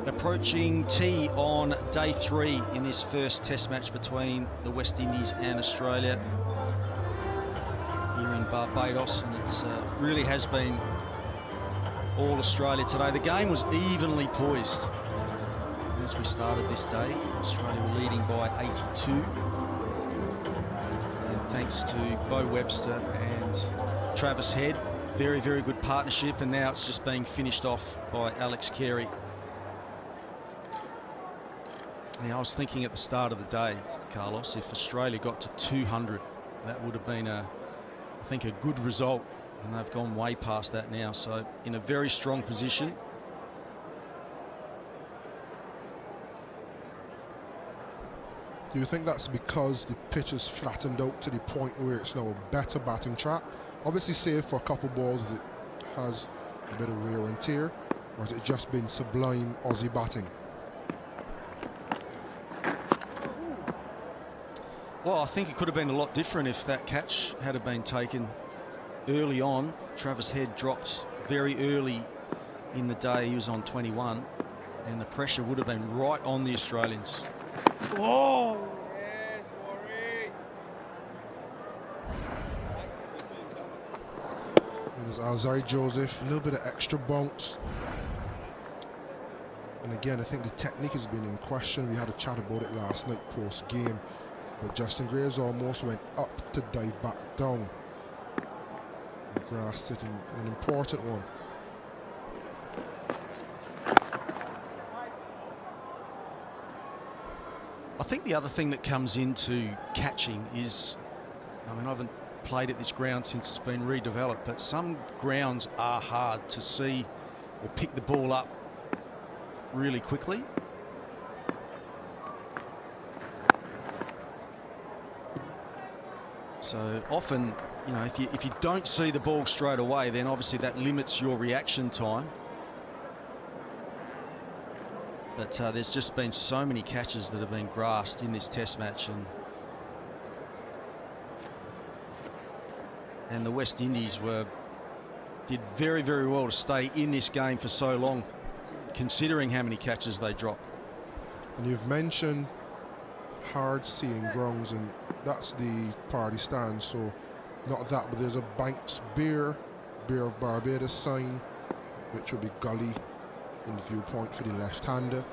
Approaching tea on day 3 in this first test match between the West Indies and Australia here in Barbados, and it really has been all Australia today. The game was evenly poised as we started this day. Australia were leading by 82. And thanks to Bo Webster and Travis Head, very, very good partnership, and now it's just being finished off by Alex Carey. Now, I was thinking at the start of the day, Carlos, if Australia got to 200, that would have been, I think, a good result, and they've gone way past that now, so in a very strong position. Do you think that's because the pitch is flattened out to the point where it's now a better batting track? Obviously, save for a couple balls, it has a bit of wear and tear, or has it just been sublime Aussie batting? Well, I think it could have been a lot different if that catch had been taken early on. Travis Head dropped very early in the day. He was on 21, and the pressure would have been right on the Australians. Oh, yes, Warwick. And there's Alzari Joseph, a little bit of extra bounce. And again, I think the technique has been in question. We had a chat about it last night post-game. But Justin Graves almost went up to dive back down. And grasped it in an important one. I think the other thing that comes into catching is, I mean, I haven't played at this ground since it's been redeveloped, but some grounds are hard to see or pick the ball up really quickly. So often, you know, if you don't see the ball straight away, then obviously that limits your reaction time. But there's just been so many catches that have been grasped in this test match, and the West Indies did very, very well to stay in this game for so long, considering how many catches they dropped. And you've mentioned hard seeing grounds, and that's the party stand, so not that, but there's a Banks Beer of Barbados sign, which will be gully in viewpoint for the left-hander.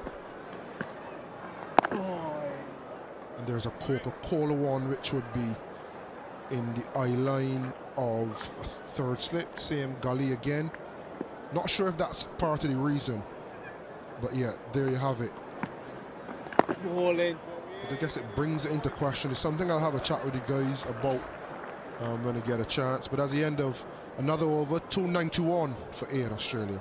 And there's a Coca-Cola one, which would be in the eye line of a third slip, same gully again. Not sure if that's part of the reason, but yeah, there you have it. But I guess it brings it into question. It's something I'll have a chat with the guys about when I get a chance. But as the end of another over, 291 for Air Australia.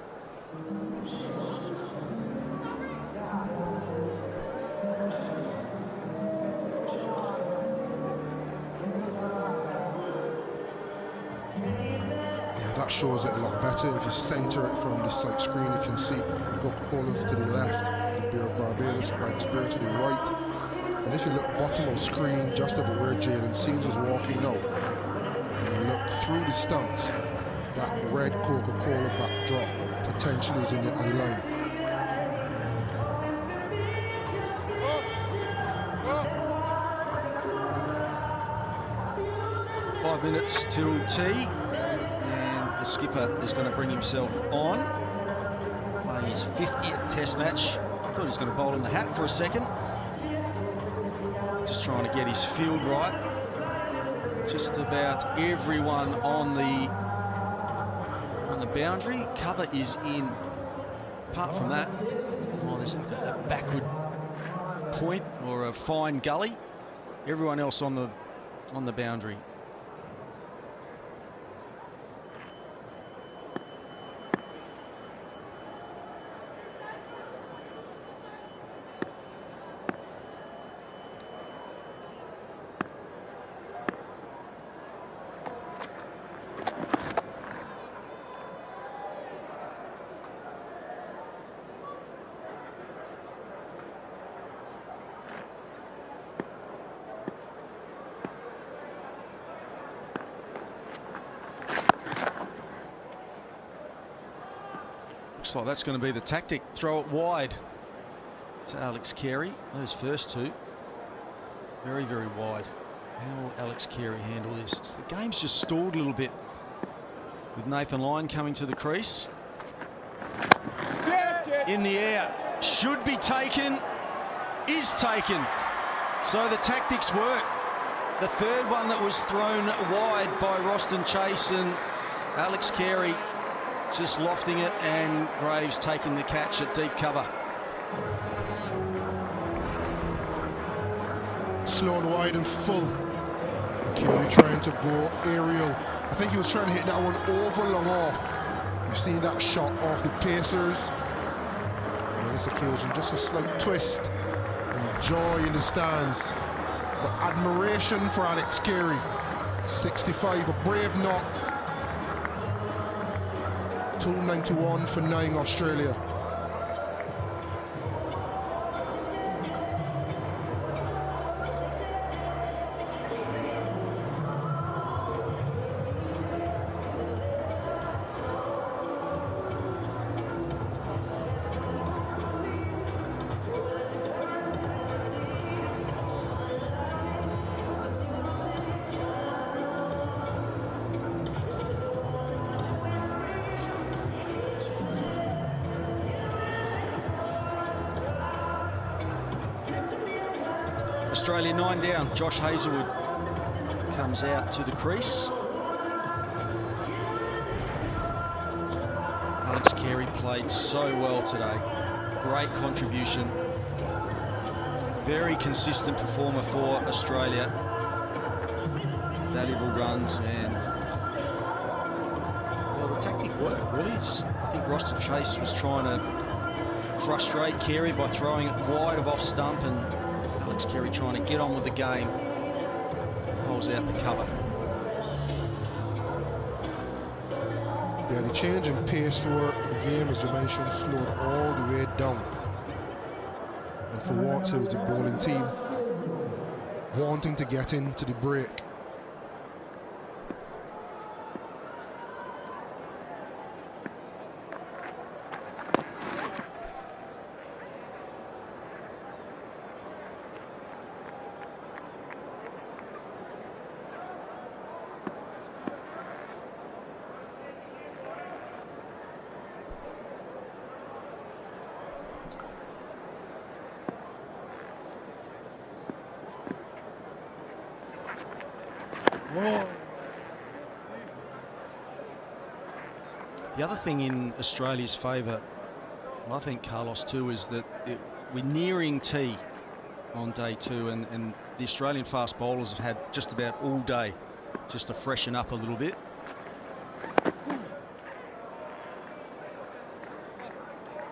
Yeah, that shows it a lot better. If you center it from the side screen, you can see Coca-Cola to the left, the Beer of Barbados, Banks Beer to the right. And if you look bottom of screen, just about where Jalen Seams was walking out, and you look through the stumps, that red Coca-Cola backdrop potentially is in the eye line. Five minutes till tea, and the skipper is going to bring himself on, playing his 50th test match. I thought he was going to bowl in the hat for a second. Just trying to get his field right. Just about everyone on the boundary. Cover is in. Apart from that, there's a backward point or a fine gully. Everyone else on the boundary. Looks like that's going to be the tactic. Throw it wide to Alex Carey. Those first two, very, very wide. How will Alex Carey handle this? The game's just stalled a little bit with Nathan Lyon coming to the crease. In the air, should be taken, is taken. So the tactics work. The third one that was thrown wide by Roston Chase, and Alex Carey just lofting it, and Graves taking the catch at deep cover. Slowed wide and full. Carey trying to go aerial. I think he was trying to hit that one over long off. You've seen that shot off the Pacers. On this occasion, just a slight twist and joy in the stands. But admiration for Alex Carey. 65, a brave knock. 291 for 9 Australia. Australia 9 down. Josh Hazelwood comes out to the crease. Alex Carey played so well today. Great contribution. Very consistent performer for Australia. Valuable runs, and well, the tactic worked really. I think Roston Chase was trying to frustrate Carey by throwing it wide of off stump, and Alex Carey trying to get on with the game. Holds out the cover. Yeah, the change in pace toward the game, as you mentioned, slowed all the way down. And for once, it was the bowling team wanting to get into the break. The other thing in Australia's favour, I think, Carlos, too, is that we're nearing tea on day 2, and the Australian fast bowlers have had just about all day just to freshen up a little bit.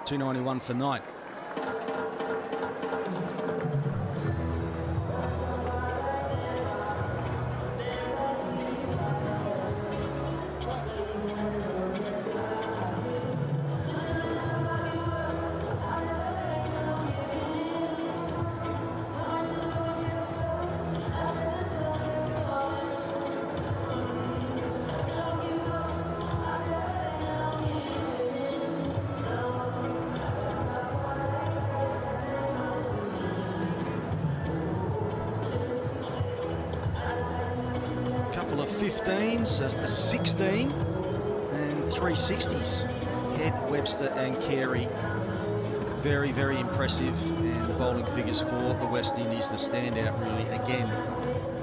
.291 for 9. Couple of 15s, a 16 and 360s. Head, Webster and Carey. Very, very impressive. And the bowling figures for the West Indies, the standout really, again,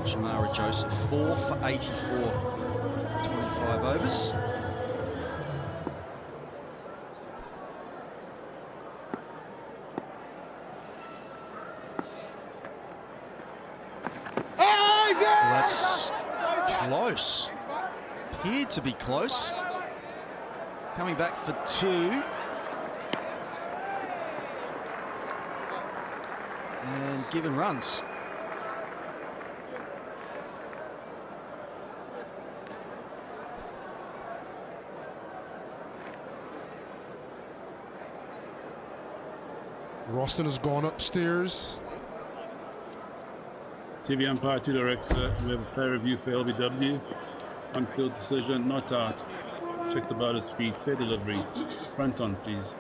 Shamara Joseph, 4 for 84, 25 overs. Well, that's close. Appeared to be close. Coming back for 2. And given runs. Roston has gone upstairs. TV umpire to director. We have a player review for LBW. On-field decision, not out. Check the bowler's feet. Fair delivery. Front on, please.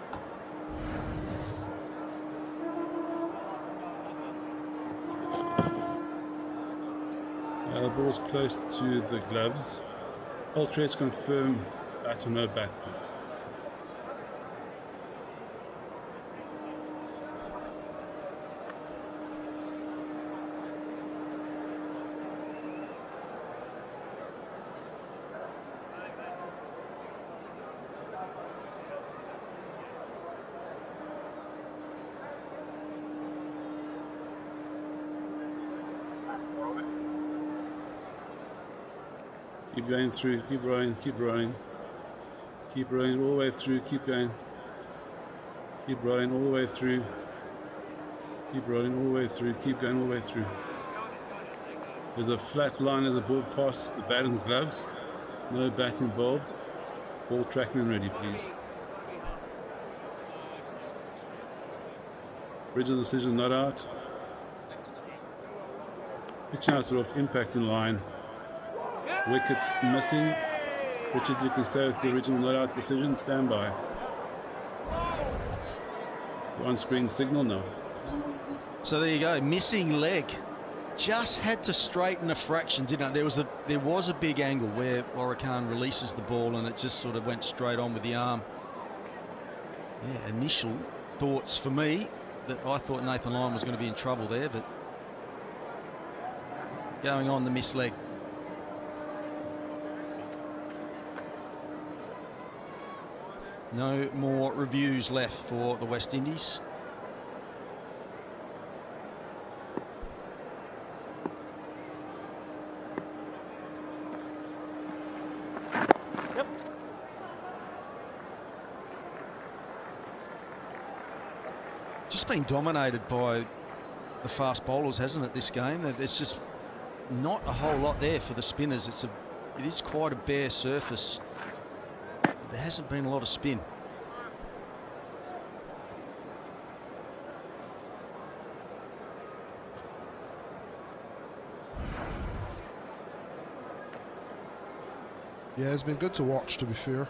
The ball's close to the gloves. All trades confirm bat or no bat, please. Keep going through, keep rolling, keep rolling. Keep rolling all the way through, keep going. Keep rolling all the way through. Keep rolling all the way through, keep going all the way through. There's a flat line as the ball passes the bat and gloves. No bat involved. Ball tracking and ready, please. Original decision not out. Pitch outs are off, impact in line. Wickets missing. Richard, you can stay with the original not out decision. Stand by. On-screen signal now. So there you go, missing leg. Just had to straighten a fraction, didn't it? There was a big angle where Warwick releases the ball and it just sort of went straight on with the arm. Yeah, initial thoughts for me that I thought Nathan Lyon was going to be in trouble there, but going on the missed leg. No more reviews left for the West Indies. Just been dominated by the fast bowlers, hasn't it, this game? There's just not a whole lot there for the spinners. It is quite a bare surface. There hasn't been a lot of spin. Yeah, it's been good to watch, to be fair.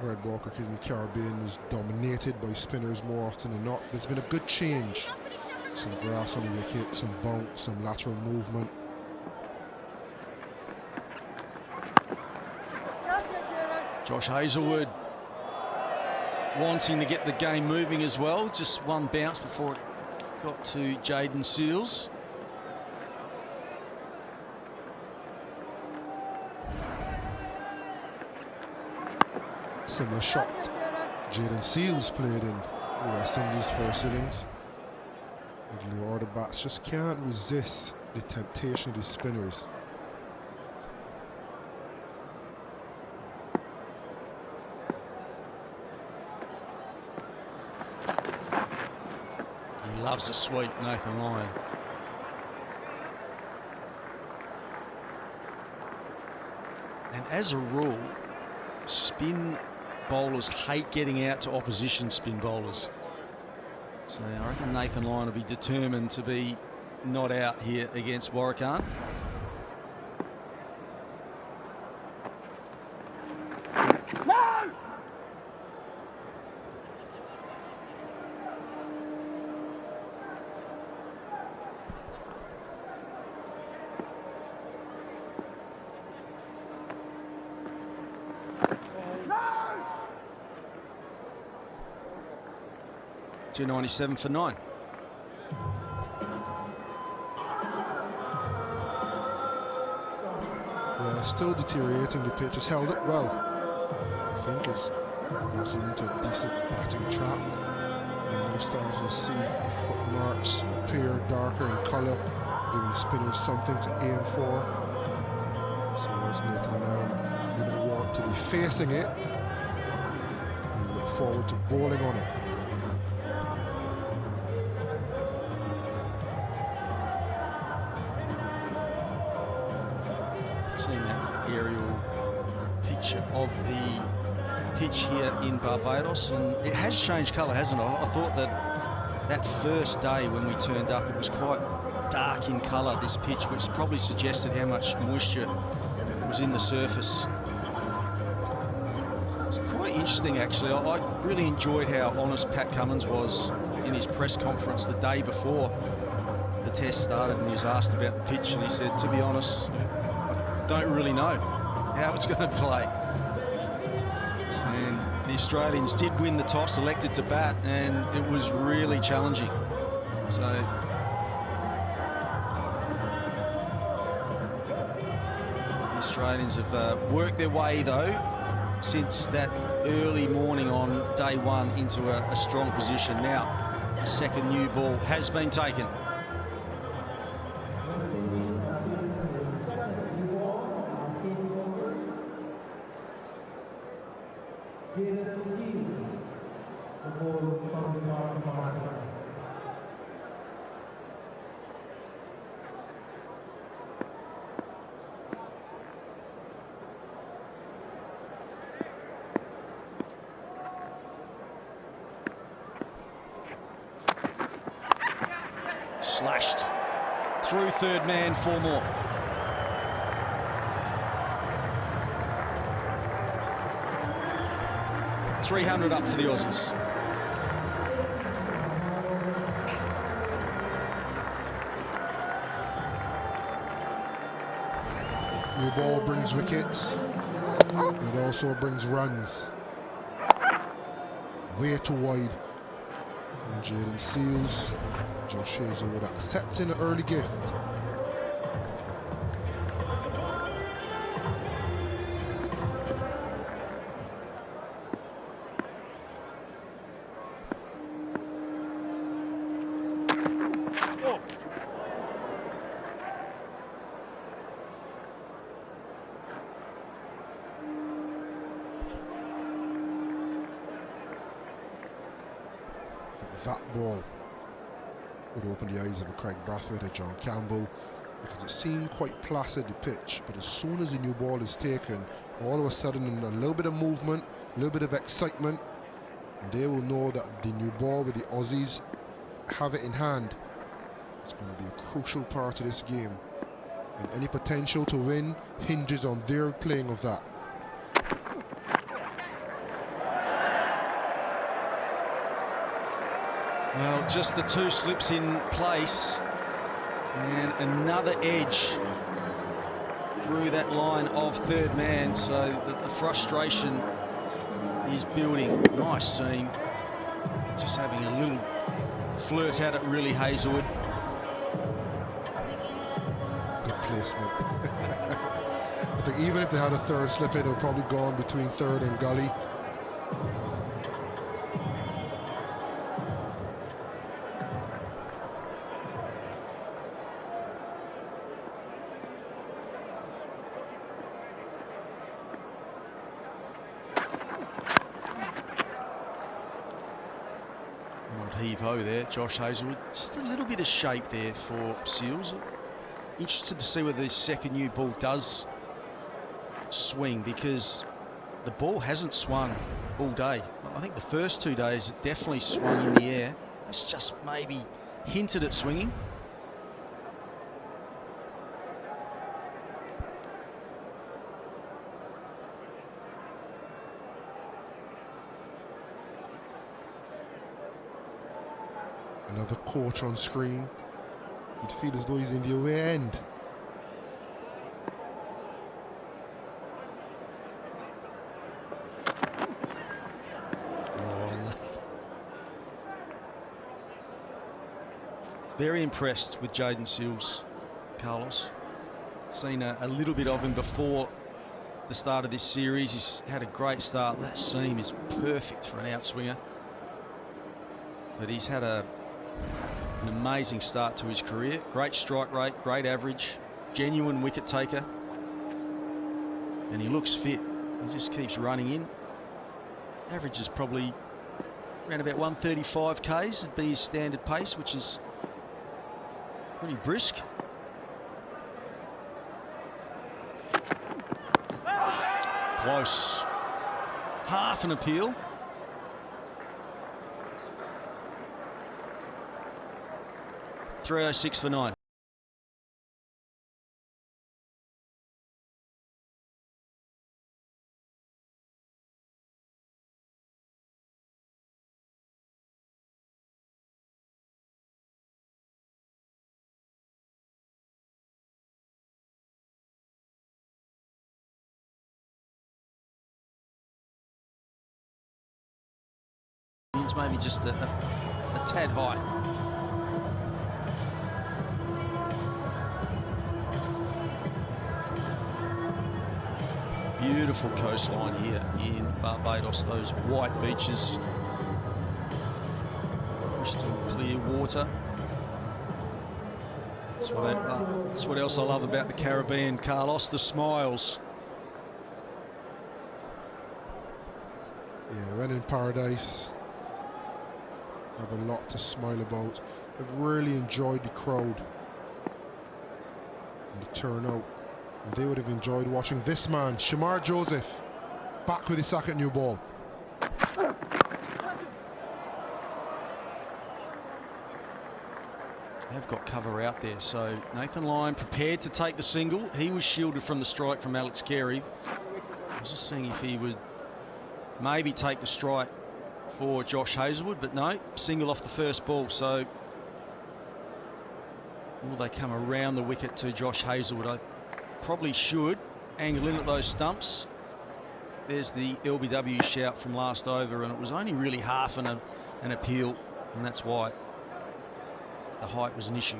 Red Walker Cricket in the Caribbean is dominated by spinners more often than not. There's been a good change. Some grass on the wicket, some bounce, some lateral movement. Josh Hazlewood wanting to get the game moving as well. Just one bounce before it got to Jaden Seals. Similar shot Jaden Seals played in the West Indies first innings. The order bats just can't resist the temptation of the spinners. He loves a sweep, Nathan Lyon. And as a rule, spin bowlers hate getting out to opposition spin bowlers. So I reckon Nathan Lyon will be determined to be not out here against Warwick. .297 for 9. Yeah, still deteriorating. The pitch has held it well. I think it's also into a decent batting trap. And we're starting to see the footmarks appear darker in colour, giving the spinners something to aim for. So as Nathan Lyon wouldn't want to be facing it, we look forward to bowling on it. Seeing that aerial picture of the pitch here in Barbados, and it has changed colour, hasn't it? I thought that first day when we turned up, it was quite dark in colour, this pitch, which probably suggested how much moisture was in the surface. It's quite interesting, actually. I really enjoyed how honest Pat Cummins was in his press conference the day before the test started, and he was asked about the pitch, and he said, to be honest, don't really know how it's going to play. And the Australians did win the toss, elected to bat, and it was really challenging. So the Australians have worked their way, though, since that early morning on day one into a strong position. Now, a second new ball has been taken. Slashed through third man, 4 more. $300 up for the Aussies. New ball brings wickets. It also brings runs. Way too wide. And Jaden Seals, Josh Hazelwood accepting an early gift. That ball would open the eyes of a Craig Brathwaite, a John Campbell, because it seemed quite placid, the pitch, but as soon as the new ball is taken, all of a sudden a little bit of movement, a little bit of excitement, and they will know that the new ball with the Aussies have it in hand. It's going to be a crucial part of this game, and any potential to win hinges on their playing of that. Well, just the 2 slips in place and another edge through that line of third man, so that the frustration is building. Nice seam. Just having a little flirt at it, really, Hazelwood. Good placement. I think even if they had a third slip in, it would probably gone between third and gully. Heave-ho there, Josh Hazelwood. Just a little bit of shape there for Seals. Interested to see whether this second new ball does swing, because the ball hasn't swung all day. I think the first 2 days it definitely swung in the air. That's just maybe hinted at swinging. Another coach on screen. You'd feel as though he's in the away end. Very impressed with Jaden Seals, Carlos. Seen a little bit of him before the start of this series. He's had a great start. That seam is perfect for an outswinger. But he's had an amazing start to his career. Great strike rate, great average, genuine wicket taker. And he looks fit. He just keeps running in. Average is probably around about 135 Ks would be his standard pace, which is pretty brisk. Close. Half an appeal. .306 for 9. Maybe just a tad high. Beautiful coastline here in Barbados, those white beaches, crystal clear water. That's what else I love about the Caribbean, Carlos, the smiles. Yeah, when in paradise, have a lot to smile about. I've really enjoyed the crowd and the turnout. And they would have enjoyed watching this man, Shamar Joseph, back with his second new ball. They've got cover out there, so Nathan Lyon prepared to take the single. He was shielded from the strike from Alex Carey. I was just seeing if he would maybe take the strike for Josh Hazelwood, but no, single off the first ball. So will they come around the wicket to Josh Hazelwood? I probably should angle in at those stumps. There's the LBW shout from last over, and it was only really half an appeal, and that's why the height was an issue.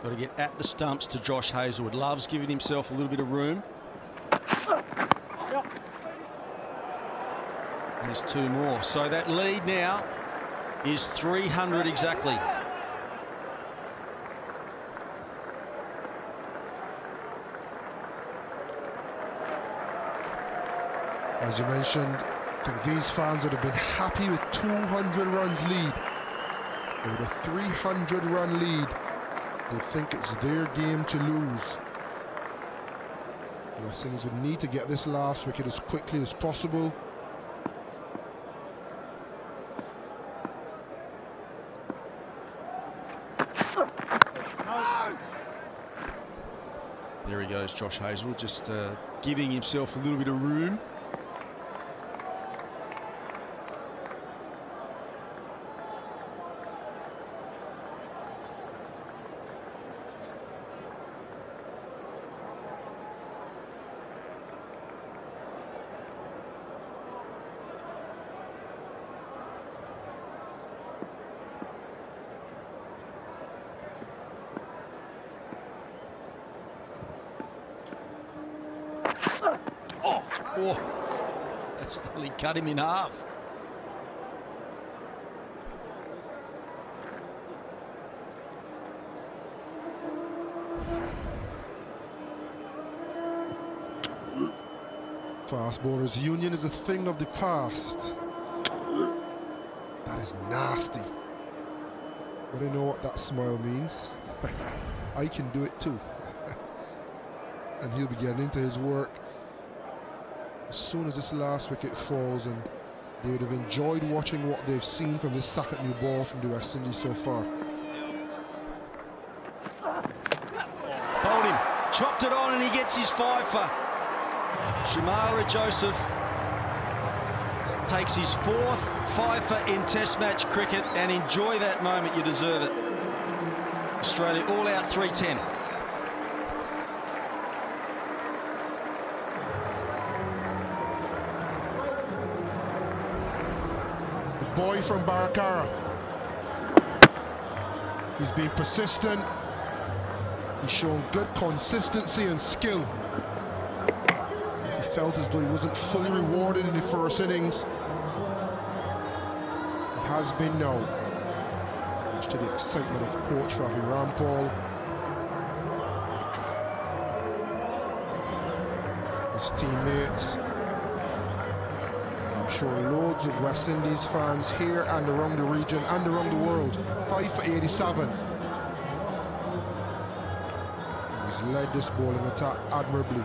Got to get at the stumps to Josh Hazelwood. Loves giving himself a little bit of room. There's two more. So that lead now is 300 exactly. As you mentioned, I think these fans would have been happy with 200 runs lead. With a 300-run lead, they think it's their game to lose. The West Indies would need to get this last wicket as quickly as possible. There he goes, Josh Hazelwood, just giving himself a little bit of room. Oh, that's nearly cut him in half. Fast bowlers union is a thing of the past. That is nasty. But I know what that smile means. I can do it too. And he'll be getting into his work as soon as this last wicket falls, and they would have enjoyed watching what they've seen from this second new ball from the West Indies so far. Bowled him, chopped it on, and he gets his fifer. Shamara Joseph takes his fourth fifer in Test match cricket, and enjoy that moment, you deserve it. Australia all out 310. Boy from Baracara. He's been persistent. He's shown good consistency and skill. He felt as though he wasn't fully rewarded in the first innings. He has been now. Much to the excitement of coach Ravi Rampal. His teammates. I'm sure loads of West Indies fans here and around the region and around the world. 5 for 87. He's led this bowling attack admirably.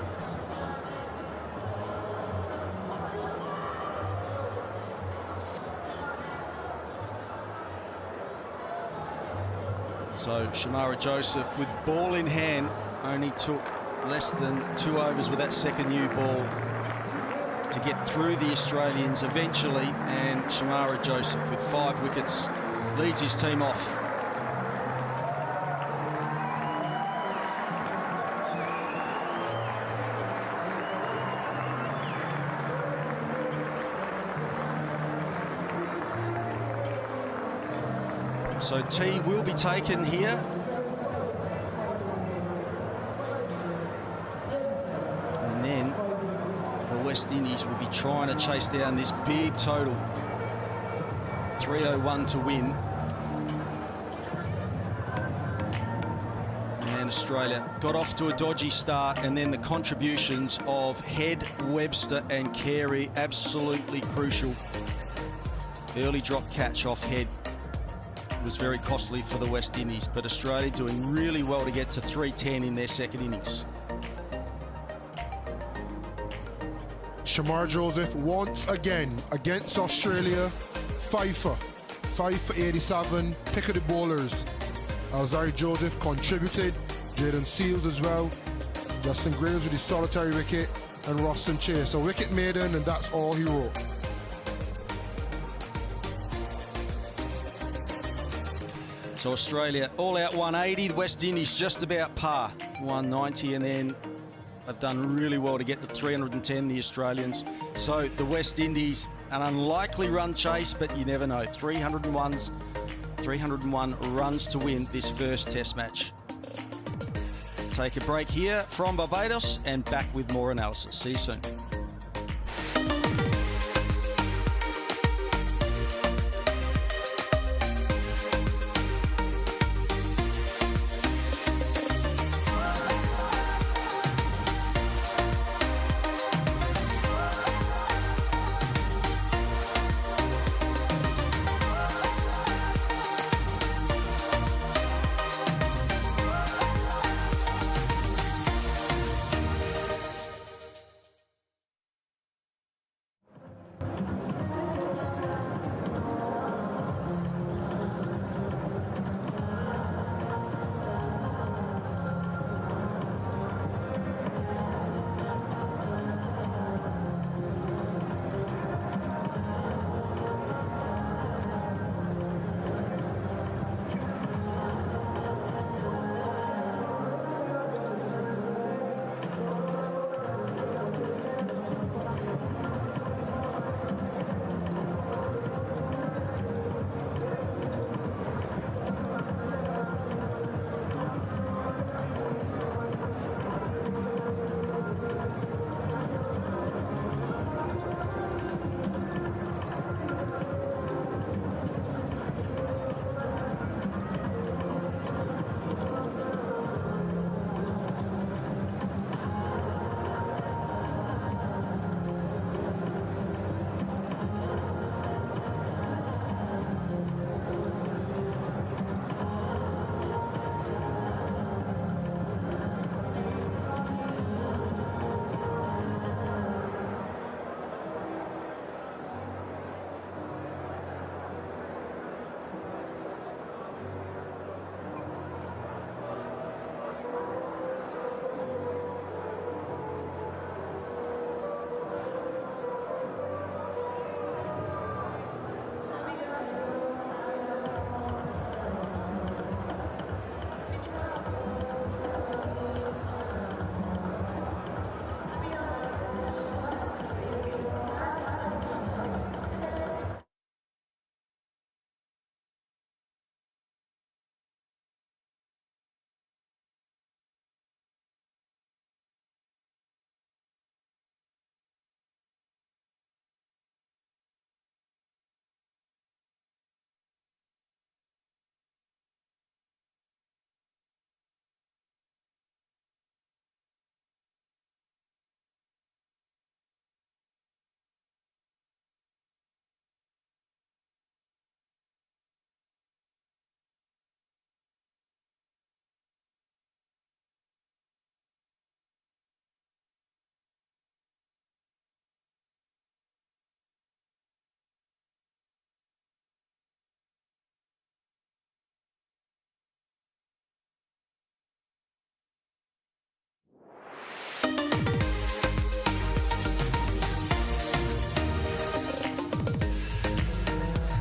So Shamara Joseph, with ball in hand, only took less than 2 overs with that second new ball to get through the Australians eventually, and Shamara Joseph with 5 wickets leads his team off. So tea will be taken here. And then the West Indies will be trying to chase down this big total. 301 to win. Australia. Got off to a dodgy start, and then the contributions of Head, Webster and Carey, absolutely crucial. The early drop catch off Head was very costly for the West Indies, but Australia doing really well to get to 310 in their second innings. Shamar Joseph once again against Australia, 5 for 87, pick of the bowlers. Alzarri Joseph contributed, Jaden Seals as well, Justin Graves with his solitary wicket, and Roston Chase. So wicket maiden, and that's all he wrote. So Australia all out 180, the West Indies just about par, 190, and then they've done really well to get to 310, the Australians. So the West Indies, an unlikely run chase, but you never know. 301 runs to win this first Test match. Take a break here from Barbados and back with more analysis. See you soon.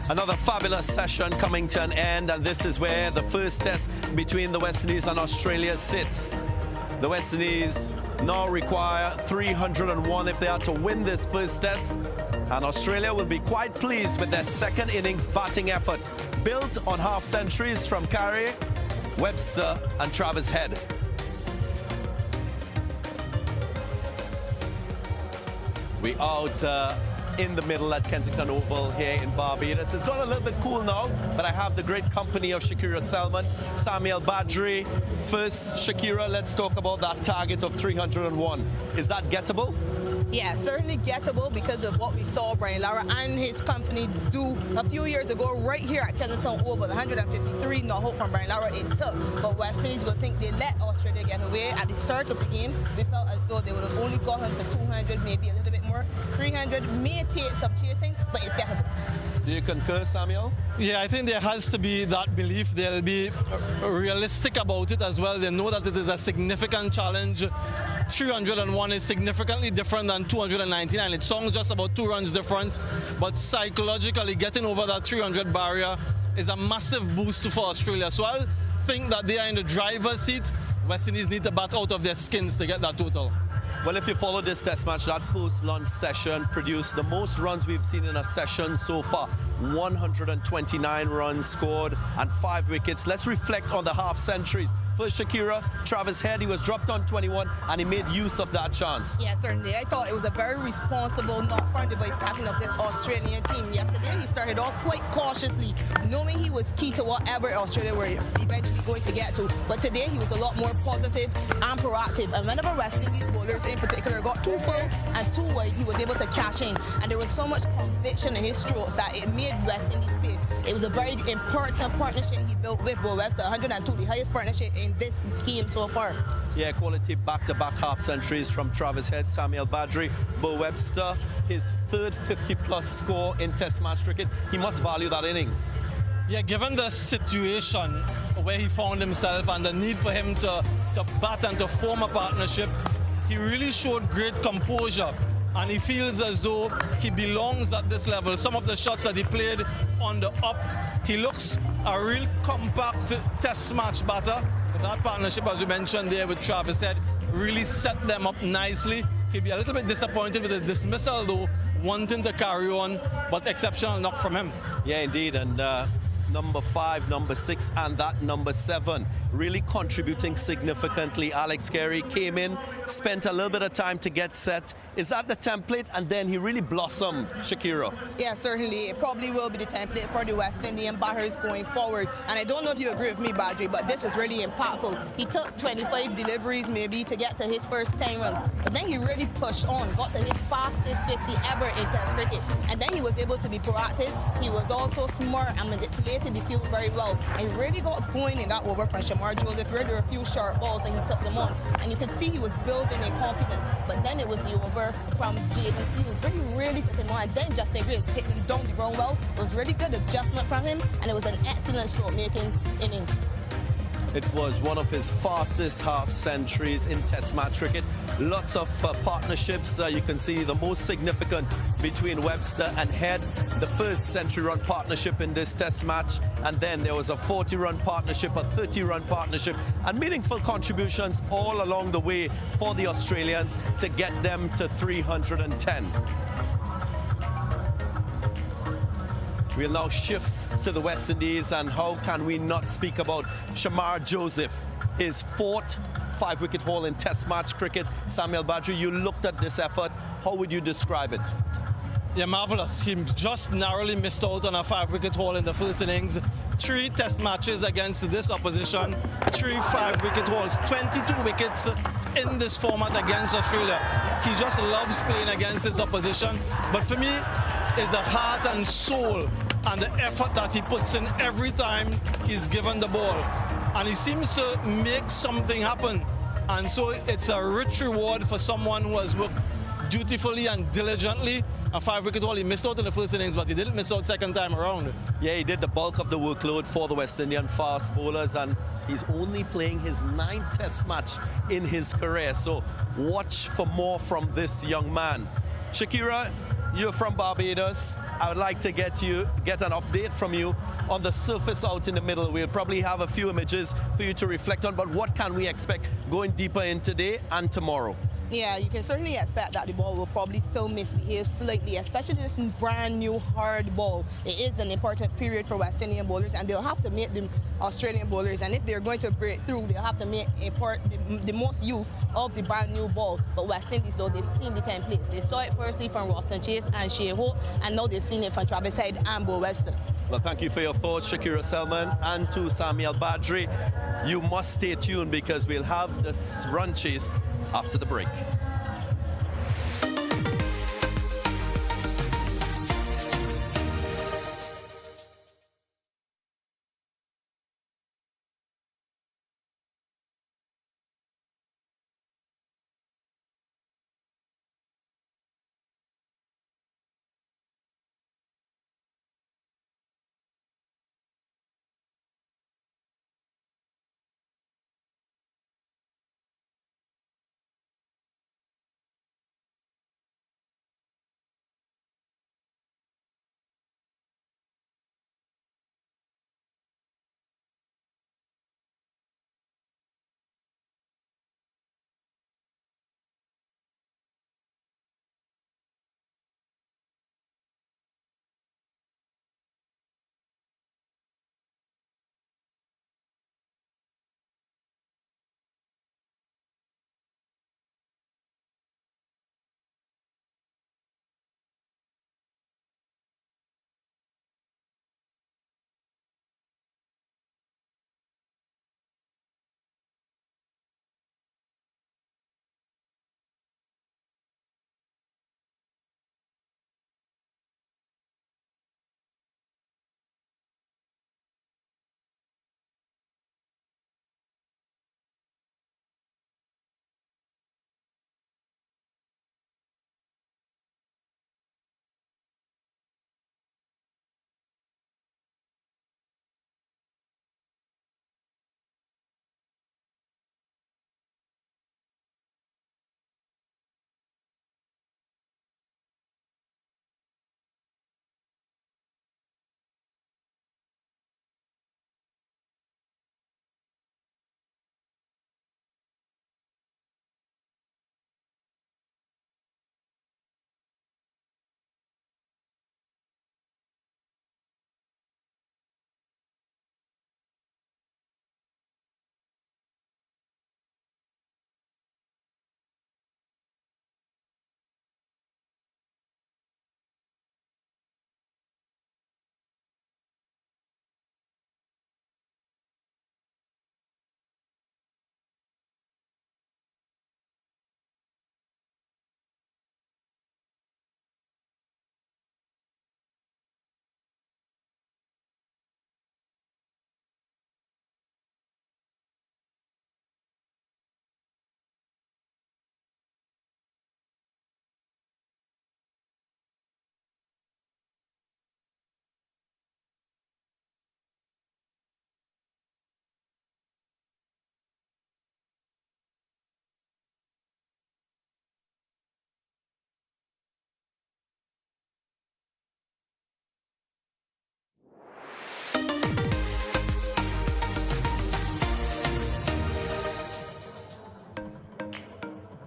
Another fabulous session coming to an end, and this is where the first test between the West Indies and Australia sits. The West Indies now require 301 if they are to win this first test, and Australia will be quite pleased with their second innings batting effort, built on half centuries from Carey, Webster and Travis Head. We out in the middle at Kensington Oval here in Barbados. It's got a little bit cool now, but I have the great company of Shakira Selman, Samuel Badri. First, Shakira, let's talk about that target of 301. Is that gettable? Yeah, certainly gettable because of what we saw Brian Lara and his company do a few years ago right here at Kensington Oval. 153, no hope from Brian Lara it took. But West Indies will think they let Australia get away. At the start of the game, we felt as though they would have only gotten to 200, maybe a little bit more. 300 may take some chasing, but it's gettable. Do you concur, Samuel? Yeah, I think there has to be that belief. They'll be realistic about it as well. They know that it is a significant challenge. 301 is significantly different than 299. It sounds just about 2 runs difference, but psychologically getting over that 300 barrier is a massive boost for Australia. So I think that they are in the driver's seat. West Indies need to bat out of their skins to get that total. Well, if you follow this test match, that post-lunch session produced the most runs we've seen in a session so far. 129 runs scored and 5 wickets. Let's reflect on the half centuries. First, Shakira, Travis Head, he was dropped on 21 and he made use of that chance. Yeah, certainly. I thought it was a very responsible knock from the vice captain of this Australian team yesterday. He started off quite cautiously, knowing he was key to whatever Australia were eventually going to get to. But today he was a lot more positive and proactive. And whenever West Indies bowlers in particular got too full and too wide, he was able to cash in. And there was so much conviction in his strokes that it made West Indies pay. It was a very important partnership he built with Bo Webster, 102, the highest partnership in this game so far. Yeah, quality back-to-back half centuries from Travis Head, Samuel Badri, Bo Webster, his third 50-plus score in Test match cricket. He must value that innings. Yeah, given the situation where he found himself and the need for him to bat and to form a partnership, he really showed great composure. And he feels as though he belongs at this level. Some of the shots that he played on the up, he looks a real compact test match batter. That partnership, as we mentioned there with Travis Head, really set them up nicely. He'll be a little bit disappointed with the dismissal though, wanting to carry on, but exceptional knock from him. Yeah, indeed, and number 5, number 6, and that number 7 really contributing significantly. Alex Carey came in, spent a little bit of time to get set. Is that the template? And then he really blossomed, Shakira. Yeah, certainly. It probably will be the template for the West Indian batters going forward. And I don't know if you agree with me, Badri, but this was really impactful. He took 25 deliveries maybe to get to his first 10 runs. But then he really pushed on, got to his fastest 50 ever in Test cricket. And then he was able to be proactive. He was also smart and manipulated the field very well. And he really got going in that over from Shamar Joseph. There were a few sharp balls and he took them on. And you could see he was building in confidence. But then it was the over from JDC. It was really put him on. And then Justin Graves hit him down the ground well. It was really good adjustment from him. And it was an excellent stroke-making innings. It was one of his fastest half centuries in Test match cricket. Lots of partnerships. You can see the most significant between Webster and Head, the first century-run partnership in this Test match. And then there was a 40-run partnership, a 30-run partnership, and meaningful contributions all along the way for the Australians to get them to 310. We'll now shift to the West Indies, and how can we not speak about Shamar Joseph, his 4th 5-wicket haul in Test match cricket. Samuel Badri, you looked at this effort. How would you describe it? Yeah, marvelous. He just narrowly missed out on a 5-wicket haul in the first innings. 3 Test matches against this opposition, 3 5-wicket hauls, 22 wickets in this format against Australia. He just loves playing against his opposition. But for me, it's the heart and soul and the effort that he puts in every time he's given the ball. And he seems to make something happen. And so it's a rich reward for someone who has worked dutifully and diligently. A 5-wicket haul, he missed out in the first innings, but he didn't miss out second time around. Yeah, he did the bulk of the workload for the West Indian fast bowlers, and he's only playing his 9th Test match in his career. So watch for more from this young man. Shakira, you're from Barbados. I would like to get an update from you on the surface out in the middle. We'll probably have a few images for you to reflect on, but what can we expect going deeper in today and tomorrow? Yeah, you can certainly expect that the ball will probably still misbehave slightly, especially this brand new hard ball. It is an important period for West Indian bowlers, and they'll have to make the Australian bowlers, and if they're going to break through, they'll have to make the most use of the brand new ball. But West Indies, though, they've seen the templates. They saw it firstly from Roston Chase and Shea Hope, and now they've seen it from Travis Head and Bo Webster. Well, thank you for your thoughts, Shakira Selman, and to Samuel Badri. You must stay tuned because we'll have this run chase after the break.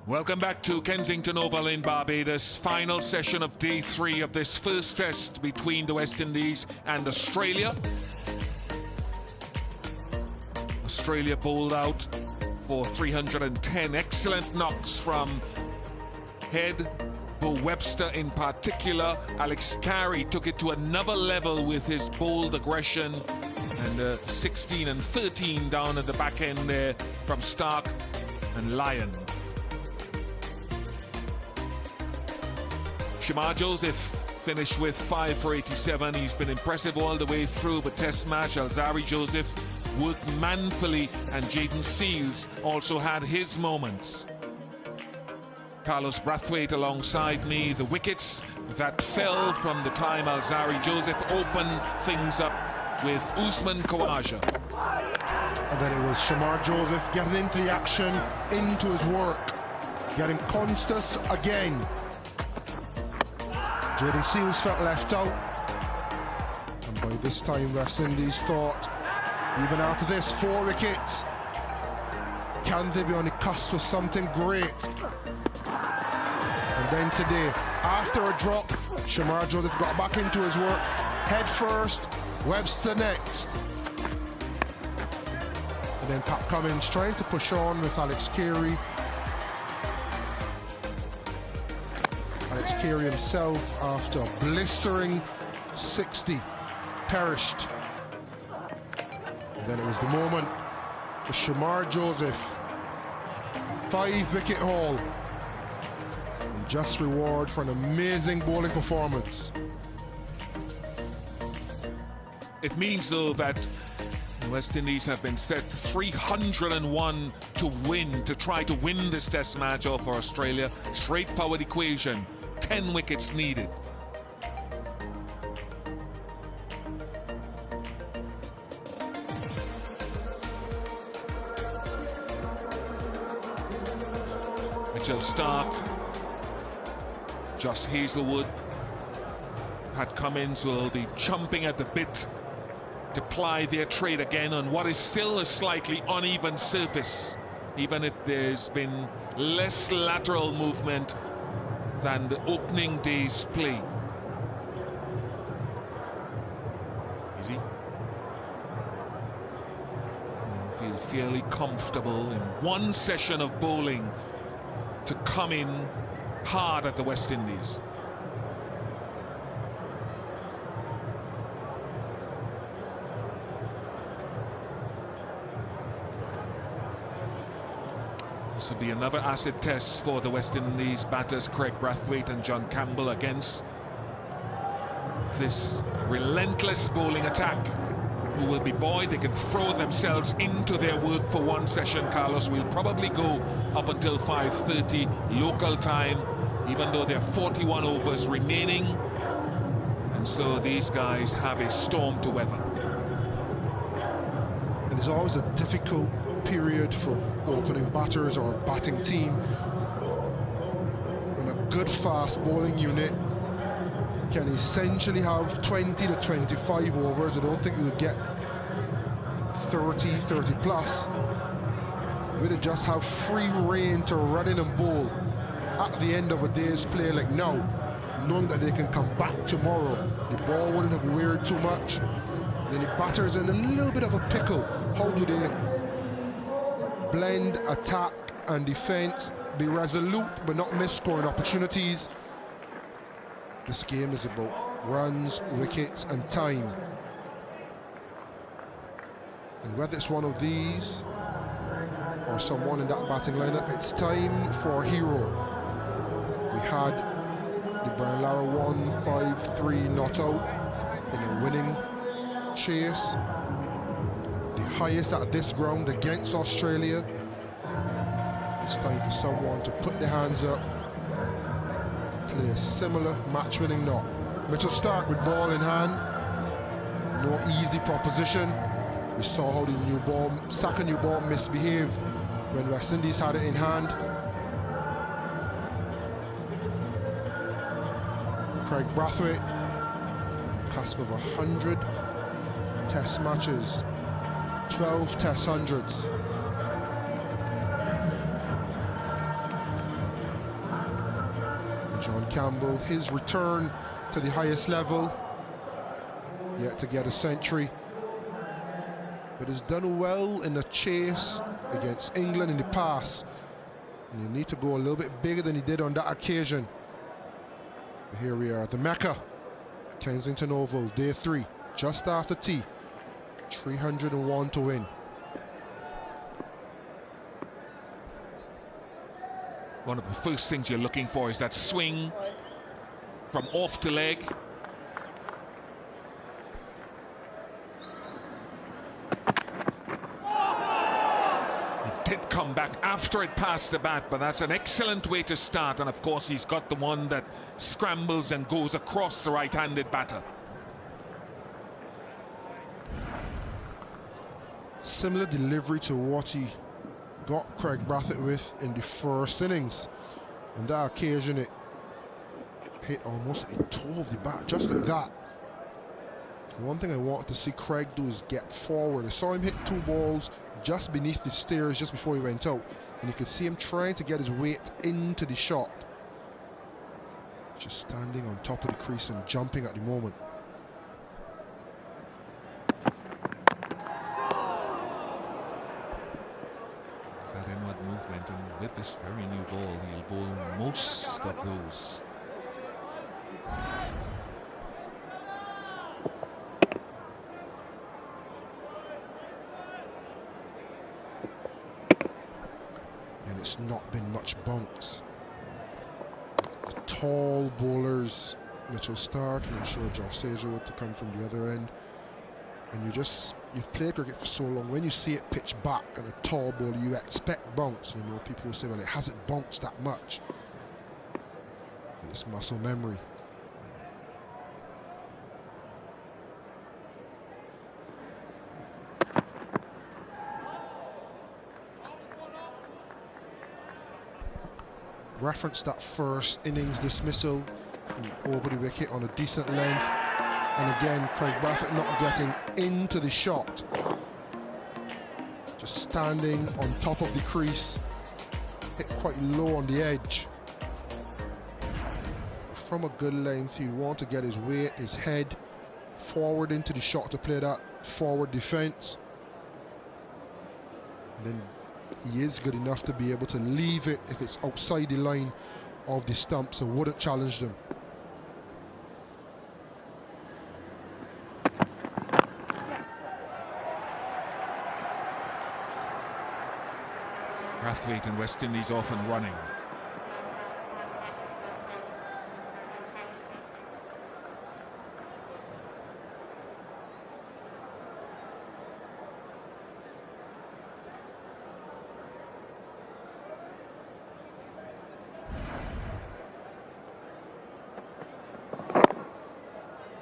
Welcome back to Kensington Oval in Barbados. Final session of day 3 of this first test between the West Indies and Australia. Australia bowled out for 310. Excellent knocks from Head, Bo Webster in particular. Alex Carey took it to another level with his bold aggression, and 16 and 13 down at the back end there from Stark and Lyon. Shamar Joseph finished with 5 for 87. He's been impressive all the way through the test match. Alzari Joseph worked manfully, and Jaden Seals also had his moments. Carlos Brathwaite alongside me. The wickets that fell from the time Alzari Joseph opened things up with Usman Khawaja. And then it was Shamar Joseph getting into the action, into his work, getting conscious again. Jaden Seals felt left out, and by this time West Indies thought, even after this 4 wickets, can they be on the cusp of something great? then today, after a drop, Shamar Joseph got back into his work, head first, Webster next. And then Pat Cummins trying to push on with Alex Carey. Alex Carey himself, after a blistering 60, perished. And then it was the moment for Shamar Joseph. 5-wicket haul. And just reward for an amazing bowling performance. It means, though, that the West Indies have been set 301 to win, to try to win this test match off for Australia. Straightforward equation, 10 wickets needed. Mitchell Stark, Josh Hazelwood, Pat Cummins will be chomping at the bit to ply their trade again on what is still a slightly uneven surface, even if there's been less lateral movement than the opening day's play. Easy. Feel fairly comfortable in one session of bowling to come in hard at the West Indies. This will be another acid test for the West Indies batters Craig Brathwaite and John Campbell against this relentless bowling attack. Who will be buoyed, they can throw themselves into their work for one session. Carlos will probably go up until 5:30 local time, even though there are 41 overs remaining, and so these guys have a storm to weather. And there's always a difficult period for opening batters or a batting team when a good fast bowling unit can essentially have 20 to 25 overs. I don't think we would get 30 plus. We'd just have free reign to run in and bowl at the end of a day's play like now, knowing that they can come back tomorrow. The ball wouldn't have weared too much. Then the batter's in a little bit of a pickle. How do they blend attack and defense, be resolute but not miss scoring opportunities? This game is about runs, wickets and time. And whether it's one of these or someone in that batting lineup, it's time for a hero. We had the Brian Lara 1-5-3 not out in a winning chase, the highest at this ground against Australia. It's time for someone to put their hands up, play a similar match-winning knot. Mitchell Stark with ball in hand, no easy proposition. We saw how the second new ball misbehaved when West Indies had it in hand. Craig Brathwaite, on the cusp of 100 test matches, 12 test hundreds. John Campbell, his return to the highest level, yet to get a century, but has done well in the chase against England in the past, and you need to go a little bit bigger than he did on that occasion. But here we are, the Mecca, Kensington Oval, day 3, just after tea, 301 to win. One of the first things you're looking for is that swing from off to leg. It did come back after it passed the bat, but that's an excellent way to start. And of course, he's got the one that scrambles and goes across the right-handed batter. Similar delivery to what he got Craig Brathwaite with in the first innings. On that occasion, it hit almost at the toe of the bat, just like that. One thing I wanted to see Craig do is get forward. I saw him hit 2 balls just beneath the stairs just before he went out, and you could see him trying to get his weight into the shot. Just standing on top of the crease and jumping at the moment. That inward movement, and with this very new ball, he'll bowl most of those. And it's not been much bounce. The tall bowlers, Mitchell Stark, and I'm sure Josh Sager to come from the other end. And you've played cricket for so long, when you see it pitch back and a tall ball, you expect bounce. You know, people will say, well, it hasn't bounced that much. And it's muscle memory. Reference that first innings dismissal over the wicket on a decent length. And again, Craig Brathwaite not getting into the shot. Just standing on top of the crease. Hit quite low on the edge. From a good length, you want to get his weight, his head forward into the shot to play that forward defense. And then he is good enough to be able to leave it if it's outside the line of the stump, so wouldn't challenge them. Brathwaite and West Indies off and running.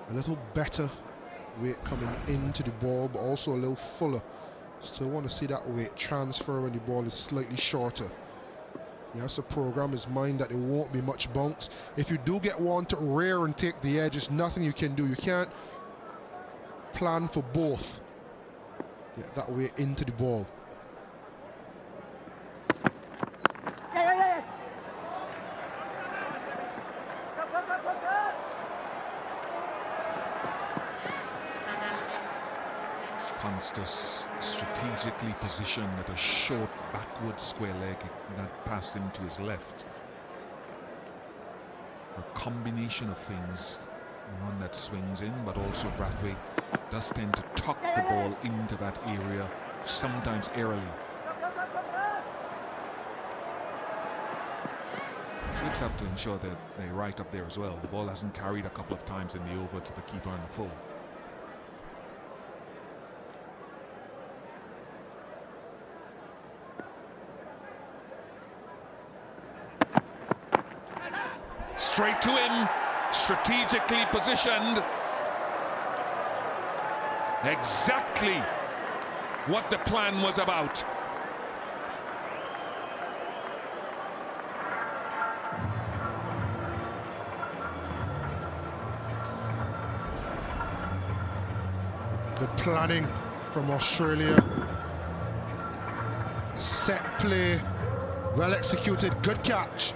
A little better weight coming into the ball, but also a little fuller. Still want to see that weight transfer when the ball is slightly shorter. He has to program his mind that there won't be much bounce. If you do get one to rear and take the edge, there's nothing you can do. You can't plan for both. Get that weight into the ball. Constance strategically positioned at a short backward square leg that passed him to his left. A combination of things, one that swings in, but also Brathwaite does tend to tuck the ball into that area, sometimes airily. Slips have to ensure that they're right up there as well. The ball hasn't carried a couple of times in the over to the keeper and the full. Straight to him, strategically positioned. Exactly what the plan was about. The planning from Australia. Set play, well executed, good catch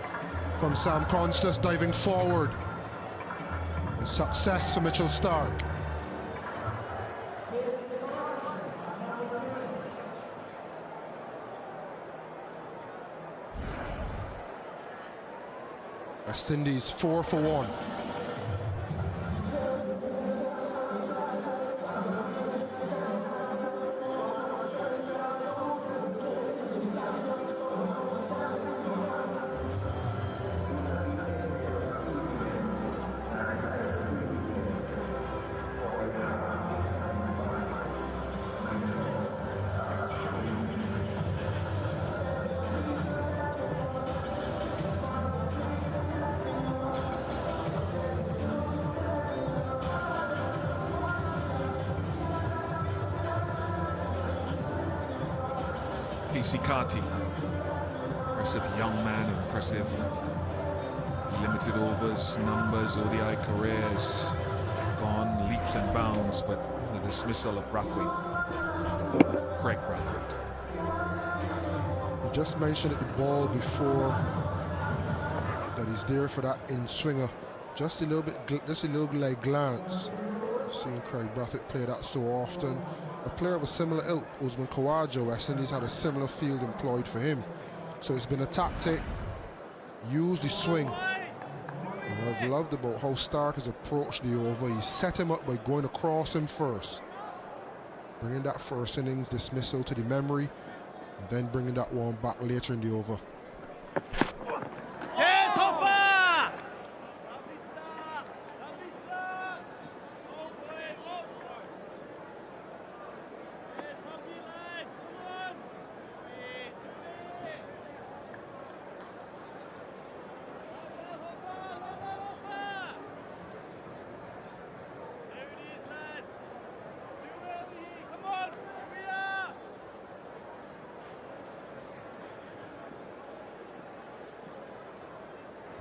from Sam Constance diving forward. And success for Mitchell Stark. West Indies 4 for 1. Sikati, impressive young man, impressive limited overs, numbers, ODI careers, gone leaps and bounds, but the dismissal of Brathwaite, Craig Brathwaite. I just mentioned at the ball before that he's there for that in-swinger Just a little bit, just a little like glance. Seeing Craig Brathwaite play that so often. A player of a similar ilk, Usman Khawaja, West Indies had a similar field employed for him. So it's been a tactic. Use the swing. And what I've loved about how Stark has approached the over, he set him up by going across him first. Bringing that first innings dismissal to the memory, and then bringing that one back later in the over. Yes, Hoffa!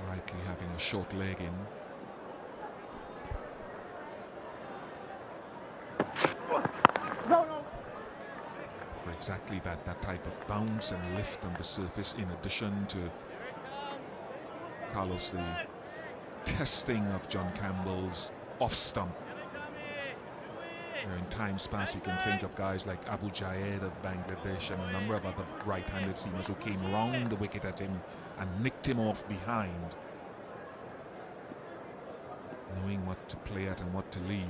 Rightly having a short leg in. For exactly that type of bounce and lift on the surface, in addition to Carlos, the testing of John Campbell's off stump. Where in times past you can think of guys like Abu Jayed of Bangladesh and a number of other right-handed seamers who came round the wicket at him and nicked him off behind, knowing what to play at and what to leave.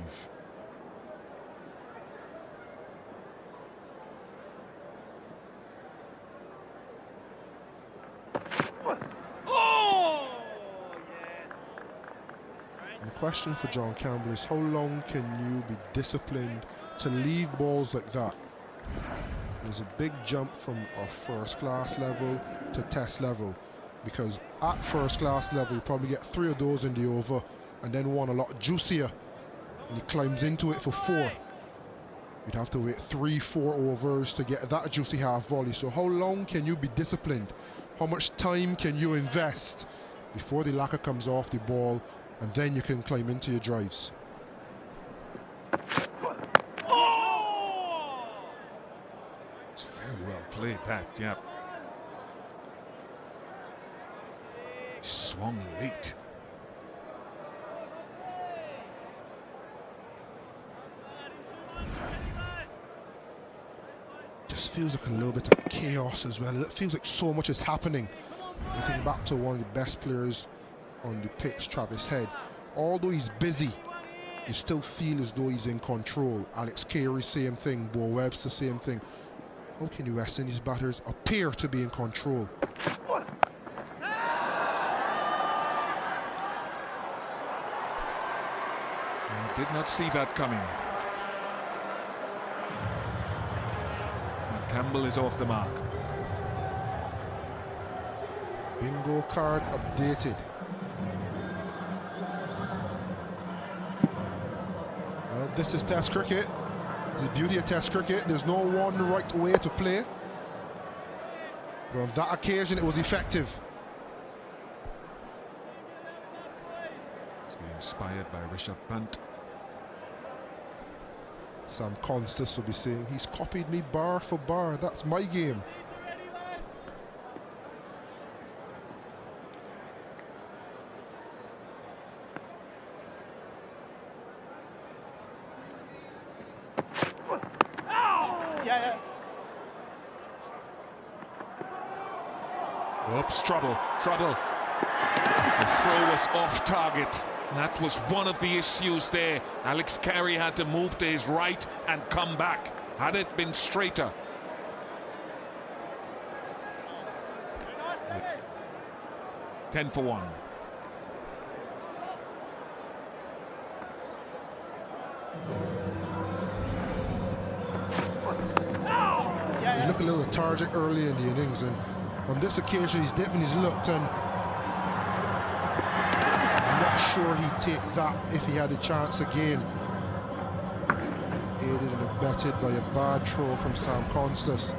The question for John Campbell is, how long can you be disciplined to leave balls like that? There's a big jump from our first class level to test level, because at first class level you probably get 3 of those in the over, and then one a lot juicier and he climbs into it for 4. You'd have to wait 3-4 overs to get that juicy half volley. So how long can you be disciplined? How much time can you invest before the lacquer comes off the ball, and then you can climb into your drives? It's very well played, that, yeah. Swung late. Just feels like a little bit of chaos as well. It feels like so much is happening. Looking back to one of the best players on the pitch, Travis Head, although he's busy, you still feel as though he's in control. Alex Carey, same thing. Bo Webster, same thing. How can the West Indies batters appear to be in control? I did not see that coming. And Campbell is off the mark. Bingo card updated. Well, this is Test cricket. It's the beauty of Test cricket. There's no one right way to play. But on that occasion, it was effective. It's being inspired by Rishabh Pant. Sam Constas will be saying, he's copied me bar for bar. That's my game. Oops, trouble. The throw was off target. That was one of the issues there. Alex Carey had to move to his right and come back. Had it been straighter. Ten for 1. He looked a little lethargic early in the innings, and on this occasion he's dipping his looked, and I'm not sure he'd take that if he had a chance again. Aided and abetted by a bad throw from Sam Constas.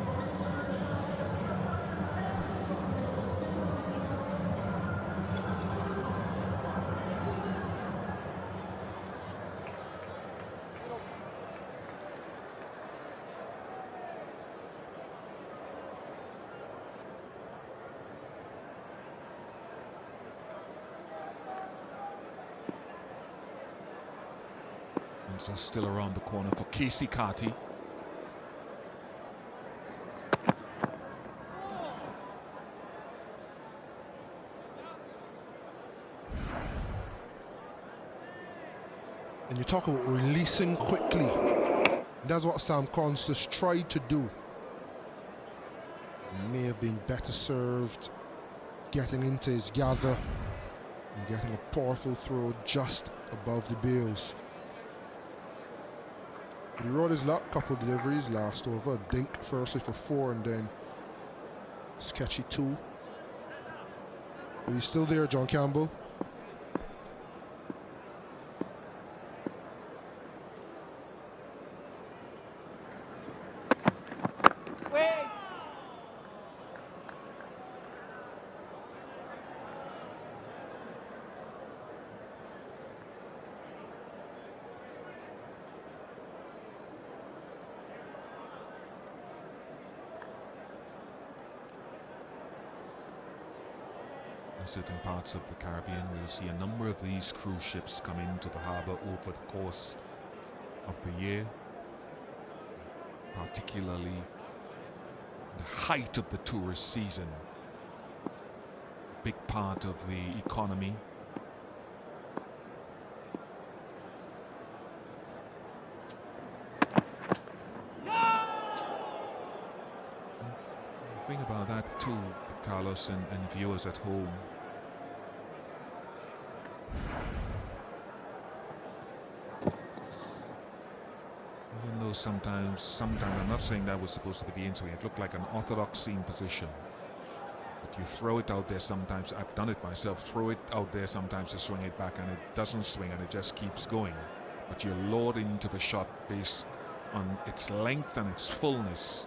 Runs are still around the corner for Casey Carty. And you talk about releasing quickly. That's what Sam Constance tried to do. He may have been better served getting into his gather and getting a powerful throw just above the bails. He rode his luck, couple deliveries last over. Dink firstly for 4 and then sketchy 2. But he's still there, John Campbell. Certain parts of the Caribbean, we'll see a number of these cruise ships come into the harbour over the course of the year, particularly the height of the tourist season. Big part of the economy. Think about that too, Carlos and viewers at home. Even though sometimes I'm not saying that was supposed to be the in-swing, it looked like an orthodox seam position. But you throw it out there sometimes, I've done it myself, throw it out there sometimes to swing it back and it doesn't swing and it just keeps going. But you're lured into the shot based on its length and its fullness.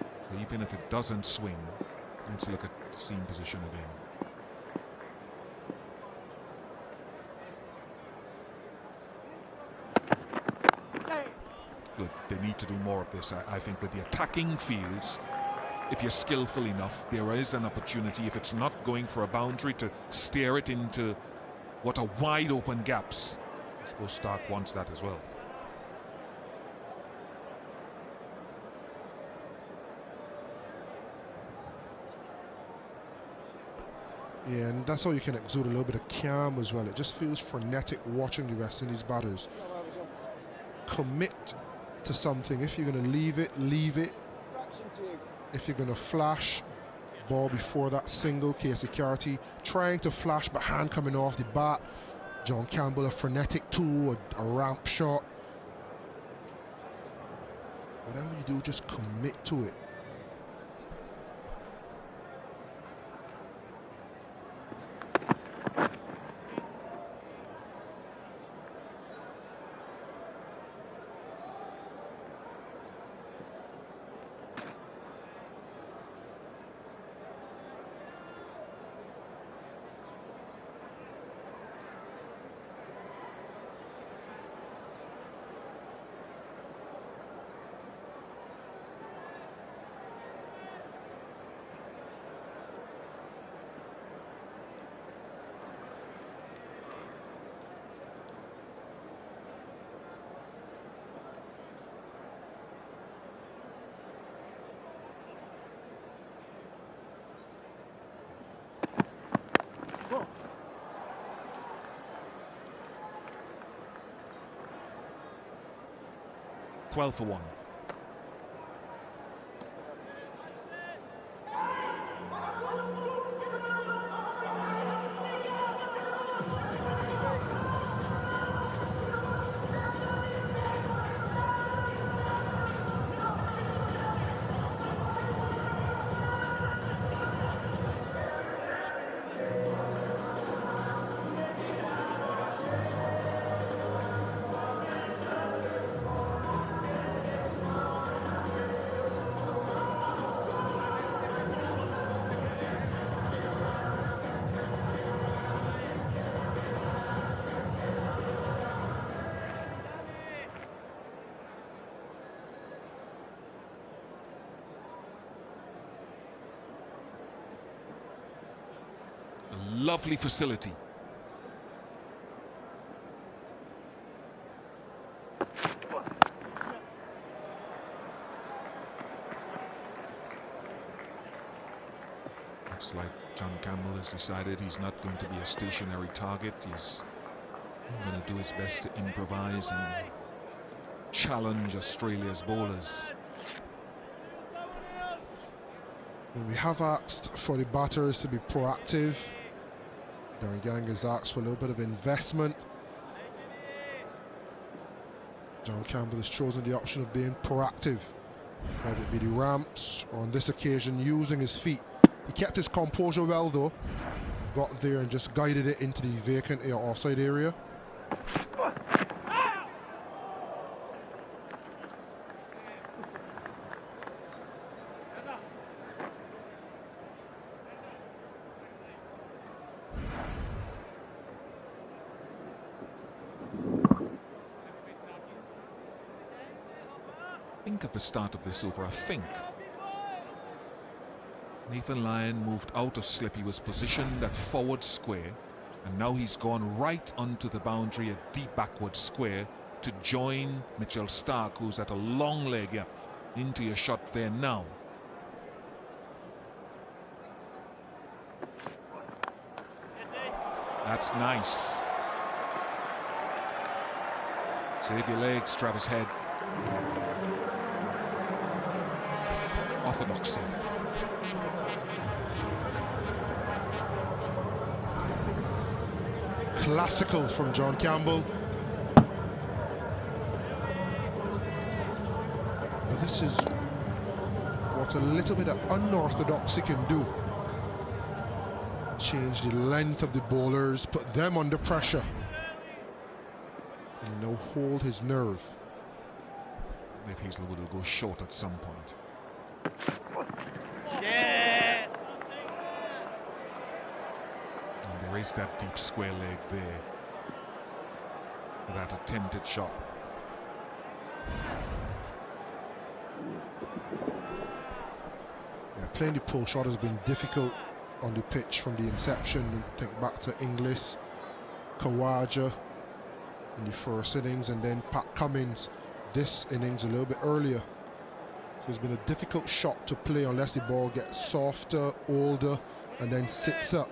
So even if it doesn't swing, let's look at the seam position again. Good. They need to do more of this. I think with the attacking fields, if you're skillful enough, there is an opportunity, if it's not going for a boundary, to steer it into what are wide open gaps. I suppose Stark wants that as well. Yeah, and that's how you can exude a little bit of calm as well. It just feels frenetic watching the West Indies batters commit to something. If you're going to leave it, leave it. If you're going to flash, ball before that single, Casey Carty trying to flash but hand coming off the bat. John Campbell a frenetic 2, a ramp shot. Whatever you do, just commit to it. Go. 12 for 1. Lovely facility. Looks like John Campbell has decided he's not going to be a stationary target. He's going to do his best to improvise and challenge Australia's bowlers. And we have asked for the batters to be proactive. Darren Gang has asked for a little bit of investment. John Campbell has chosen the option of being proactive, whether it be the ramps or on this occasion using his feet. He kept his composure well though, got there and just guided it into the vacant offside area. Think of the start of this over, I think. Nathan Lyon moved out of slip. He was positioned at forward square, and now he's gone right onto the boundary at deep backward square to join Mitchell Stark, who's at a long leg up into your shot there now. That's nice. Save your legs, Travis Head. Orthodoxy. Classical from John Campbell. But this is what a little bit of unorthodoxy can do. Change the length of the bowlers, put them under pressure, and now hold his nerve. If Hazelwood will go short at some point. Yeah. And there is that deep square leg there for that attempted shot. Yeah, playing the pull shot has been difficult on the pitch from the inception. Think back to Inglis, Khawaja in the first innings, and then Pat Cummins this innings a little bit earlier. So it's been a difficult shot to play unless the ball gets softer, older, and then sits up.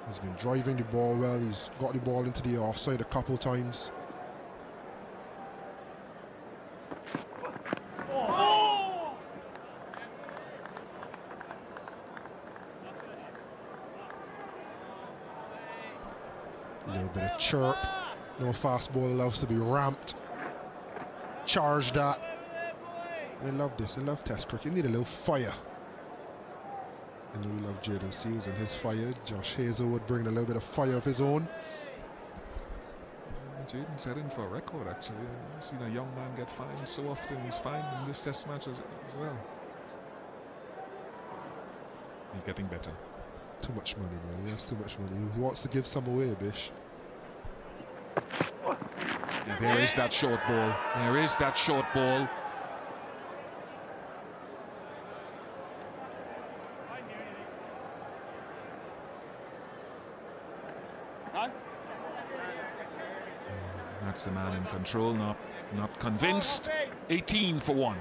He's been driving the ball well. He's got the ball into the offside a couple times. A little bit of chirp. No fast ball allows to be ramped. Charge that. They love this. They love Test cricket. You need a little fire. And we love Jaden Seals and his fire. Josh Hazelwood bringing a little bit of fire of his own. Jaden's heading for a record, actually. I've seen a young man get fined so often. He's fined in this Test match as well. He's getting better. Too much money, man. He has too much money. He wants to give some away, Bish. Yeah, there is that short ball. There is that short ball. That's the man in control, not convinced. 18 for 1.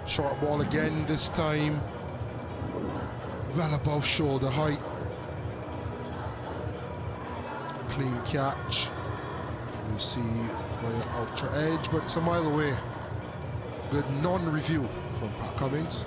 Short ball again this time. Well above shoulder height. Clean catch. We see the ultra edge, but it's a mile away. Good non-review from Pat Cummins.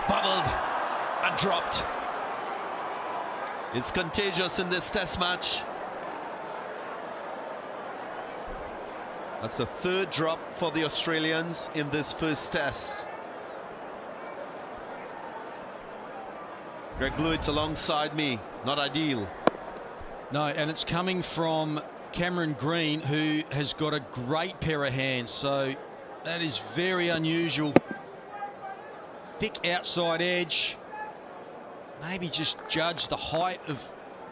Bubbled and dropped. It's contagious in this Test match. That's the third drop for the Australians in this first Test. Greg Blewett alongside me. Not ideal. No, and it's coming from Cameron Green, who has got a great pair of hands. So that is very unusual. Thick outside edge. Maybe just judged the height of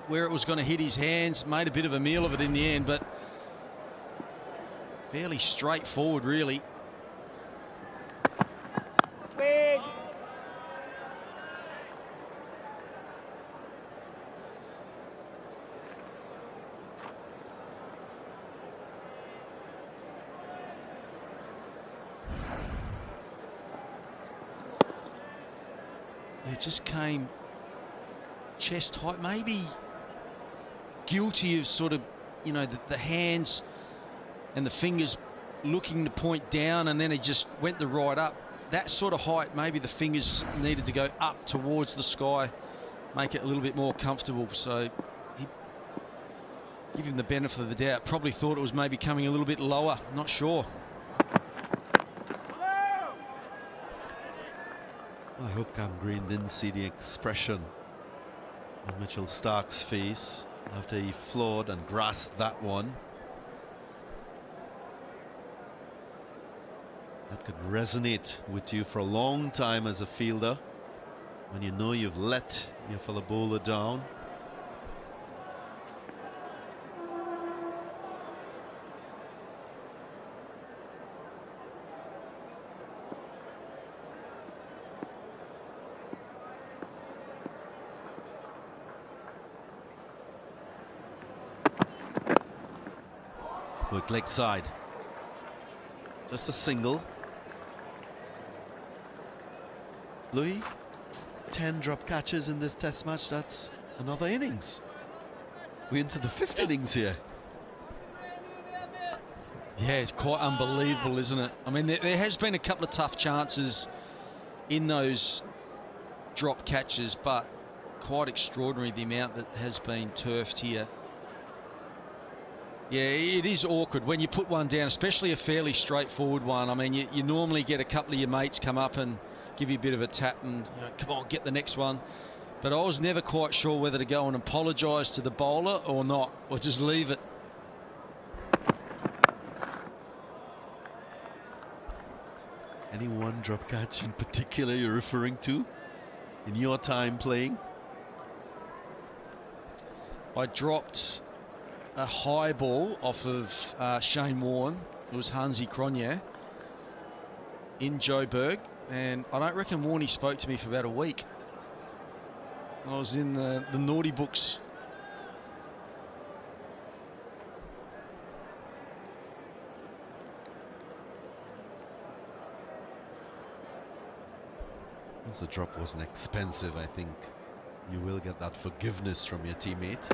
where it was going to hit his hands. Made a bit of a meal of it in the end, but fairly straightforward, really. Big. It just came chest height, maybe guilty of sort of, you know, the hands and the fingers looking to point down, and then he just went the right up. That sort of height, maybe the fingers needed to go up towards the sky, make it a little bit more comfortable. So he, give him the benefit of the doubt. Probably thought it was maybe coming a little bit lower. Not sure. I hope Cam Green didn't see the expression on Mitchell Stark's face after he floored and grasped that one. That could resonate with you for a long time as a fielder when you know you've let your fellow bowler down. Work leg side. Just a single. Louis, 10 drop catches in this test match. That's another innings. We're into the 5th innings here. Yeah, it's quite unbelievable, isn't it? I mean, there has been a couple of tough chances in those drop catches, but quite extraordinary the amount that has been turfed here. Yeah, it is awkward when you put one down, especially a fairly straightforward one. I mean, you normally get a couple of your mates come up and give you a bit of a tap and, you know, come on, get the next one. But I was never quite sure whether to go and apologise to the bowler or not, or just leave it. Any one drop catch in particular you're referring to in your time playing? I dropped a high ball off of Shane Warne. It was Hansi Cronje in Joburg, and I don't reckon Warney spoke to me for about a week. I was in the naughty books. Once the drop wasn't expensive, I think you will get that forgiveness from your teammate.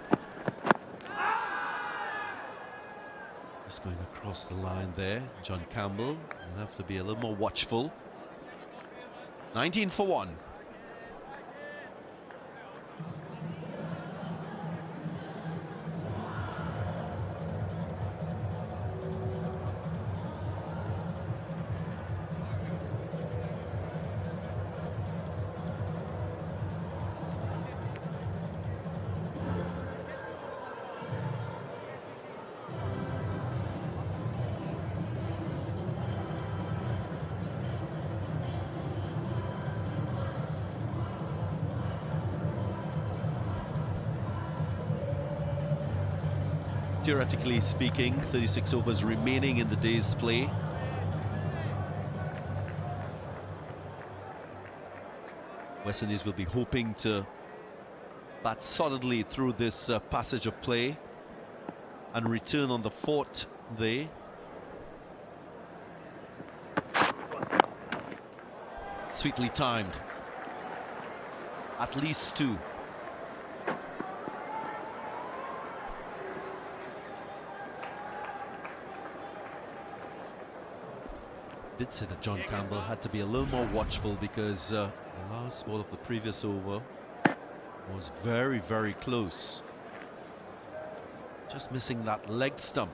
Just going across the line there, John Campbell will have to be a little more watchful. 19 for 1. Theoretically speaking, 36 overs remaining in the day's play. West Indies will be hoping to bat solidly through this passage of play and return on the 4th day. Sweetly timed. At least 2. Did say that John Campbell had to be a little more watchful because the last ball of the previous over was very, very close. Just missing that leg stump.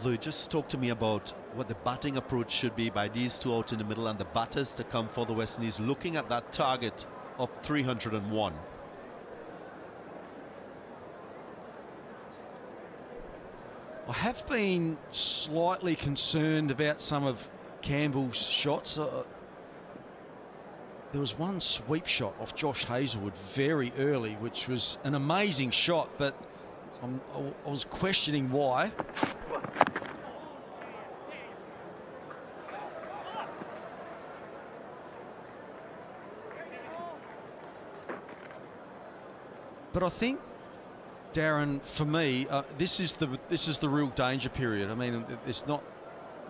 Louis, just talk to me about what the batting approach should be by these two out in the middle and the batters to come for the West Indies, looking at that target of 301. I have been slightly concerned about some of Campbell's shots. There was one sweep shot off Josh Hazlewood very early, which was an amazing shot, but I was questioning why. But I think, Darren, for me, this is the real danger period. I mean, there's not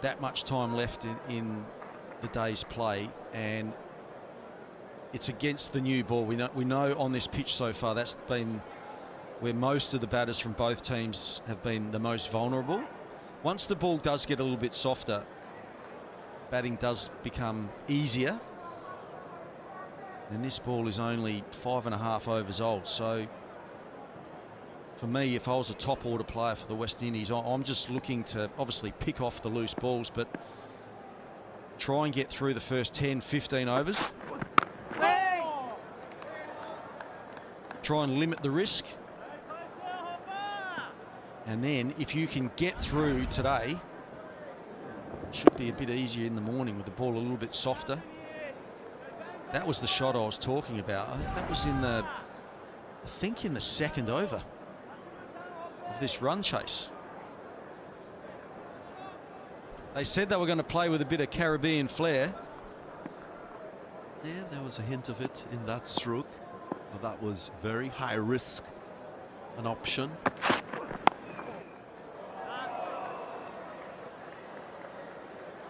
that much time left in the day's play, and it's against the new ball. We know on this pitch so far that's been where most of the batters from both teams have been the most vulnerable. Once the ball does get a little bit softer, batting does become easier. And this ball is only 5.5 overs old, so for me, if I was a top order player for the West Indies, I'm just looking to obviously pick off the loose balls, but try and get through the first 10, 15 overs. Try and limit the risk. And then if you can get through today, it should be a bit easier in the morning with the ball a little bit softer. That was the shot I was talking about. That was in the, I think in the second over of this run chase. They said they were going to play with a bit of Caribbean flair. Yeah, there was a hint of it in that stroke. But that was very high risk, an option.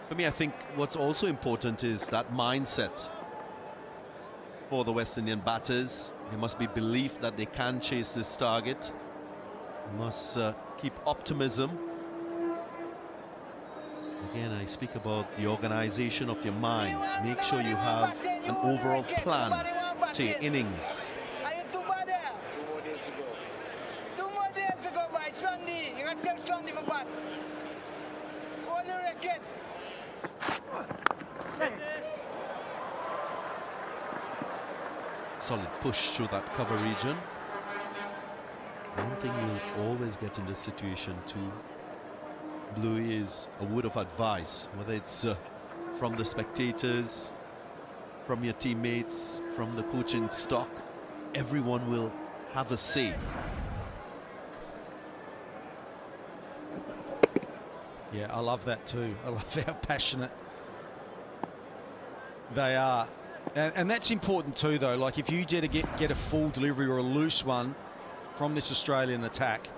For me, I think what's also important is that mindset for the West Indian batters. There must be belief that they can chase this target. You must keep optimism. Again, I speak about the organization of your mind. Make sure you have an overall plan to your innings. 2 more days to go. 2 more days to go by Sunday. You got to tell Sunday for bat. Hold the racket. Solid push through that cover region. One thing you'll always get in this situation too, Bluey, is a word of advice, whether it's from the spectators, from your teammates, from the coaching stock. Everyone will have a say. Yeah, I love that too. I love how passionate they are. And that's important too, though. Like if you get a full delivery or a loose one from this Australian attack,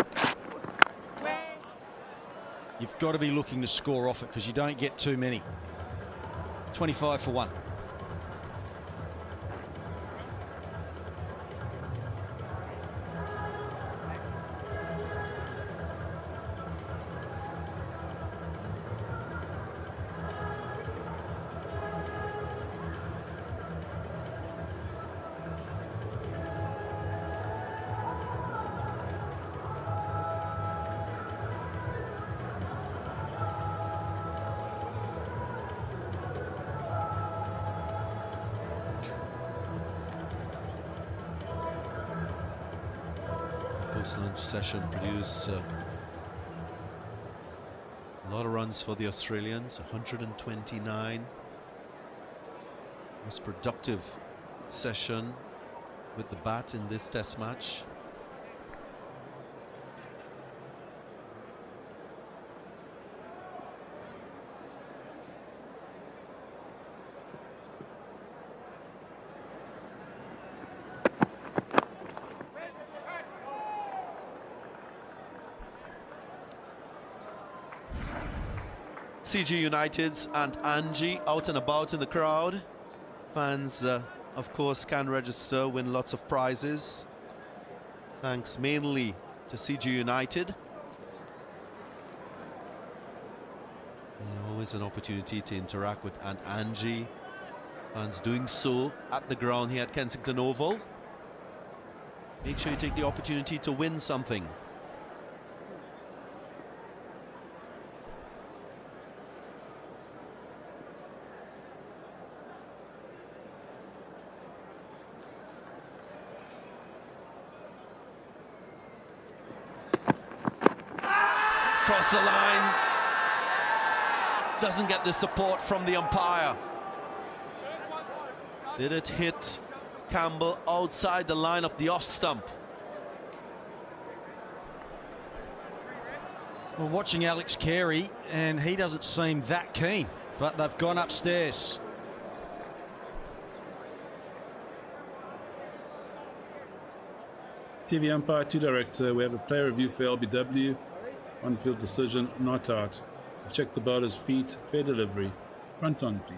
you've got to be looking to score off it because you don't get too many. 25 for 1. Post-lunch session produced a lot of runs for the Australians, 129. Most productive session with the bat in this test match. CG United's and Angie out and about in the crowd. Fans, of course, can register, win lots of prizes. Thanks mainly to CG United. And always an opportunity to interact with Aunt Angie. Fans doing so at the ground here at Kensington Oval. Make sure you take the opportunity to win something. across the line. Doesn't get the support from the umpire. Did it hit Campbell outside the line of the off stump? We're watching Alex Carey, and he doesn't seem that keen, but they've gone upstairs. TV umpire to director. We have a player review for LBW. On-field decision, not out. Check the bowler's feet. Fair delivery. Front on, please.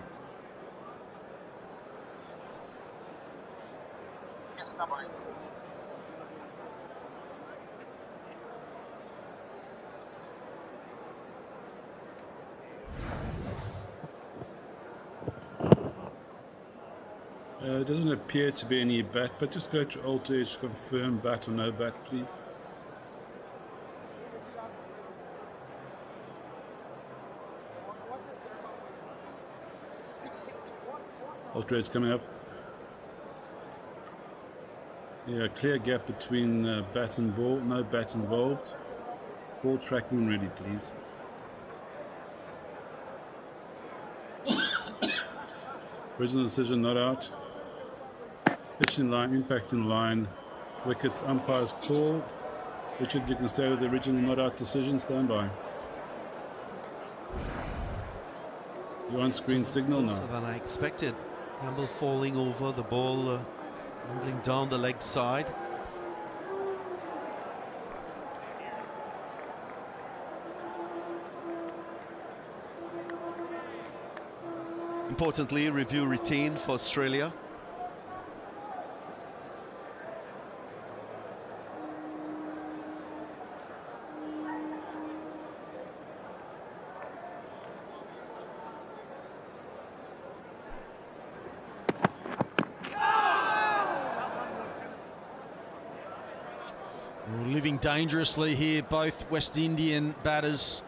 It doesn't appear to be any bat, but just go to alter edge to confirm bat or no bat, please. Alter edge coming up. Yeah, clear gap between bat and ball, no bat involved. Ball tracking when ready, please. Original decision not out. Pitch in line, impact in line. Wickets, umpire's call. Richard, you can stay with the original not out decision. Stand by. You're on screen signal now. Closer than I expected. Campbell falling over, the ball angling down the leg side. Importantly, review retained for Australia. Living dangerously here, both West Indian batters.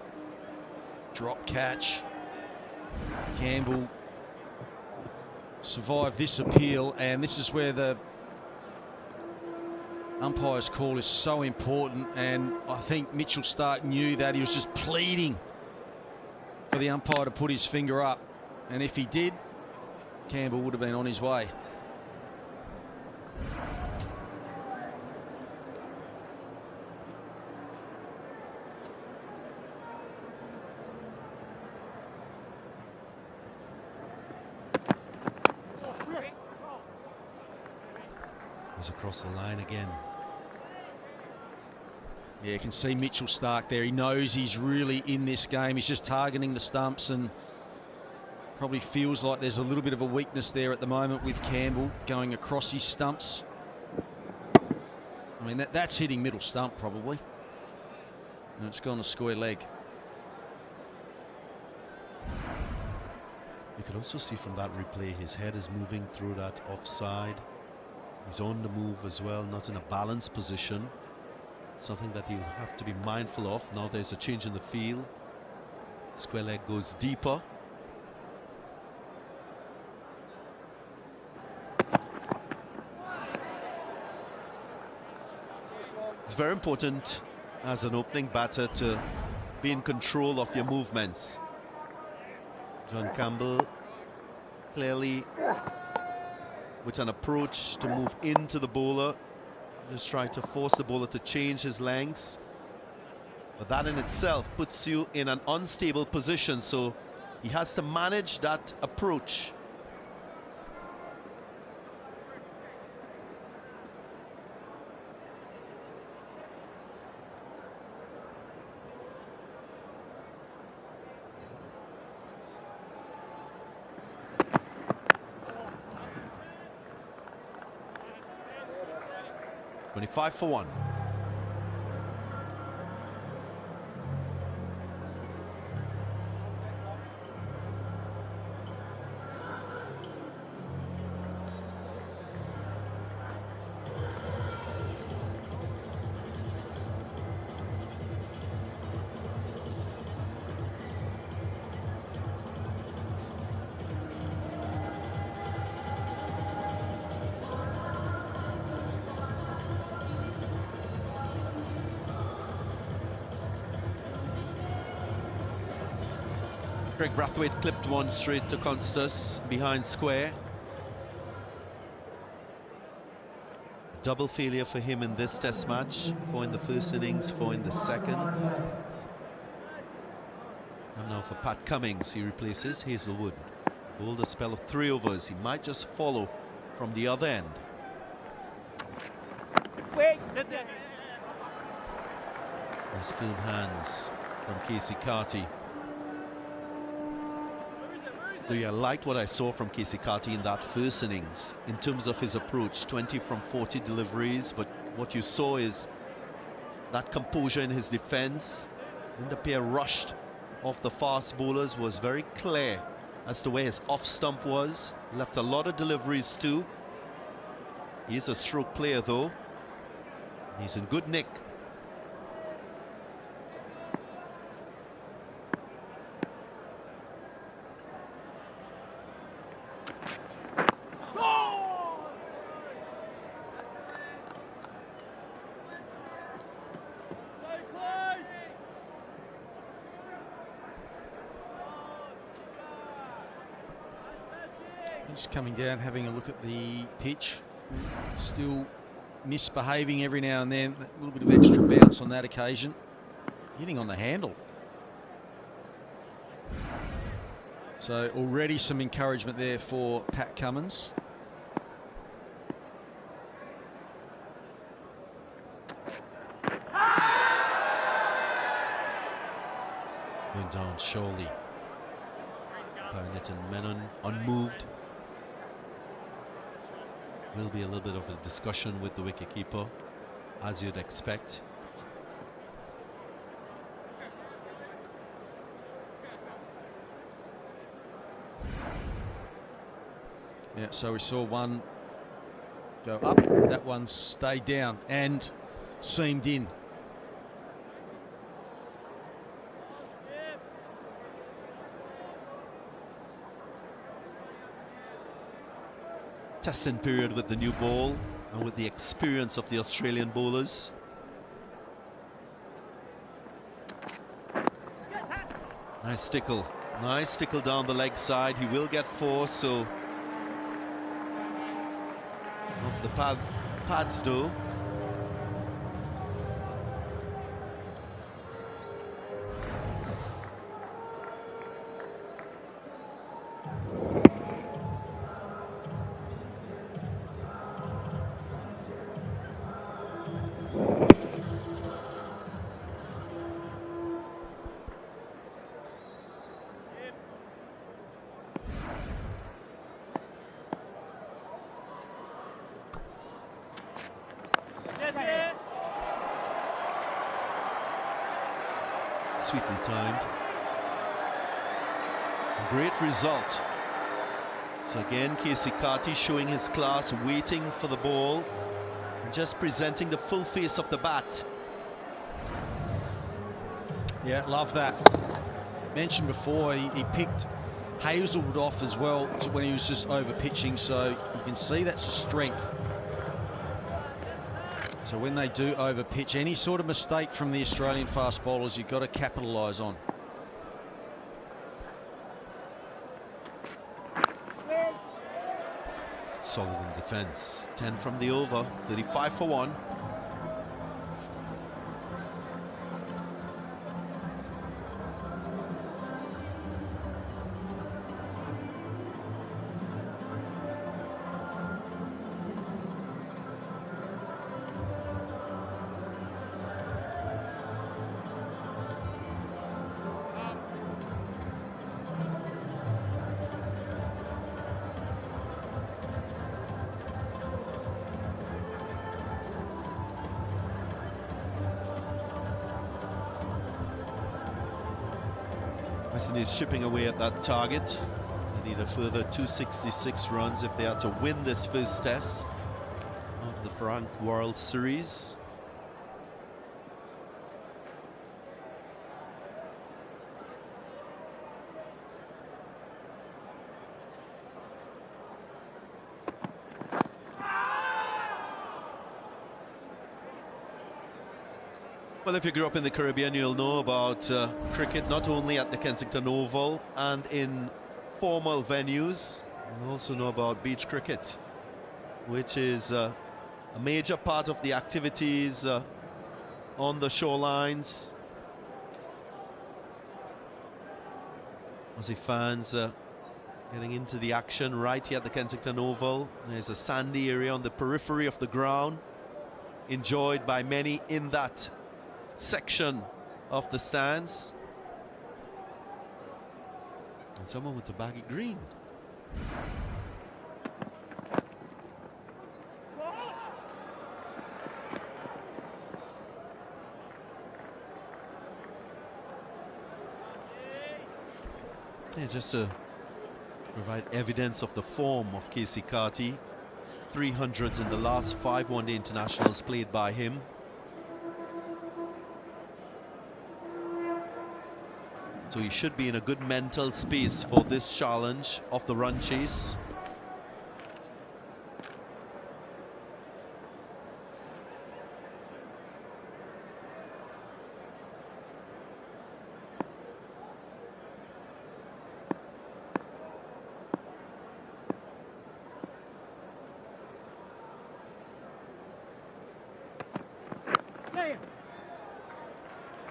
Drop catch. Campbell survived this appeal, and this is where the umpire's call is so important, and I think Mitchell Starc knew that. He was just pleading for the umpire to put his finger up, and if he did, Campbell would have been on his way. Across the line again. Yeah, you can see Mitchell Starc there. He knows he's really in this game. He's just targeting the stumps and probably feels like there's a little bit of a weakness there at the moment with Campbell going across his stumps. I mean, that's hitting middle stump probably. And it's gone a square leg. You could also see from that replay his head is moving through that offside. He's on the move as well, not in a balanced position. Something that he'll have to be mindful of. Now there's a change in the field. Square leg goes deeper. It's very important as an opening batter to be in control of your movements. John Campbell clearly with an approach to move into the bowler, just try to force the bowler to change his lengths. But that in itself puts you in an unstable position, so he has to manage that approach. Five for one. Greg Brathwaite clipped one straight to Constas behind square. Double failure for him in this test match. 4 in the first innings, 4 in the second. And now for Pat Cummings, he replaces Hazelwood. Bowled a spell of 3 overs. He might just follow from the other end. Nice firm hands from Casey Carty. I liked what I saw from Casey Carty in that first innings in terms of his approach. 20 from 40 deliveries, but what you saw is that composure in his defense. Didn't appear rushed off the fast bowlers, was very clear as to where his off stump was. Left a lot of deliveries too. He's a stroke player though. He's in good nick. Just coming down, having a look at the pitch. Still misbehaving every now and then. A little bit of extra bounce on that occasion. Hitting on the handle. So already some encouragement there for Pat Cummins. Going down surely. Barnett and Menon unmoved. Will be a little bit of a discussion with the wicketkeeper, as you'd expect. Yeah, so we saw one go up, that one stayed down and seamed in. Testing period with the new ball and with the experience of the Australian bowlers. Nice tickle down the leg side. He will get 4, so off the pads though. Sweetly timed. Great result. So again, Casey Carty showing his class, waiting for the ball, and just presenting the full face of the bat. Yeah, love that. Mentioned before, he picked Hazelwood off as well when he was just over pitching, so you can see that's a strength. So when they do over pitch, any sort of mistake from the Australian fast bowlers, you've got to capitalise on. Solid in defence. 10 from the over, 35 for 1. Western is chipping away at that target. They need a further 266 runs if they are to win this first test of the Frank World Series. Well, if you grew up in the Caribbean, you'll know about cricket, not only at the Kensington Oval and in formal venues. You'll also know about beach cricket, which is a major part of the activities on the shorelines. Aussie fans getting into the action right here at the Kensington Oval. There's a sandy area on the periphery of the ground, enjoyed by many in that section of the stands. And someone with the baggy green. Yeah, just to provide evidence of the form of Casey Carty. 300s in the last 5 one-day internationals played by him. So he should be in a good mental space for this challenge of the run chase.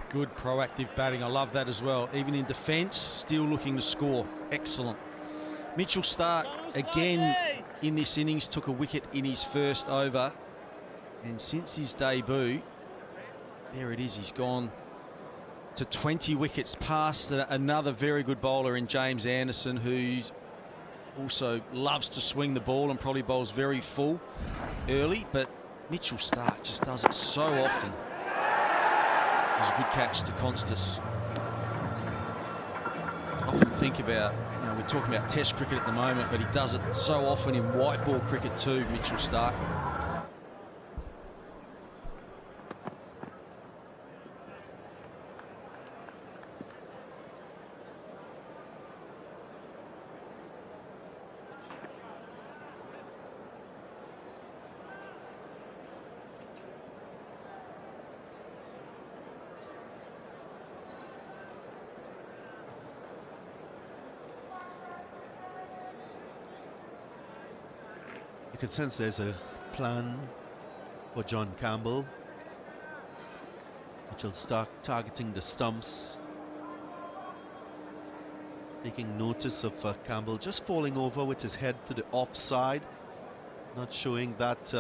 Good proactive batting. I love that as well. Even in defence, still looking to score. Excellent. Mitchell Starc, again in this innings, took a wicket in his first over. And since his debut, there it is, he's gone to 20 wickets, past another very good bowler in James Anderson, who also loves to swing the ball and probably bowls very full early. But Mitchell Starc just does it so often. It was a good catch to Constas. Often think about, we're talking about Test cricket at the moment, but he does it so often in white ball cricket too, Mitchell Starc. You can sense there's a plan for John Campbell, which will start targeting the stumps. Taking notice of Campbell just falling over with his head to the offside, not showing that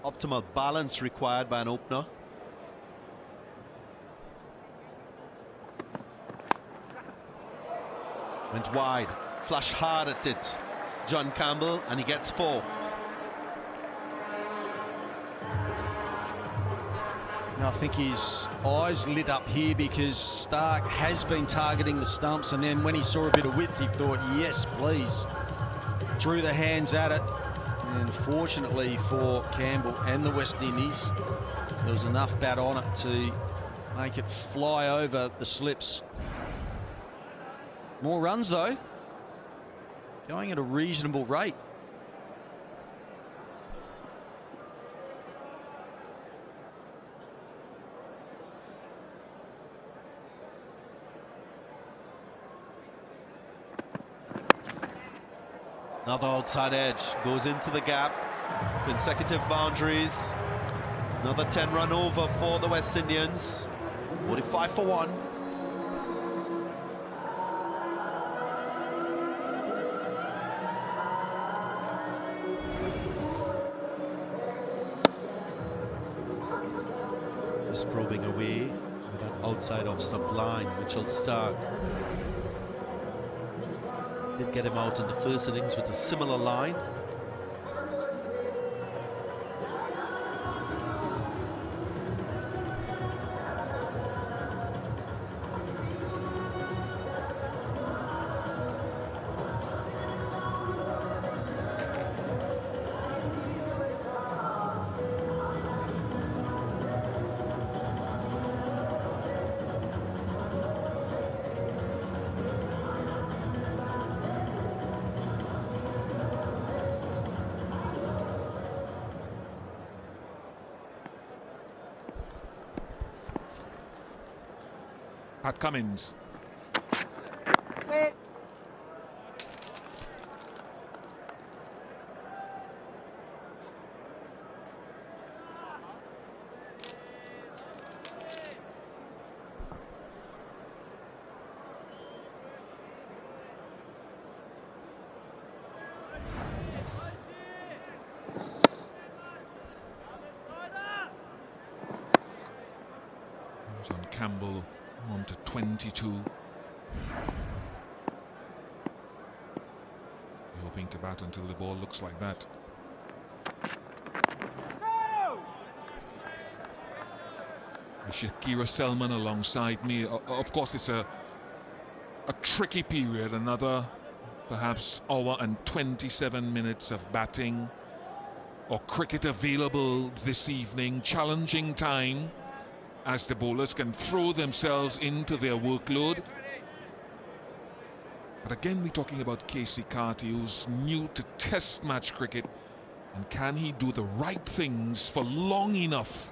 optimal balance required by an opener. Went wide, flashed hard at it, John Campbell, and he gets 4. I think his eyes lit up here because Starc has been targeting the stumps, and then when he saw a bit of width, he thought, yes, please. Threw the hands at it, and fortunately for Campbell and the West Indies, there was enough bat on it to make it fly over the slips. More runs, though, going at a reasonable rate. Another outside edge, goes into the gap, consecutive boundaries. Another 10-run over for the West Indians, 45 for 1. Just probing away with that outside off stump line, Mitchell Starc. Did get him out in the first innings with a similar line. Pat Cummins. John Campbell on to 22. Hoping to bat until the ball looks like that. Shakira Selman alongside me. Of course, it's a tricky period. Another perhaps hour and 27 minutes of batting or cricket available this evening. Challenging time as the bowlers can throw themselves into their workload. But again, we're talking about Casey Carty, who's new to test match cricket. And can he do the right things for long enough?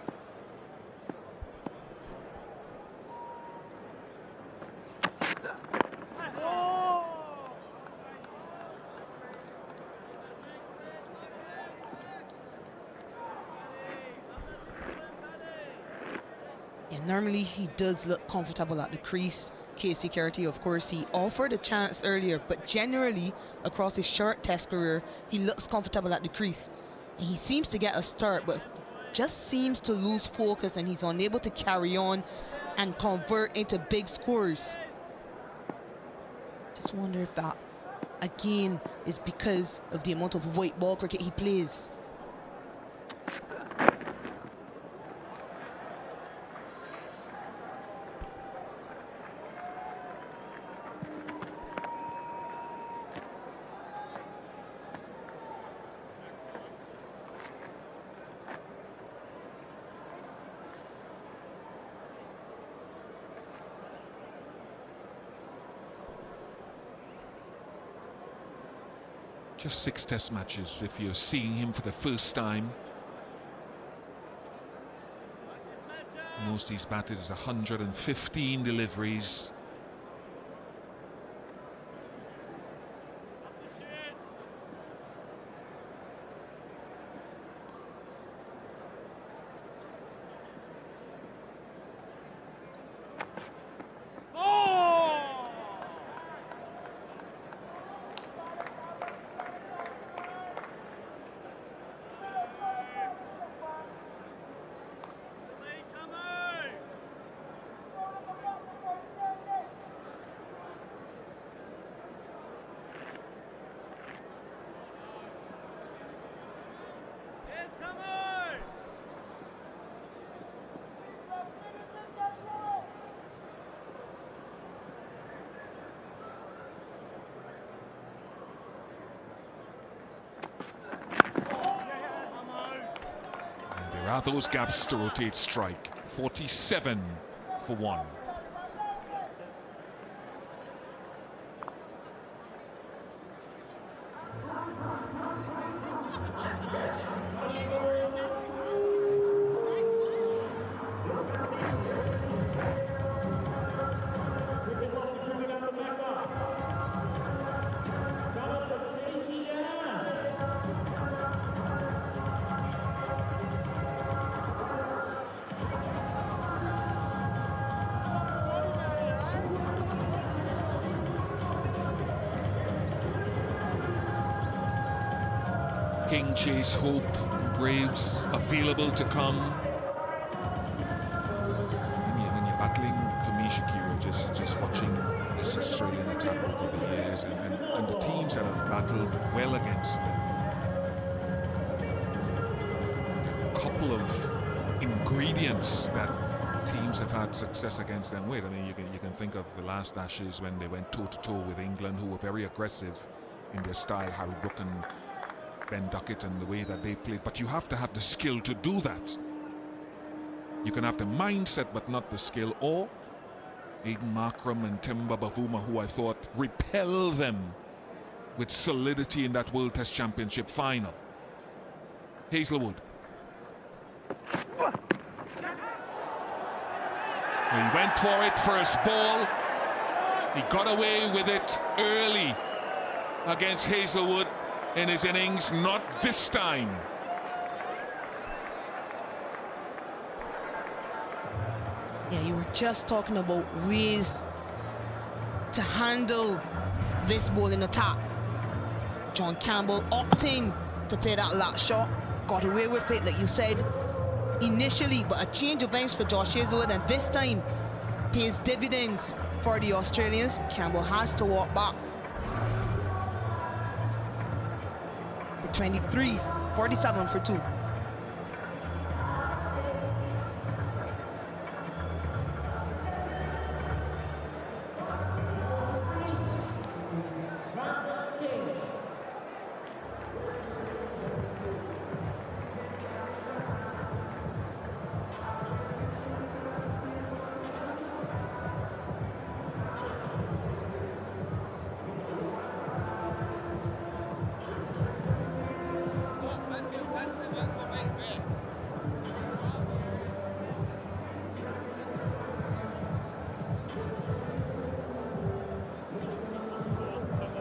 Normally he does look comfortable at the crease. Casey Carty, of course, he offered a chance earlier, but generally across his short test career he looks comfortable at the crease, and he seems to get a start but just seems to lose focus, and he's unable to carry on and convert into big scores. Just wonder if that again is because of the amount of white ball cricket he plays. Just 6 test matches if you're seeing him for the first time. Most of his batters is 115 deliveries. Are those gaps to rotate strike? 47 for 1. King, Chase, Hope, Graves available to come. When you're battling, for me, Shakira, just watching this Australian attack over the years and the teams that have battled well against them. A couple of ingredients that teams have had success against them with. I mean, you can think of the last Ashes when they went toe-to-toe with England, who were very aggressive in their style, Harry Brook and Ben Duckett, and the way that they played. But you have to have the skill to do that. You can have the mindset but not the skill. Or Aiden Markram and Temba Bavuma, who I thought repel them with solidity in that World Test Championship final. Hazelwood. He went for it first ball. He got away with it early against Hazelwood in his innings. Not this time. Yeah, you were just talking about ways to handle this ball in attack. John Campbell opting to play that last shot, got away with it, like you said initially, but a change of banks for Josh Hazelwood, and this time pays dividends for the Australians. Campbell has to walk back. 23, 47 for 2.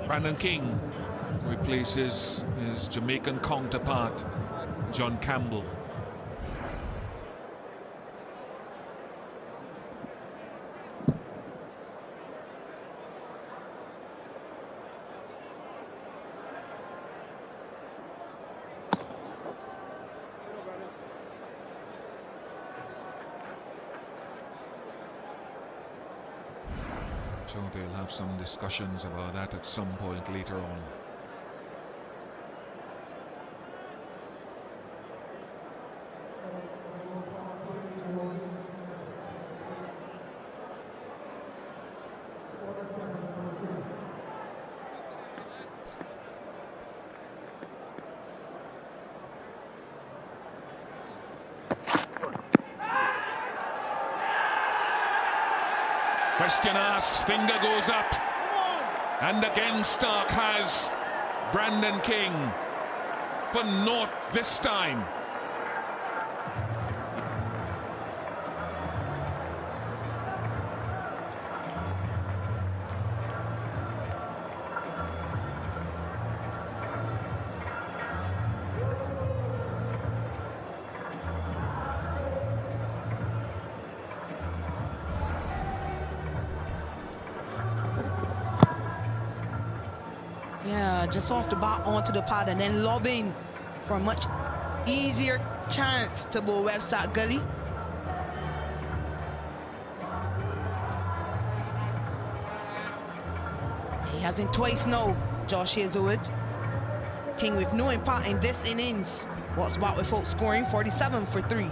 Brandon King replaces his Jamaican counterpart, John Campbell. So they'll have some discussions about that at some point later on. Question asked, finger goes up, and again Stark has Brandon King for naught this time. Yeah, just off the bat onto the pad and then lobbing for a much easier chance to bowl Webster at gully. He has him twice now, Josh Hazelwood. King with no impact in this innings. What's back without scoring, 47 for 3.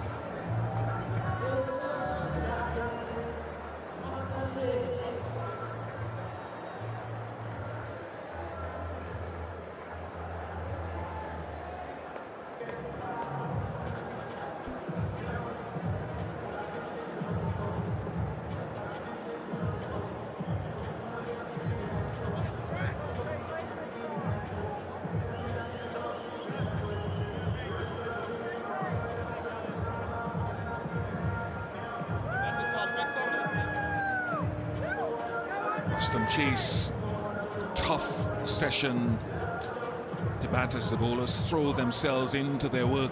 Chase, tough session to bat as the bowlers throw themselves into their work.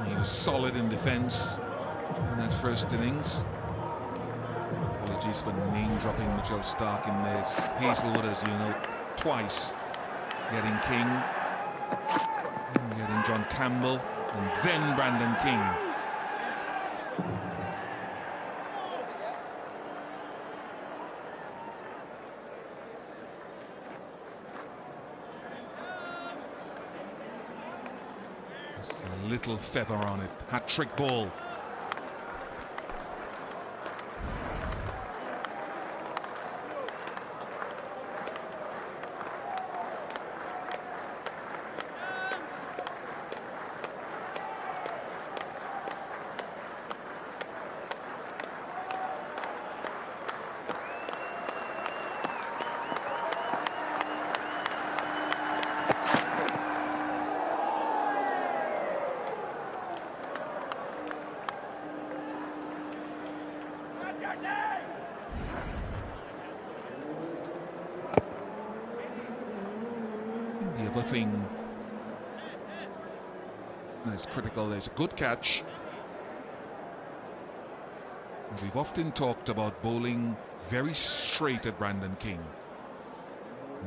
He was solid in defence in that first innings. Apologies for name dropping Mitchell Stark in there. It's Hazelwood, as you know, twice getting King, getting John Campbell, and then Brandon King. Little feather on it, hat-trick ball. The other thing that's critical is a good catch. We've often talked about bowling very straight at Brandon King.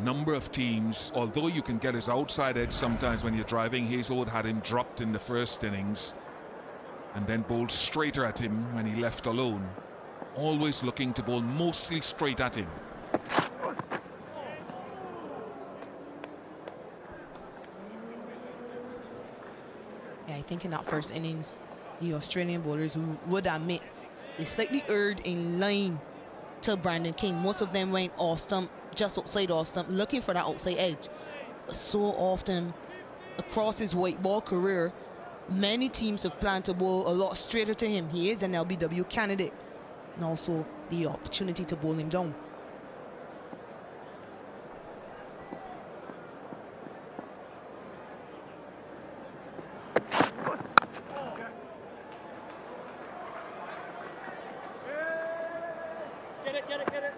Number of teams, although you can get his outside edge sometimes when you're driving, Hazelwood had him dropped in the first innings and then bowled straighter at him when he left alone. Always looking to bowl mostly straight at him. Yeah, I think in that first innings, the Australian bowlers would admit they slightly erred in line to Brandon King. Most of them went off stump, just outside off stump, looking for that outside edge. But so often across his white ball career, many teams have planned to bowl a lot straighter to him. He is an LBW candidate, and also the opportunity to bowl him down. Get it.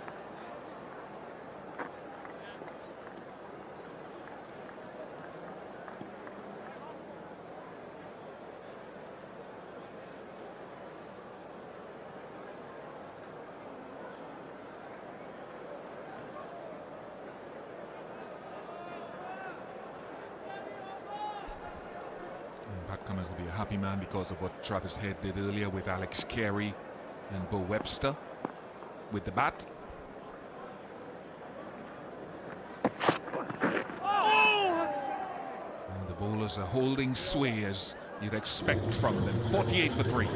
Pat Cummins will be a happy man because of what Travis Head did earlier with Alex Carey and Bo Webster with the bat. And the bowlers are holding sway as you'd expect from them. 48 for 3.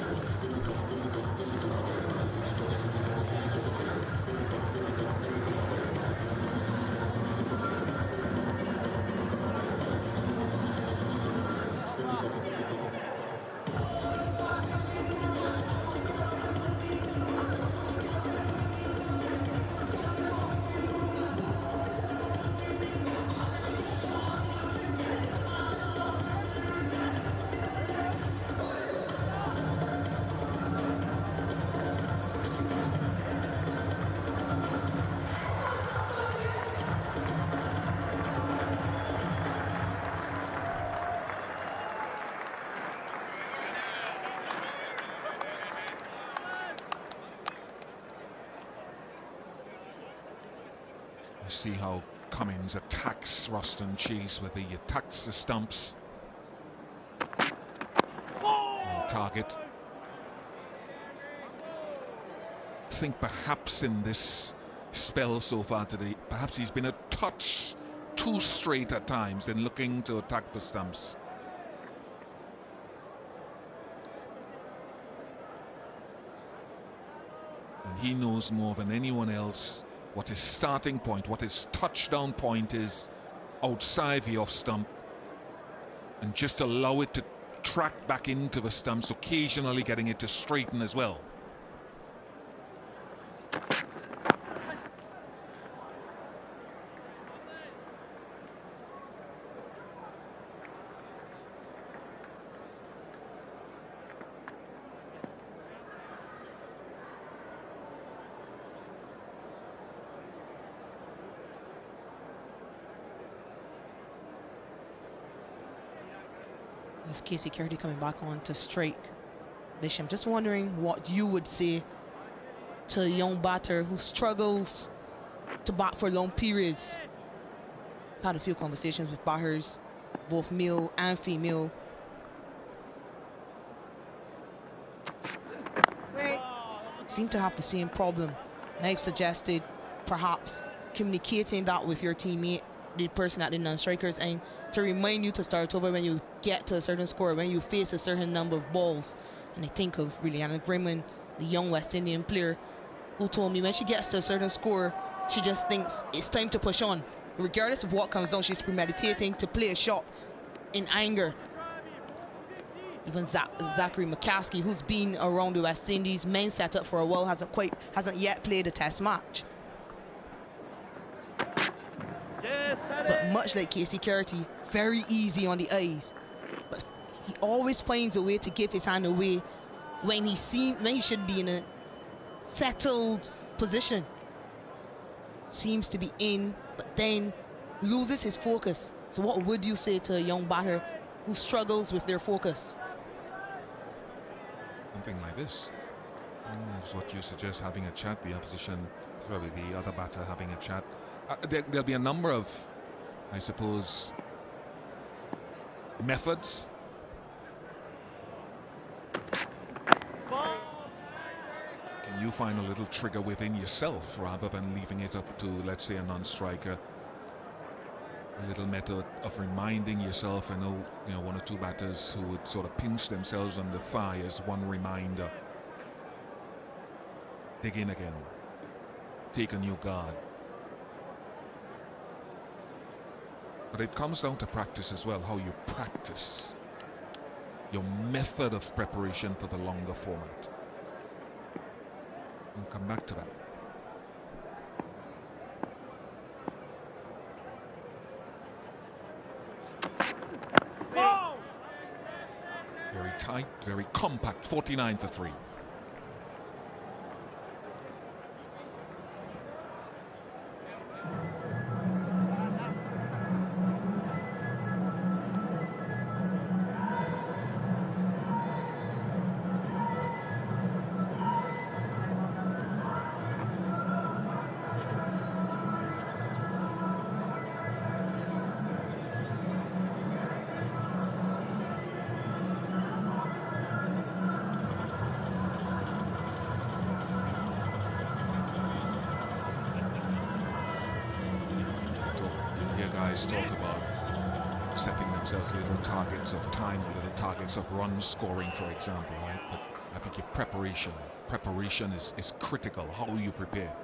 See how Cummins attacks Roston Chase, whether he attacks the stumps on target. I think perhaps in this spell so far today, perhaps he's been a touch too straight at times in looking to attack the stumps. And he knows more than anyone else what his starting point, what his touchdown point is outside the off stump, and just allow it to track back into the stumps, occasionally getting it to straighten as well. With Casey Carty coming back on to strike Bishop, I'm just wondering what you would say to a young batter who struggles to bat for long periods. I've had a few conversations with batters, both male and female. Seem to have the same problem. And I've suggested perhaps communicating that with your teammate, the person at the non-strikers end, to remind you to start over when you get to a certain score, when you face a certain number of balls. And I think of Liliana Grimman, the young West Indian player, who told me when she gets to a certain score, she just thinks it's time to push on. Regardless of what comes down, she's premeditating to play a shot in anger. Even Zachary McCaskey, who's been around the West Indies men's setup for a while, hasn't yet played a test match. But much like Casey Carty, very easy on the eyes. But he always finds a way to give his hand away when he should be in a settled position. Seems to be in, but then loses his focus. So what would you say to a young batter who struggles with their focus? Something like this. That's what you suggest, having a chat, the opposition, probably the other batter having a chat. There'll be a number of, I suppose, methods. Can you find a little trigger within yourself rather than leaving it up to, let's say, a non-striker? A little method of reminding yourself. I know, one or two batters who would sort of pinch themselves on the thigh as one reminder. Dig in again. Take a new guard. But it comes down to practice as well, how you practice. Your method of preparation for the longer format. We'll come back to that. Very tight, very compact, 49 for 3. Talk about setting themselves little targets of time, little targets of run scoring, for example, right? But I think your preparation is critical. How you prepare.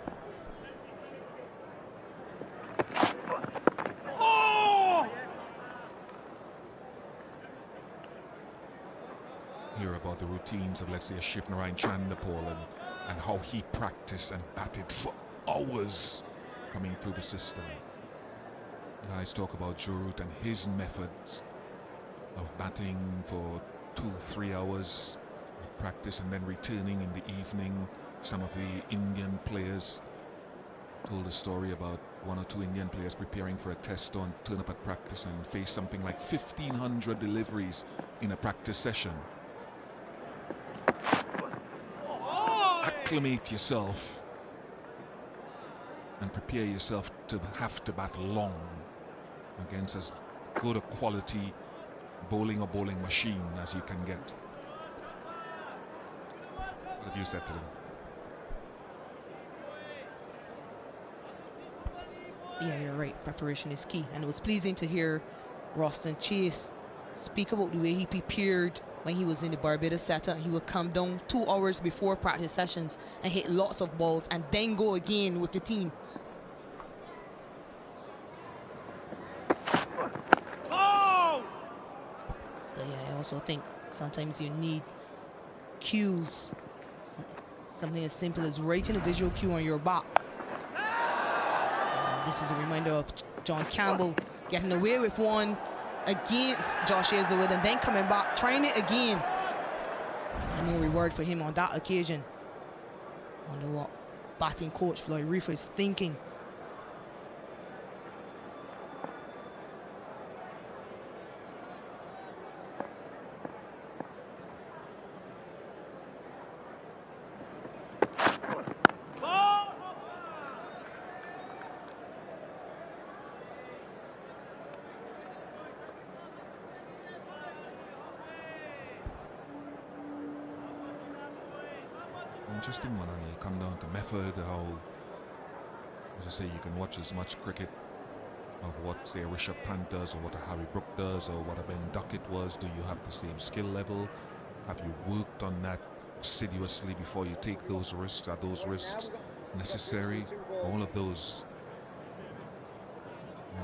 Hear about the routines of, let's say, a Shivnarine Chandapol and how he practiced and batted for hours coming through the system. Guys talk about Jurut and his methods of batting for 2-3 hours of practice and then returning in the evening. Some of the Indian players told a story about 1 or 2 Indian players preparing for a test and turn up at practice and face something like 1,500 deliveries in a practice session. Acclimate yourself and prepare yourself to have to bat long against as good a quality bowling machine as you can get. What have you said to them? Yeah, you're right. Preparation is key. And it was pleasing to hear Roston Chase speak about the way he prepared when he was in the Barbados setup. He would come down 2 hours before practice sessions and hit lots of balls and then go again with the team. I also think sometimes you need cues. Something as simple as writing a visual cue on your back. This is a reminder of John Campbell getting away with one against Josh Hazelwood and then coming back, trying it again. And no reward for him on that occasion. I wonder what batting coach Floyd Reefer is thinking. Interesting one when you come down to method, how, as I say, you can watch as much cricket of what, say, a Rishabh Pant does or what a Harry Brook does or what a Ben Duckett was. Do you have the same skill level? Have you worked on that assiduously before you take those risks? Are those risks necessary? All of those,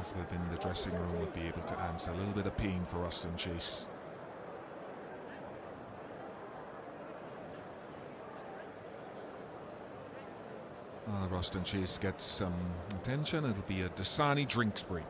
as within the dressing room, would be able to answer. A little bit of pain for Roston Chase. Roston Chase gets some attention. It'll be a Dasani drinks break.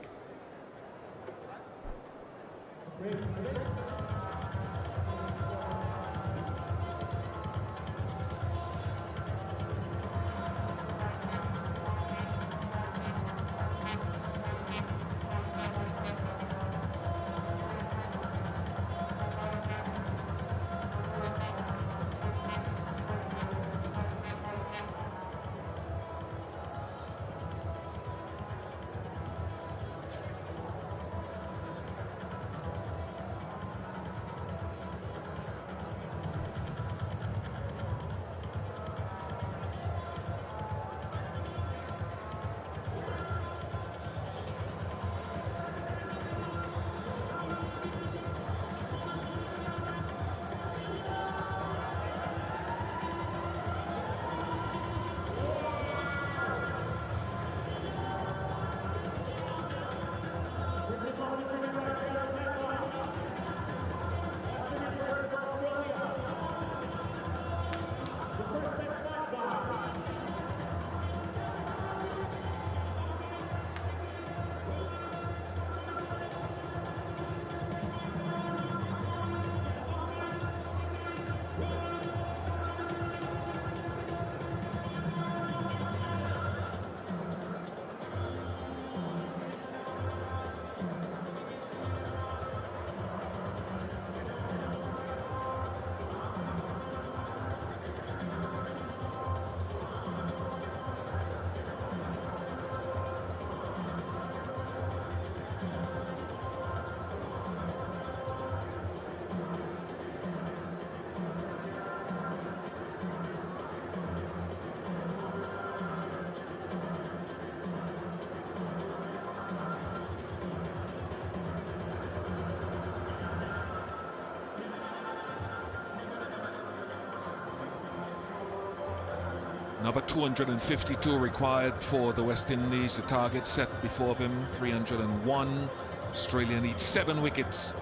Another 252 required for the West Indies. The target set before them, 301. Australia needs 7 wickets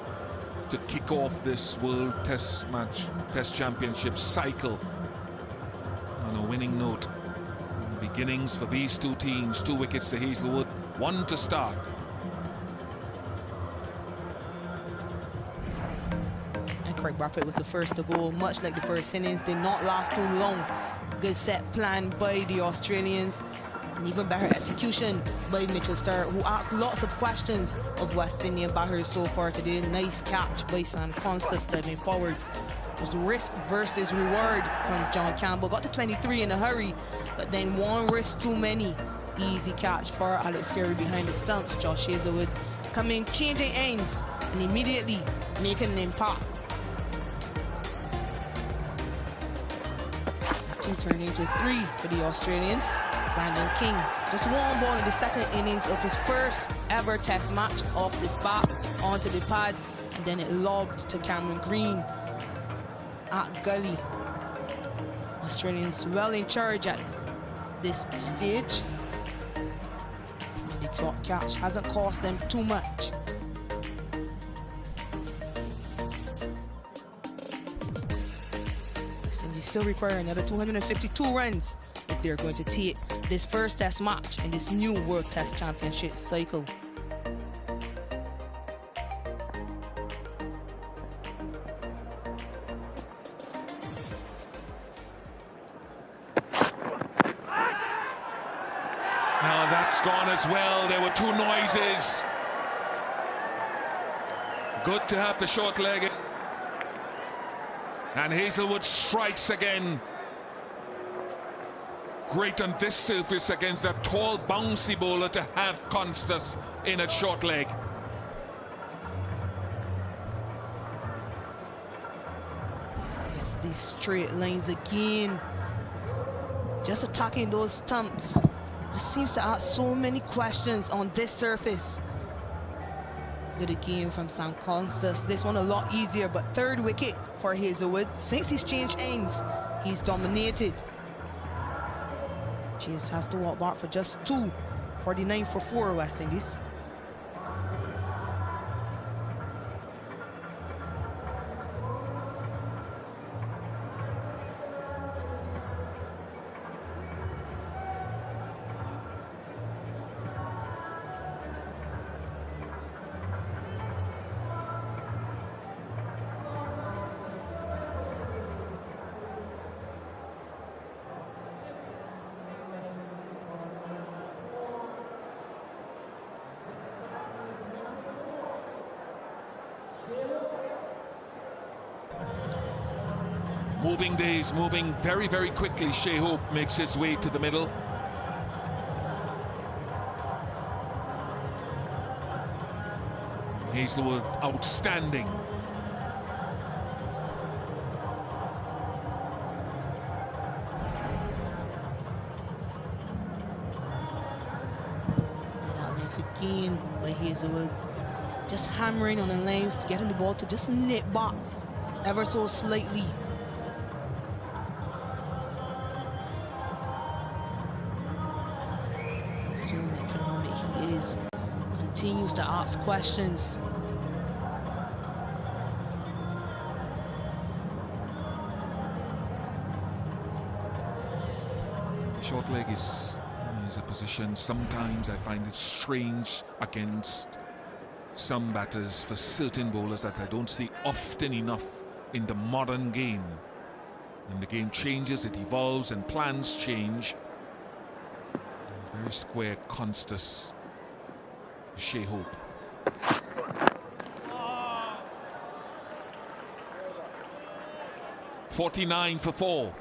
to kick off this World Test Championship cycle on a winning note. Beginnings for these two teams, 2 wickets to Hazelwood, 1 to start. And Craig Brathwaite was the first to go. Much like the first innings, did not last too long. Good set plan by the Australians, and even better execution by Mitchell Starc, who asked lots of questions of West Indian batters so far today. Nice catch by Sam Constance stepping forward. It was risk versus reward from John Campbell. Got to 23 in a hurry, but then one risk too many. Easy catch for Alex Carey behind the stumps. Josh Hazelwood coming, changing ends, and immediately making an impact. 2 turn into 3 for the Australians. Brandon King just 1 ball in the second innings of his first ever test match, off the bat onto the pads, and then it lobbed to Cameron Green at gully. Australians well in charge at this stage. The short catch hasn't cost them too much. They still require another 252 runs if they're going to take this first test match in this new World Test Championship cycle. Now that's gone as well. There were 2 noises. Good to have the short leg. And Hazelwood strikes again. Great on this surface against that tall, bouncy bowler to have Constance in at short leg. Yes, these straight lines again. Just attacking those stumps. Just seems to ask so many questions on this surface. Good again from Sam Constance. This one a lot easier, but 3rd wicket for Hazelwood. Since he's changed ends, he's dominated. Chase has to walk back for just 2. 49 for 4 West Indies. Moving days, moving very, very quickly. Shea Hope makes his way to the middle. Hazelwood outstanding. That length again by Hazelwood. Just hammering on the length, getting the ball to just nip back ever so slightly. So metronomic he is. Continues to ask questions. Short leg is a position sometimes I find it strange against some batters, for certain bowlers, that I don't see often enough in the modern game. When the game changes, it evolves and plans change. Very square Constance, Shea Hope. .49 for 4.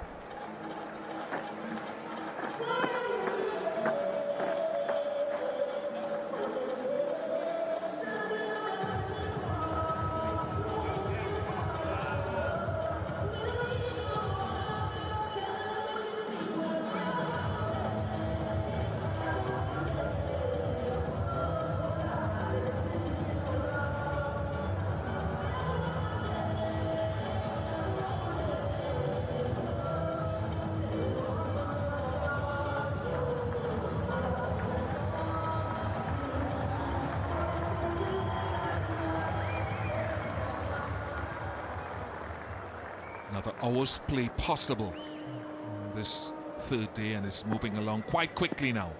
another hour's play possible on this third day, and it's moving along quite quickly now.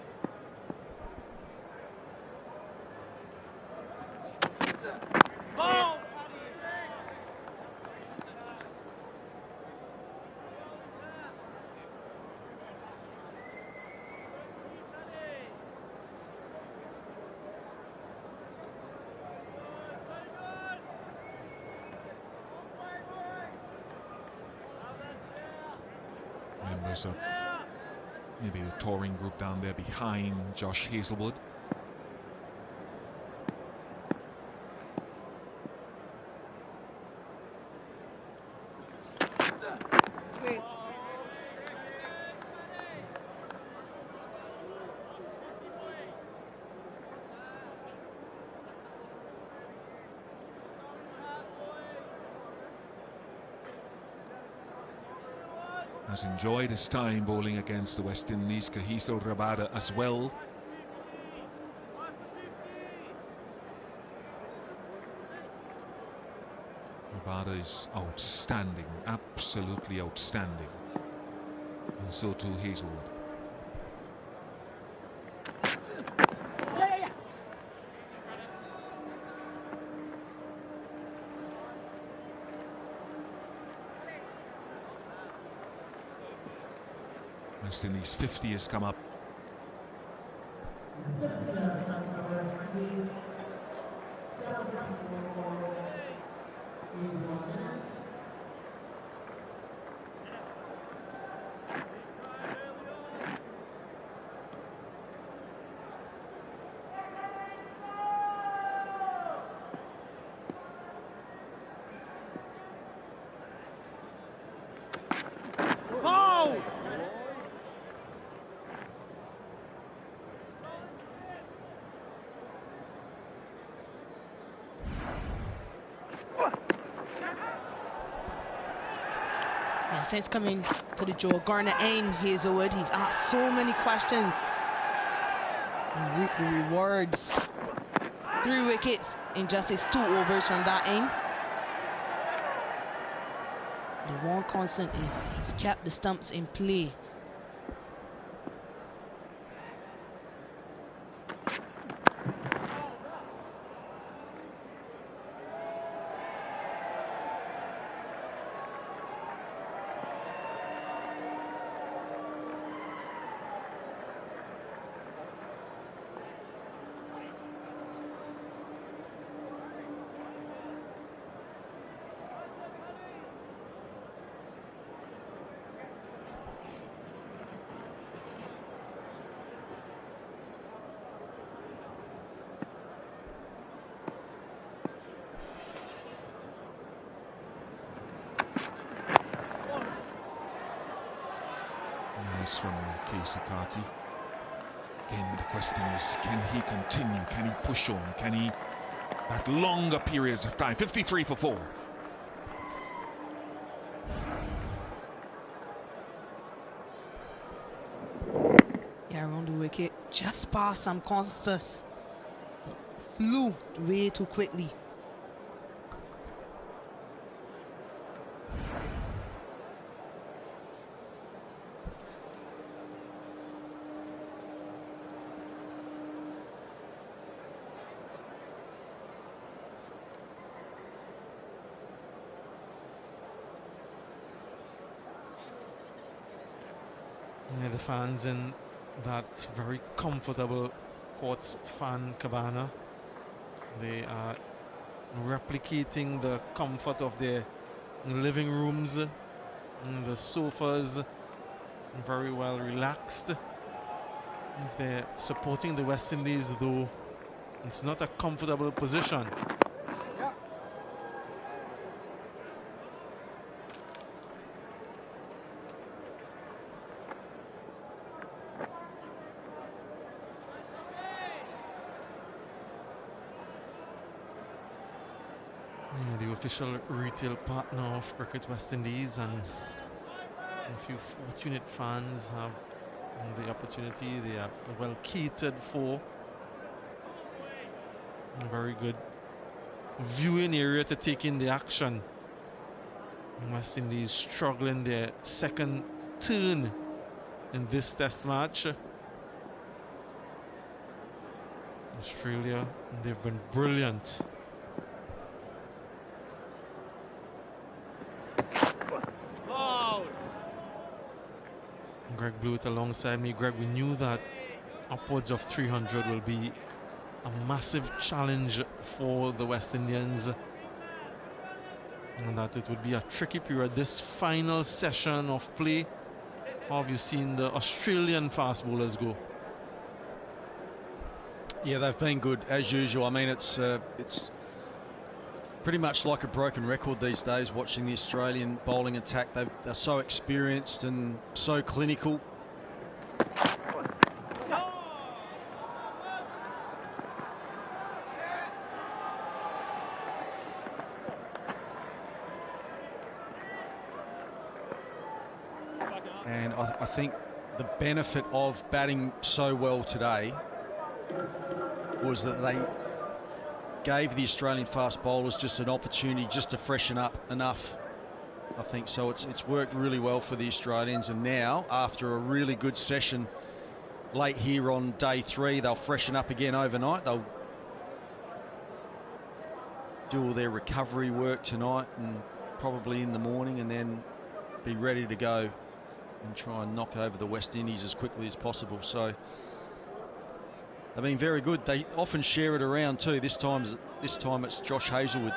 Members of maybe the touring group down there behind Josh Hazelwood. Has enjoyed his time bowling against the West Indies. Kagiso Rabada as well. Rabada is outstanding, absolutely outstanding. And so too Hazelwood. West Indies 50 has come up. Since coming to the Joe Garner and Hazelwood, he's asked so many questions. He reaped the rewards. 3 wickets in just his 2 overs from that end. The one constant is he's kept the stumps in play. From Casey Carty. Again, the question is, can he continue? Can he push on? Can he at longer periods of time? 53 for 4. Yeah, around the wicket, just past some Constance. Flew way too quickly. Yeah, the fans in that very comfortable Quartz fan cabana, they are replicating the comfort of their living rooms. The sofas very well relaxed. If they're supporting the West Indies, though, it's not a comfortable position. The official retail partner of Cricket West Indies, and a few fortunate fans have the opportunity. They are well catered for. A very good viewing area to take in the action. West Indies struggling their second turn in this test match. Australia, they've been brilliant. Greg Blewett alongside me. Greg, we knew that upwards of 300 will be a massive challenge for the West Indians, and that it would be a tricky period. This final session of play, how have you seen the Australian fast bowlers go? Yeah, they've been good as usual. I mean, it's pretty much like a broken record these days watching the Australian bowling attack. They're so experienced and so clinical. And I think the benefit of batting so well today was that they gave the Australian fast bowlers just an opportunity just to freshen up enough, I think. So it's worked really well for the Australians, and now after a really good session late here on day 3, they'll freshen up again overnight. They'll do all their recovery work tonight and probably in the morning, and then be ready to go and try and knock over the West Indies as quickly as possible. So they've been very good. They often share it around too. This time it's Josh Hazlewood.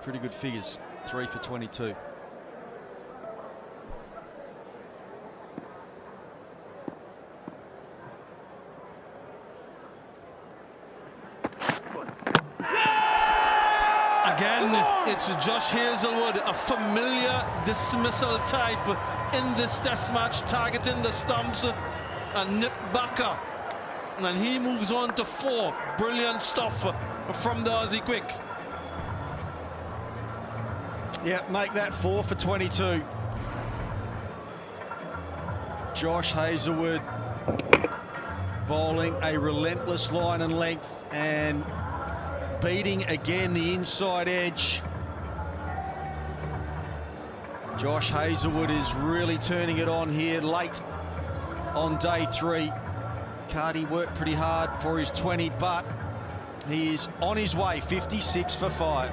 Pretty good figures, 3 for 22. Again, it's Josh Hazlewood, a familiar dismissal type in this test match, targeting the stumps and nip backer. And he moves on to 4. Brilliant stuff from the Aussie quick. Yeah, make that 4 for 22. Josh Hazlewood bowling a relentless line and length and beating again the inside edge. Josh Hazlewood is really turning it on here late on day 3. Cardi worked pretty hard for his 20, but he is on his way, 56 for 5.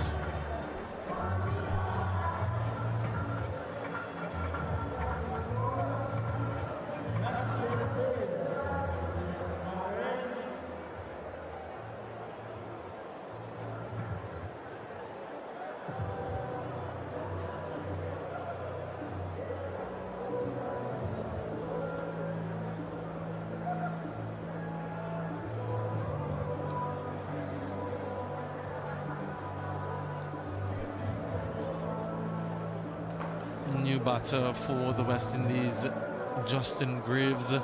New batter for the West Indies, Justin Graves. A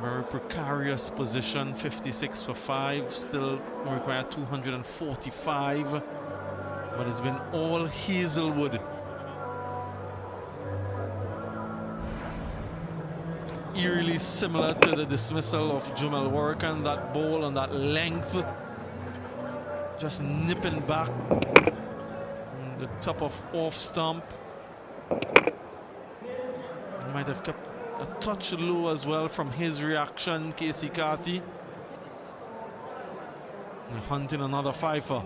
very precarious position, 56 for 5, still require 245, but it's been all Hazlewood. Eerily similar to the dismissal of Jumal Warrican, that ball on that length, just nipping back. The top of off stump. Might have kept a touch low as well from his reaction, Casey Carty. And hunting another 5-er.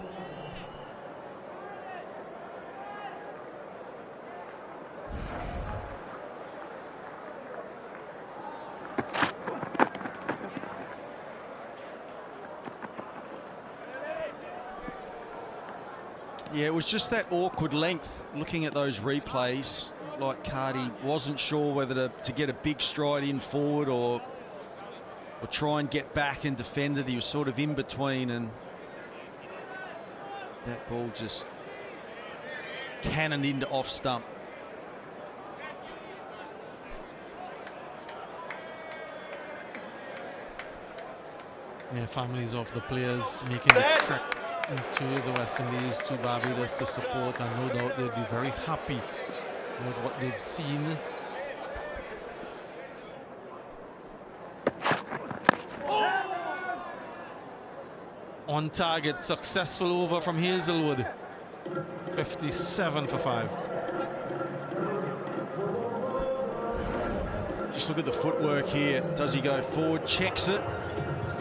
Yeah, it was just that awkward length. Looking at those replays, like Cardi wasn't sure whether to get a big stride in forward or try and get back and defend it. He was sort of in between, and that ball just cannoned into off stump. Yeah, families of the players making the trek into the West Indies to Barbados to support, and no doubt they'll be very happy with what they've seen. On target, successful over from Hazlewood. 57 for 5. Just look at the footwork here. Does he go forward? Checks it.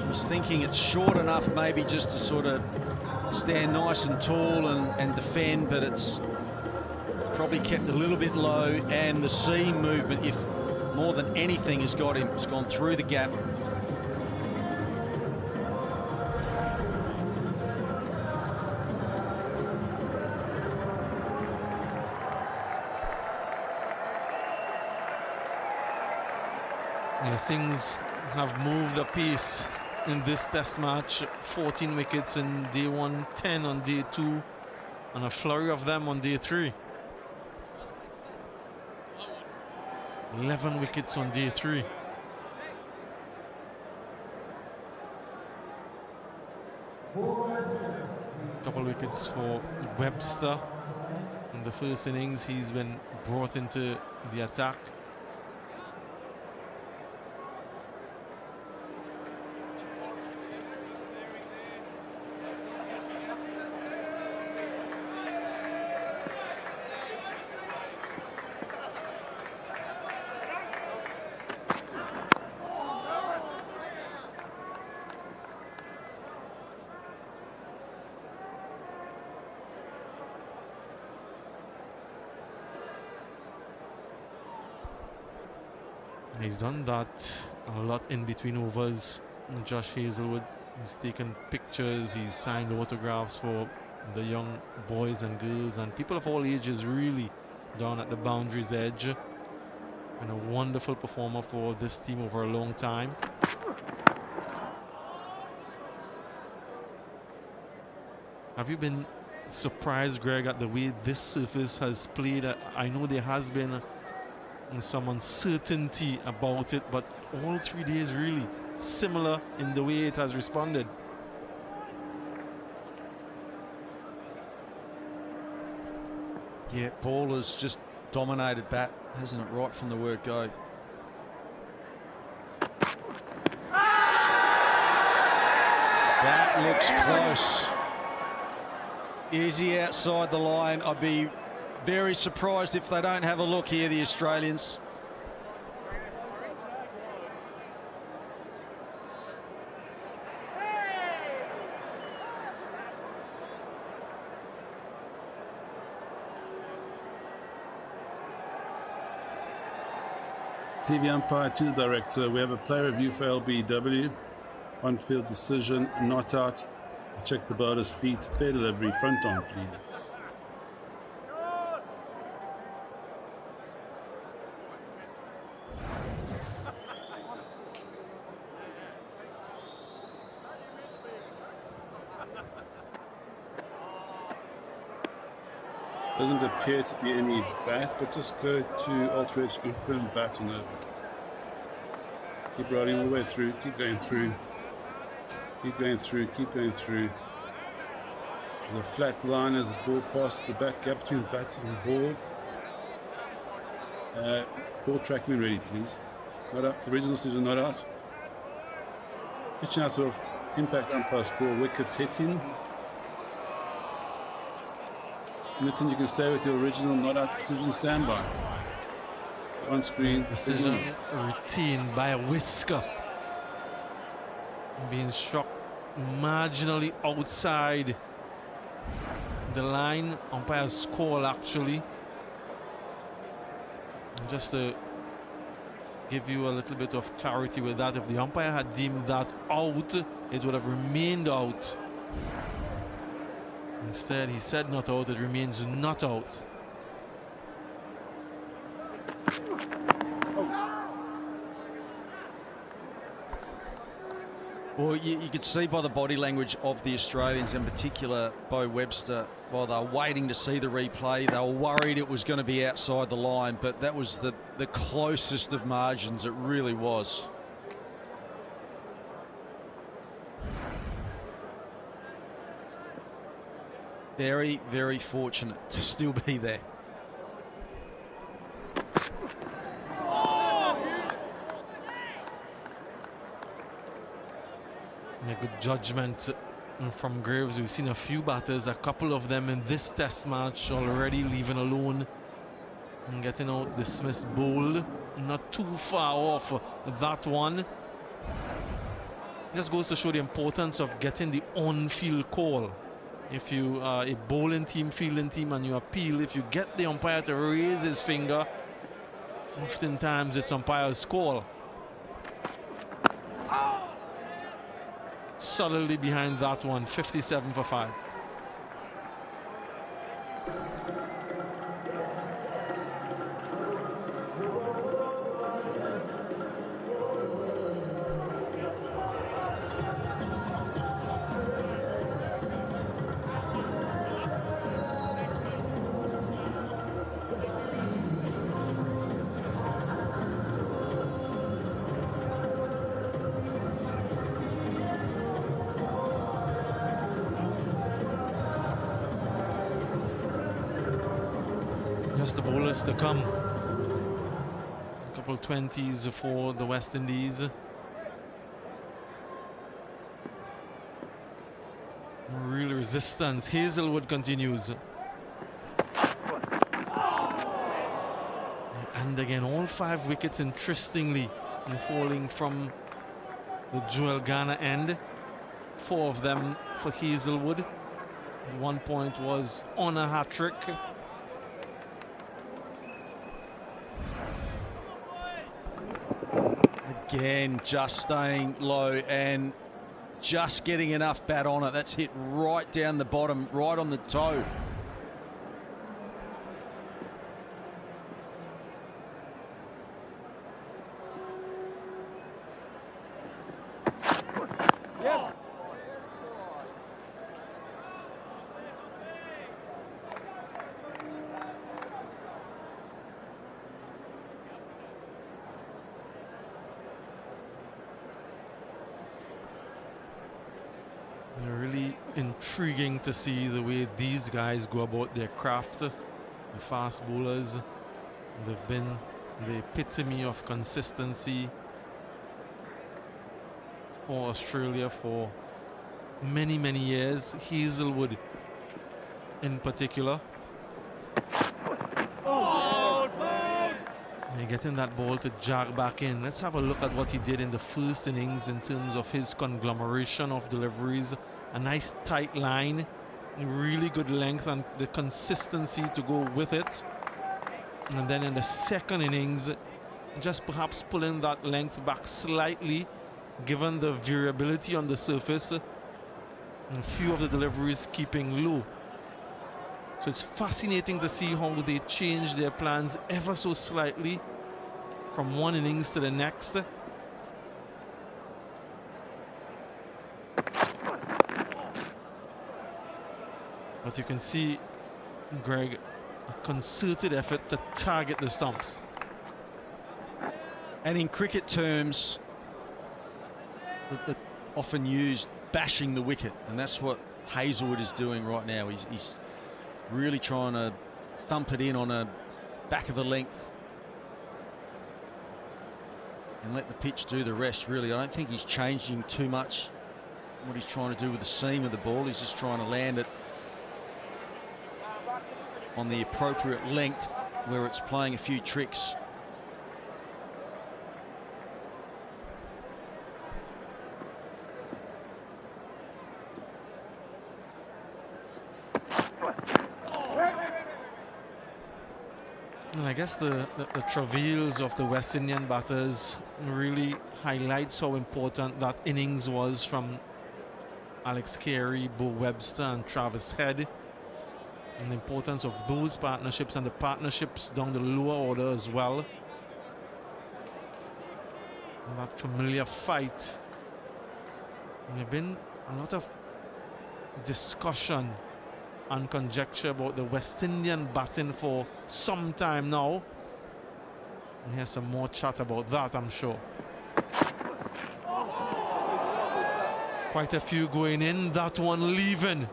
He's thinking it's short enough maybe just to sort of stand nice and tall and defend, but it's probably kept a little bit low, and the seam movement, if more than anything, has got him. It's gone through the gap. Yeah, things have moved a piece in this test match. 14 wickets in day 1, 10 on day 2, and a flurry of them on day 3. 11 wickets on day 3. Couple wickets for Webster. In the first innings, he's been brought into the attack. He's done that a lot in between overs. Josh Hazelwood, he's taken pictures, he's signed autographs for the young boys and girls and people of all ages, really down at the boundaries edge. And a wonderful performer for this team over a long time. Have you been surprised, Greg, at the way this surface has played? I know there has been some uncertainty about it, but all 3 days really similar in the way it has responded. Yeah, ball has just dominated bat, hasn't it, right from the word go. That looks close. Is he outside the line? I'd be very surprised if they don't have a look here, the Australians. TV umpire to the director. We have a play review for LBW. On-field decision, not out. Check the bowler's feet. Fair delivery, front on, please. Doesn't appear to be any bat, but just go to Ultra Edge, confirm bat or no bat. Keep riding all the way through, keep going through. Keep going through, keep going through. There's a flat line as the ball passes the bat gap between the bat and ball. Ball trackman ready, please. Not out. The original decision not out. Pitching out sort of impact umpire score. Wickets hitting. Nitton, you can stay with your original not out decision standby. On screen. Decision retained by a whisker. Being struck marginally outside the line. Umpire's call actually. And just to give you a little bit of clarity with that, if the umpire had deemed that out, it would have remained out. Instead, he said not out, it remains not out. Well, you could see by the body language of the Australians, in particular Bo Webster, while they were waiting to see the replay, they were worried it was going to be outside the line, but that was the closest of margins, it really was. Very, very fortunate to still be there. Yeah, good judgment from Graves. We've seen a few batters, a couple of them in this test match already leaving alone and getting out dismissed bowled. Not too far off that one. Just goes to show the importance of getting the on-field call. If you are a bowling team, fielding team, and you appeal, if you get the umpire to raise his finger, oftentimes it's umpire's call. Solidly behind that one, 57 for 5. Just the bowlers to come. A couple 20s for the West Indies. Real resistance. Hazelwood continues. And again, all 5 wickets, interestingly, falling from the Joel Garner end. 4 of them for Hazelwood. At one point was on a hat-trick. Again, just staying low and just getting enough bat on it. That's hit right down the bottom, right on the toe. Really intriguing to see the way these guys go about their craft. The fast bowlers, they've been the epitome of consistency for Australia for many, many years. Hazelwood in particular. And getting that ball to jog back in. Let's have a look at what he did in the first innings in terms of his conglomeration of deliveries. A nice tight line, really good length and the consistency to go with it. And then in the second innings, just perhaps pulling that length back slightly, given the variability on the surface, and a few of the deliveries keeping low. So it's fascinating to see how they change their plans ever so slightly from one innings to the next. But you can see, Greg, a concerted effort to target the stumps. And in cricket terms, often used bashing the wicket, and that's what Hazelwood is doing right now. He's really trying to thump it in on a back of a length and let the pitch do the rest, really. I don't think he's changing too much what he's trying to do with the seam of the ball. He's just trying to land it on the appropriate length where it's playing a few tricks. And I guess the travails of the West Indian batters really highlights how important that innings was from Alex Carey, Bo Webster and Travis Head, and the importance of those partnerships and the partnerships down the lower order as well. And that familiar fight. And there's been a lot of discussion and conjecture about the West Indian batting for some time now. And here's some more chat about that, I'm sure. Quite a few going in, that one leaving.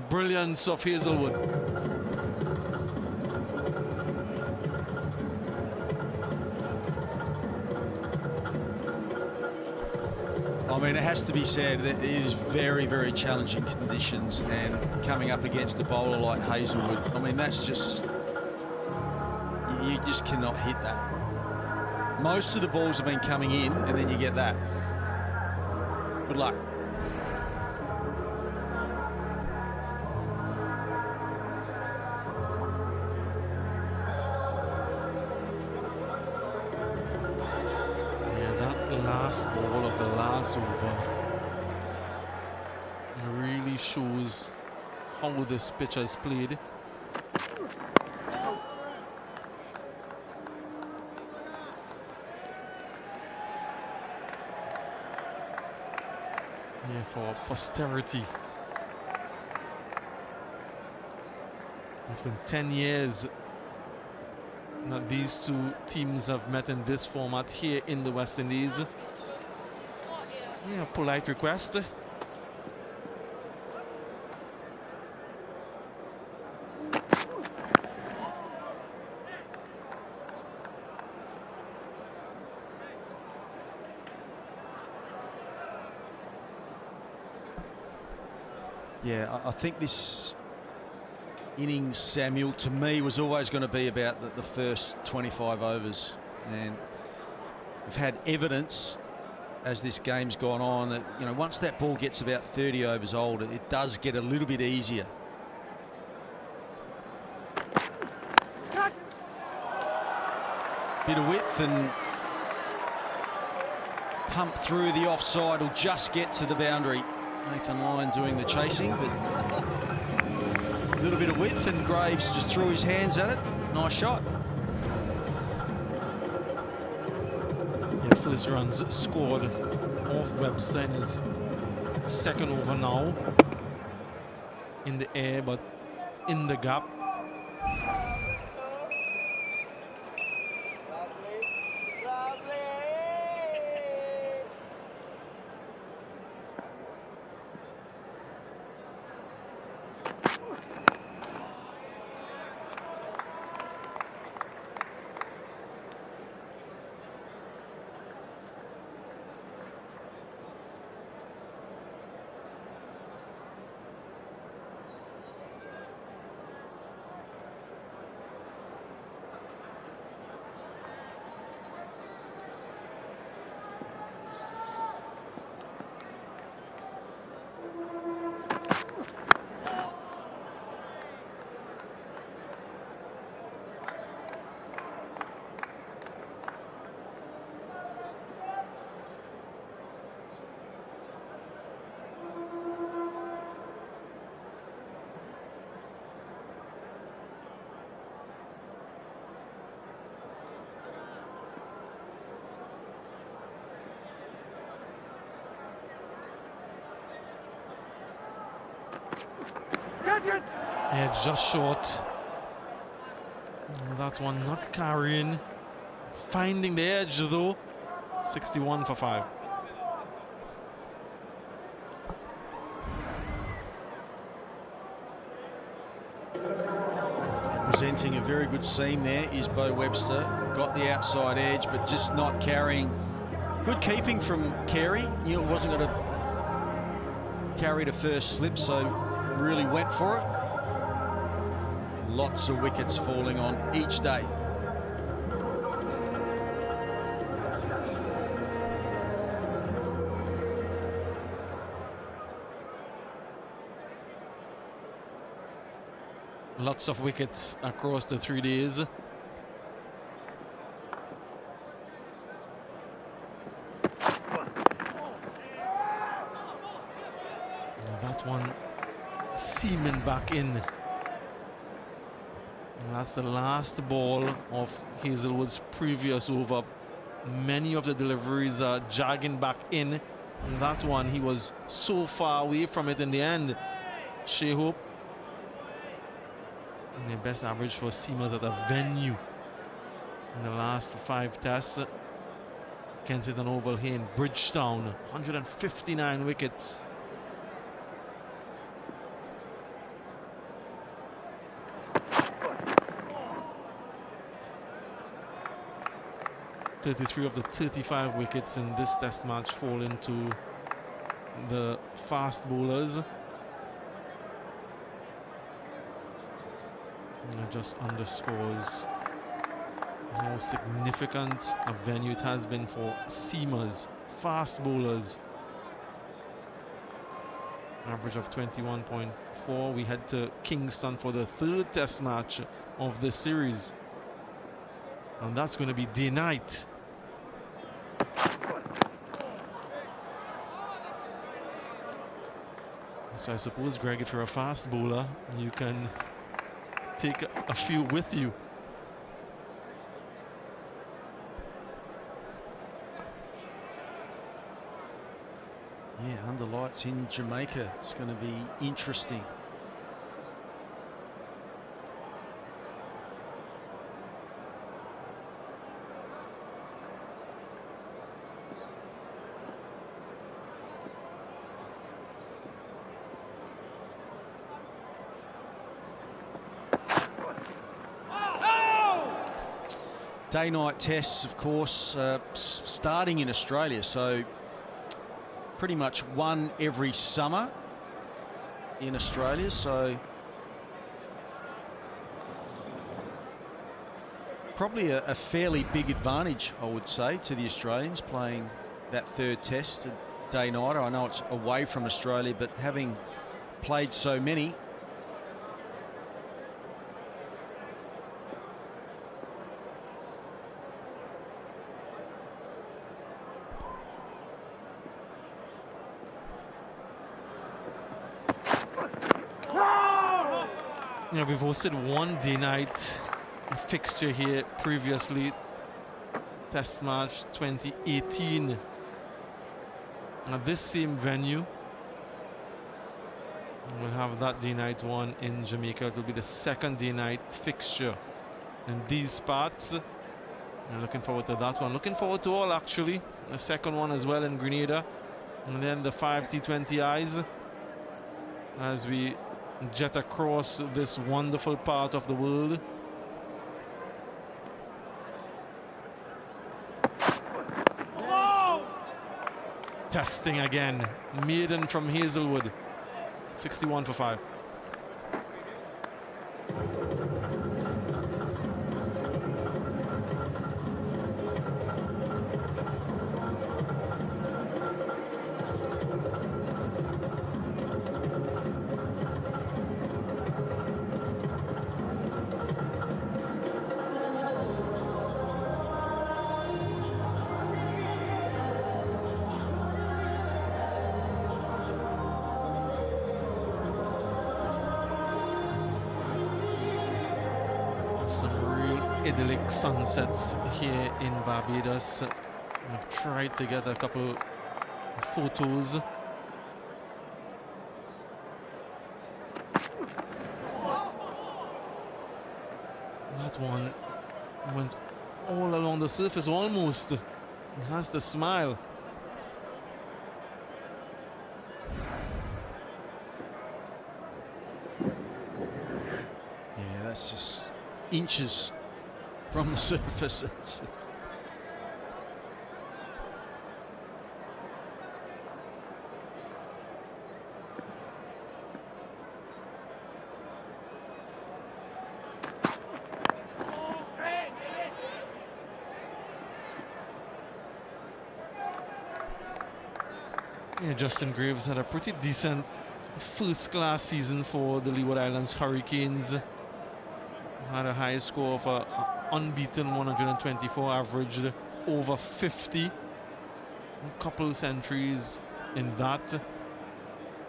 Brilliance of Hazelwood. I mean, it has to be said that it is very, very challenging conditions, and coming up against a bowler like Hazelwood, I mean, that's just, you just cannot hit that. Most of the balls have been coming in, and then you get that. Good luck. Last ball of the last over really shows how this pitch has played. Yeah, for posterity. It's been 10 years that these two teams have met in this format here in the West Indies. Yeah, polite request. Yeah, I think this innings, Samuel, to me was always going to be about the first 25 overs, and we've had evidence as this game's gone on that, you know, once that ball gets about 30 overs old, it does get a little bit easier. Bit of width and pump through the offside will just get to the boundary. Nathan Lyon doing the chasing, but a little bit of width, and Graves just threw his hands at it. Nice shot. Yeah, first runs scored off Webster in his second over now. In the air, but in the gap. Yeah, just short. That one not carrying. Finding the edge though. 61 for 5. Presenting a very good seam there is Bo Webster. Got the outside edge, but just not carrying. Good keeping from Carey. Knew it wasn't going to carry to first slip, so really went for it. Lots of wickets falling on each day. Lots of wickets across the 3 days. That one seaming back in. And that's the last ball of Hazelwood's previous over. Many of the deliveries are jogging back in. And that one, he was so far away from it in the end. Shea Hope. And the best average for seamers at a venue in the last 5 tests. Kensington Oval here in Bridgetown, 159 wickets. .33 of the 35 wickets in this test match fall into the fast bowlers. And it just underscores how significant a venue it has been for seamers, fast bowlers. Average of 21.4. We head to Kingston for the third test match of this series. And that's going to be day night. So I suppose, Greg, if you're a fast bowler, you can take a few with you. Yeah, under lights in Jamaica. It's going to be interesting. Day-night tests, of course, starting in Australia, so pretty much one every summer in Australia, so probably a fairly big advantage, I would say, to the Australians playing that third test at day-nighter. I know it's away from Australia, but having played so many, you know, we've hosted one day-night fixture here previously, Test match 2018, at this same venue. We'll have that day-night one in Jamaica. It will be the second day-night fixture in these parts. I'm looking forward to that one. Looking forward to all, actually. The second one as well in Grenada, and then the 5 T20Is as we jet across this wonderful part of the world. Testing again. Maiden from Hazelwood. 61 for 5. Idyllic sunsets here in Barbados. I've tried to get a couple photos. That one went all along the surface almost. It has the smile. yeah, that's just inches from the surface. Yeah, Justin Graves had a pretty decent first-class season for the Leeward Islands Hurricanes. Had a high score of a unbeaten 124, averaged over 50. A couple centuries in that.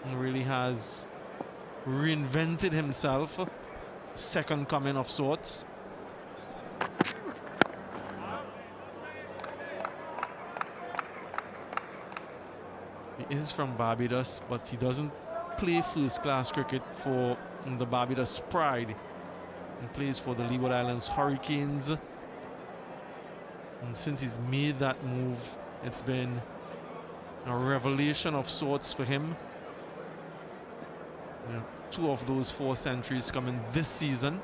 He really has reinvented himself. Second coming of sorts. He is from Barbados, but he doesn't play first-class cricket for the Barbados Pride. He plays for the Leeward Islands Hurricanes. And since he's made that move, it's been a revelation of sorts for him. You know, 2 of those 4 centuries coming this season.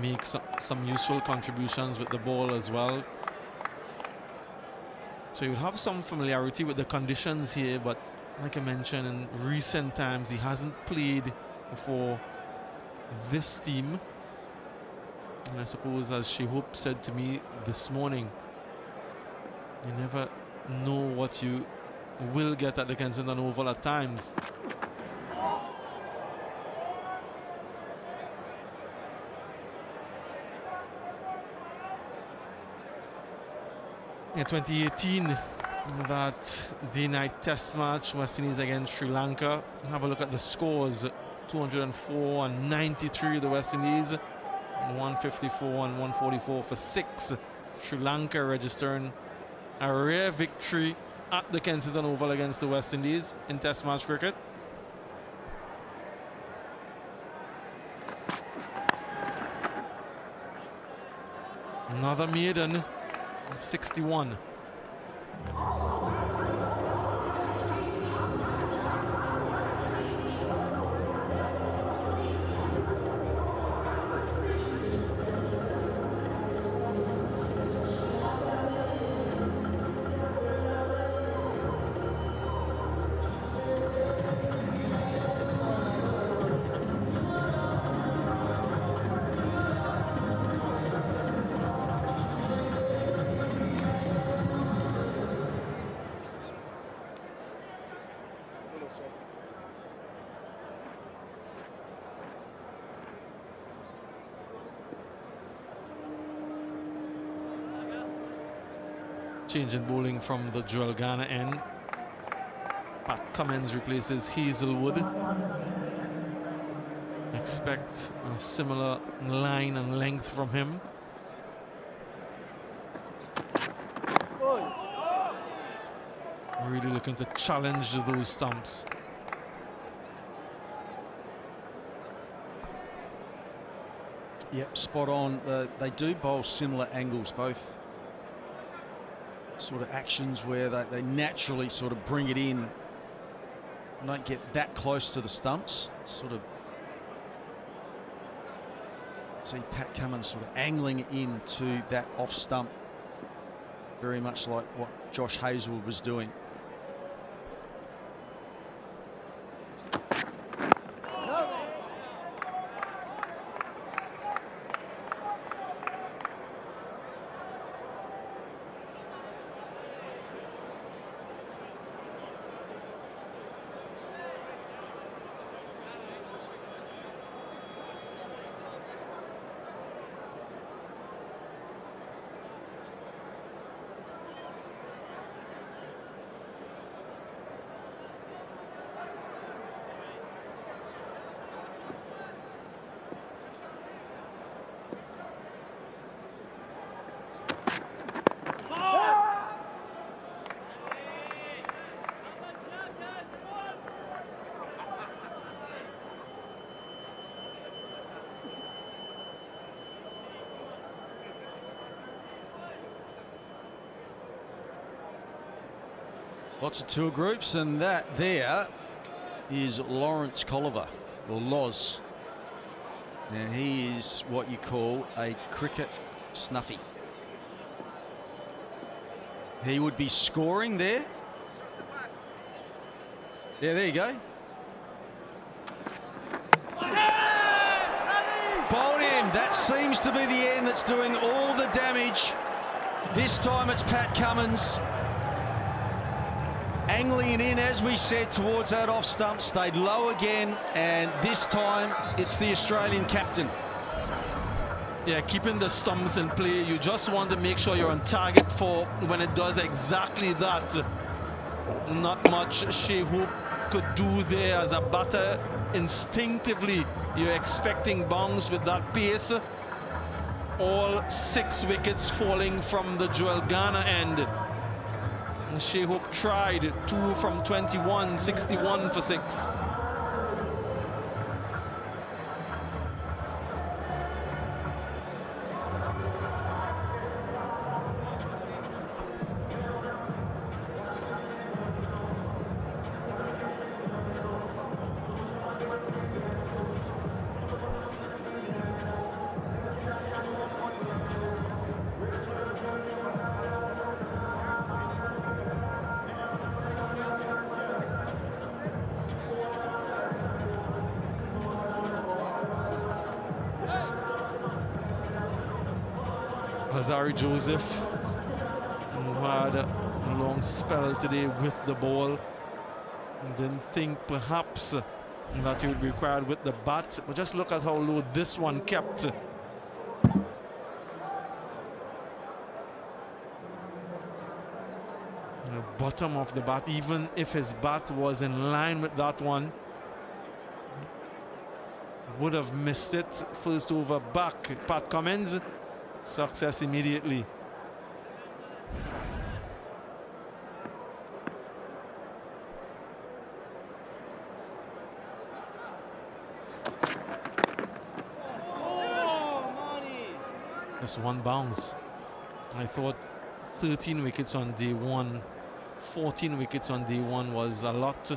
make some useful contributions with the ball as well. So you'll have some familiarity with the conditions here, but like I mentioned, in recent times he hasn't played for this team. And I suppose, as Shehoop said to me this morning, you never know what you will get at the Kensington Oval at times. In 2018, that day-night test match, West Indies against Sri Lanka. Have a look at the scores: 204 and 93 the West Indies, 154 and 144 for 6. Sri Lanka registering a rare victory at the Kensington Oval against the West Indies in test match cricket. Another maiden, 61. Change in bowling from the Joel Garner end. Pat Cummins replaces Hazelwood. Expect a similar line and length from him. Really looking to challenge those stumps. Yep, spot on. They do bowl similar angles, both sort of actions where they naturally sort of bring it in, don't get that close to the stumps. Sort of see Pat Cummins sort of angling into that off stump, very much like what Josh Hazelwood was doing. Lots of tour groups, and that there is Lawrence Colliver, or Loz. And he is what you call a cricket snuffy. He would be scoring there. Yeah, there you go. Bowled in. That seems to be the end that's doing all the damage. This time it's Pat Cummins. Angling it in, as we said, towards that off stump, stayed low again, and this time it's the Australian captain. Yeah, keeping the stumps in play. You just want to make sure you're on target for when it does exactly that. Not much Shehoop could do there as a batter. Instinctively, you're expecting bounce with that pace. All 6 wickets falling from the Joel Garner end. Shehoop tried 2 from 21, 61 for 6. Alzari Joseph, who had a long spell today with the ball. Didn't think perhaps that he would be required with the bat, but just look at how low this one kept. The bottom of the bat, even if his bat was in line with that one, would have missed it. First over back, Pat Cummins, success immediately. Just one bounce. I thought 13 wickets on day one, 14 wickets on day one was a lot.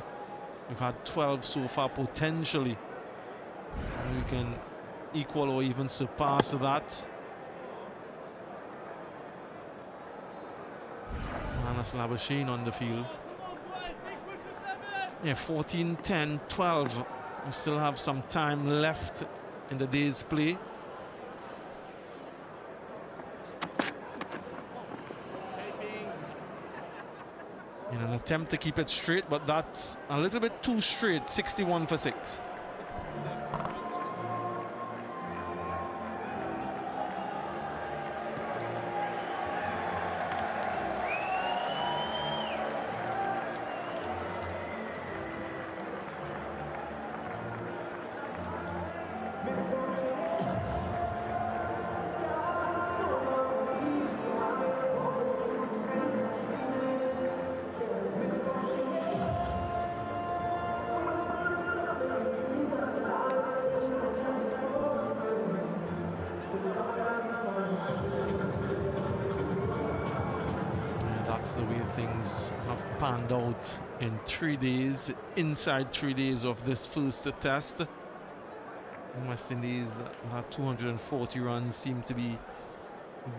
We've had 12 so far potentially. We can equal or even surpass that. Anas Labuschagne on the field. Yeah, 14, 10, 12. We still have some time left in the day's play. In an attempt to keep it straight, but that's a little bit too straight. 61 for 6. The way things have panned out in 3 days, inside 3 days of this first test. West Indies at 240 runs seem to be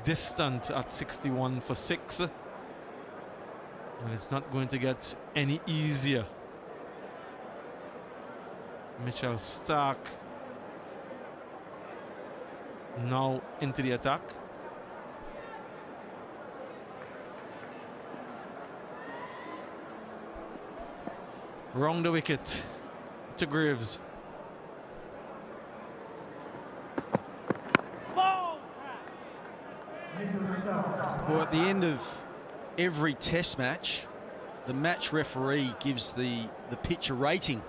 distant at 61 for 6. And it's not going to get any easier. Mitchell Starc now into the attack. Round the wicket to Graves. Well, at the end of every test match, the match referee gives the pitch a rating.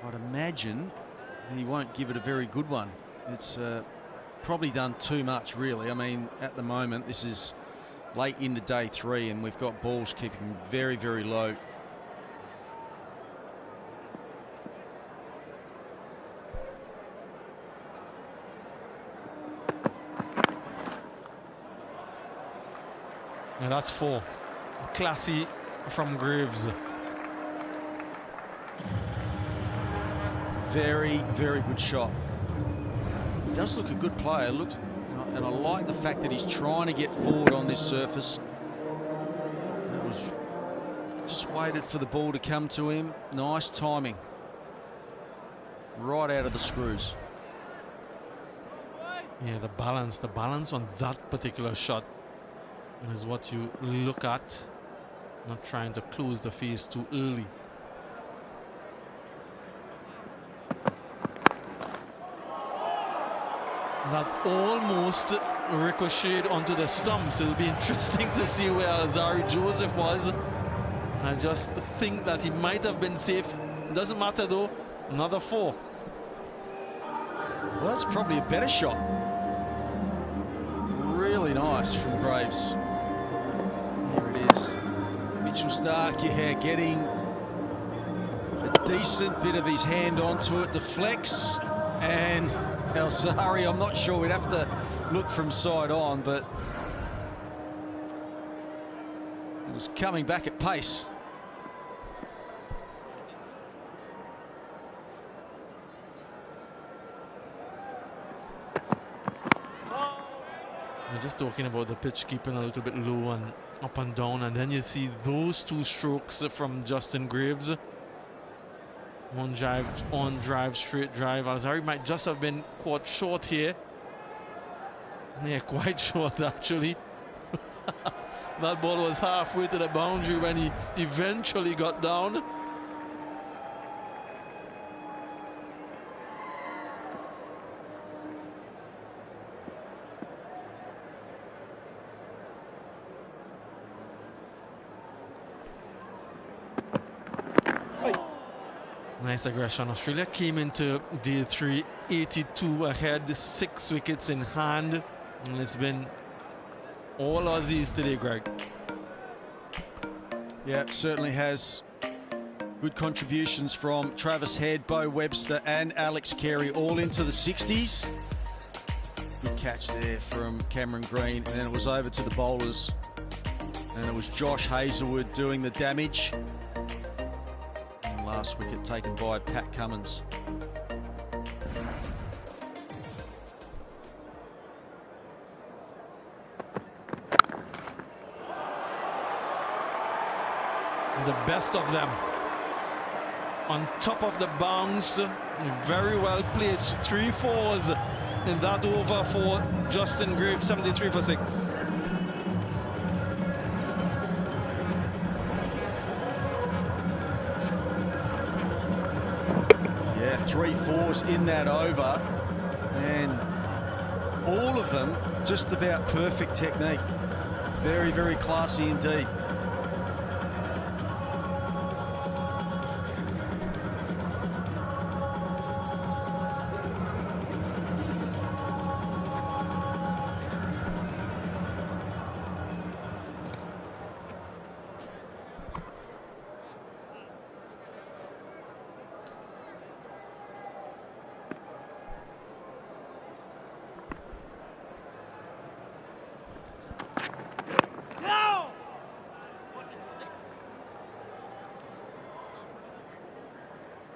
I'd imagine he won't give it a very good one. It's probably done too much, really. I mean, at the moment, this is late into day 3 and we've got balls keeping very, very low. And that's 4. Classy from Graves. Very, very good shot. He does look a good player. Looks, and I like the fact that he's trying to get forward on this surface. That was just waited for the ball to come to him. Nice timing. Right out of the screws. Yeah, the balance on that particular shot is what you look at. Not trying to close the face too early. That almost ricocheted onto the stumps. It'll be interesting to see where Alzari Joseph was. I just think that he might have been safe. Doesn't matter though. Another 4. Well, that's probably a better shot. Really nice from Graves. Here it is. Mitchell Starc, yeah, getting a decent bit of his hand onto it, deflects, and Alzari, I'm not sure, we'd have to look from side on, but it was coming back at pace. We're just talking about the pitch keeping a little bit low and up and down, and then you see those 2 strokes from Justin Graves. On drive, straight drive. Alzari might just have been caught short here. Yeah, quite short actually. That ball was halfway to the boundary when he eventually got down. Nice aggression. Australia came into day 3 82 ahead, 6 wickets in hand, and it's been all Aussies today, Greg. Yeah, it certainly has. Good contributions from Travis Head, Bo Webster and Alex Carey, all into the 60s. Good catch there from Cameron Green, and then it was over to the bowlers, and it was Josh Hazlewood doing the damage. And last wicket taken by Pat Cummins. The best of them on top of the bounce, very well placed, 3 fours in that over for Justin Graves, 73 for 6. Yeah, 3 fours in that over, and all of them just about perfect technique. Very, very classy indeed.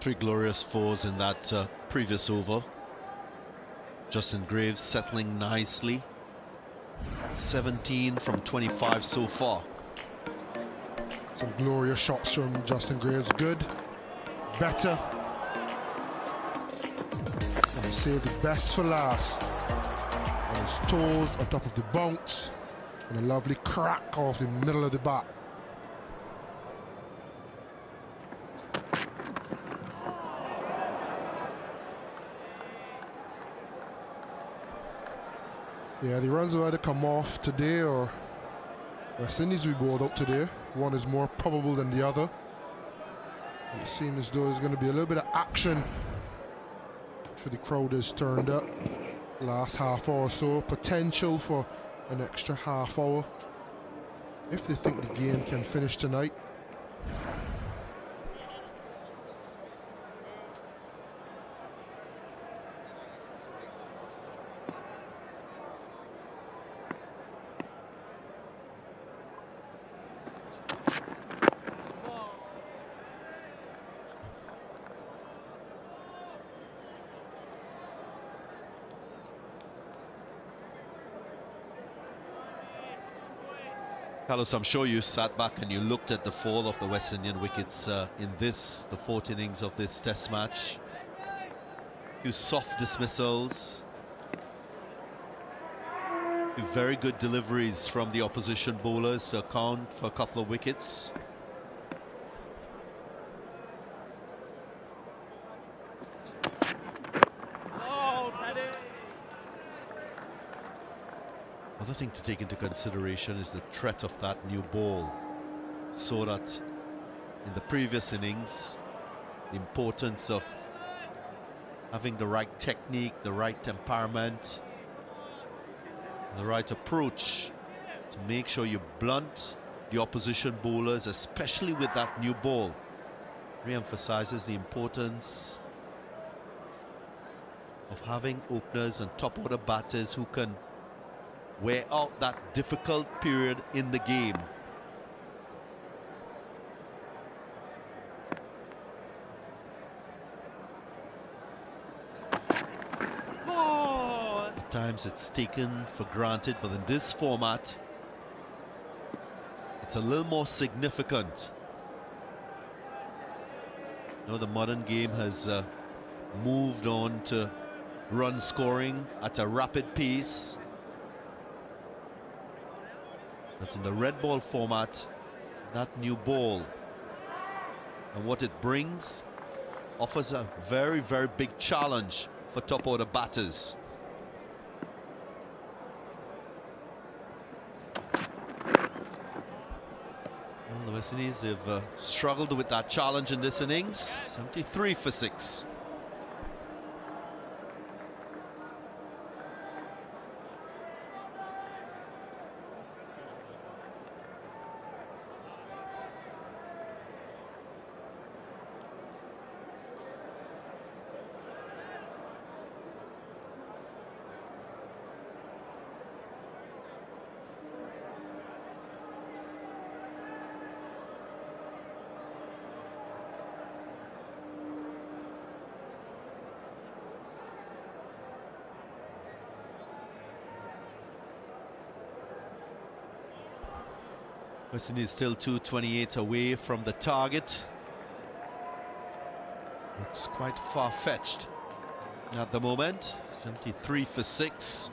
Three glorious fours in that previous over. Justin Graves settling nicely. 17 from 25 so far. Some glorious shots from Justin Graves. Good, better. And save the best for last. On his toes, on top of the bounce, and a lovely crack off the middle of the bat. Yeah, the runs will either come off today or West Indies we bowled out today. One is more probable than the other. It seems as though there's going to be a little bit of action for the crowd has turned up. Last half hour or so, potential for an extra half hour if they think the game can finish tonight. Carlos, I'm sure you sat back and you looked at the fall of the West Indian wickets in this, the 4th innings of this test match. A few soft dismissals. A few very good deliveries from the opposition bowlers to account for a couple of wickets. Another thing to take into consideration is the threat of that new ball. So that in the previous innings, the importance of having the right technique, the right temperament, the right approach to make sure you blunt the opposition bowlers, especially with that new ball. Re-emphasizes the importance of having openers and top order batters who can wear out that difficult period in the game. At times it's taken for granted, but in this format, it's a little more significant. You know, the modern game has moved on to run scoring at a rapid pace. But in the red ball format, that new ball and what it brings offers a very, very big challenge for top order batters. Well, the West Indies have struggled with that challenge in this innings. 73 for 6. West Indies still 228 away from the target. Looks quite far-fetched at the moment. 73 for 6.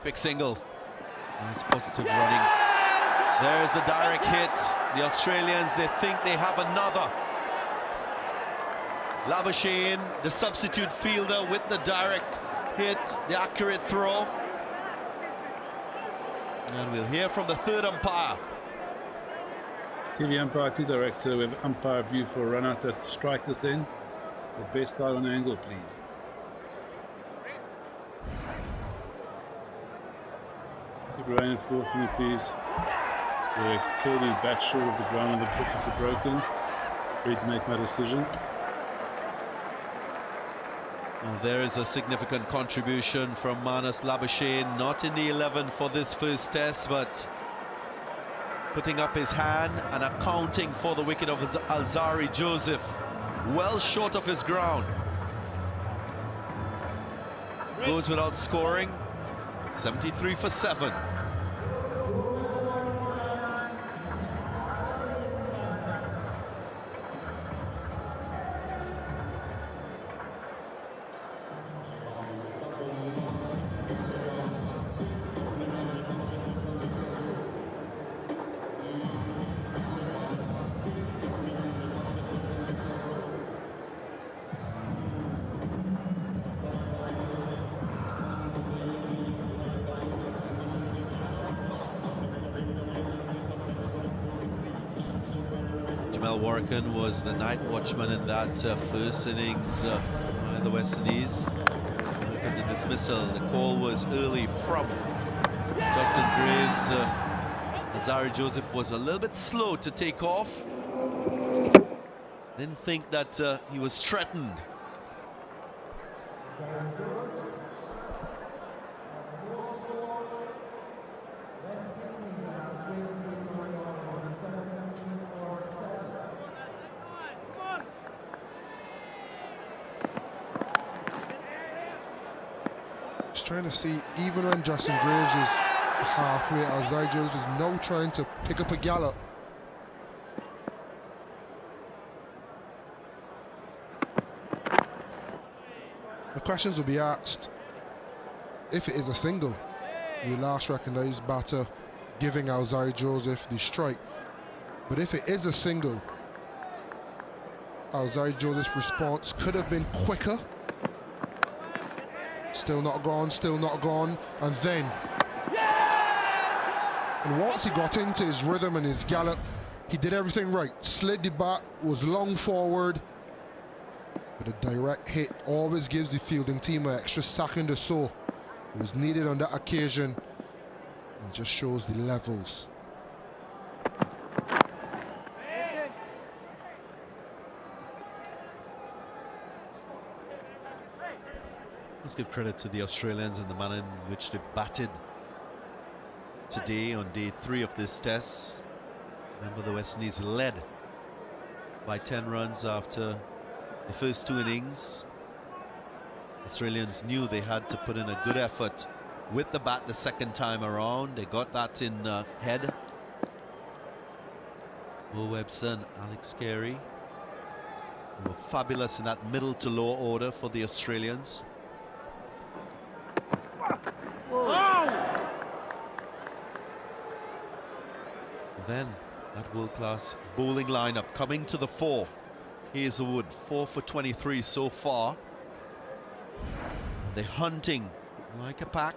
Quick single. Nice positive running. There's the direct hit. The Australians, they think they have another. Labuschagne, the substitute fielder, with the direct hit, the accurate throw. And we'll hear from the third umpire. TV umpire to director, we have umpire view for a run out at strike this end. The best side on angle, please. Rain at fourth from the piece. They're clearly back short of the ground and the wickets are broken. Ready to make my decision. Well, there is a significant contribution from Marnus Labuschagne, not in the 11 for this first test, but putting up his hand and accounting for the wicket of Alzarri Joseph. Well short of his ground. Goes without scoring. 73 for 7. Warrican was the night watchman in that first innings by the West Indies. Look at the dismissal. The call was early from Justin Graves. Alzarri Joseph was a little bit slow to take off. Didn't think that he was threatened. Trying to see, even when Justin Graves is halfway, Alzarri Joseph is now trying to pick up a gallop. The questions will be asked if it is a single. The last recognised batter giving Alzarri Joseph the strike. But if it is a single, Alzarri Joseph's response could have been quicker. Still not gone, still not gone, and then, and once he got into his rhythm and his gallop, he did everything right. Slid the bat, was long forward, but a direct hit always gives the fielding team an extra second or so. It was needed on that occasion. It just shows the levels. Let's give credit to the Australians and the manner in which they batted today on day 3 of this test. Remember, the West Indies led by 10 runs after the first 2 innings. Australians knew they had to put in a good effort with the bat the second time around. They got that in head. Mo Webster and Alex Carey were fabulous in that middle to lower order for the Australians. Then that world-class bowling lineup coming to the fore. Hazelwood 4 for 23 so far. They're hunting like a pack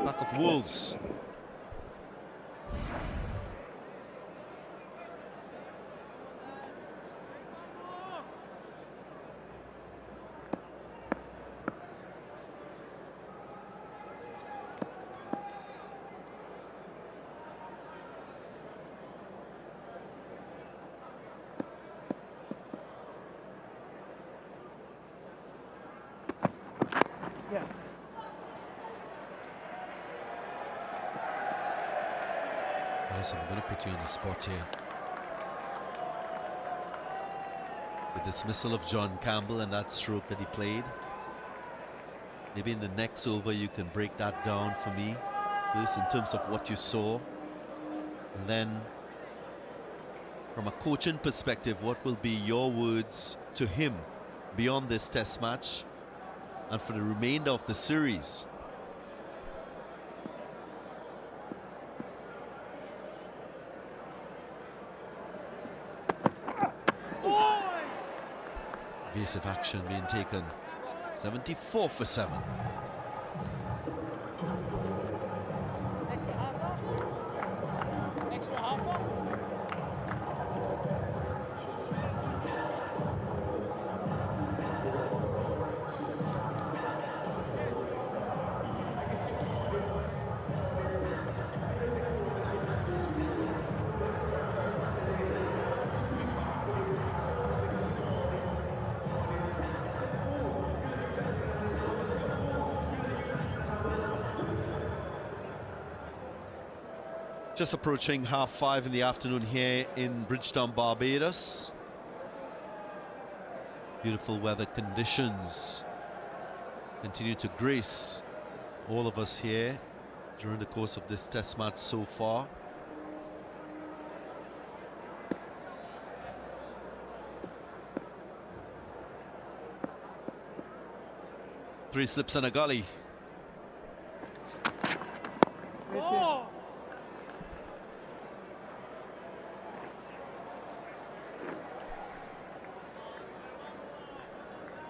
of wolves. Listen, I'm going to put you on the spot here. The dismissal of John Campbell and that stroke that he played. Maybe in the next over you can break that down for me. First in terms of what you saw. And then from a coaching perspective, what will be your words to him beyond this test match and for the remainder of the series? Evasive action being taken. 74 for 7. Just approaching 5:30 in the afternoon here in Bridgetown, Barbados. Beautiful weather conditions continue to grace all of us here during the course of this test match so far. Three slips and a gully.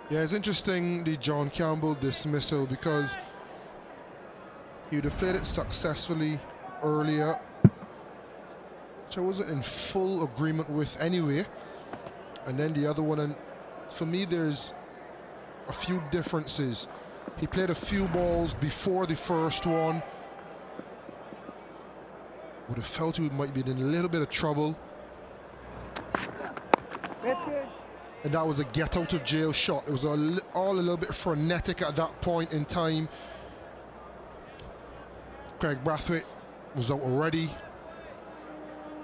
Yeah, it's interesting, the John Campbell dismissal, because he would have played it successfully earlier, which I wasn't in full agreement with anyway. And then the other one, and for me there's a few differences. He played a few balls before the first one. Would have felt he might be in a little bit of trouble. And that was a get out of jail shot. It was all a little bit frenetic at that point in time. Craig Brathwaite was out already.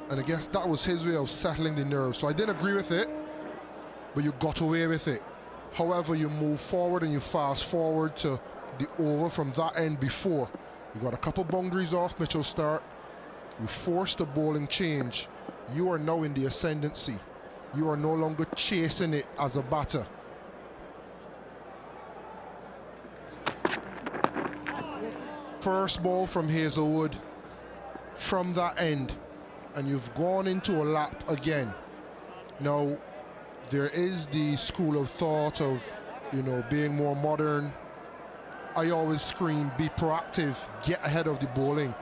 And I guess that was his way of settling the nerves. So I didn't agree with it, but you got away with it. However, you move forward and you fast forward to the over from that end before. You got a couple boundaries off Mitchell Starc. You forced the bowling change. You are now in the ascendancy. You are no longer chasing it as a batter. First ball from Hazelwood from that end, and you've gone into a lap again. Now, there is the school of thought of, you know, being more modern. I always scream, be proactive, get ahead of the bowling.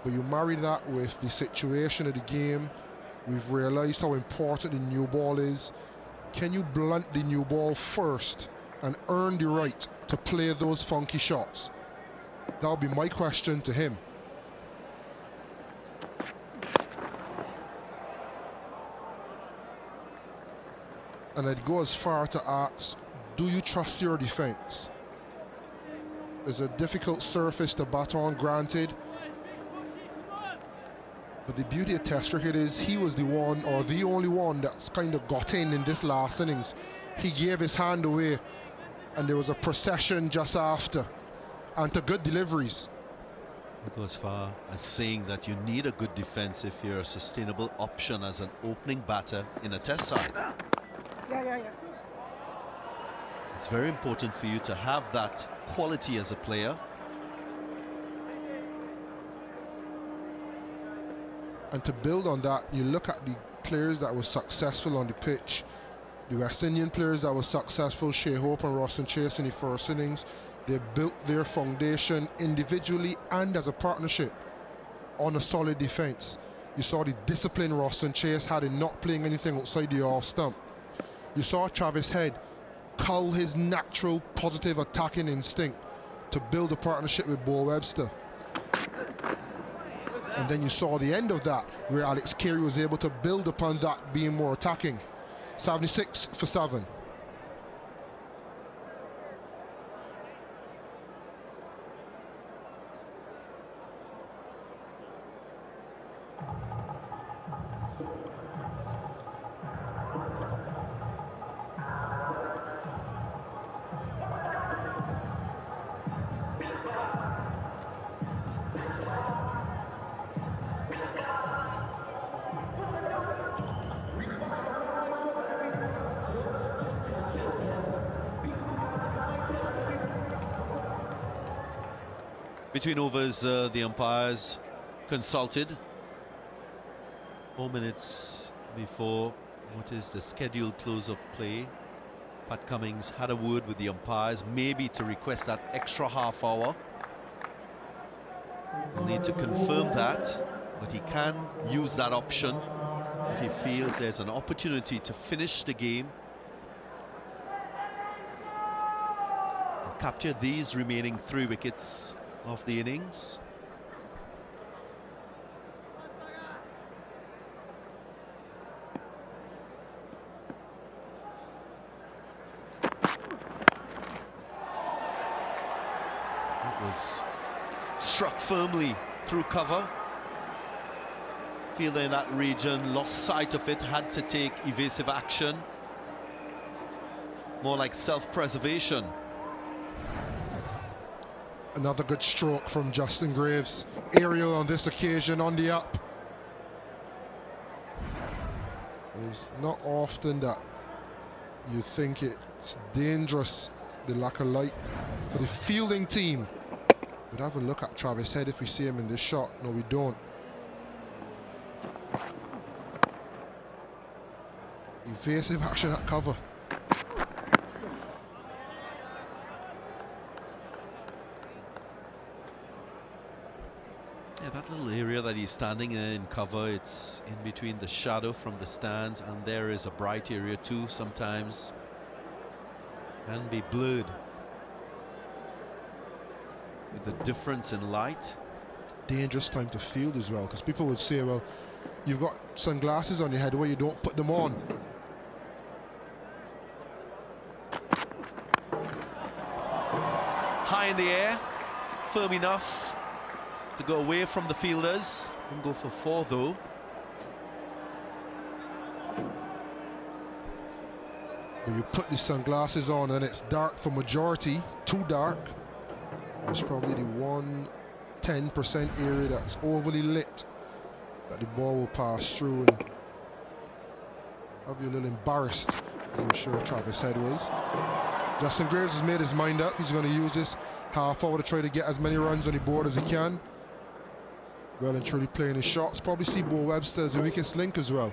But you marry that with the situation of the game. We've realized how important the new ball is. Can you blunt the new ball first and earn the right to play those funky shots? That'll be my question to him. And I'd go as far to ask, do you trust your defense? It's a difficult surface to bat on, granted, But the beauty of Test cricket is he was the one, or the only one, that's kind of got in this last innings. He gave his hand away, and there was a procession just after, and to good deliveries. I go as far as saying that you need a good defense if you're a sustainable option as an opening batter in a Test side. It's very important for you to have that quality as a player. And to build on that, you look at the players that were successful on the pitch. The West Indian players that were successful, Shea Hope and Roston Chase in the first innings, they built their foundation individually and as a partnership on a solid defence. You saw the discipline Roston Chase had in not playing anything outside the off stump. You saw Travis Head cull his natural positive attacking instinct to build a partnership with Bo Webster. And then you saw the end of that, where Alex Carey was able to build upon that, being more attacking. 76 for 7. Between overs, the umpires consulted 4 minutes before what is the scheduled close of play. Pat Cummins had a word with the umpires, maybe to request that extra half hour. He'll need to confirm that, but he can use that option if he feels there's an opportunity to finish the game. He'll capture these remaining 3 wickets of the innings. It was struck firmly through cover. Fielder in that region lost sight of it, had to take evasive action. More like self-preservation. Another good stroke from Justin Graves. Aerial on this occasion on the up. It's not often that you think it's dangerous, the lack of light. For the fielding team, we'd have a look at Travis Head if we see him in this shot. No, we don't. Evasive action at cover. Yeah, that little area that he's standing in cover, it's in between the shadow from the stands, and there is a bright area too. Sometimes can be blurred with the difference in light. Dangerous time to field as well, because people would say, well, you've got sunglasses on your head, where you don't put them on. High in the air, firm enough to go away from the fielders. Didn't go for 4 though. But you put the sunglasses on and it's dark for majority, too dark. There's probably the 10% area that's overly lit that the ball will pass through and have you a little embarrassed, as I'm sure Travis Head was. Justin Graves has made his mind up. He's going to use this half hour to try to get as many runs on the board as he can. Well and truly playing his shots. Probably see Bo Webster as the weakest link as well.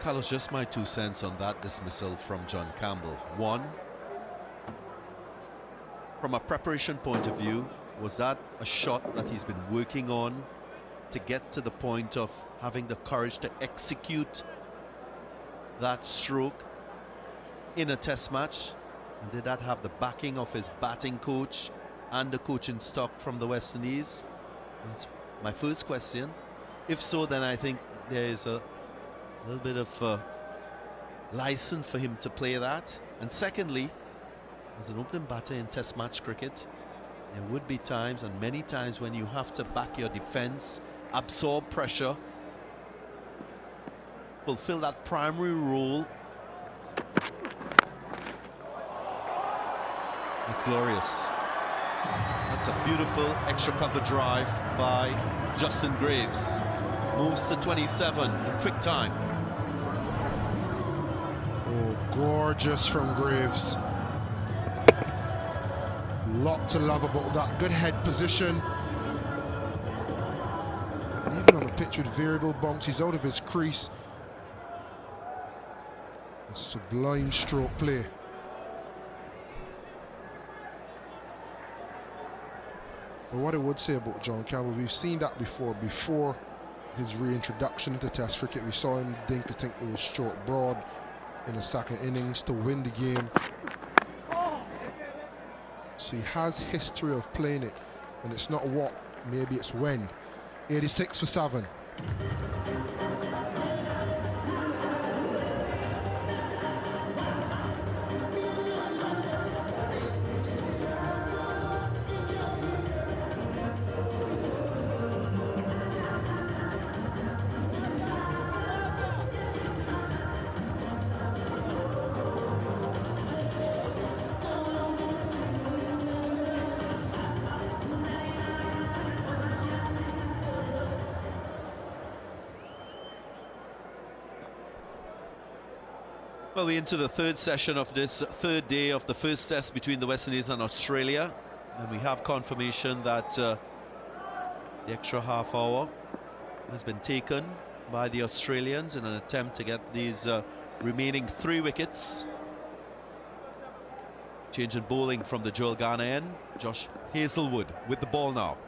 Carlos, just my 2 cents on that dismissal from John Campbell. 1, from a preparation point of view, was that a shot that he's been working on to get to the point of having the courage to execute that stroke in a Test match? And did that have the backing of his batting coach and the coaching stock from the West Indies? That's my first question. If so, then I think there is a little bit of license for him to play that. And secondly, as an opening batter in Test match cricket, There would be times, and many times, when you have to back your defense, absorb pressure, fulfill that primary role. It's glorious. That's a beautiful extra cover drive by Justin Graves. Moves to 27 in quick time. Oh, gorgeous from Graves. Lot to love about that. Good head position. Even on a pitch with variable bunks, he's out of his crease. A sublime stroke play. But what I would say about John Campbell, we've seen that before his reintroduction into Test cricket. We saw him dink, I think it was short broad in the second innings to win the game. So he has history of playing it, and it's not what, maybe it's when. 86 for 7. Well, we're into the third session of this third day of the first test between the West Indies and Australia, and we have confirmation that the extra half hour has been taken by the Australians in an attempt to get these remaining 3 wickets. Change in bowling from the Joel Garner end. Josh Hazlewood with the ball now.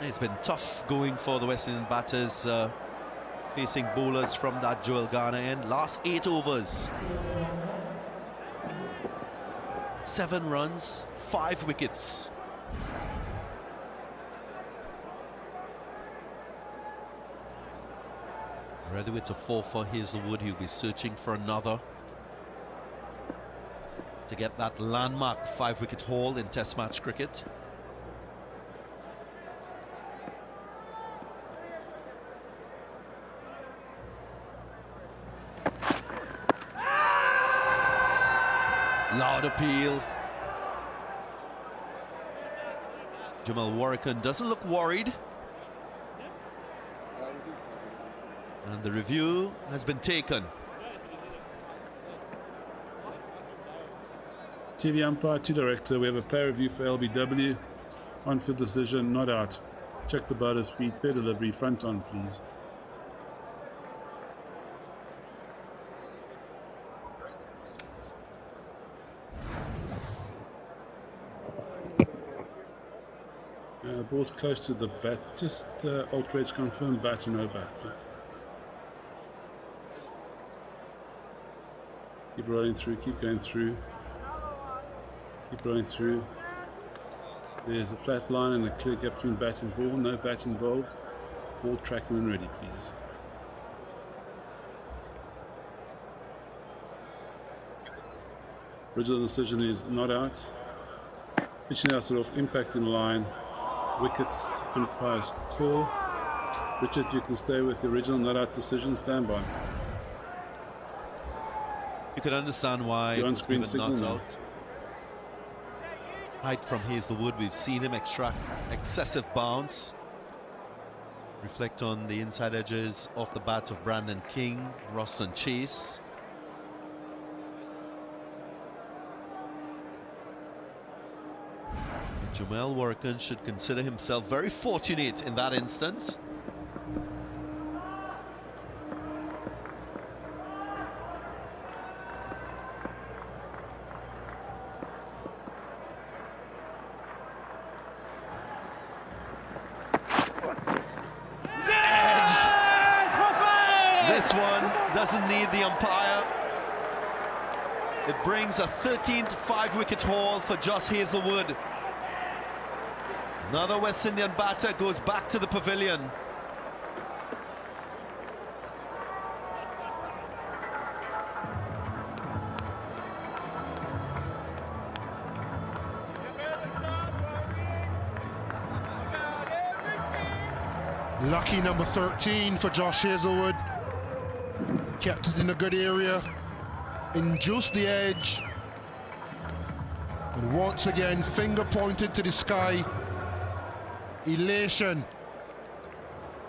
It's been tough going for the West Indian batters, facing bowlers from that Joel Garner end. Last 8 overs. 7 runs, 5 wickets. Ready with a 4 for Hazlewood. He'll be searching for another to get that landmark 5-wicket haul in Test match cricket. Loud appeal. Jamal Warrican doesn't look worried. And the review has been taken. TV umpire to director. We have a player review for LBW. On-field decision, not out. Check the batter's feet. Fair delivery. Front on, please. Ball's close to the bat. Just Ultra confirm bat or no bat, please. Keep rolling through, keep going through. Keep rolling through. There's a flat line and a clear gap between bat and ball. No bat involved. Ball tracking when ready, please. Original decision is not out. Pitching out sort of impact in line. Wickets umpires call. Richard, you can stay with the original not out decision. Stand by. You can understand why it was given not out. Height from Hazlewood, we've seen him extract excessive bounce. Reflect on the inside edges of the bat of Brandon King, Roston Chase. Jamal Warrican should consider himself very fortunate in that instance. Edge. This one doesn't need the umpire. It brings a 13th 5-wicket haul for Josh Hazlewood. Another West Indian batter goes back to the pavilion. Lucky number 13 for Josh Hazelwood. Kept it in a good area, induced the edge, and once again finger pointed to the sky, elation,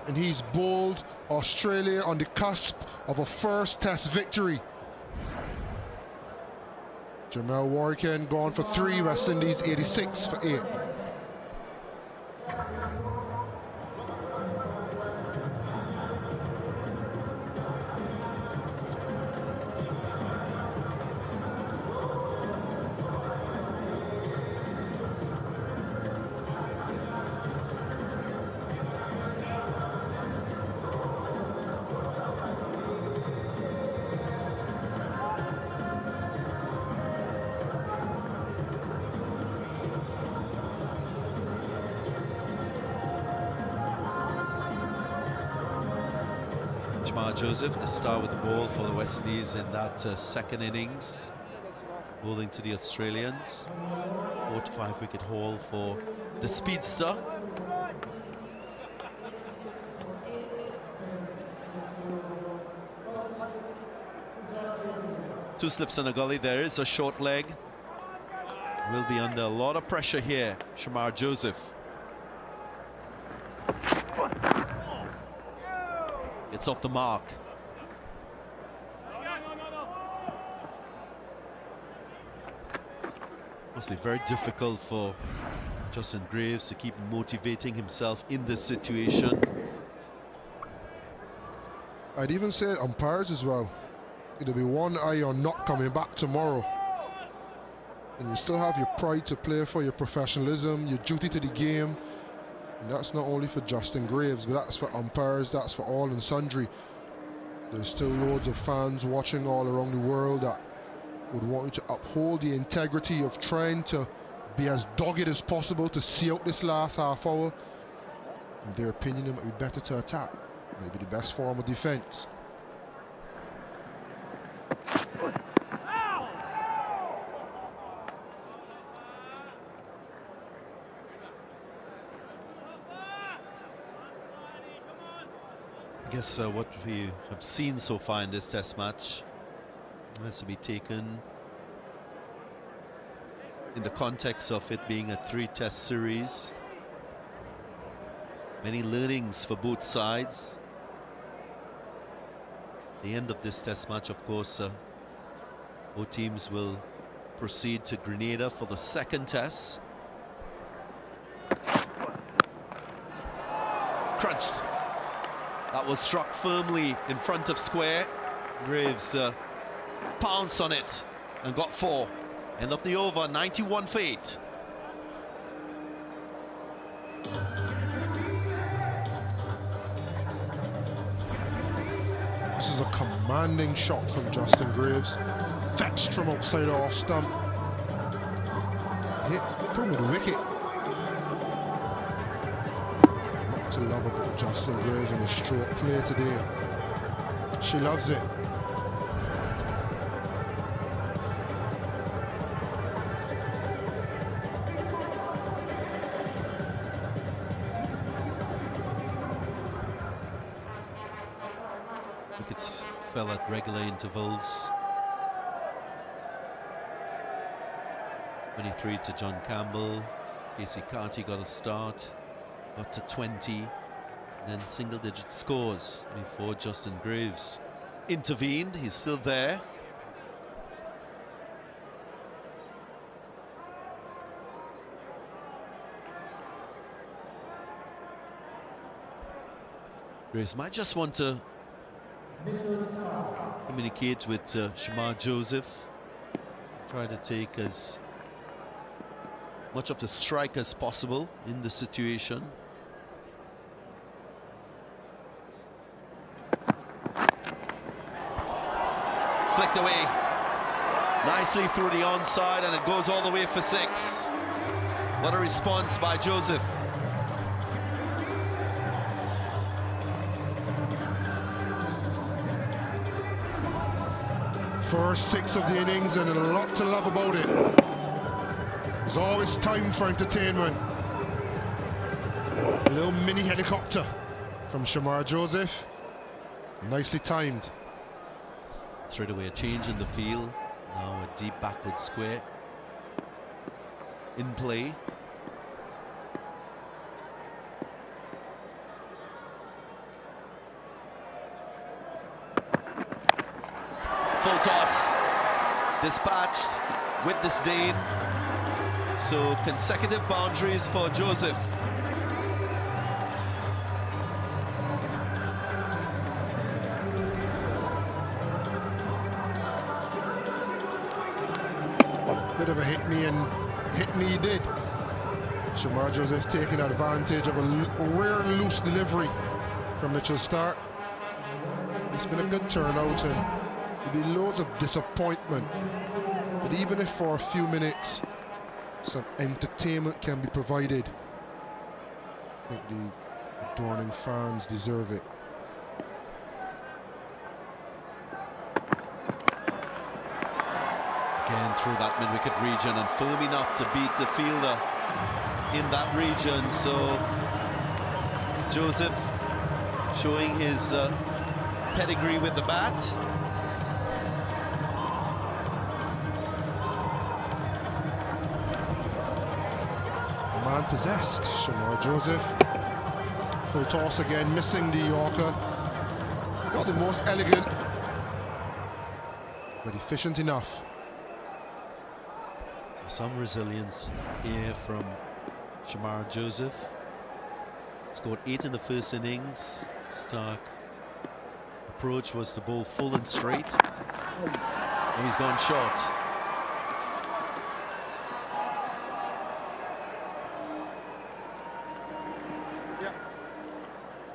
and he's bowled Australia on the cusp of a first test victory. Jamel Warrican gone for 3, West Indies 86 for 8. Joseph, the star with the ball for the West Indies in that second innings, bowling to the Australians. 4 to 5 wicket haul for the speedster. Two slips and a gully. There is a short leg. Will be under a lot of pressure here, Shamar Joseph. It's off the mark. Must be very difficult for Justin Graves to keep motivating himself in this situation. I'd even say umpires as well. It'll be one eye on not coming back tomorrow. And you still have your pride to play for, your professionalism, your duty to the game. And that's not only for Justin Graves, but that's for umpires, that's for all and sundry. There's still loads of fans watching all around the world that would want you to uphold the integrity of trying to be as dogged as possible to see out this last half hour. In their opinion, it might be better to attack. Maybe the best form of defense. I guess what we have seen so far in this test match has to be taken in the context of it being a 3-test series. Many learnings for both sides. At the end of this test match, of course, both teams will proceed to Grenada for the second test. Crunched. That was struck firmly in front of square. Graves pounced on it and got 4. End of the over, 91 for 8. This is a commanding shot from Justin Graves. Fetched from outside off stump. Hit from the wicket. What to love about Justin Graves in his stroke play today. She loves it. Wickets fell at regular intervals. 23 to John Campbell. Casey Carty got a start, got to 20, and then single-digit scores before Justin Graves intervened. He's still there. Graves might just want to communicate with Shamar Joseph, try to take as much of the strike as possible in the situation. Flicked away nicely through the onside, and it goes all the way for 6. What a response by Joseph. First 6 of the innings, and a lot to love about it. There's always time for entertainment. A little mini helicopter from Shamar Joseph. Nicely timed. Straight away a change in the field. Now a deep backward square in play. Full toss. Dispatched with disdain. So consecutive boundaries for Joseph. Bit of a hit me he did. Shamar Joseph taking advantage of a rare loose delivery from Mitchell Stark. It's been a good turnout and there'll be loads of disappointment. But even if for a few minutes some entertainment can be provided, I think the adoring fans deserve it. Again through that mid-wicket region and firm enough to beat the fielder in that region. So Joseph showing his pedigree with the bat. Man possessed, Shamar Joseph. Full toss again, missing the Yorker. Not the most elegant, but efficient enough. So some resilience here from Shamar Joseph. Scored 8 in the first innings. Stark approach was to bowl full and straight. And he's gone short.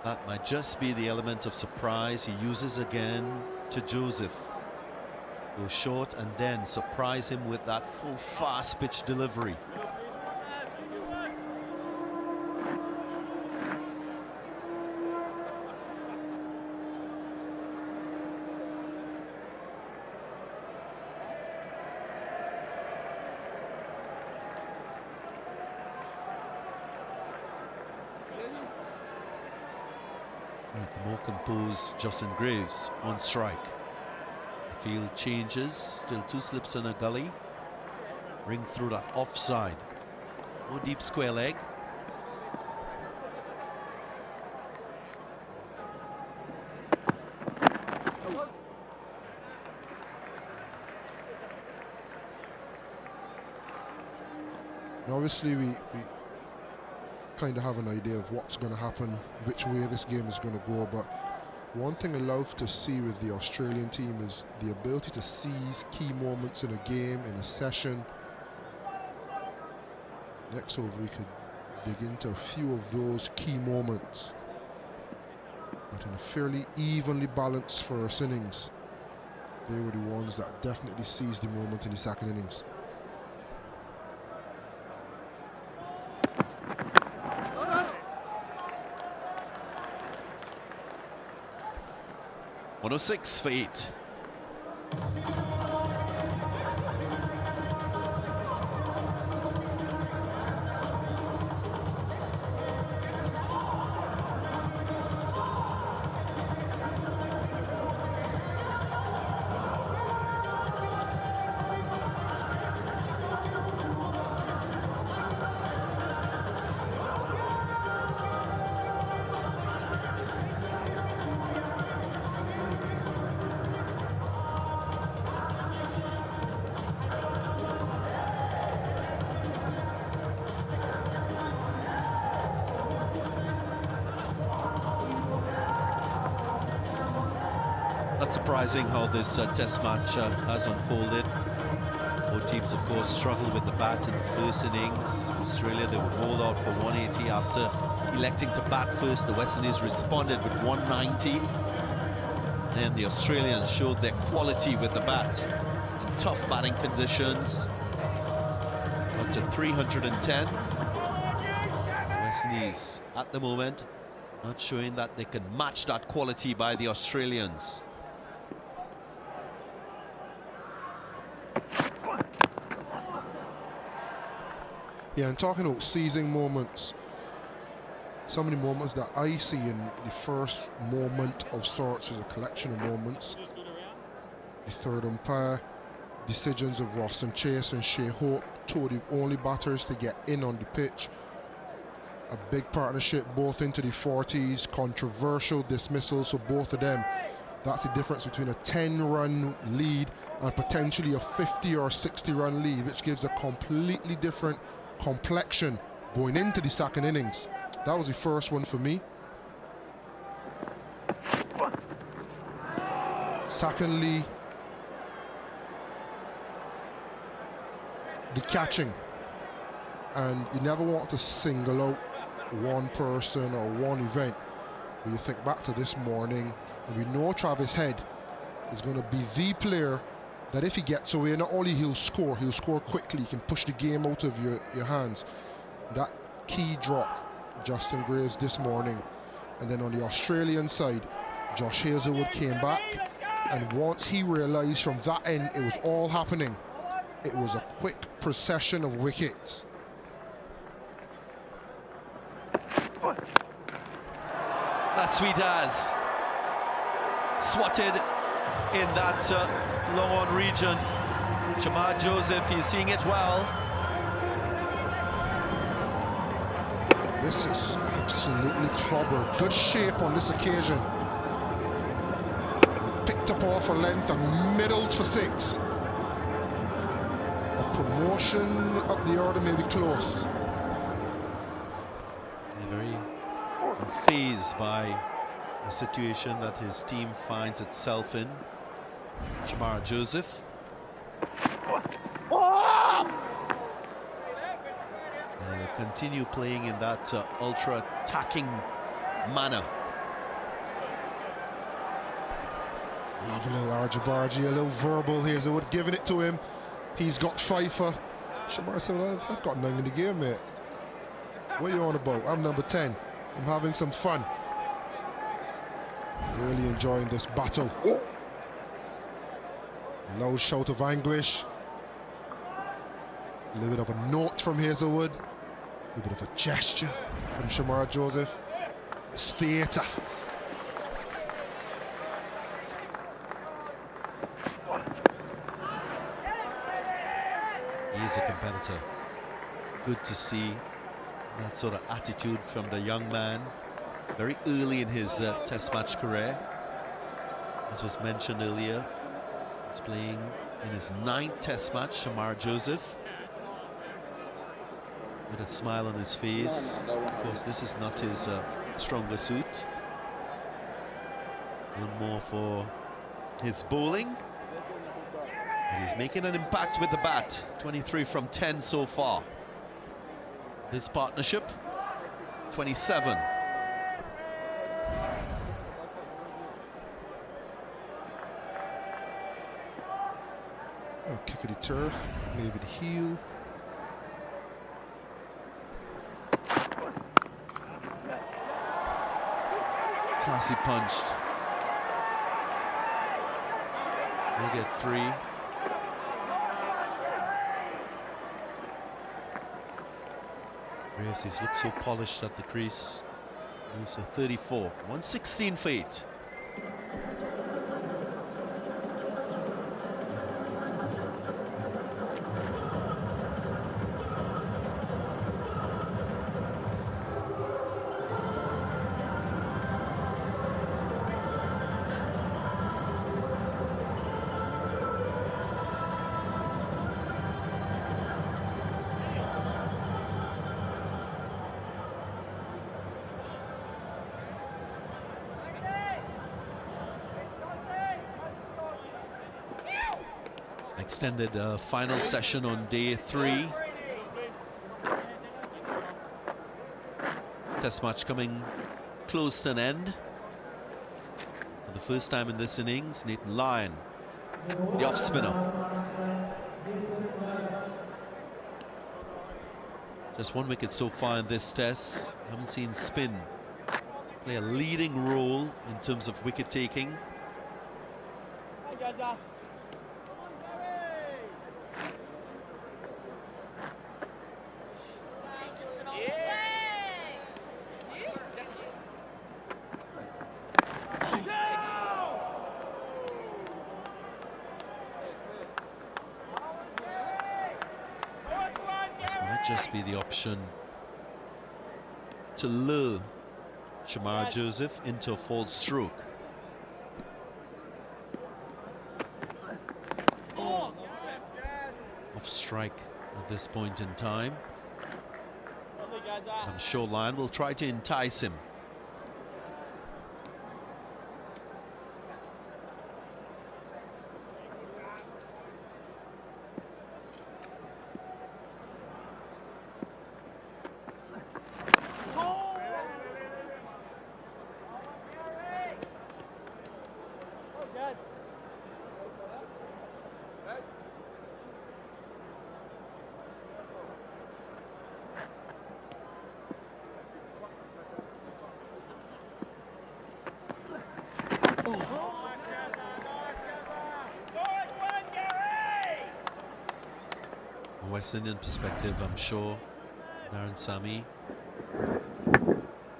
That might just be the element of surprise he uses again to Joseph. Go short and then surprise him with that full fast pitch delivery. The more composed Justin Graves on strike. The field changes, still 2 slips and a gully. Ring through that offside. No deep square leg. And obviously we kind of have an idea of what's going to happen, which way this game is going to go, but one thing I love to see with the Australian team is the ability to seize key moments in a game, in a session. Next over we could dig into a few of those key moments, but in a fairly evenly balanced first innings. They were the ones that definitely seized the moment in the second innings. .106 for 8. Not surprising how this test match has unfolded. Both teams, of course, struggled with the bat in the first innings. Australia, they were rolled out for 180 after electing to bat first. The West Indies responded with 190. Then the Australians showed their quality with the bat in tough batting conditions. Got to 310. West Indies, at the moment, not showing that they can match that quality by the Australians. Yeah, and talking about seizing moments, some of the moments that I see in the first moment of sorts is a collection of moments. The third umpire, decisions of Ross and Chase and Shea Hope, two of the only batters to get in on the pitch. A big partnership, both into the 40s, controversial dismissals for both of them. That's the difference between a 10-run lead and potentially a 50 or 60-run lead, which gives a completely different complexion going into the second innings. That was the first one for me. Secondly, the catching. And you never want to single out one person or one event. But you think back to this morning, and we know Travis Head is going to be the player that if he gets away, not only he'll score quickly, he can push the game out of your hands. That key drop, Justin Graves this morning. And then on the Australian side, Josh Hazelwood came back, and once he realized from that end it was all happening, it was a quick procession of wickets. That's sweet as swatted in that long on region. Shamar Joseph, he's seeing it well. This is absolutely clobbered. Good shape on this occasion. Picked up off a length and middled for 6. A promotion up the order may be close. Very fazed by the situation that his team finds itself in. Shamar Joseph. And they'll continue playing in that ultra-attacking manner. Love a little argy-bargy, a little verbal. Hazelwood giving it to him. He's got Pfeiffer. Shamar said, I've got 9 in the game, mate. What are you on about? I'm number 10. I'm having some fun. Really enjoying this battle. A loud shout of anguish. A little bit of a note from Hazelwood. A little bit of a gesture from Shamar Joseph. It's theatre. He is a competitor. Good to see that sort of attitude from the young man. Very early in his test match career. As was mentioned earlier, he's playing in his 9th test match, Shamar Joseph. With a smile on his face. Of course, this is not his stronger suit. One more for his bowling. And he's making an impact with the bat. 23 from 10 so far. This partnership, 27. Oh, kick of the turf, maybe the heel. Classy punched. We'll get 3. Graves, he's looked so polished at the crease. Moves to 34. 116 for 8. Extended final session on day 3. Test match coming close to an end. For the first time in this innings, Nathan Lyon, the off spinner. Just 1 wicket so far in this test. Haven't seen spin play a leading role in terms of wicket taking. might just be the option to lure Shamar Joseph into a false stroke. Off strike at this point in time. I'm sure Lyon will try to entice him. West Indian perspective, I'm sure Darren Sammy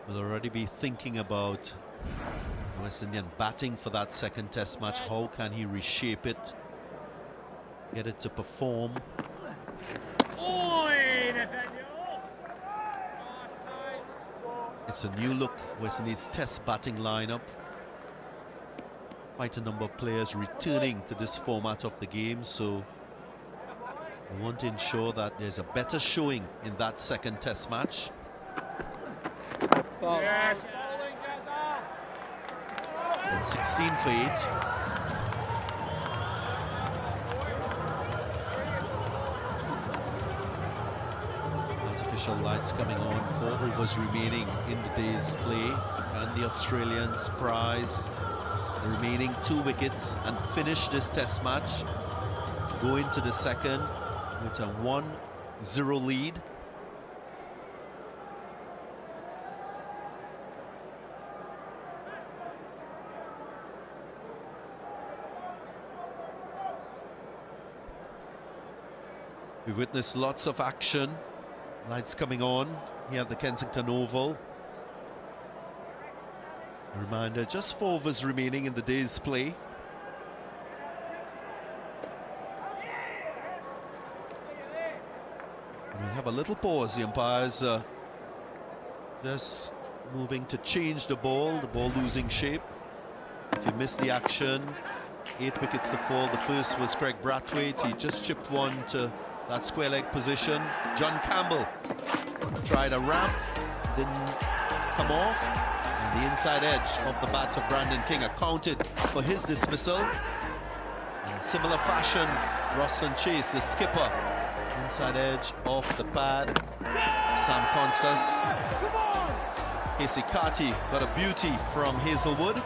will already be thinking about West Indian batting for that second test match. How can he reshape it, get it to perform? It's a new look West Indies test batting lineup. Quite a number of players returning to this format of the game, so we want to ensure that there's a better showing in that second test match. Yes. 16 for 8. Artificial lights coming on, 4 overs remaining in the day's play. And the Australians prize the remaining 2 wickets and finish this test match. Go into the second with a 1-0 lead. We've witnessed lots of action. Lights coming on here at the Kensington Oval. A reminder, just 4 overs remaining in the day's play. We have a little pause. The umpires just moving to change the ball losing shape. If you missed the action, 8 wickets to fall. The first was Craig Brathwaite. He just chipped one to that square leg position. John Campbell tried a ramp, didn't come off. And the inside edge of the bat of Brandon King accounted for his dismissal. In similar fashion, Roston Chase, the skipper, inside edge off the pad. Sam Constas. Casey Carty got a beauty from Hazelwood.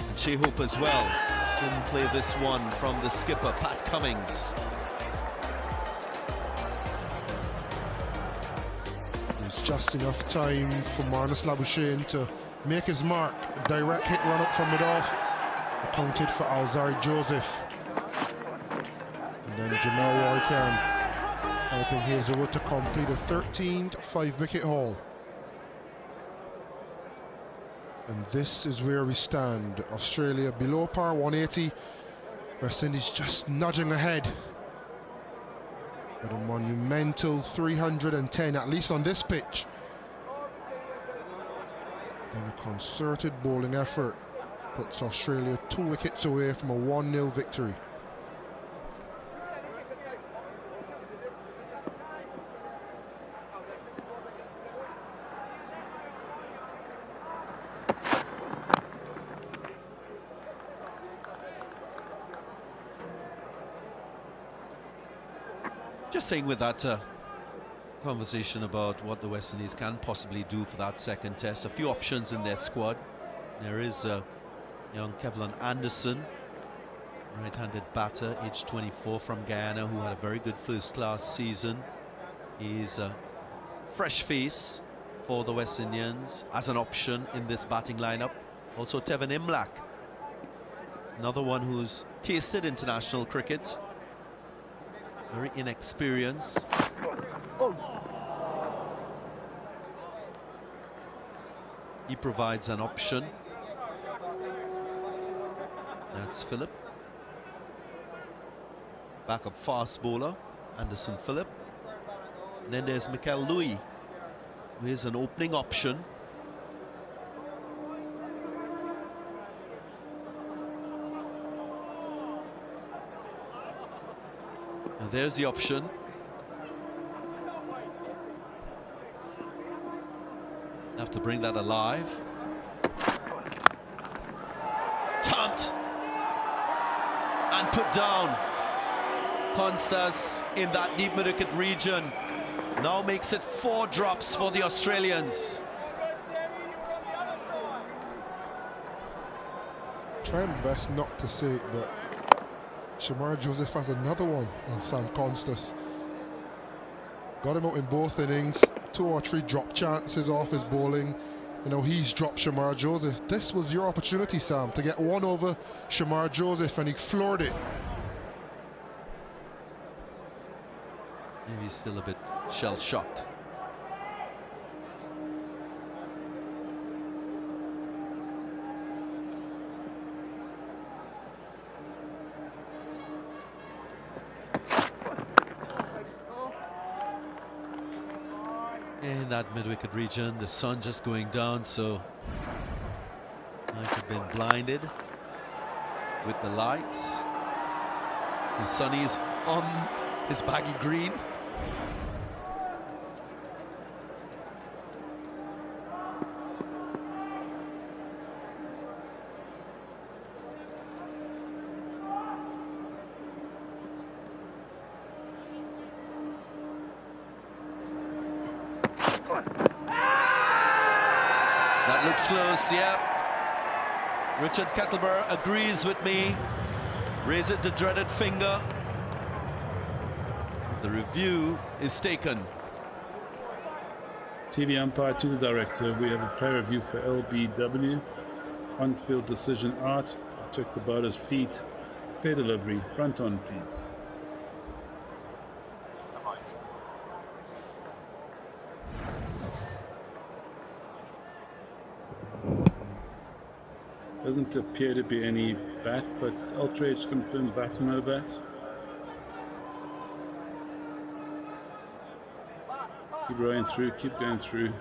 And Shea Hope as well. Didn't play this one from the skipper, Pat Cummings. There's just enough time for Marnus Labuschagne to make his mark. A direct hit run up from mid-off. Accounted for Alzari Joseph. And then Jamel Warrican helping Hazelwood to complete a 13th 5-wicket haul. And this is where we stand. Australia below par, 180. West Indies just nudging ahead. But a monumental 310, at least on this pitch. And a concerted bowling effort puts Australia 2 wickets away from a 1-0 victory. Just saying with that conversation about what the West Indies can possibly do for that second test, a few options in their squad. There is young Kevlin Anderson, right-handed batter, age 24, from Guyana, who had a very good first-class season. He's a fresh face for the West Indians as an option in this batting lineup. Also Tevin Imlach, another one who's tasted international cricket. Very inexperienced. He provides an option. That's Phillip. Backup fast bowler. Anderson Phillip. And then there's Mikel Louis, who is an opening option. And there's the option. Have to bring that alive. Tamped and put down. Constas in that deep mid-wicket region now makes it 4 drops for the Australians. Try my best not to say it, but Shamar Joseph has another one on Sam Constas. Got him out in both innings, 2 or 3 drop chances off his bowling. You know, he's dropped Shamar Joseph. This was your opportunity, Sam, to get one over Shamar Joseph, and he floored it. Maybe he's still a bit shell-shocked. In that mid-wicket region, the sun just going down, so might have been blinded with the lights. The Sunny's on his baggy green. That looks close, yeah. Richard Kettleborough agrees with me. Raises the dreaded finger. The review is taken. TV umpire to the director. We have a player review for LBW. On-field decision out. Check the bowler's feet. Fair delivery. Front on, please. Doesn't appear to be any bat, but Ultrage confirms bat or no bat. Keep rowing through, keep going through.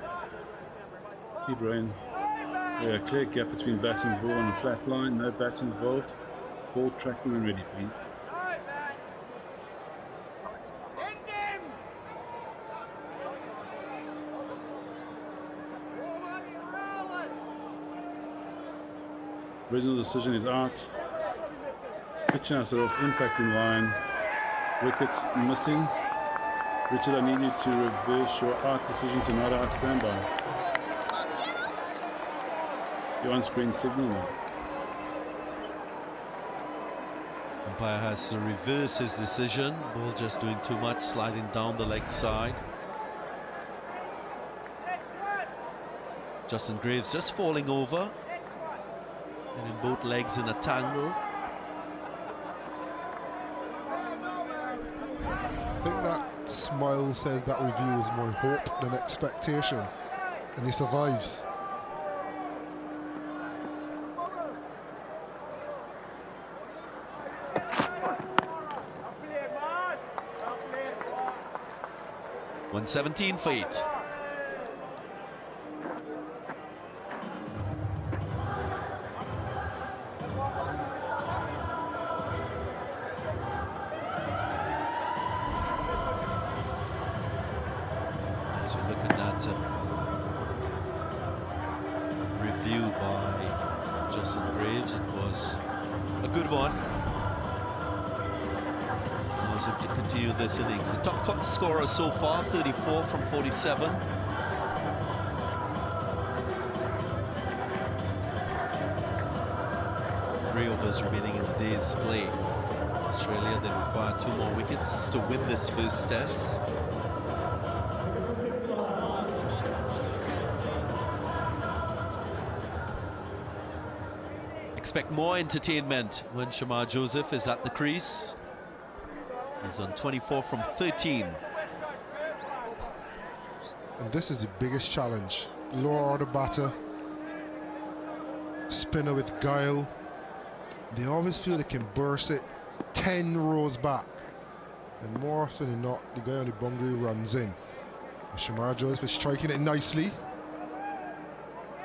Keep rowing. Yeah, clear gap between bat and ball on a flat line, no bat involved. Ball tracking and ready, please. Original decision is out. Pitching out off, impacting line. Wickets missing. Richard, I need you to reverse your out decision to not out standby. Your on-screen signal now. Umpire has to reverse his decision. Ball just doing too much, sliding down the leg side. Justin Graves just falling over. And in both legs in a tangle. I think that smile says that review is more hope than expectation, and he survives. .117 for 8. So we're looking at a review by Justin Graves. It was a good one. Allows him to continue this innings. The top scorer so far, 34 from 47. Three overs remaining in the day's play. Australia, they require 2 more wickets to win this first test. Expect more entertainment when Shamar Joseph is at the crease. He's on 24 from 13. And this is the biggest challenge. Lower order batter, spinner with guile. They always feel they can burst it 10 rows back. And more often than not, the guy on the boundary runs in. And Shamar Joseph is striking it nicely.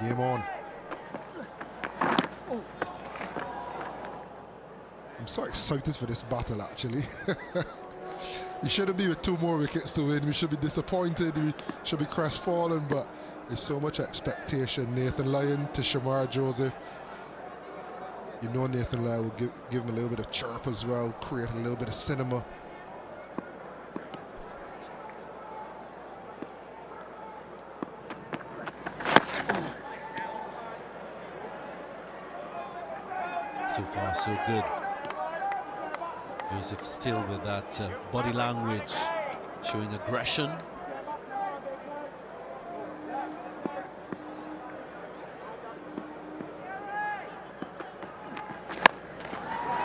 Game on. I'm so excited for this battle, actually. We shouldn't be with 2 more wickets to win. We should be disappointed. We should be crestfallen, but there's so much expectation. Nathan Lyon to Shamar Joseph. You know Nathan Lyon will give him a little bit of chirp as well, create a little bit of cinema. So far, so good. Joseph still with that body language, showing aggression.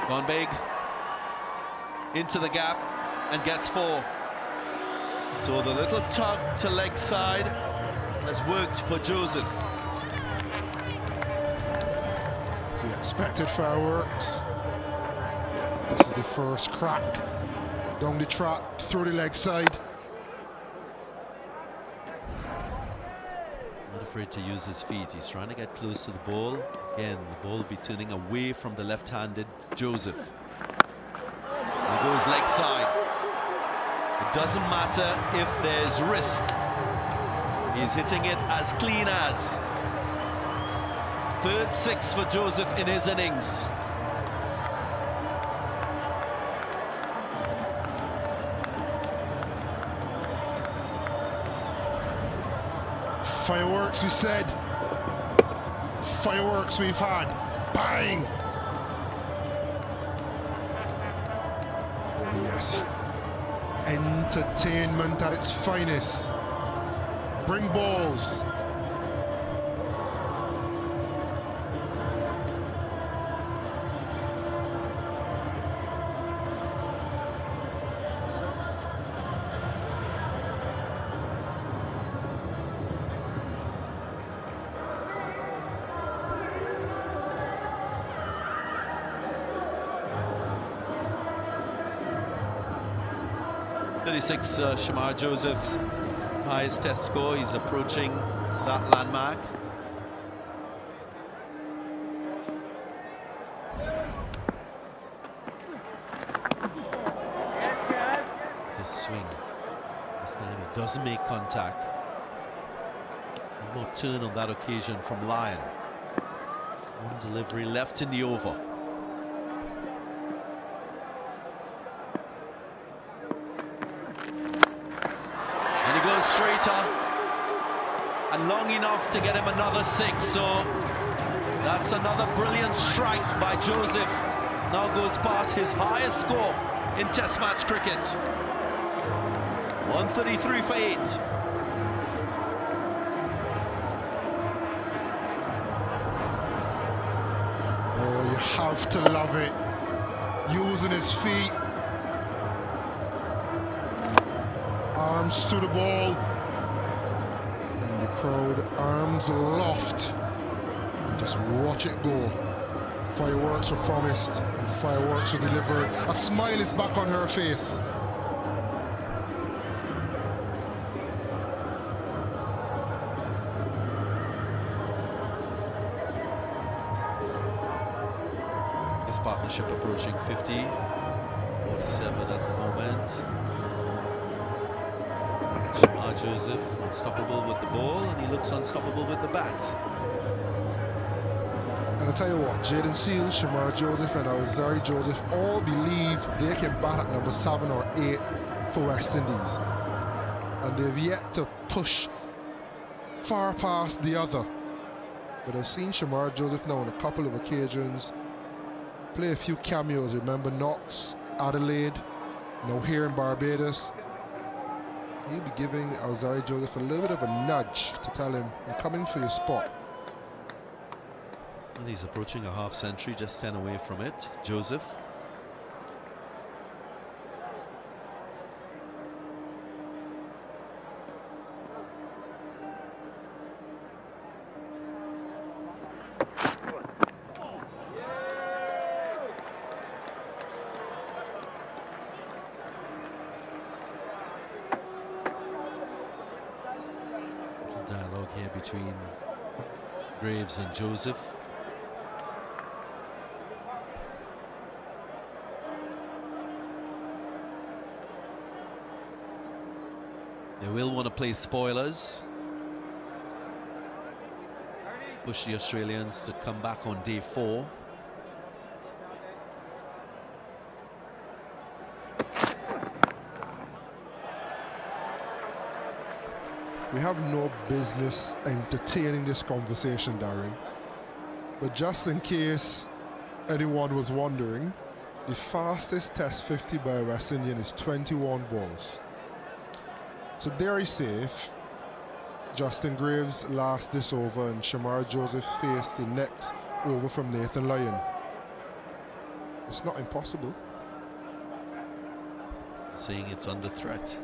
Gone big. Into the gap and gets 4. So the little tug to leg side has worked for Joseph. The expected fireworks. This is the first crack. Down the track, through the leg side. Not afraid to use his feet. He's trying to get close to the ball. Again, the ball will be turning away from the left-handed Joseph. He goes leg side. It doesn't matter if there's risk. He's hitting it as clean as. Third 6 for Joseph in his innings. Fireworks, we said. Fireworks we've had. Bang! Oh yes. Entertainment at its finest. Bring balls. Shamar Joseph's highest test score. He's approaching that landmark. This swing, this time it doesn't make contact. There's no turn on that occasion from Lyon. One delivery left in the over. Straighter and long enough to get him another 6, so that's another brilliant strike by Joseph. Now goes past his highest score in Test match cricket. 133 for 8. Oh, you have to love it. Using his feet. Arms to the ball, and the crowd arms aloft, and just watch it go. Fireworks were promised and fireworks were delivered. A smile is back on her face. This partnership approaching 50, 47 at the moment. Shamar Joseph unstoppable with the ball, and he looks unstoppable with the bat. And I'll tell you what, Jaden Seals, Shamar Joseph and Alzari Joseph all believe they can bat at number 7 or 8 for West Indies. And they've yet to push far past the other. But I've seen Shamar Joseph now on a couple of occasions play a few cameos. Remember Knox, Adelaide, now here in Barbados. He'll be giving Alzari Joseph a little bit of a nudge to tell him, I'm coming for your spot. And he's approaching a half century, just 10 away from it. Joseph. here between Graves and Joseph. They will want to play spoilers. Push the Australians to come back on day 4. We have no business entertaining this conversation, Darren. But just in case anyone was wondering, the fastest Test 50 by a West Indian is 21 balls. So dare I say, if Justin Graves last this over and Shamar Joseph faced the next over from Nathan Lyon, it's not impossible. Saying it's under threat.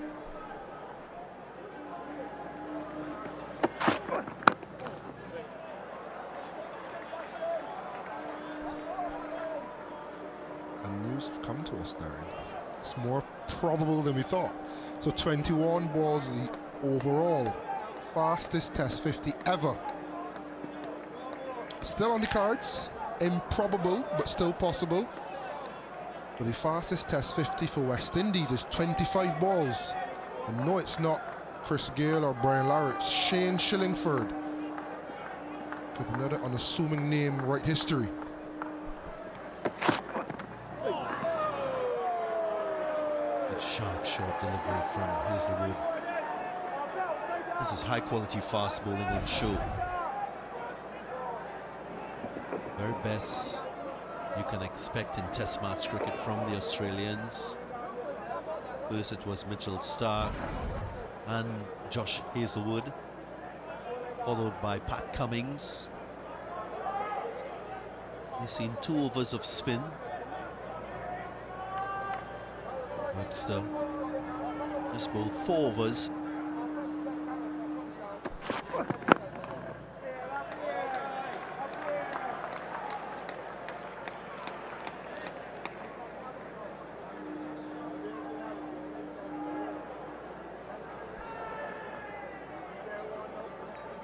And news have come to us, Darren. It's more probable than we thought. So 21 balls is the overall fastest Test 50 ever. Still on the cards, improbable but still possible. But the fastest Test 50 for West Indies is 25 balls. And no, it's not Chris Gale or Brian Lara, it's Shane Shillingford. With another unassuming name, right history. Sharp, short delivery from Hazelwood. This is high quality fast bowling on show. Very best you can expect in Test match cricket from the Australians. First it was Mitchell Starc and Josh Hazelwood, followed by Pat Cummins. We've seen 2 overs of spin. Webster just bowled 4 overs.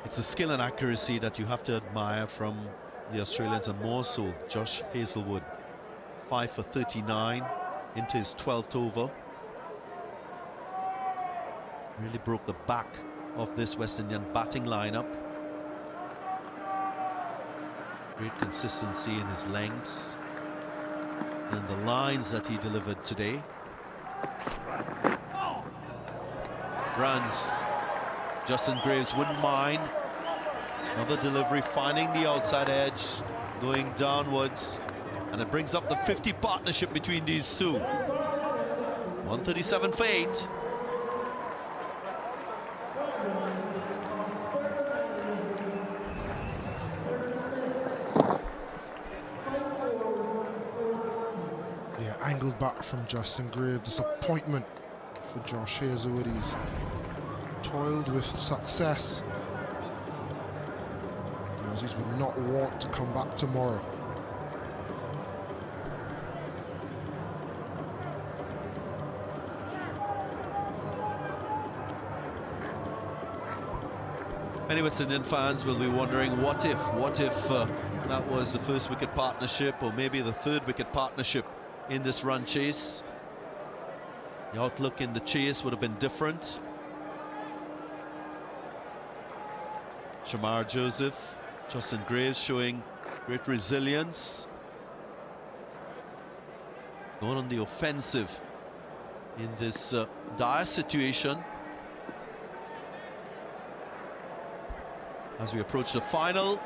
It's a skill and accuracy that you have to admire from the Australians, and more so Josh Hazelwood. 5 for 39 into his 12th over. Really broke the back of this West Indian batting lineup. Great consistency in his lengths and the lines that he delivered today. Runs. Justin Graves wouldn't mind. Another delivery, finding the outside edge, going downwards, and it brings up the 50 partnership between these two. 137 for 8. Yeah, angled back from Justin Graves. Disappointment for Josh Hazelwood. He's toiled with success. The Aussies would not want to come back tomorrow. Many West Indian fans will be wondering, what if that was the first wicket partnership, or maybe the third wicket partnership in this run chase? The outlook in the chase would have been different. Shamar Joseph, Justin Graves showing great resilience. Going on the offensive in this dire situation. As we approach the final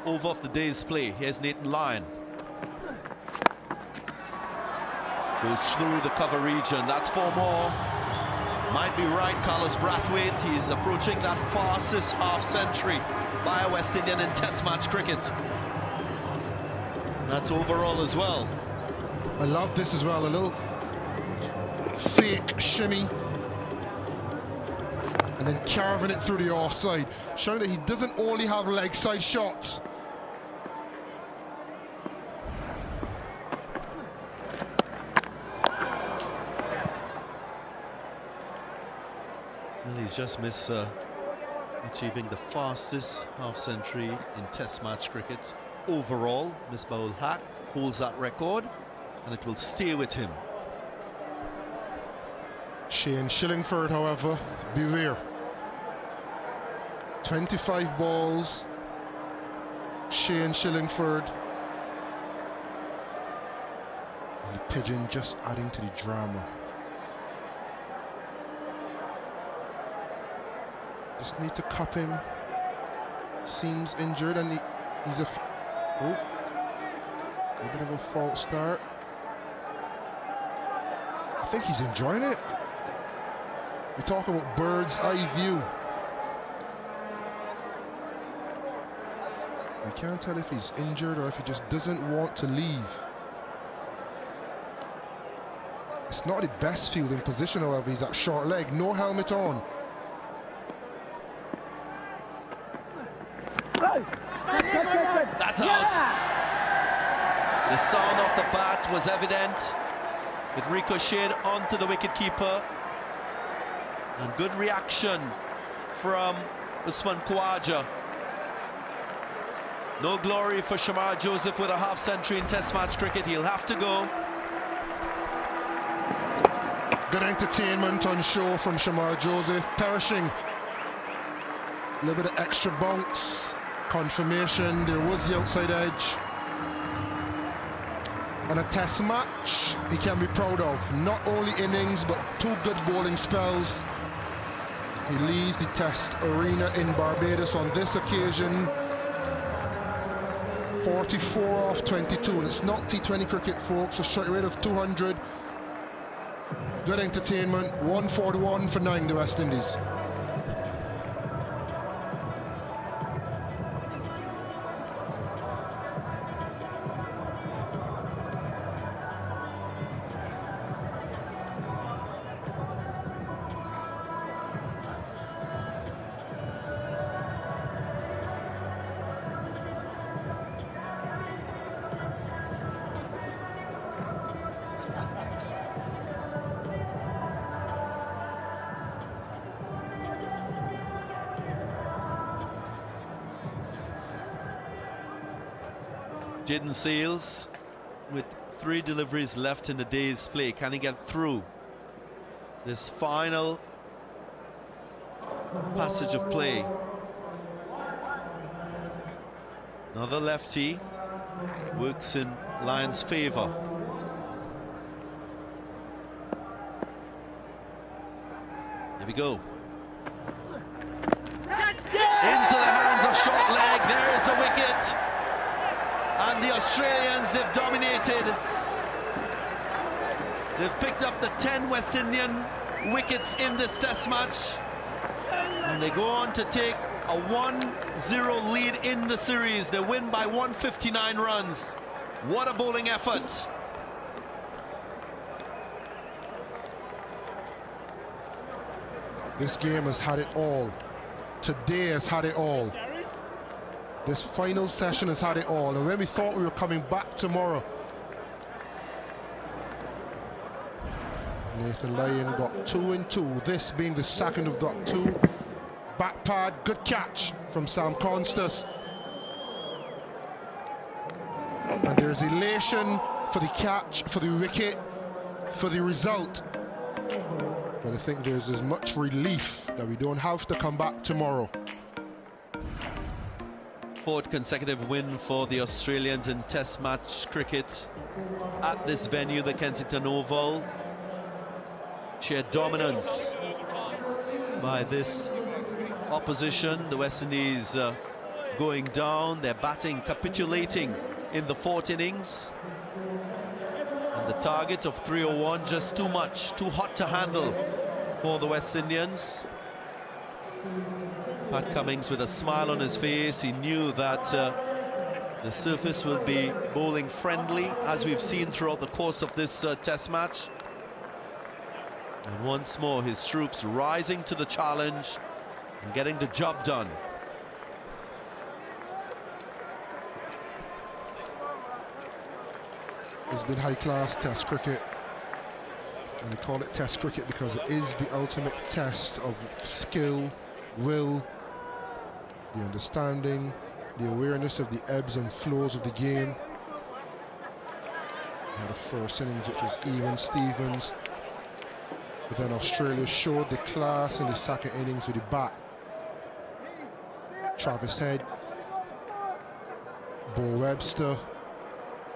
over of the day's play, here's Nathan Lyon. Goes through the cover region, that's 4 more. Might be right, Carlos Brathwaite. He's approaching that fastest half-century by a West Indian in Test match cricket. That's overall as well. I love this as well, a little fake shimmy. And then carving it through the offside, showing that he doesn't only have leg side shots. Well, he's just missed a achieving the fastest half-century in Test match cricket overall. Misbah-ul Haq holds that record, and it will stay with him. Shane Shillingford, however, beware. 25 balls. Shane Shillingford. And the pigeon just adding to the drama. Just need to cup him. Seems injured, and he's a bit of a false start. I think he's enjoying it. We talk about bird's eye view. I can't tell if he's injured or if he just doesn't want to leave. It's not the best fielding position, however. He's at short leg, no helmet on. That's out. The sound of the bat was evident. It ricocheted onto the wicketkeeper. And good reaction from Usman Khawaja. No glory for Shamar Joseph with a half-century in Test match cricket. He'll have to go. Good entertainment on show from Shamar Joseph. Perishing. A little bit of extra bounce. Confirmation. There was the outside edge. And a Test match he can be proud of. Not only innings, but 2 good bowling spells. He leaves the Test arena in Barbados on this occasion. 44 off 22, and it's not T20 cricket, folks. A strike rate of 200. Good entertainment. 141 for 9, the West Indies. Jaden Sales with 3 deliveries left in the day's play. Can he get through this final passage of play? Another lefty works in Lions' favour. Here we go. Into the hands of short leg. There is a wicket. And the Australians, they've dominated. They've picked up the 10 West Indian wickets in this Test match. And they go on to take a 1-0 lead in the series. They win by 159 runs. What a bowling effort. This game has had it all. Today has had it all. This final session has had it all. And when we thought we were coming back tomorrow, Nathan Lyon got 2 and 2. This being the second of that 2. Back pad, good catch from Sam Constas. And there's elation for the catch, for the wicket, for the result. But I think there's as much relief that we don't have to come back tomorrow. 4th consecutive win for the Australians in Test match cricket at this venue, the Kensington Oval. Sheer dominance by this opposition. The West Indies going down, their batting capitulating in the 4th innings. And the target of 301 just too much, too hot to handle for the West Indians. Pat Cummins with a smile on his face. He knew that the surface will be bowling friendly, as we've seen throughout the course of this Test match. And once more, his troops rising to the challenge and getting the job done. It's been high-class Test cricket. And we call it Test cricket because it is the ultimate test of skill, will, the understanding, the awareness of the ebbs and flows of the game. We had a first innings which was even Stevens, but then Australia showed the class in the second innings with the bat. Travis Head, Bo Webster,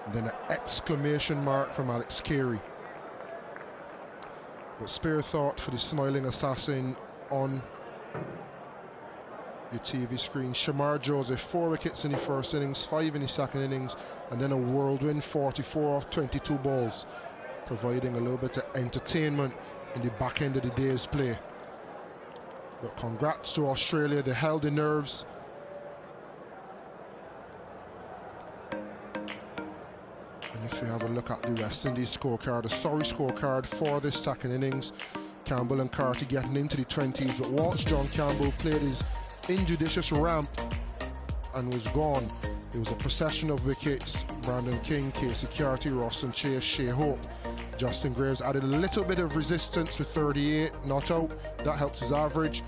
and then an exclamation mark from Alex Carey. But spare thought for the smiling assassin on your TV screen. Shamar Joseph, 4 wickets in the first innings, 5 in the second innings, and then a whirlwind 44 off 22 balls, providing a little bit of entertainment in the back end of the day's play. But congrats to Australia, they held the nerves. And if you have a look at the West Indies scorecard, a sorry scorecard for this second innings. Campbell and Carty getting into the 20s, but once John Campbell played his injudicious ramp and was gone, it was a procession of wickets. Brandon King, Casey Carty, Ross and Chase, Shea Hope. Justin Graves added a little bit of resistance with 38, not out. That helps his average.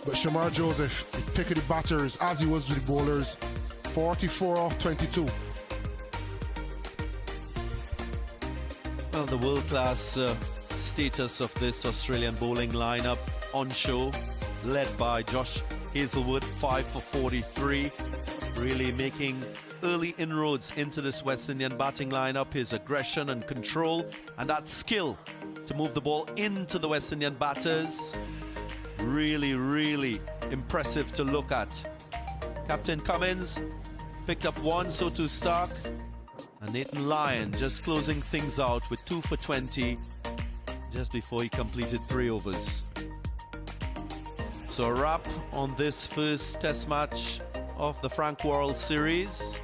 But Shamar Joseph, the pick of the batters, as he was with the bowlers, 44 off 22. Well, the world-class status of this Australian bowling lineup on show, led by Josh Hazelwood, 5 for 43, really making early inroads into this West Indian batting lineup. His aggression and control and that skill to move the ball into the West Indian batters, really, really impressive to look at. Captain Cummins picked up 1, so too Stark. And Nathan Lyon just closing things out with 2 for 20 just before he completed 3 overs. So a wrap on this first test match of the Frank Worrell Series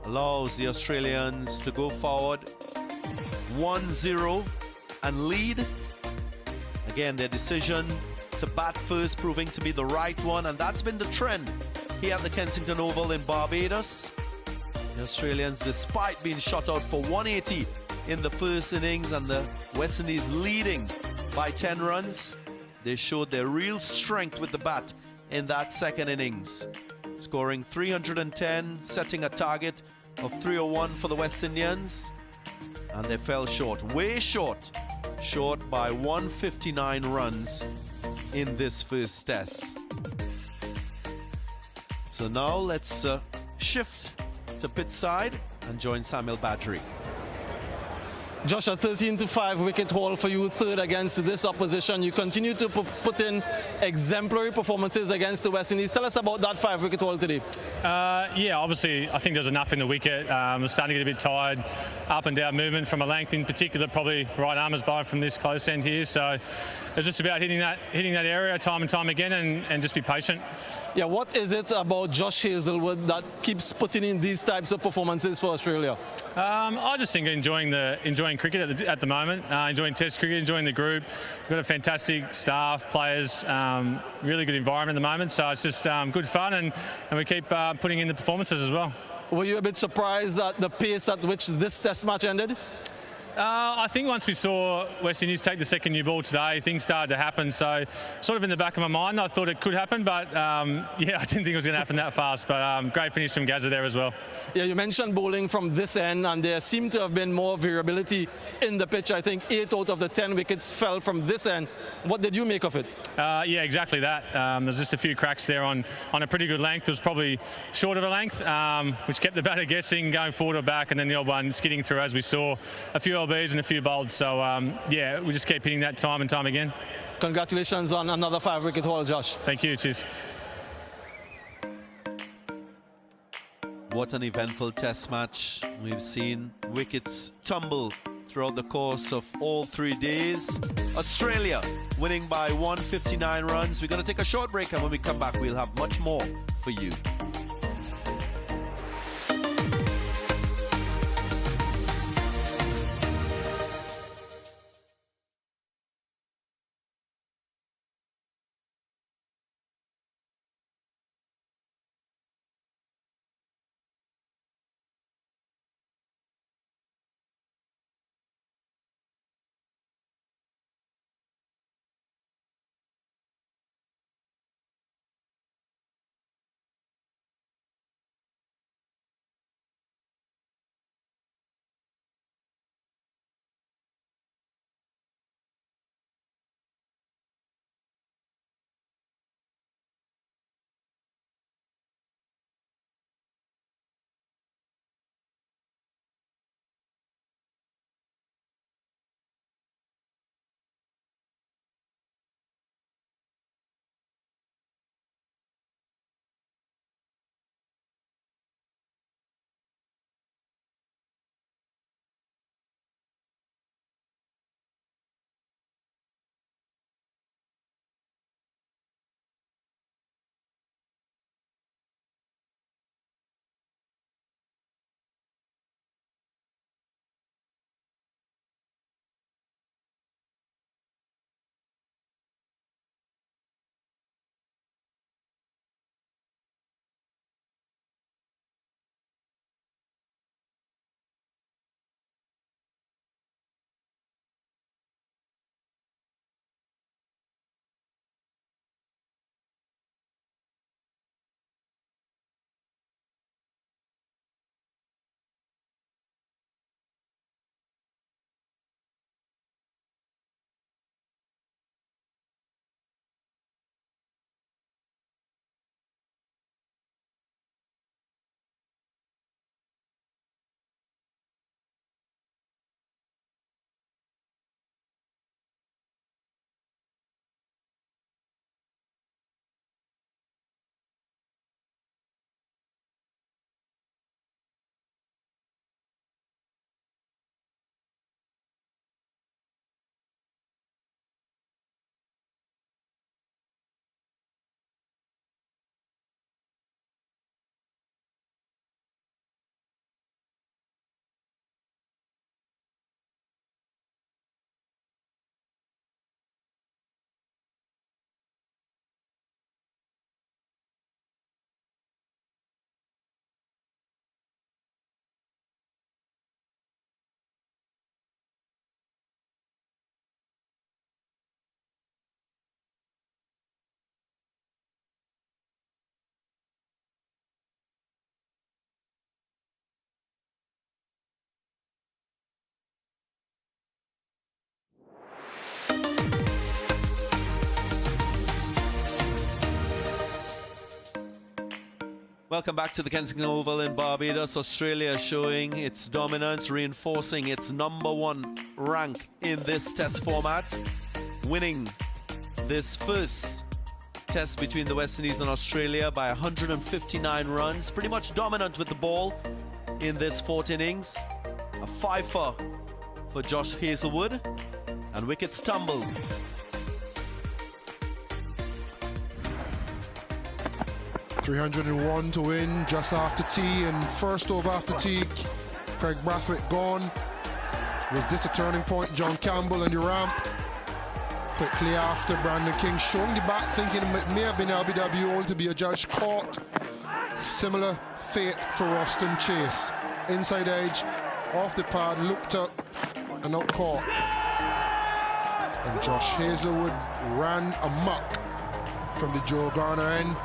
allows the Australians to go forward 1-0 and lead. Again, their decision to bat first proving to be the right one, and that's been the trend here at the Kensington Oval in Barbados. The Australians, despite being shot out for 180 in the first innings and the West Indies leading by 10 runs, they showed their real strength with the bat in that second innings, scoring 310, setting a target of 301 for the West Indians, and they fell short, way short by 159 runs in this first test. So now let's shift to pitch side and join Samuel Badri. Josh, a 13-5 wicket haul for you, third against this opposition. You continue to put in exemplary performances against the West Indies. Tell us about that 5 wicket haul today. Yeah, obviously I think there's enough in the wicket. I'm starting to get a bit tired. Up and down movement from a length in particular, probably right arm is blowing from this close end here. So it's just about hitting that area time and time again and just be patient. Yeah, what is it about Josh Hazelwood that keeps putting in these types of performances for Australia? I just think enjoying cricket at the moment, enjoying Test cricket, enjoying the group. We've got a fantastic staff, players, really good environment at the moment. So it's just good fun, and we keep putting in the performances as well. Were you a bit surprised at the pace at which this Test match ended? I think once we saw West Indies take the second new ball today, things started to happen. So sort of in the back of my mind, I thought it could happen, but yeah, I didn't think it was going to happen that fast. But great finish from Gazza there as well. Yeah, you mentioned bowling from this end, and there seemed to have been more variability in the pitch. I think 8 out of the 10 wickets fell from this end. What did you make of it? Yeah, exactly that. There's just a few cracks there on a pretty good length. It was probably short of a length, which kept the batter guessing going forward or back, and then the old one skidding through, as we saw. A few LBs and a few bowls. So yeah, we just keep hitting that time and time again. Congratulations on another 5 wicket haul, Josh. Thank you. Cheers. What an eventful test match. We've seen wickets tumble throughout the course of all 3 days. Australia winning by 159 runs. We're going to take a short break, and when we come back, we'll have much more for you. Welcome back to the Kensington Oval in Barbados. Australia showing its dominance, reinforcing its #1 rank in this test format, winning this first test between the West Indies and Australia by 159 runs. Pretty much dominant with the ball in this 4th innings. A fifer for Josh Hazlewood, and wickets tumbled. .301 to win just after tea, and first over after tea, Craig Brathwaite gone. Was this a turning point? John Campbell in the ramp. Quickly after, Brandon King showing the bat, thinking it may have been LBW, only to be a judge caught. Similar fate for Ruston Chase. Inside edge, off the pad, looked up, and not caught. And Josh Hazlewood ran amok from the Joe Garner end.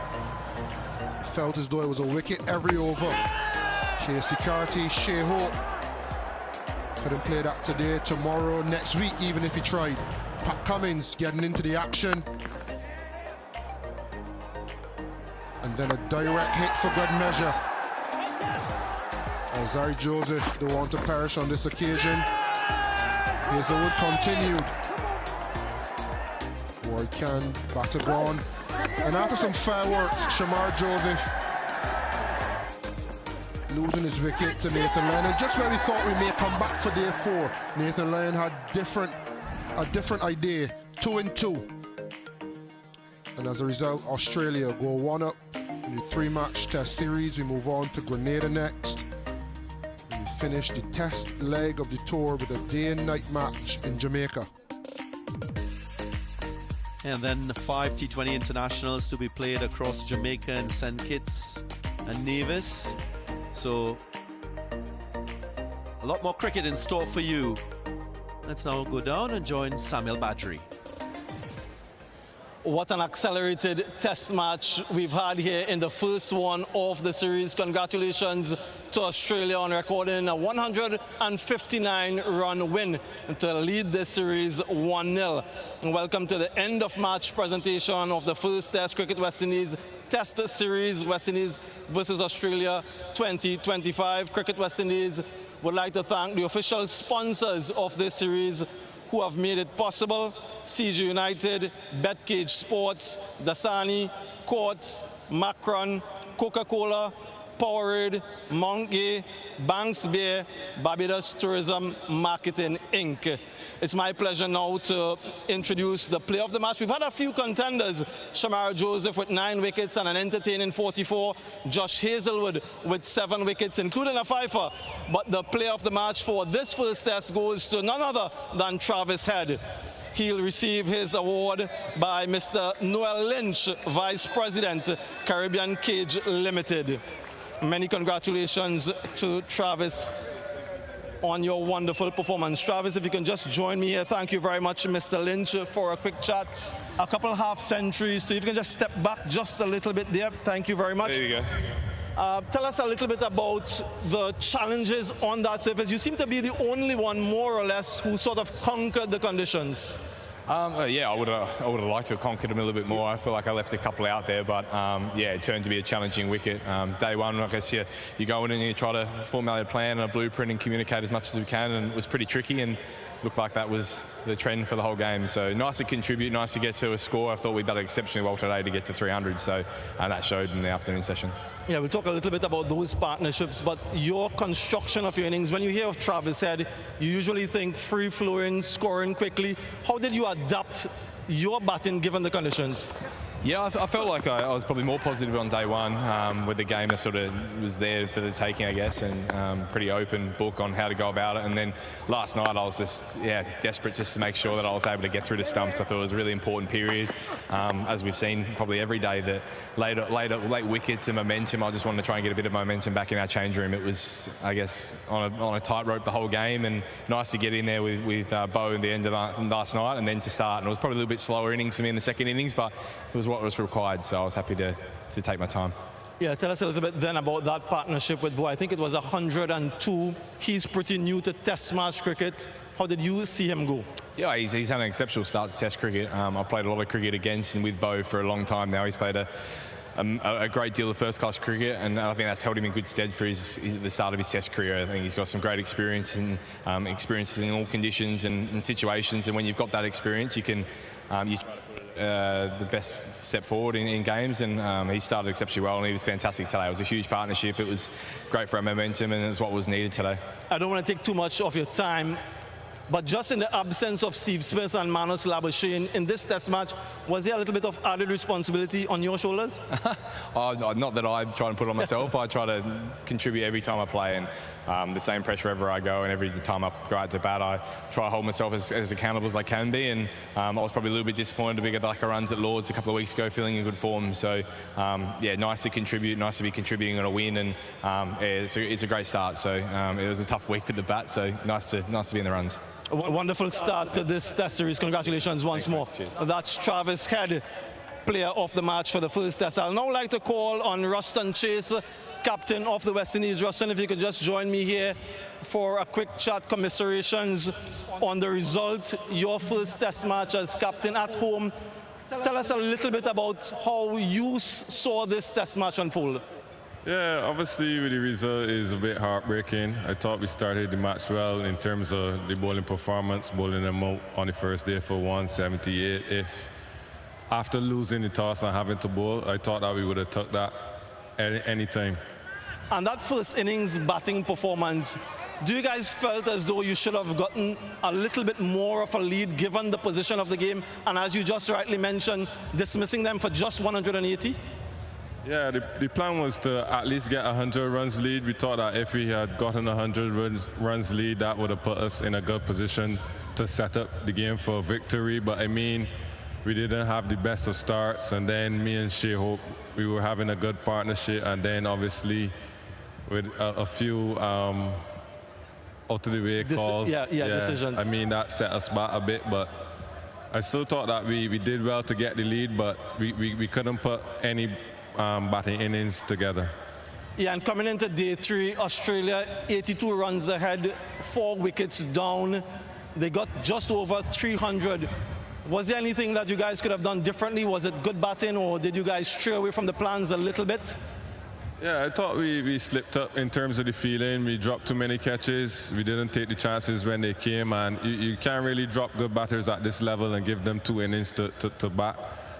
Felt as though it was a wicket every over. Casey Carty, Shea Hope couldn't play that today, tomorrow, next week, even if he tried. Pat Cummins getting into the action. And then a direct hit for good measure. Zari Joseph don't want to perish on this occasion. Hazlewood continued. Ward can, batter gone. And after some fireworks, Shamar Joseph losing his wicket to Nathan Lyon. And just when we thought we may come back for day 4, Nathan Lyon had a different idea, 2-2. And as a result, Australia go 1 up in the 3-match test series. We move on to Grenada next. And we finish the test leg of the tour with a day and night match in Jamaica. And then 5 T20 internationals to be played across Jamaica and St. Kitts and Nevis. So a lot more cricket in store for you. Let's now go down and join Samuel Badri. What an accelerated test match we've had here in the first one of the series. Congratulations to Australia on recording a 159-run win to lead this series 1-0. And welcome to the end of match presentation of the first Test Cricket West Indies Test Series, West Indies versus Australia 2025. Cricket West Indies would like to thank the official sponsors of this series who have made it possible: CG United, Betcage Sports, Dasani, Courts, Macron, Coca-Cola, Powerade, Mount Gay, Banks Beer, Barbados Tourism Marketing Inc. It's my pleasure now to introduce the player of the match. We've had a few contenders: Shamar Joseph with 9 wickets and an entertaining 44, Josh Hazlewood with 7 wickets, including a fifer. But the player of the match for this first test goes to none other than Travis Head. He'll receive his award by Mr. Noel Lynch, Vice President, Caribbean Cage Limited. Many congratulations to Travis on your wonderful performance. Travis, if you can just join me here. Thank you very much, Mr. Lynch, for a quick chat. A couple half centuries, so if you can just step back just a little bit there. Thank you very much. There you go. Tell us a little bit about the challenges on that surface. You seem to be the only one, more or less, who sort of conquered the conditions. Yeah, I would have liked to have conquered them a little bit more. I feel like I left a couple out there, but yeah, it turned to be a challenging wicket. Day one, I guess you go in and you try to formulate a plan and a blueprint and communicate as much as we can, and it was pretty tricky and looked like that was the trend for the whole game. So nice to contribute, nice to get to a score. I thought we batted exceptionally well today to get to 300, so that showed in the afternoon session. Yeah, we'll talk a little bit about those partnerships, but your construction of your innings, when you hear of Travis Head, you usually think free-flowing, scoring quickly. How did you adapt your batting given the conditions? Yeah, I felt like I was probably more positive on day one with the game that sort of was there for the taking, I guess, and pretty open book on how to go about it. And then last night I was just, desperate just to make sure that I was able to get through the stumps. I thought it was a really important period. As we've seen probably every day, that late wickets and momentum, I just wanted to try and get a bit of momentum back in our change room. It was, I guess, on a tightrope the whole game, and nice to get in there with Bo at the end of last night and then to start. And it was probably a little bit slower innings for me in the second innings, but it was what was required, so I was happy to take my time. Yeah, tell us a little bit then about that partnership with Bo. I think it was 102. He's pretty new to Test match cricket. How did you see him go? Yeah, he's had an exceptional start to Test cricket. I've played a lot of cricket against and with Bo for a long time now. He's played a a great deal of first-class cricket, and I think that's held him in good stead for the start of his Test career. I think he's got some great experience in all conditions and situations, and when you've got that experience, you can the best step forward in games, and he started exceptionally well, and he was fantastic today. It was a huge partnership. It was great for our momentum, and it's what was needed today. I don't want to take too much of your time, but just in the absence of Steve Smith and Manus Labuschagne in this Test match, was there a little bit of added responsibility on your shoulders? Not that I try and put on myself. I try to contribute every time I play, and the same pressure wherever I go, and every time I go out to bat, I try to hold myself as accountable as I can be. And I was probably a little bit disappointed to get like a runs at Lords a couple of weeks ago, feeling in good form. So yeah, nice to contribute, nice to be contributing on a win, and it's a great start. So it was a tough week with the bat, so nice to be in the runs. A wonderful start to this Test series. Congratulations once more. That's Travis Head, player of the match for the first Test. I'll now like to call on Ruston Chase, captain of the West Indies. Ruston, if you could just join me here for a quick chat, commiserations on the result. Your first Test match as captain at home. Tell us a little bit about how you saw this Test match unfold. Yeah, obviously the result is a bit heartbreaking. I thought we started the match well in terms of the bowling performance, bowling them out on the first day for 178. If after losing the toss and having to bowl, I thought that we would have took that any time. And that first innings batting performance, do you guys felt as though you should have gotten a little bit more of a lead given the position of the game, and as you just rightly mentioned, dismissing them for just 180? Yeah, the plan was to at least get 100 runs lead. We thought that if we had gotten 100 runs lead, that would have put us in a good position to set up the game for victory. But I mean, we didn't have the best of starts, and then me and Shea Hope, we were having a good partnership, and then obviously with a few out of the way calls. Decisions. I mean, that set us back a bit, but I still thought that we did well to get the lead, but we couldn't put any batting innings together. Yeah, and coming into day 3, Australia 82 runs ahead, 4 wickets down. They got just over 300. Was there anything that you guys could have done differently? Was it good batting, or did you guys stray away from the plans a little bit? Yeah, I thought we slipped up in terms of the fielding. We dropped too many catches. We didn't take the chances when they came, and you can't really drop good batters at this level and give them 2 innings to bat.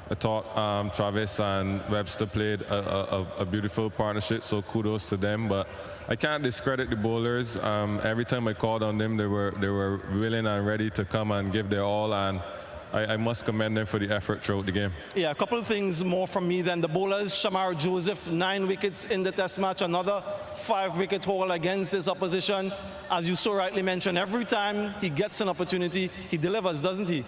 I thought Travis and Webster played a beautiful partnership, so kudos to them. But I can't discredit the bowlers. Every time I called on them, they were willing and ready to come and give their all, and I must commend them for the effort throughout the game. Yeah, a couple of things more from me than the bowlers. Shamar Joseph, 9 wickets in the Test match, another 5-wicket haul against his opposition. As you so rightly mentioned, every time he gets an opportunity, he delivers, doesn't he?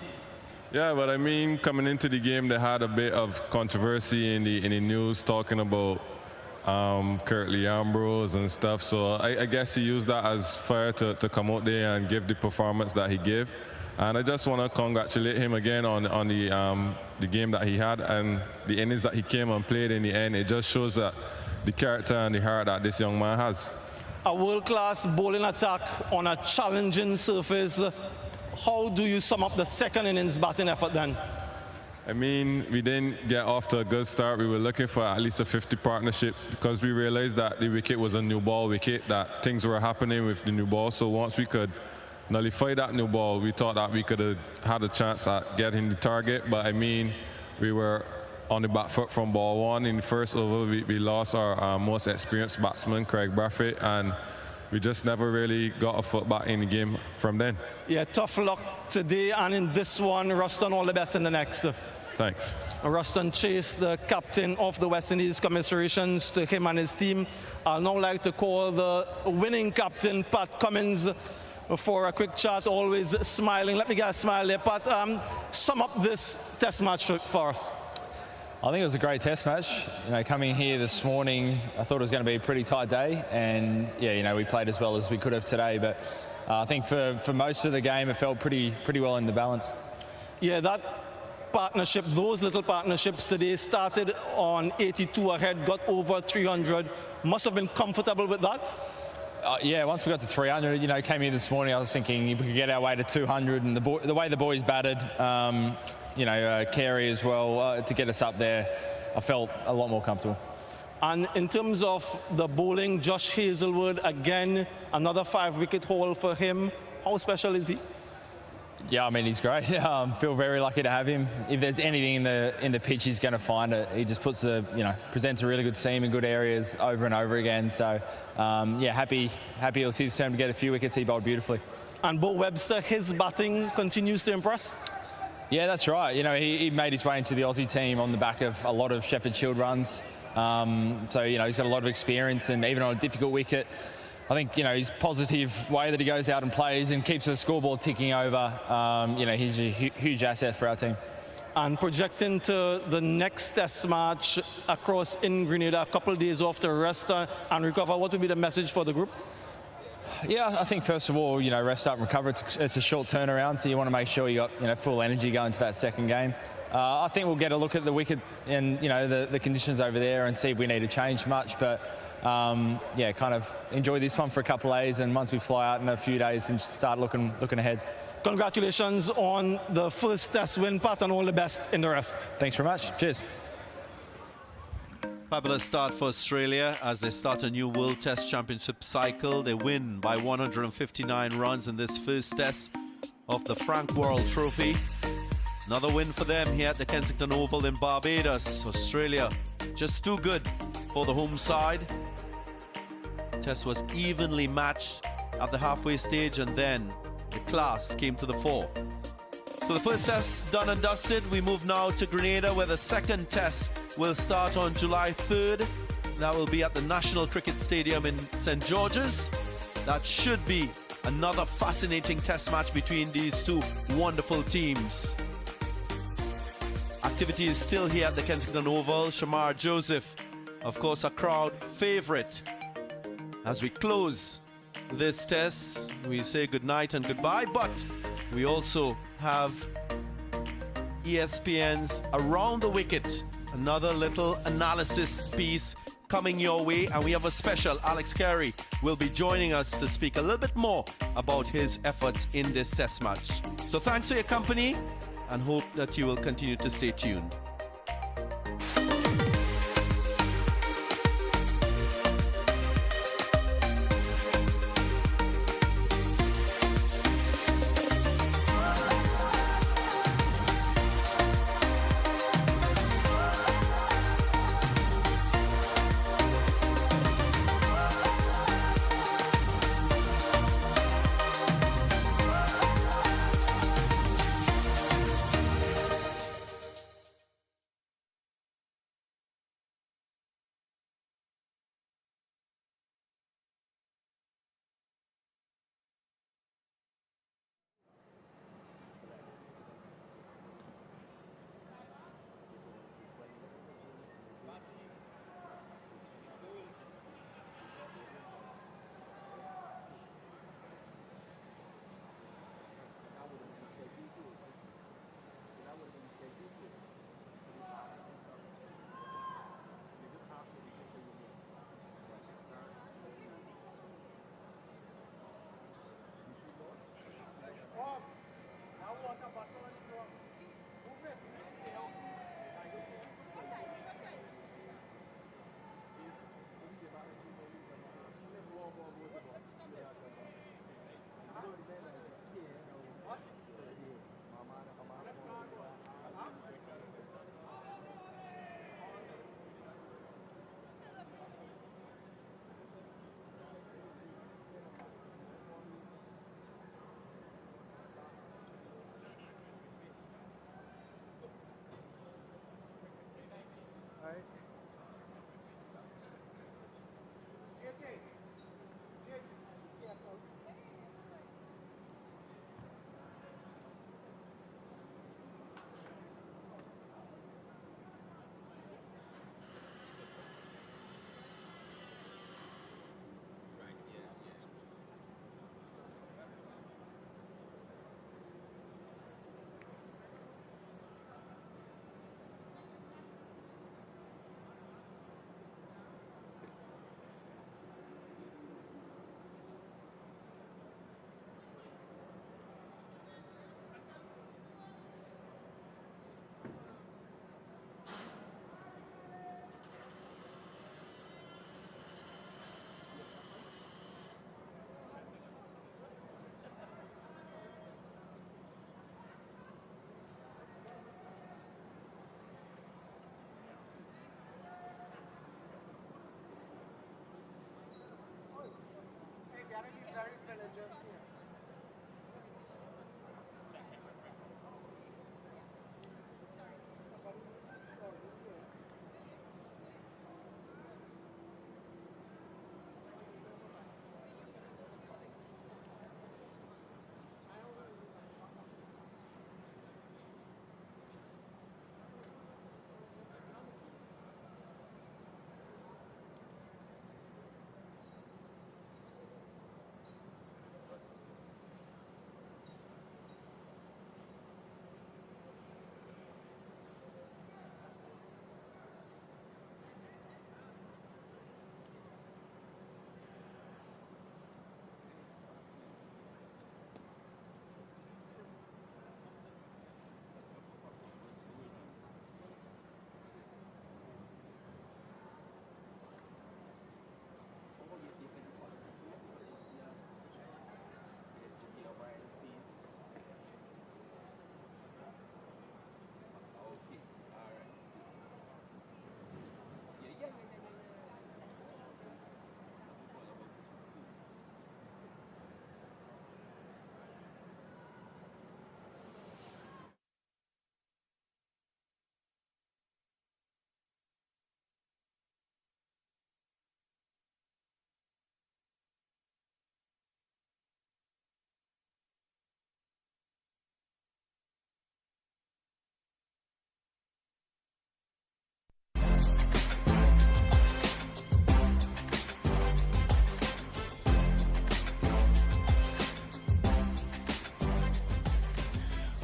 Yeah, but I mean, coming into the game, they had a bit of controversy in the news talking about Curtly Ambrose and stuff. So I guess he used that as fire to come out there and give the performance that he gave. And I just want to congratulate him again on the game that he had and the innings that he came and played in the end. It just shows that the character and the heart that this young man has. A world-class bowling attack on a challenging surface. How do you sum up the second innings batting effort then? I mean, we didn't get off to a good start. We were looking for at least a 50 partnership because we realized that the wicket was a new ball wicket, that things were happening with the new ball. So once we could nullify that new ball, we thought that we could have had a chance at getting the target. But I mean, we were on the back foot from ball 1. In the first over, we lost our most experienced batsman, Craig Brathwaite, and we just never really got a foot back in the game from then. Yeah, tough luck today and in this one. Ruston, all the best in the next. Thanks. Ruston Chase, the captain of the West Indies, commiserations to him and his team. I'll now like to call the winning captain, Pat Cummins, for a quick chat, always smiling. Let me get a smile there. Pat, sum up this Test match for us. I think it was a great Test match. You know, coming here this morning, I thought it was going to be a pretty tight day, and yeah, you know, we played as well as we could have today. But I think for most of the game, it felt pretty well in the balance. Yeah, that partnership, those little partnerships today started on 82 ahead, got over 300. Must have been comfortable with that. Yeah, once we got to 300, you know, came here this morning, I was thinking if we could get our way to 200, and the way the boys batted, you know, Carey as well, to get us up there. I felt a lot more comfortable. And in terms of the bowling, Josh Hazelwood, again, another 5-wicket haul for him. How special is he? Yeah, I mean, he's great. Feel very lucky to have him. If there's anything in the pitch, he's going to find it. He just puts presents a really good seam in good areas over and over again. So, yeah, happy it was his turn to get a few wickets. He bowled beautifully. And Bo Webster, his batting continues to impress? Yeah, that's right. He made his way into the Aussie team on the back of a lot of Sheffield Shield runs. So, he's got a lot of experience, and even on a difficult wicket, I think, his positive way that he goes out and plays and keeps the scoreboard ticking over, he's a huge asset for our team. And projecting to the next test match across in Grenada, a couple of days off to rest and recover, what would be the message for the group? Yeah, I think first of all, rest up and recover. It's a short turnaround, so you want to make sure you got full energy going to that second game. I think we'll get a look at the wicket and the conditions over there and see if we need to change much. But yeah, kind of enjoy this one for a couple of days, and once we fly out in a few days and start looking ahead. Congratulations on the first test win, Pat, and all the best in the rest. Thanks very much. Cheers. Fabulous start for Australia as they start a new World Test Championship cycle. They win by 159 runs in this first test of the Frank Worrell Trophy. Another win for them here at the Kensington Oval in Barbados. Australia just too good for the home side. Test was evenly matched at the halfway stage, and then the class came to the fore. So the first test done and dusted. We move now to Grenada, where the second test will start on July 3rd. That will be at the National Cricket Stadium in St. George's. That should be another fascinating test match between these two wonderful teams. Activity is still here at the Kensington Oval. Shamar Joseph, of course, a crowd favourite. As we close this test, we say goodnight and goodbye, but we also have ESPN's Around the Wicket, another little analysis piece coming your way, and we have a special. Alex Carey will be joining us to speak a little bit more about his efforts in this test match. So thanks for your company, and hope that you will continue to stay tuned.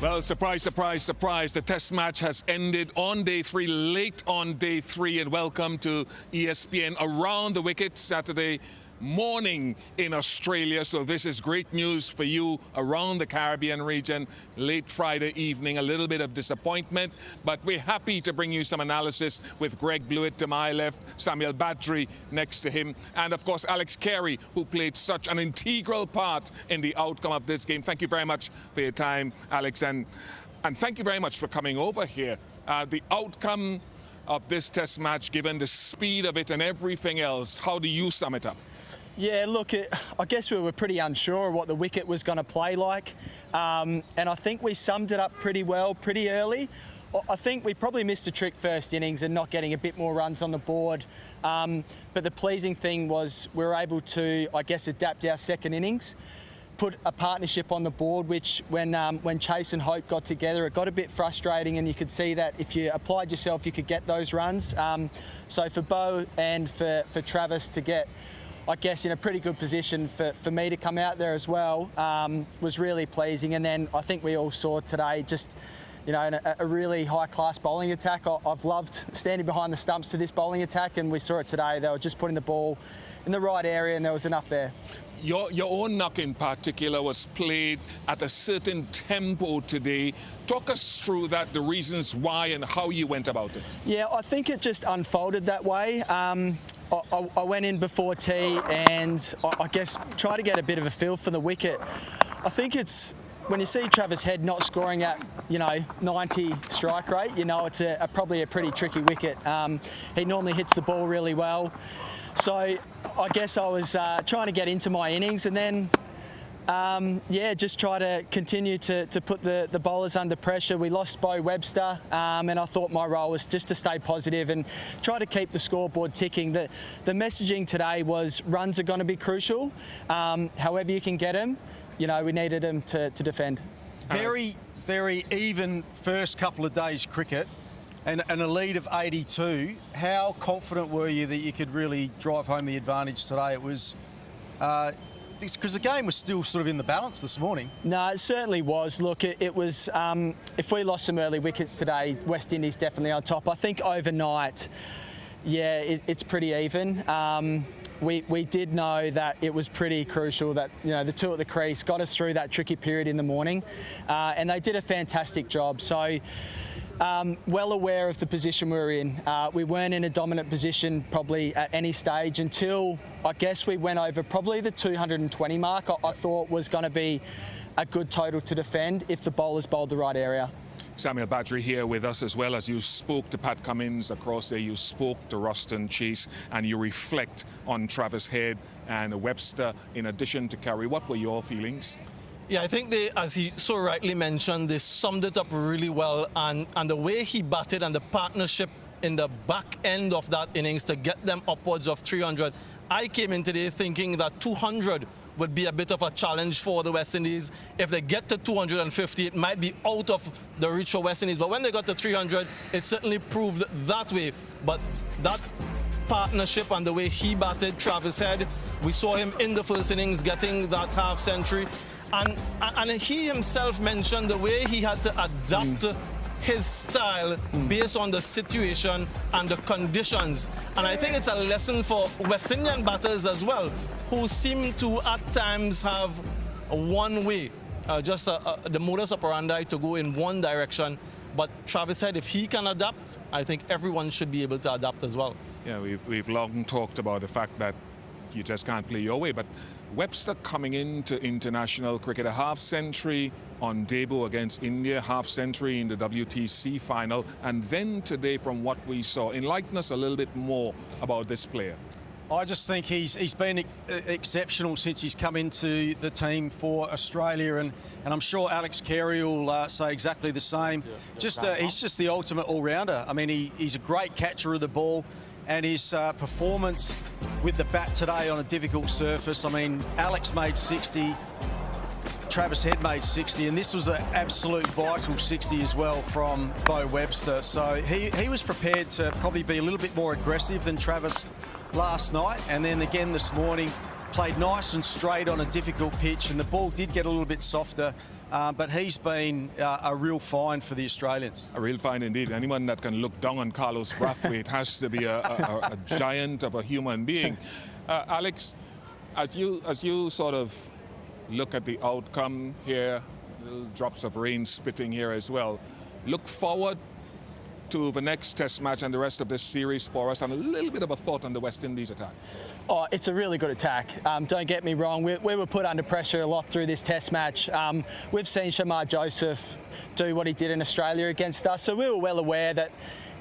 Well, surprise, surprise, surprise. The test match has ended on day 3, late on day 3. And welcome to ESPN Around the Wicket Saturday morning in Australia. So this is great news for you around the Caribbean region. Late Friday evening, a little bit of disappointment, but we're happy to bring you some analysis with Greg Blewett to my left, Samuel Badri next to him, and of course Alex Carey, who played such an integral part in the outcome of this game. Thank you very much for your time, Alex, and thank you very much for coming over here. The outcome of this test match, given the speed of it and everything else, how do you sum it up? Yeah, look, I guess we were pretty unsure of what the wicket was going to play like. And I think we summed it up pretty well, pretty early. I think we probably missed a trick first innings and not getting a bit more runs on the board. But the pleasing thing was we were able to, I guess, adapt our second innings, put a partnership on the board, which when Chase and Hope got together, it got a bit frustrating, and you could see that if you applied yourself, you could get those runs. So for Bo and for Travis to get, I guess, in a pretty good position for me to come out there as well was really pleasing. And then I think we all saw today just, you know, a really high-class bowling attack. I've loved standing behind the stumps to this bowling attack, and we saw it today. They were just putting the ball in the right area, and there was enough there. Your own knock in particular was played at a certain tempo today. Talk us through that, the reasons why and how you went about it. Yeah, I think it just unfolded that way. I went in before tea and I guess try to get a bit of a feel for the wicket. I think it's when you see Travis Head not scoring at, you know, 90 strike rate, you know it's probably a pretty tricky wicket. He normally hits the ball really well. So I guess I was trying to get into my innings and then yeah, just try to continue to put the bowlers under pressure. We lost Bo Webster, and I thought my role was just to stay positive and try to keep the scoreboard ticking. The messaging today was runs are going to be crucial. However you can get them, you know, we needed them to defend. Very, very even first couple of days cricket and a lead of 82. How confident were you that you could really drive home the advantage today? It was... because the game was still sort of in the balance this morning. No, it certainly was. Look, it was, if we lost some early wickets today, West Indies definitely on top. I think overnight, yeah, it's pretty even. We did know that it was pretty crucial that, you know, the two at the crease got us through that tricky period in the morning, and they did a fantastic job. So, well aware of the position we were in. We weren't in a dominant position probably at any stage until I guess we went over probably the 220 mark. I thought was going to be a good total to defend if the bowlers bowled the right area. Samuel Badri here with us as well. As you spoke to Pat Cummins across there, you spoke to Ruston Chase, and you reflect on Travis Head and Webster in addition to Carey. What were your feelings? Yeah, I think they, as he so rightly mentioned, they summed it up really well, and the way he batted and the partnership in the back end of that innings to get them upwards of 300. I came in today thinking that 200 would be a bit of a challenge for the West Indies. If they get to 250, it might be out of the reach for West Indies. But when they got to 300, it certainly proved that way. But that partnership and the way he batted, Travis Head, we saw him in the first innings getting that half century. And he himself mentioned the way he had to adapt his style based on the situation and the conditions. And I think it's a lesson for West Indian batters as well, who seem to at times have one way, the modus operandi to go in one direction. But Travis Head, if he can adapt, I think everyone should be able to adapt as well. Yeah, we've long talked about the fact that you just can't play your way, but Webster coming into international cricket, a half century on debut against India, half century in the WTC final, and then today from what we saw, enlighten us a little bit more about this player. I just think he's been exceptional since he's come into the team for Australia, and I'm sure Alex Carey will say exactly the same. He's just the ultimate all-rounder. I mean, he's a great catcher of the ball, and his performance with the bat today on a difficult surface. I mean, Alex made 60, Travis Head made 60, and this was an absolute vital 60 as well from Bo Webster. So he was prepared to probably be a little bit more aggressive than Travis last night, and then again this morning played nice and straight on a difficult pitch, and the ball did get a little bit softer but he's been a real find for the Australians. A real find indeed. Anyone that can look down on Carlos Brathwaite has to be a giant of a human being. Alex, as you sort of look at the outcome here, little drops of rain spitting here as well, look forward to the next test match and the rest of this series for us, and a little bit of a thought on the West Indies attack. Oh, it's a really good attack. Don't get me wrong, we were put under pressure a lot through this test match. We've seen Shamar Joseph do what he did in Australia against us, so we were well aware that,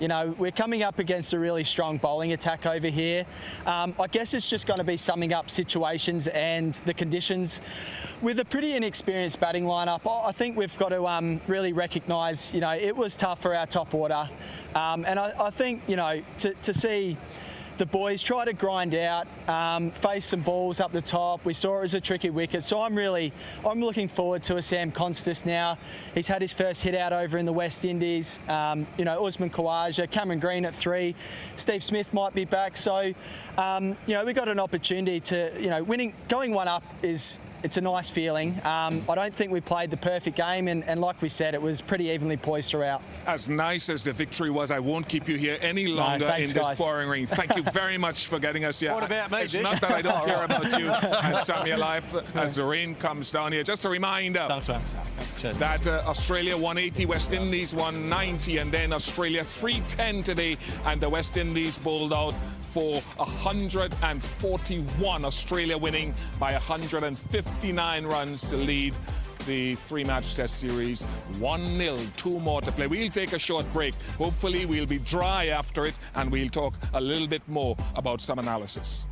you know, we're coming up against a really strong bowling attack over here. I guess it's just going to be summing up situations and the conditions. With a pretty inexperienced batting lineup, I think we've got to really recognise, you know, it was tough for our top order. And I think, you know, to see the boys try to grind out, face some balls up the top. We saw it was a tricky wicket, so I'm looking forward to a Sam Constas now. He's had his first hit out over in the West Indies. You know, Usman Khawaja, Cameron Green at 3, Steve Smith might be back. So, you know, we got an opportunity to, you know, going one up it's a nice feeling. I don't think we played the perfect game, and like we said, it was pretty evenly poised throughout. As nice as the victory was, I won't keep you here any longer in this pouring rain. Thank you very much for getting us here. What about me, It's not that I don't care about you and Samuel Life as the rain comes down here. Just a reminder that Australia 180, West Indies 190, and then Australia 310 today, and the West Indies bowled out for 141. Australia winning by 159 runs to lead the 3-match test series 1-0. 2 more to play. We'll take a short break. Hopefully we'll be dry after it, and we'll talk a little bit more about some analysis.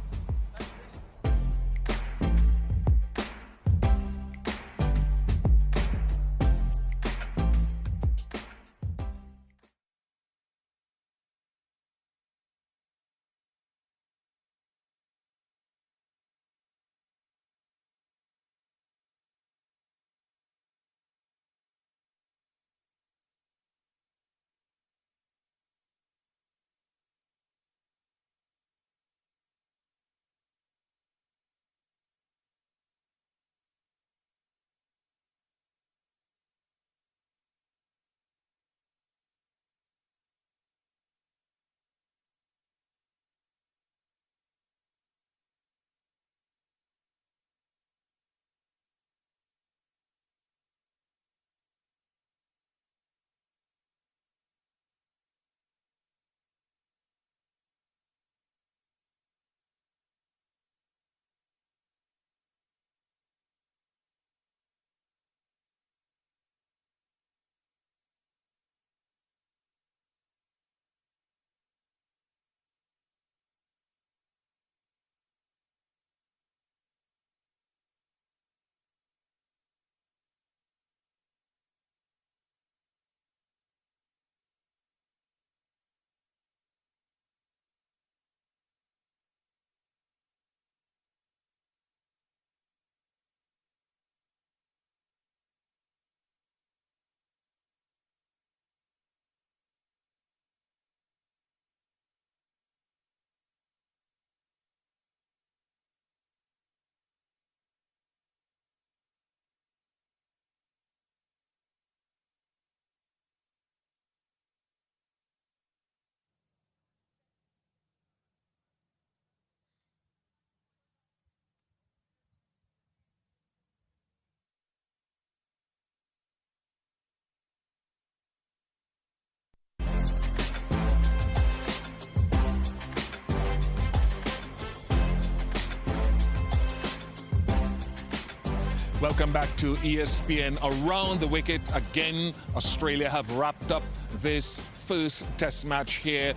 Welcome back to ESPN Around the Wicket. Again, Australia have wrapped up this first test match here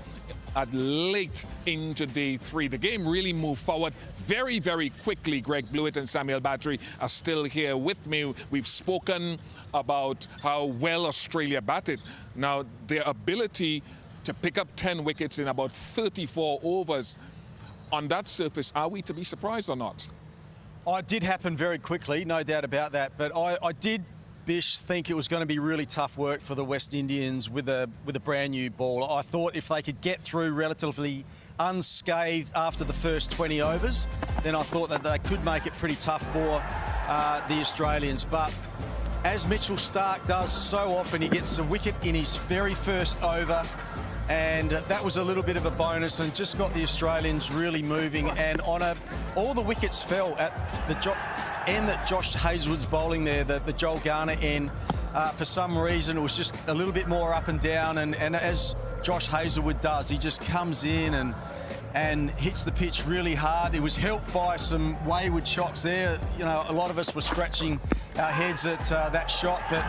at late into day 3. The game really moved forward very, very quickly. Greg Blewett and Samuel Battery are still here with me. We've spoken about how well Australia batted. Now, their ability to pick up 10 wickets in about 34 overs. On that surface, are we to be surprised or not? It did happen very quickly, no doubt about that. But I did, Bish, think it was going to be really tough work for the West Indians with a brand new ball. I thought if they could get through relatively unscathed after the first 20 overs, then I thought that they could make it pretty tough for the Australians. But as Mitchell Starc does so often, he gets a wicket in his very first over, and that was a little bit of a bonus and just got the Australians really moving. And all the wickets fell at the end that Josh Hazlewood's bowling there, the Joel Garner end. For some reason, it was just a little bit more up and down, and as Josh Hazlewood does, he just comes in and hits the pitch really hard. It was helped by some wayward shots there. You know, a lot of us were scratching our heads at that shot, but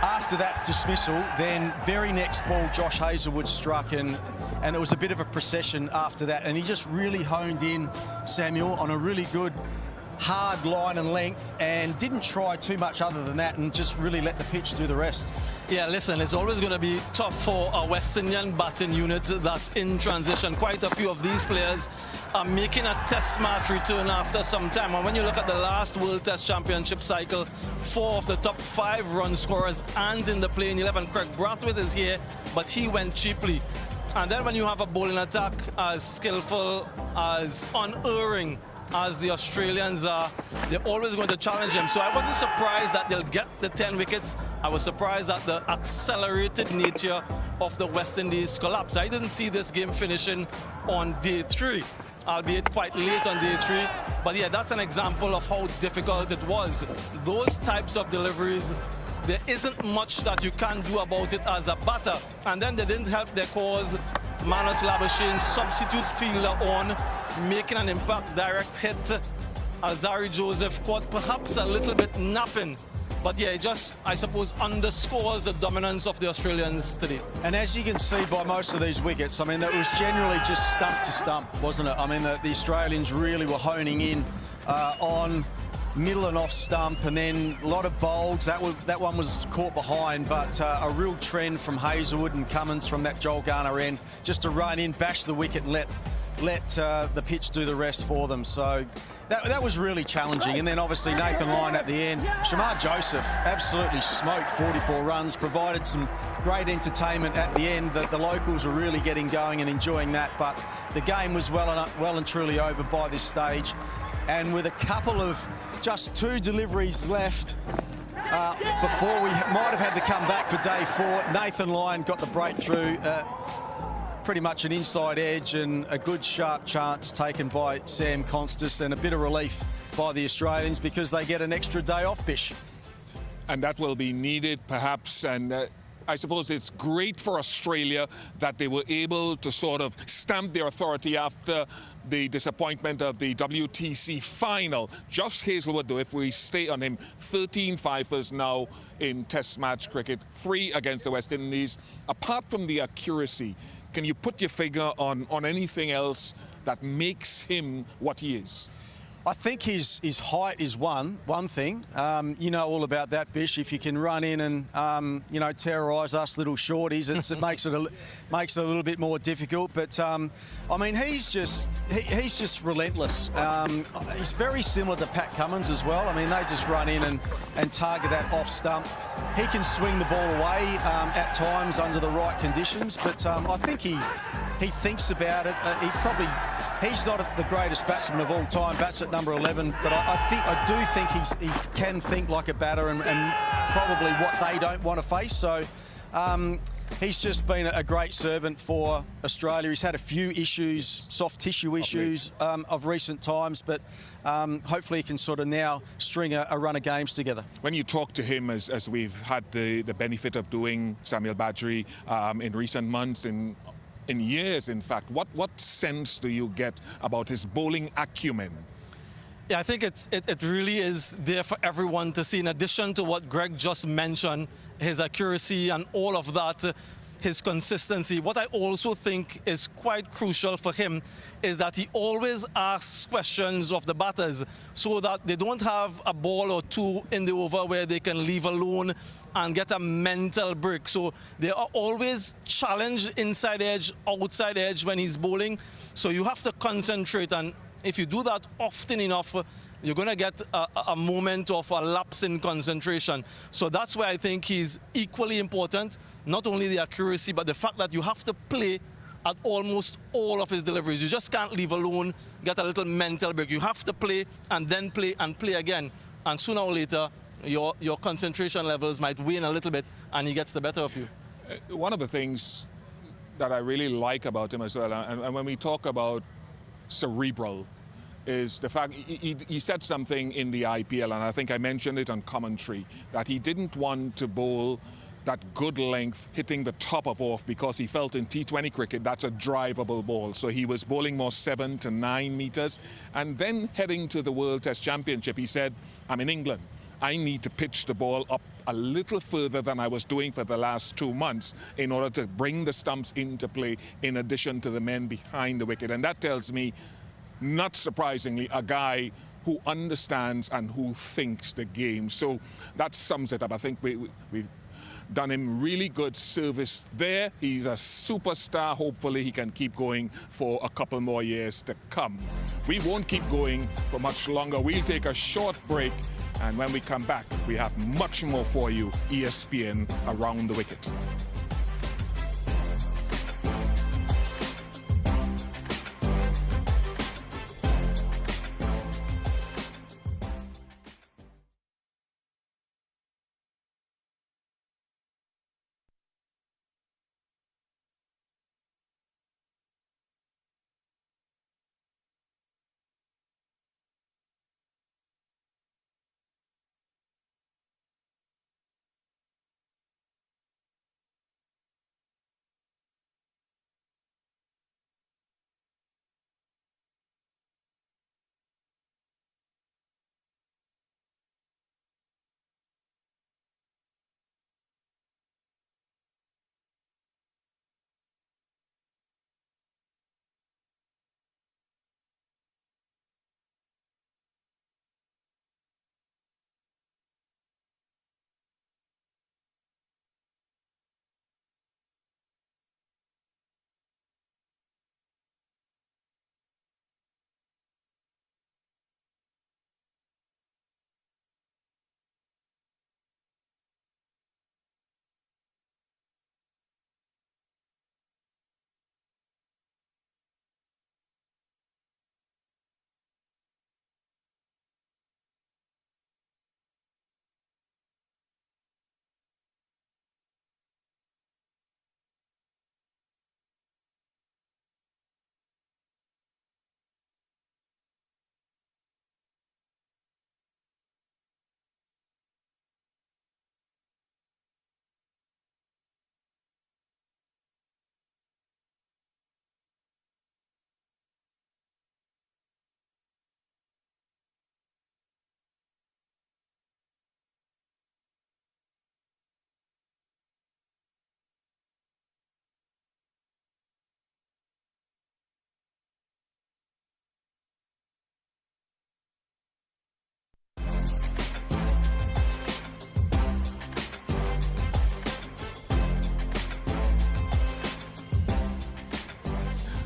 after that dismissal, then very next ball Josh Hazlewood struck, and it was a bit of a procession after that, and he just really honed in, Samuel, on a really good hard line and length, and didn't try too much other than that, and just really let the pitch do the rest. Yeah, listen, it's always going to be tough for a West Indian batting unit that's in transition. Quite a few of these players are making a test match return after some time. And when you look at the last World Test Championship cycle, 4 of the top 5 run scorers aren't in the playing 11. Craig Brathwaite is here, but he went cheaply. And then when you have a bowling attack as skillful, as unerring as the Australians are, they're always going to challenge him. So I wasn't surprised that they'll get the 10 wickets. I was surprised at the accelerated nature of the West Indies collapse. I didn't see this game finishing on day 3, albeit quite late on day 3. But yeah, that's an example of how difficult it was. Those types of deliveries, there isn't much that you can do about it as a batter. And then they didn't help their cause. Manus Labuschagne, substitute fielder on, making an impact, direct hit. Alzarri Joseph caught perhaps a little bit napping. But yeah, it just, I suppose, underscores the dominance of the Australians today. And as you can see by most of these wickets, I mean, that was generally just stump to stump, wasn't it? I mean, the Australians really were honing in on middle and off stump, and then a lot of bolds. That one was caught behind, but a real trend from Hazlewood and Cummins from that Joel Garner end, just to run in, bash the wicket and let the pitch do the rest for them. So that was really challenging. And then obviously Nathan Lyon at the end. Shamar Joseph absolutely smoked 44 runs, provided some great entertainment at the end. The locals were really getting going and enjoying that, but the game was well and truly over by this stage. And with a couple of just 2 deliveries left before we might have had to come back for day 4, Nathan Lyon got the breakthrough. Pretty much an inside edge and a good sharp chance taken by Sam Constas, and a bit of relief by the Australians because they get an extra day off, Bish. And that will be needed perhaps, and I suppose it's great for Australia that they were able to sort of stamp their authority after the disappointment of the WTC final. Josh Hazlewood, though, if we stay on him, 13 fifers now in Test match cricket, 3 against the West Indies. Apart from the accuracy, can you put your finger on anything else that makes him what he is? I think his height is one thing. You know all about that, Bish. If you can run in and you know, terrorise us little shorties, it makes it a little bit more difficult. But I mean, he's just relentless. He's very similar to Pat Cummins as well. I mean, they just run in and target that off stump. He can swing the ball away at times under the right conditions, but I think he thinks about it. He's not the greatest batsman of all time, bats at number 11, but I do think he can think like a batter and probably what they don't want to face. So he's just been a great servant for Australia. He's had a few issues, soft tissue issues of recent times, but hopefully he can sort of now string a run of games together. When you talk to him, as we've had the benefit of doing, Samuel Badri, in recent months, in years, in fact, what sense do you get about his bowling acumen? Yeah, I think it really is there for everyone to see. In addition to what Greg just mentioned, his accuracy and all of that, his consistency. What I also think is quite crucial for him is that he always asks questions of the batters so that they don't have a ball or 2 in the over where they can leave alone and get a mental break. So they are always challenged inside edge, outside edge when he's bowling. So you have to concentrate, and if you do that often enough, you're going to get a moment of a lapse in concentration. So that's why I think he's equally important, not only the accuracy, but the fact that you have to play at almost all of his deliveries. You just can't leave alone, get a little mental break. You have to play and then play and play again. And sooner or later, your concentration levels might wane a little bit and he gets the better of you. One of the things that I really like about him as well, and when we talk about cerebral, is the fact he said something in the IPL, and I think I mentioned it on commentary, that he didn't want to bowl that good length hitting the top of off because he felt in T20 cricket that's a drivable ball. So he was bowling more 7 to 9 meters. And then heading to the World Test Championship, he said, I'm in England. I need to pitch the ball up a little further than I was doing for the last 2 months in order to bring the stumps into play in addition to the men behind the wicket. And that tells me, not surprisingly, a guy who understands and who thinks the game. So that sums it up. I think we've done him really good service there. He's a superstar. Hopefully he can keep going for a couple more years to come. We won't keep going for much longer. We'll take a short break, and when we come back, we have much more for you, ESPN Around the Wicket.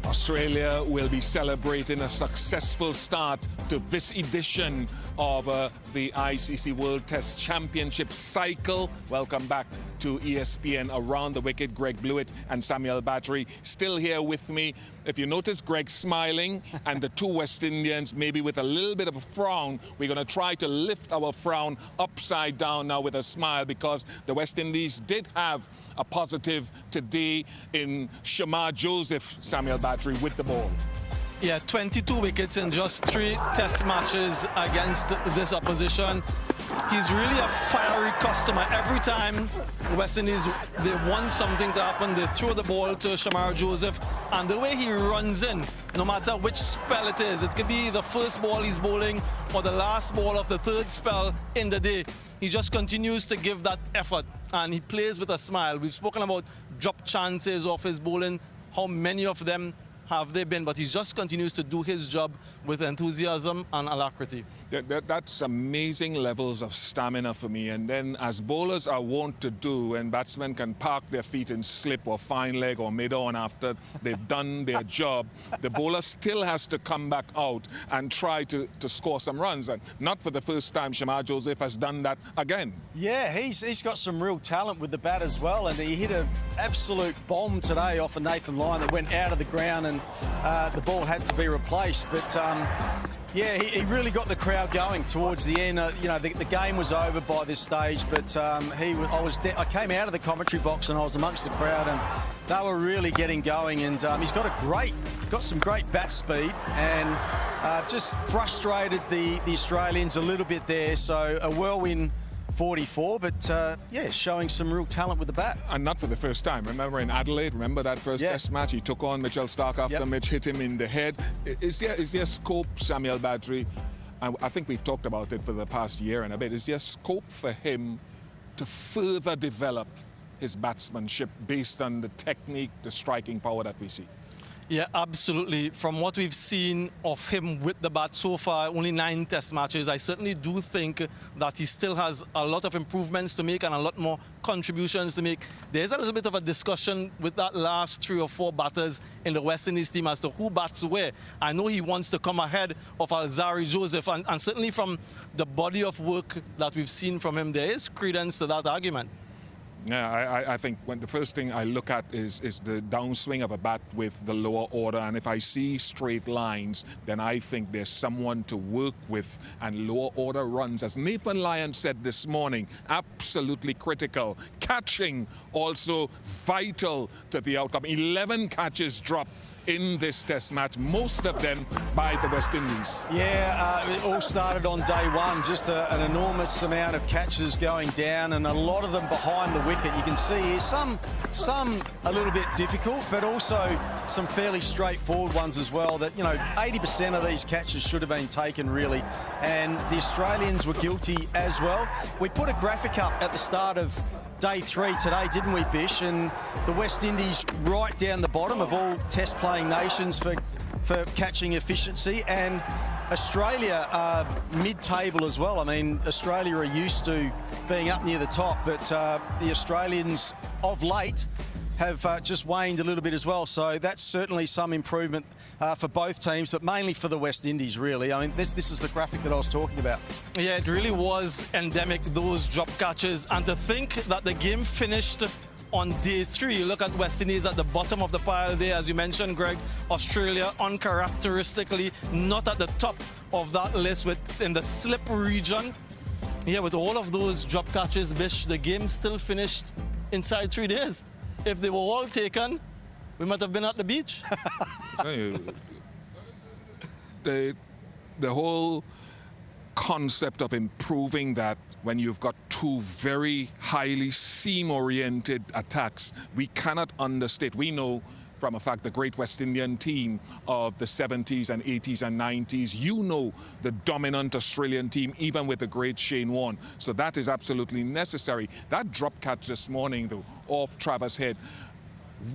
Australia will be celebrating a successful start to this edition of the ICC World Test Championship cycle. Welcome back to ESPN Around the Wicket. Greg Blewett and Samuel Battery still here with me. If you notice, Greg smiling and the two West Indians maybe with a little bit of a frown. We're going to try to lift our frown upside down now with a smile, because the West Indies did have a positive today in Shamar Joseph, Samuel Battery, with the ball. Yeah, 22 wickets in just 3 test matches against this opposition. He's really a fiery customer. Every time West Indies, they want something to happen, they throw the ball to Shamar Joseph, and the way he runs in, no matter which spell it is, it could be the first ball he's bowling or the last ball of the third spell in the day, he just continues to give that effort, and he plays with a smile. We've spoken about drop chances off his bowling, how many of them have they been, but he just continues to do his job with enthusiasm and alacrity. That's amazing levels of stamina for me. And then, as bowlers are wont to do, and batsmen can park their feet in slip or fine leg or mid-on after they've done their job, the bowler still has to come back out and try to score some runs. And not for the first time, Shamar Joseph has done that again. Yeah, he's got some real talent with the bat as well, and he hit an absolute bomb today off of Nathan Lyon that went out of the ground, and the ball had to be replaced. But Yeah, he really got the crowd going towards the end. You know, the game was over by this stage, but I came out of the commentary box and I was amongst the crowd, and they were really getting going. And he's got some great bat speed, and just frustrated the Australians a little bit there. So a whirlwind 44, but yeah, showing some real talent with the bat. And not for the first time. Remember in Adelaide, remember that first test match? He took on Mitchell Stark after Mitch hit him in the head. Is there scope, Samuel Badri? I think we've talked about it for the past year and a bit. Is there scope for him to further develop his batsmanship based on the technique, the striking power that we see? Yeah, absolutely. From what we've seen of him with the bat so far, only 9 test matches, I certainly do think that he still has a lot of improvements to make and a lot more contributions to make. There's a little bit of a discussion with that last 3 or 4 batters in the West Indies team as to who bats where. I know he wants to come ahead of Alzarri Joseph, and certainly from the body of work that we've seen from him, there is credence to that argument. Yeah, I think the first thing I look at is the downswing of a bat with the lower order, and if I see straight lines, then I think there's someone to work with, and lower order runs, as Nathan Lyon said this morning, absolutely critical. Catching also vital to the outcome. 11 catches dropped in this test match, most of them by the West Indies. Yeah, it all started on day one, just an enormous amount of catches going down, and a lot of them behind the wicket. You can see here some a little bit difficult, but also some fairly straightforward ones as well. That, you know, 80% of these catches should have been taken really, and the Australians were guilty as well. We put a graphic up at the start of Day 3 today, didn't we, Bish? And the West Indies right down the bottom of all test-playing nations for catching efficiency, and Australia are mid-table as well. I mean, Australia are used to being up near the top, but the Australians of late have just waned a little bit as well. So that's certainly some improvement for both teams, but mainly for the West Indies, really. I mean, this is the graphic that I was talking about. Yeah, it really was endemic, those drop catches. And to think that the game finished on day 3, you look at West Indies at the bottom of the pile there, as you mentioned, Greg. Australia, uncharacteristically, not at the top of that list, in the slip region. Yeah, with all of those drop catches, Bish, the game still finished inside 3 days. If they were all taken, we might have been at the beach. The whole concept of improving that when you've got 2 very highly seam-oriented attacks, we cannot understate. We know from a fact the great West Indian team of the 70s and 80s and 90s, you know the dominant Australian team, even with the great Shane Warne. So that is absolutely necessary. That drop catch this morning, though, off Travis Head,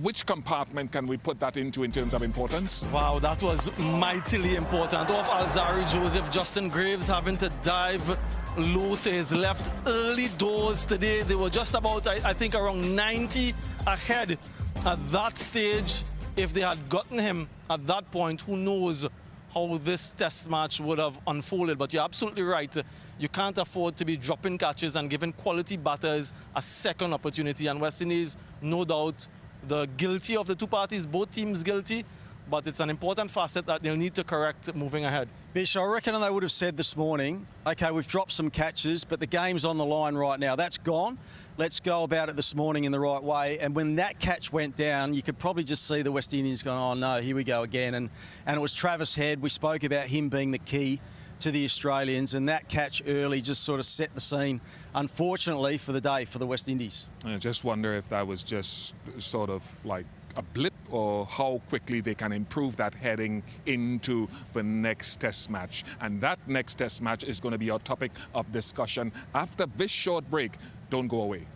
which compartment can we put that into in terms of importance? Wow, that was mightily important. Off Alzarri Joseph, Justin Graves having to dive low to his left early doors today. They were just about, I think, around 90 ahead at that stage. If they had gotten him at that point, who knows how this test match would have unfolded. But you're absolutely right. You can't afford to be dropping catches and giving quality batters a second opportunity. And West Indies, no doubt, the guilty of the 2 parties, both teams guilty, but it's an important facet that they'll need to correct moving ahead. Bish, I reckon they would have said this morning, OK, we've dropped some catches, but the game's on the line right now. That's gone. Let's go about it this morning in the right way. And when that catch went down, you could probably just see the West Indians going, oh, no, here we go again. And it was Travis Head. We spoke about him being the key to the Australians, and that catch early just sort of set the scene, unfortunately, for the day for the West Indies. I just wonder if that was just sort of like a blip, or how quickly they can improve that heading into the next test match. And that next test match is going to be our topic of discussion after this short break. Don't go away.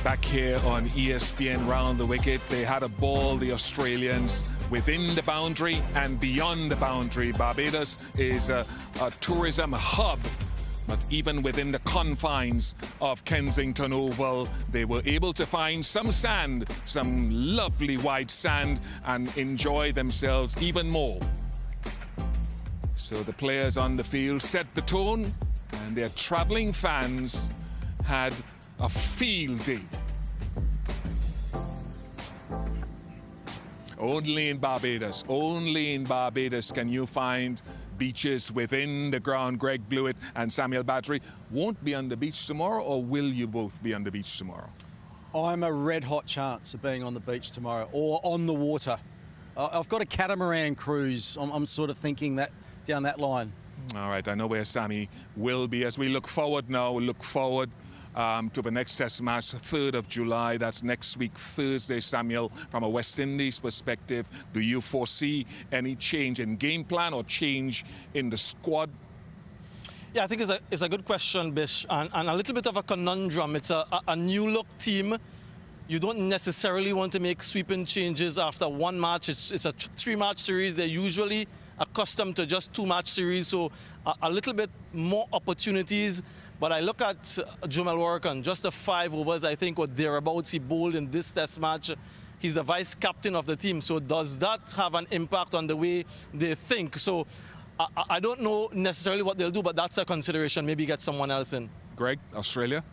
Back here on ESPN Round the Wicket, they had a ball, the Australians, within the boundary and beyond the boundary. Barbados is a tourism hub, but even within the confines of Kensington Oval, they were able to find some sand, some lovely white sand, and enjoy themselves even more. So the players on the field set the tone, and their travelling fans had a field day. Only in Barbados can you find beaches within the ground. Greg Blewett and Samuel Badri won't be on the beach tomorrow, or will you both be on the beach tomorrow? I'm a red hot chance of being on the beach tomorrow or on the water. I've got a catamaran cruise. I'm sort of thinking that down that line. All right, I know where Sammy will be as we look forward to the next Test match, 3rd of July. That's next week, Thursday. Samuel, from a West Indies perspective, do you foresee any change in game plan or change in the squad? Yeah, I think it's a good question, Bish, and a little bit of a conundrum. It's a new-look team. You don't necessarily want to make sweeping changes after one match. It's a 3-match series. They're usually accustomed to just 2-match series, so a little bit more opportunities. But I look at Jumel Warrican, just the 5 overs, I think, or thereabouts he bowled in this Test match. He's the vice captain of the team, so does that have an impact on the way they think? So I don't know necessarily what they'll do, but that's a consideration. Maybe get someone else in. Greg, Australia?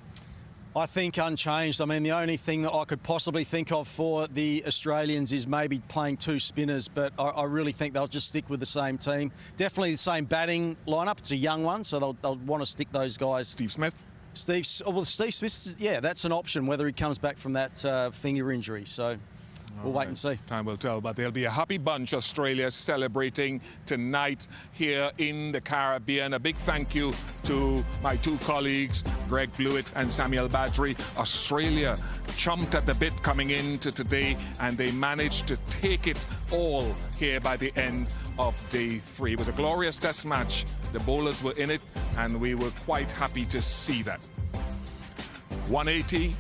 I think unchanged. I mean, the only thing that I could possibly think of for the Australians is maybe playing 2 spinners, but I really think they'll just stick with the same team. Definitely the same batting lineup. It's a young one, so they'll want to stick those guys. Steve Smith? Steve Smith, yeah, that's an option, whether he comes back from that finger injury. So we'll wait and see. Time will tell, but there'll be a happy bunch, Australia, celebrating tonight here in the Caribbean. A big thank you to my 2 colleagues, Greg Blewett and Samuel Badri. Australia chomped at the bit coming into today, and they managed to take it all here by the end of day 3. It was a glorious Test match. The bowlers were in it, and we were quite happy to see that. 180.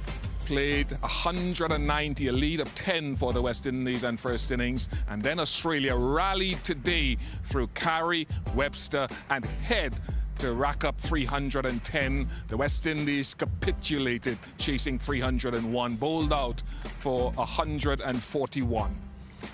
Played 190, a lead of 10 for the West Indies and first innings. And then Australia rallied today through Carey, Webster and Head to rack up 310. The West Indies capitulated, chasing 301, bowled out for 141.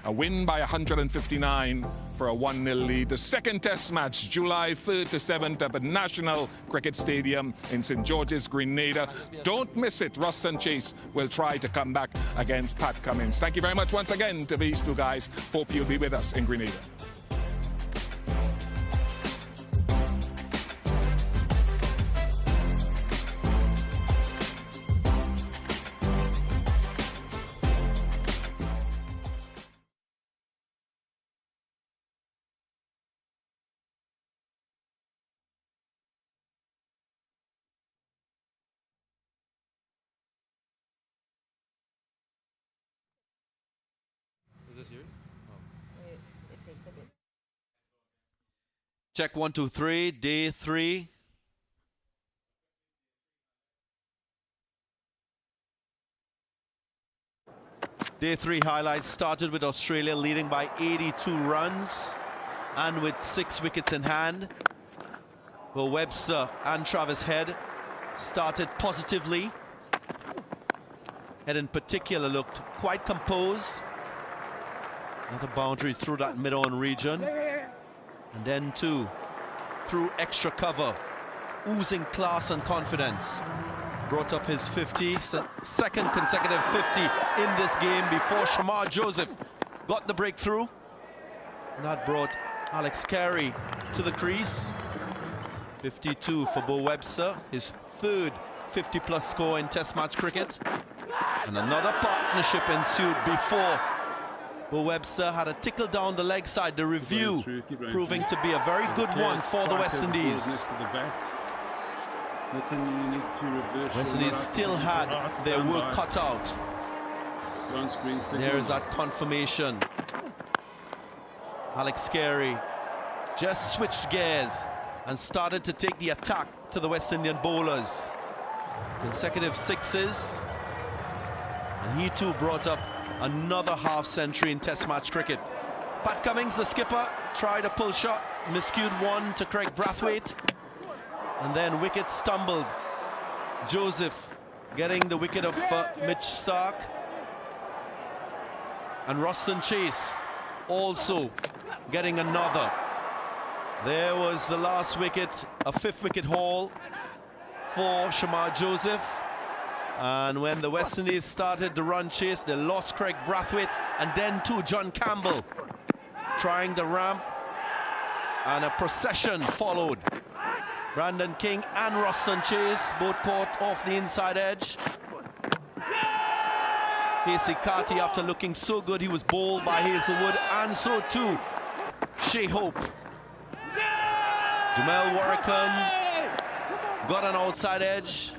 A win by 159 for a 1-0 lead. The second Test match, July 3rd to 7th at the National Cricket Stadium in St. George's, Grenada. Don't miss it. Ruston Chase will try to come back against Pat Cummins. Thank you very much once again to these 2 guys. Hope you'll be with us in Grenada. Is this yours? Check 1, 2, 3, day 3. Day 3 highlights started with Australia leading by 82 runs and with 6 wickets in hand. Well, Webster and Travis Head started positively. Head in particular looked quite composed. Another boundary through that mid-on region. And then 2 through extra cover, oozing class and confidence. Brought up his 50, second consecutive 50 in this game before Shamar Joseph got the breakthrough. And that brought Alex Carey to the crease. 52 for Bo Webster, his 3rd 50-plus score in Test match cricket. And another partnership ensued before Bo Webster had a tickle down the leg side. The review proving to be a very good one for the West Indies. West Indies still had their work cut out. There is that confirmation. Alex Carey just switched gears and started to take the attack to the West Indian bowlers. Consecutive 6s. And he too brought up another half century in Test match cricket. Pat Cummins, the skipper, tried a pull shot, miscued one to Craig Brathwaite, and then wicket stumbled. Joseph getting the wicket of Mitch Stark, and Roston Chase also getting another. There was the last wicket, a 5th wicket haul for Shamar Joseph. And when the West Indies started the run chase, they lost Craig Brathwaite, and then too John Campbell trying the ramp, and a procession followed. Brandon King and Roston Chase both caught off the inside edge. Casey Carty, after looking so good, he was bowled by Hazelwood, and so too Shea Hope. Jamel Warrican got an outside edge,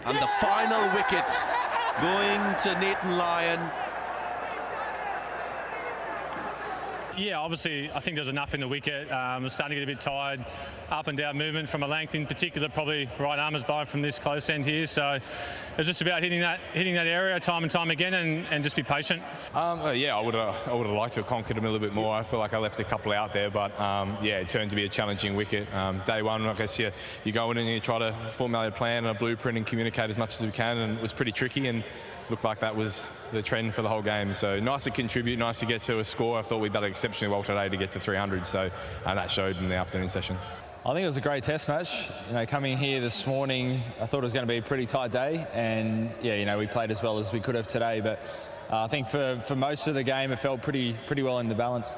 and the final wicket going to Nathan Lyon. Yeah, obviously, I think there's enough in the wicket. I'm starting to get a bit tired. Up and down movement from a length, in particular, probably right arm is bowling from this close end here. So it's just about hitting that area time and time again, and just be patient. Yeah, I would have liked to have conquered him a little bit more. I feel like I left a couple out there, but yeah, it turned to be a challenging wicket. Day one, I guess you go in and you try to formulate a plan and a blueprint and communicate as much as we can, and it was pretty tricky, and looked like that was the trend for the whole game. So nice to contribute, nice to get to a score. I thought we did exceptionally well today to get to 300, so that showed in the afternoon session. I think it was a great test match. Coming here this morning, I thought it was going to be a pretty tight day, and yeah, we played as well as we could have today. But I think for most of the game, it felt pretty well in the balance.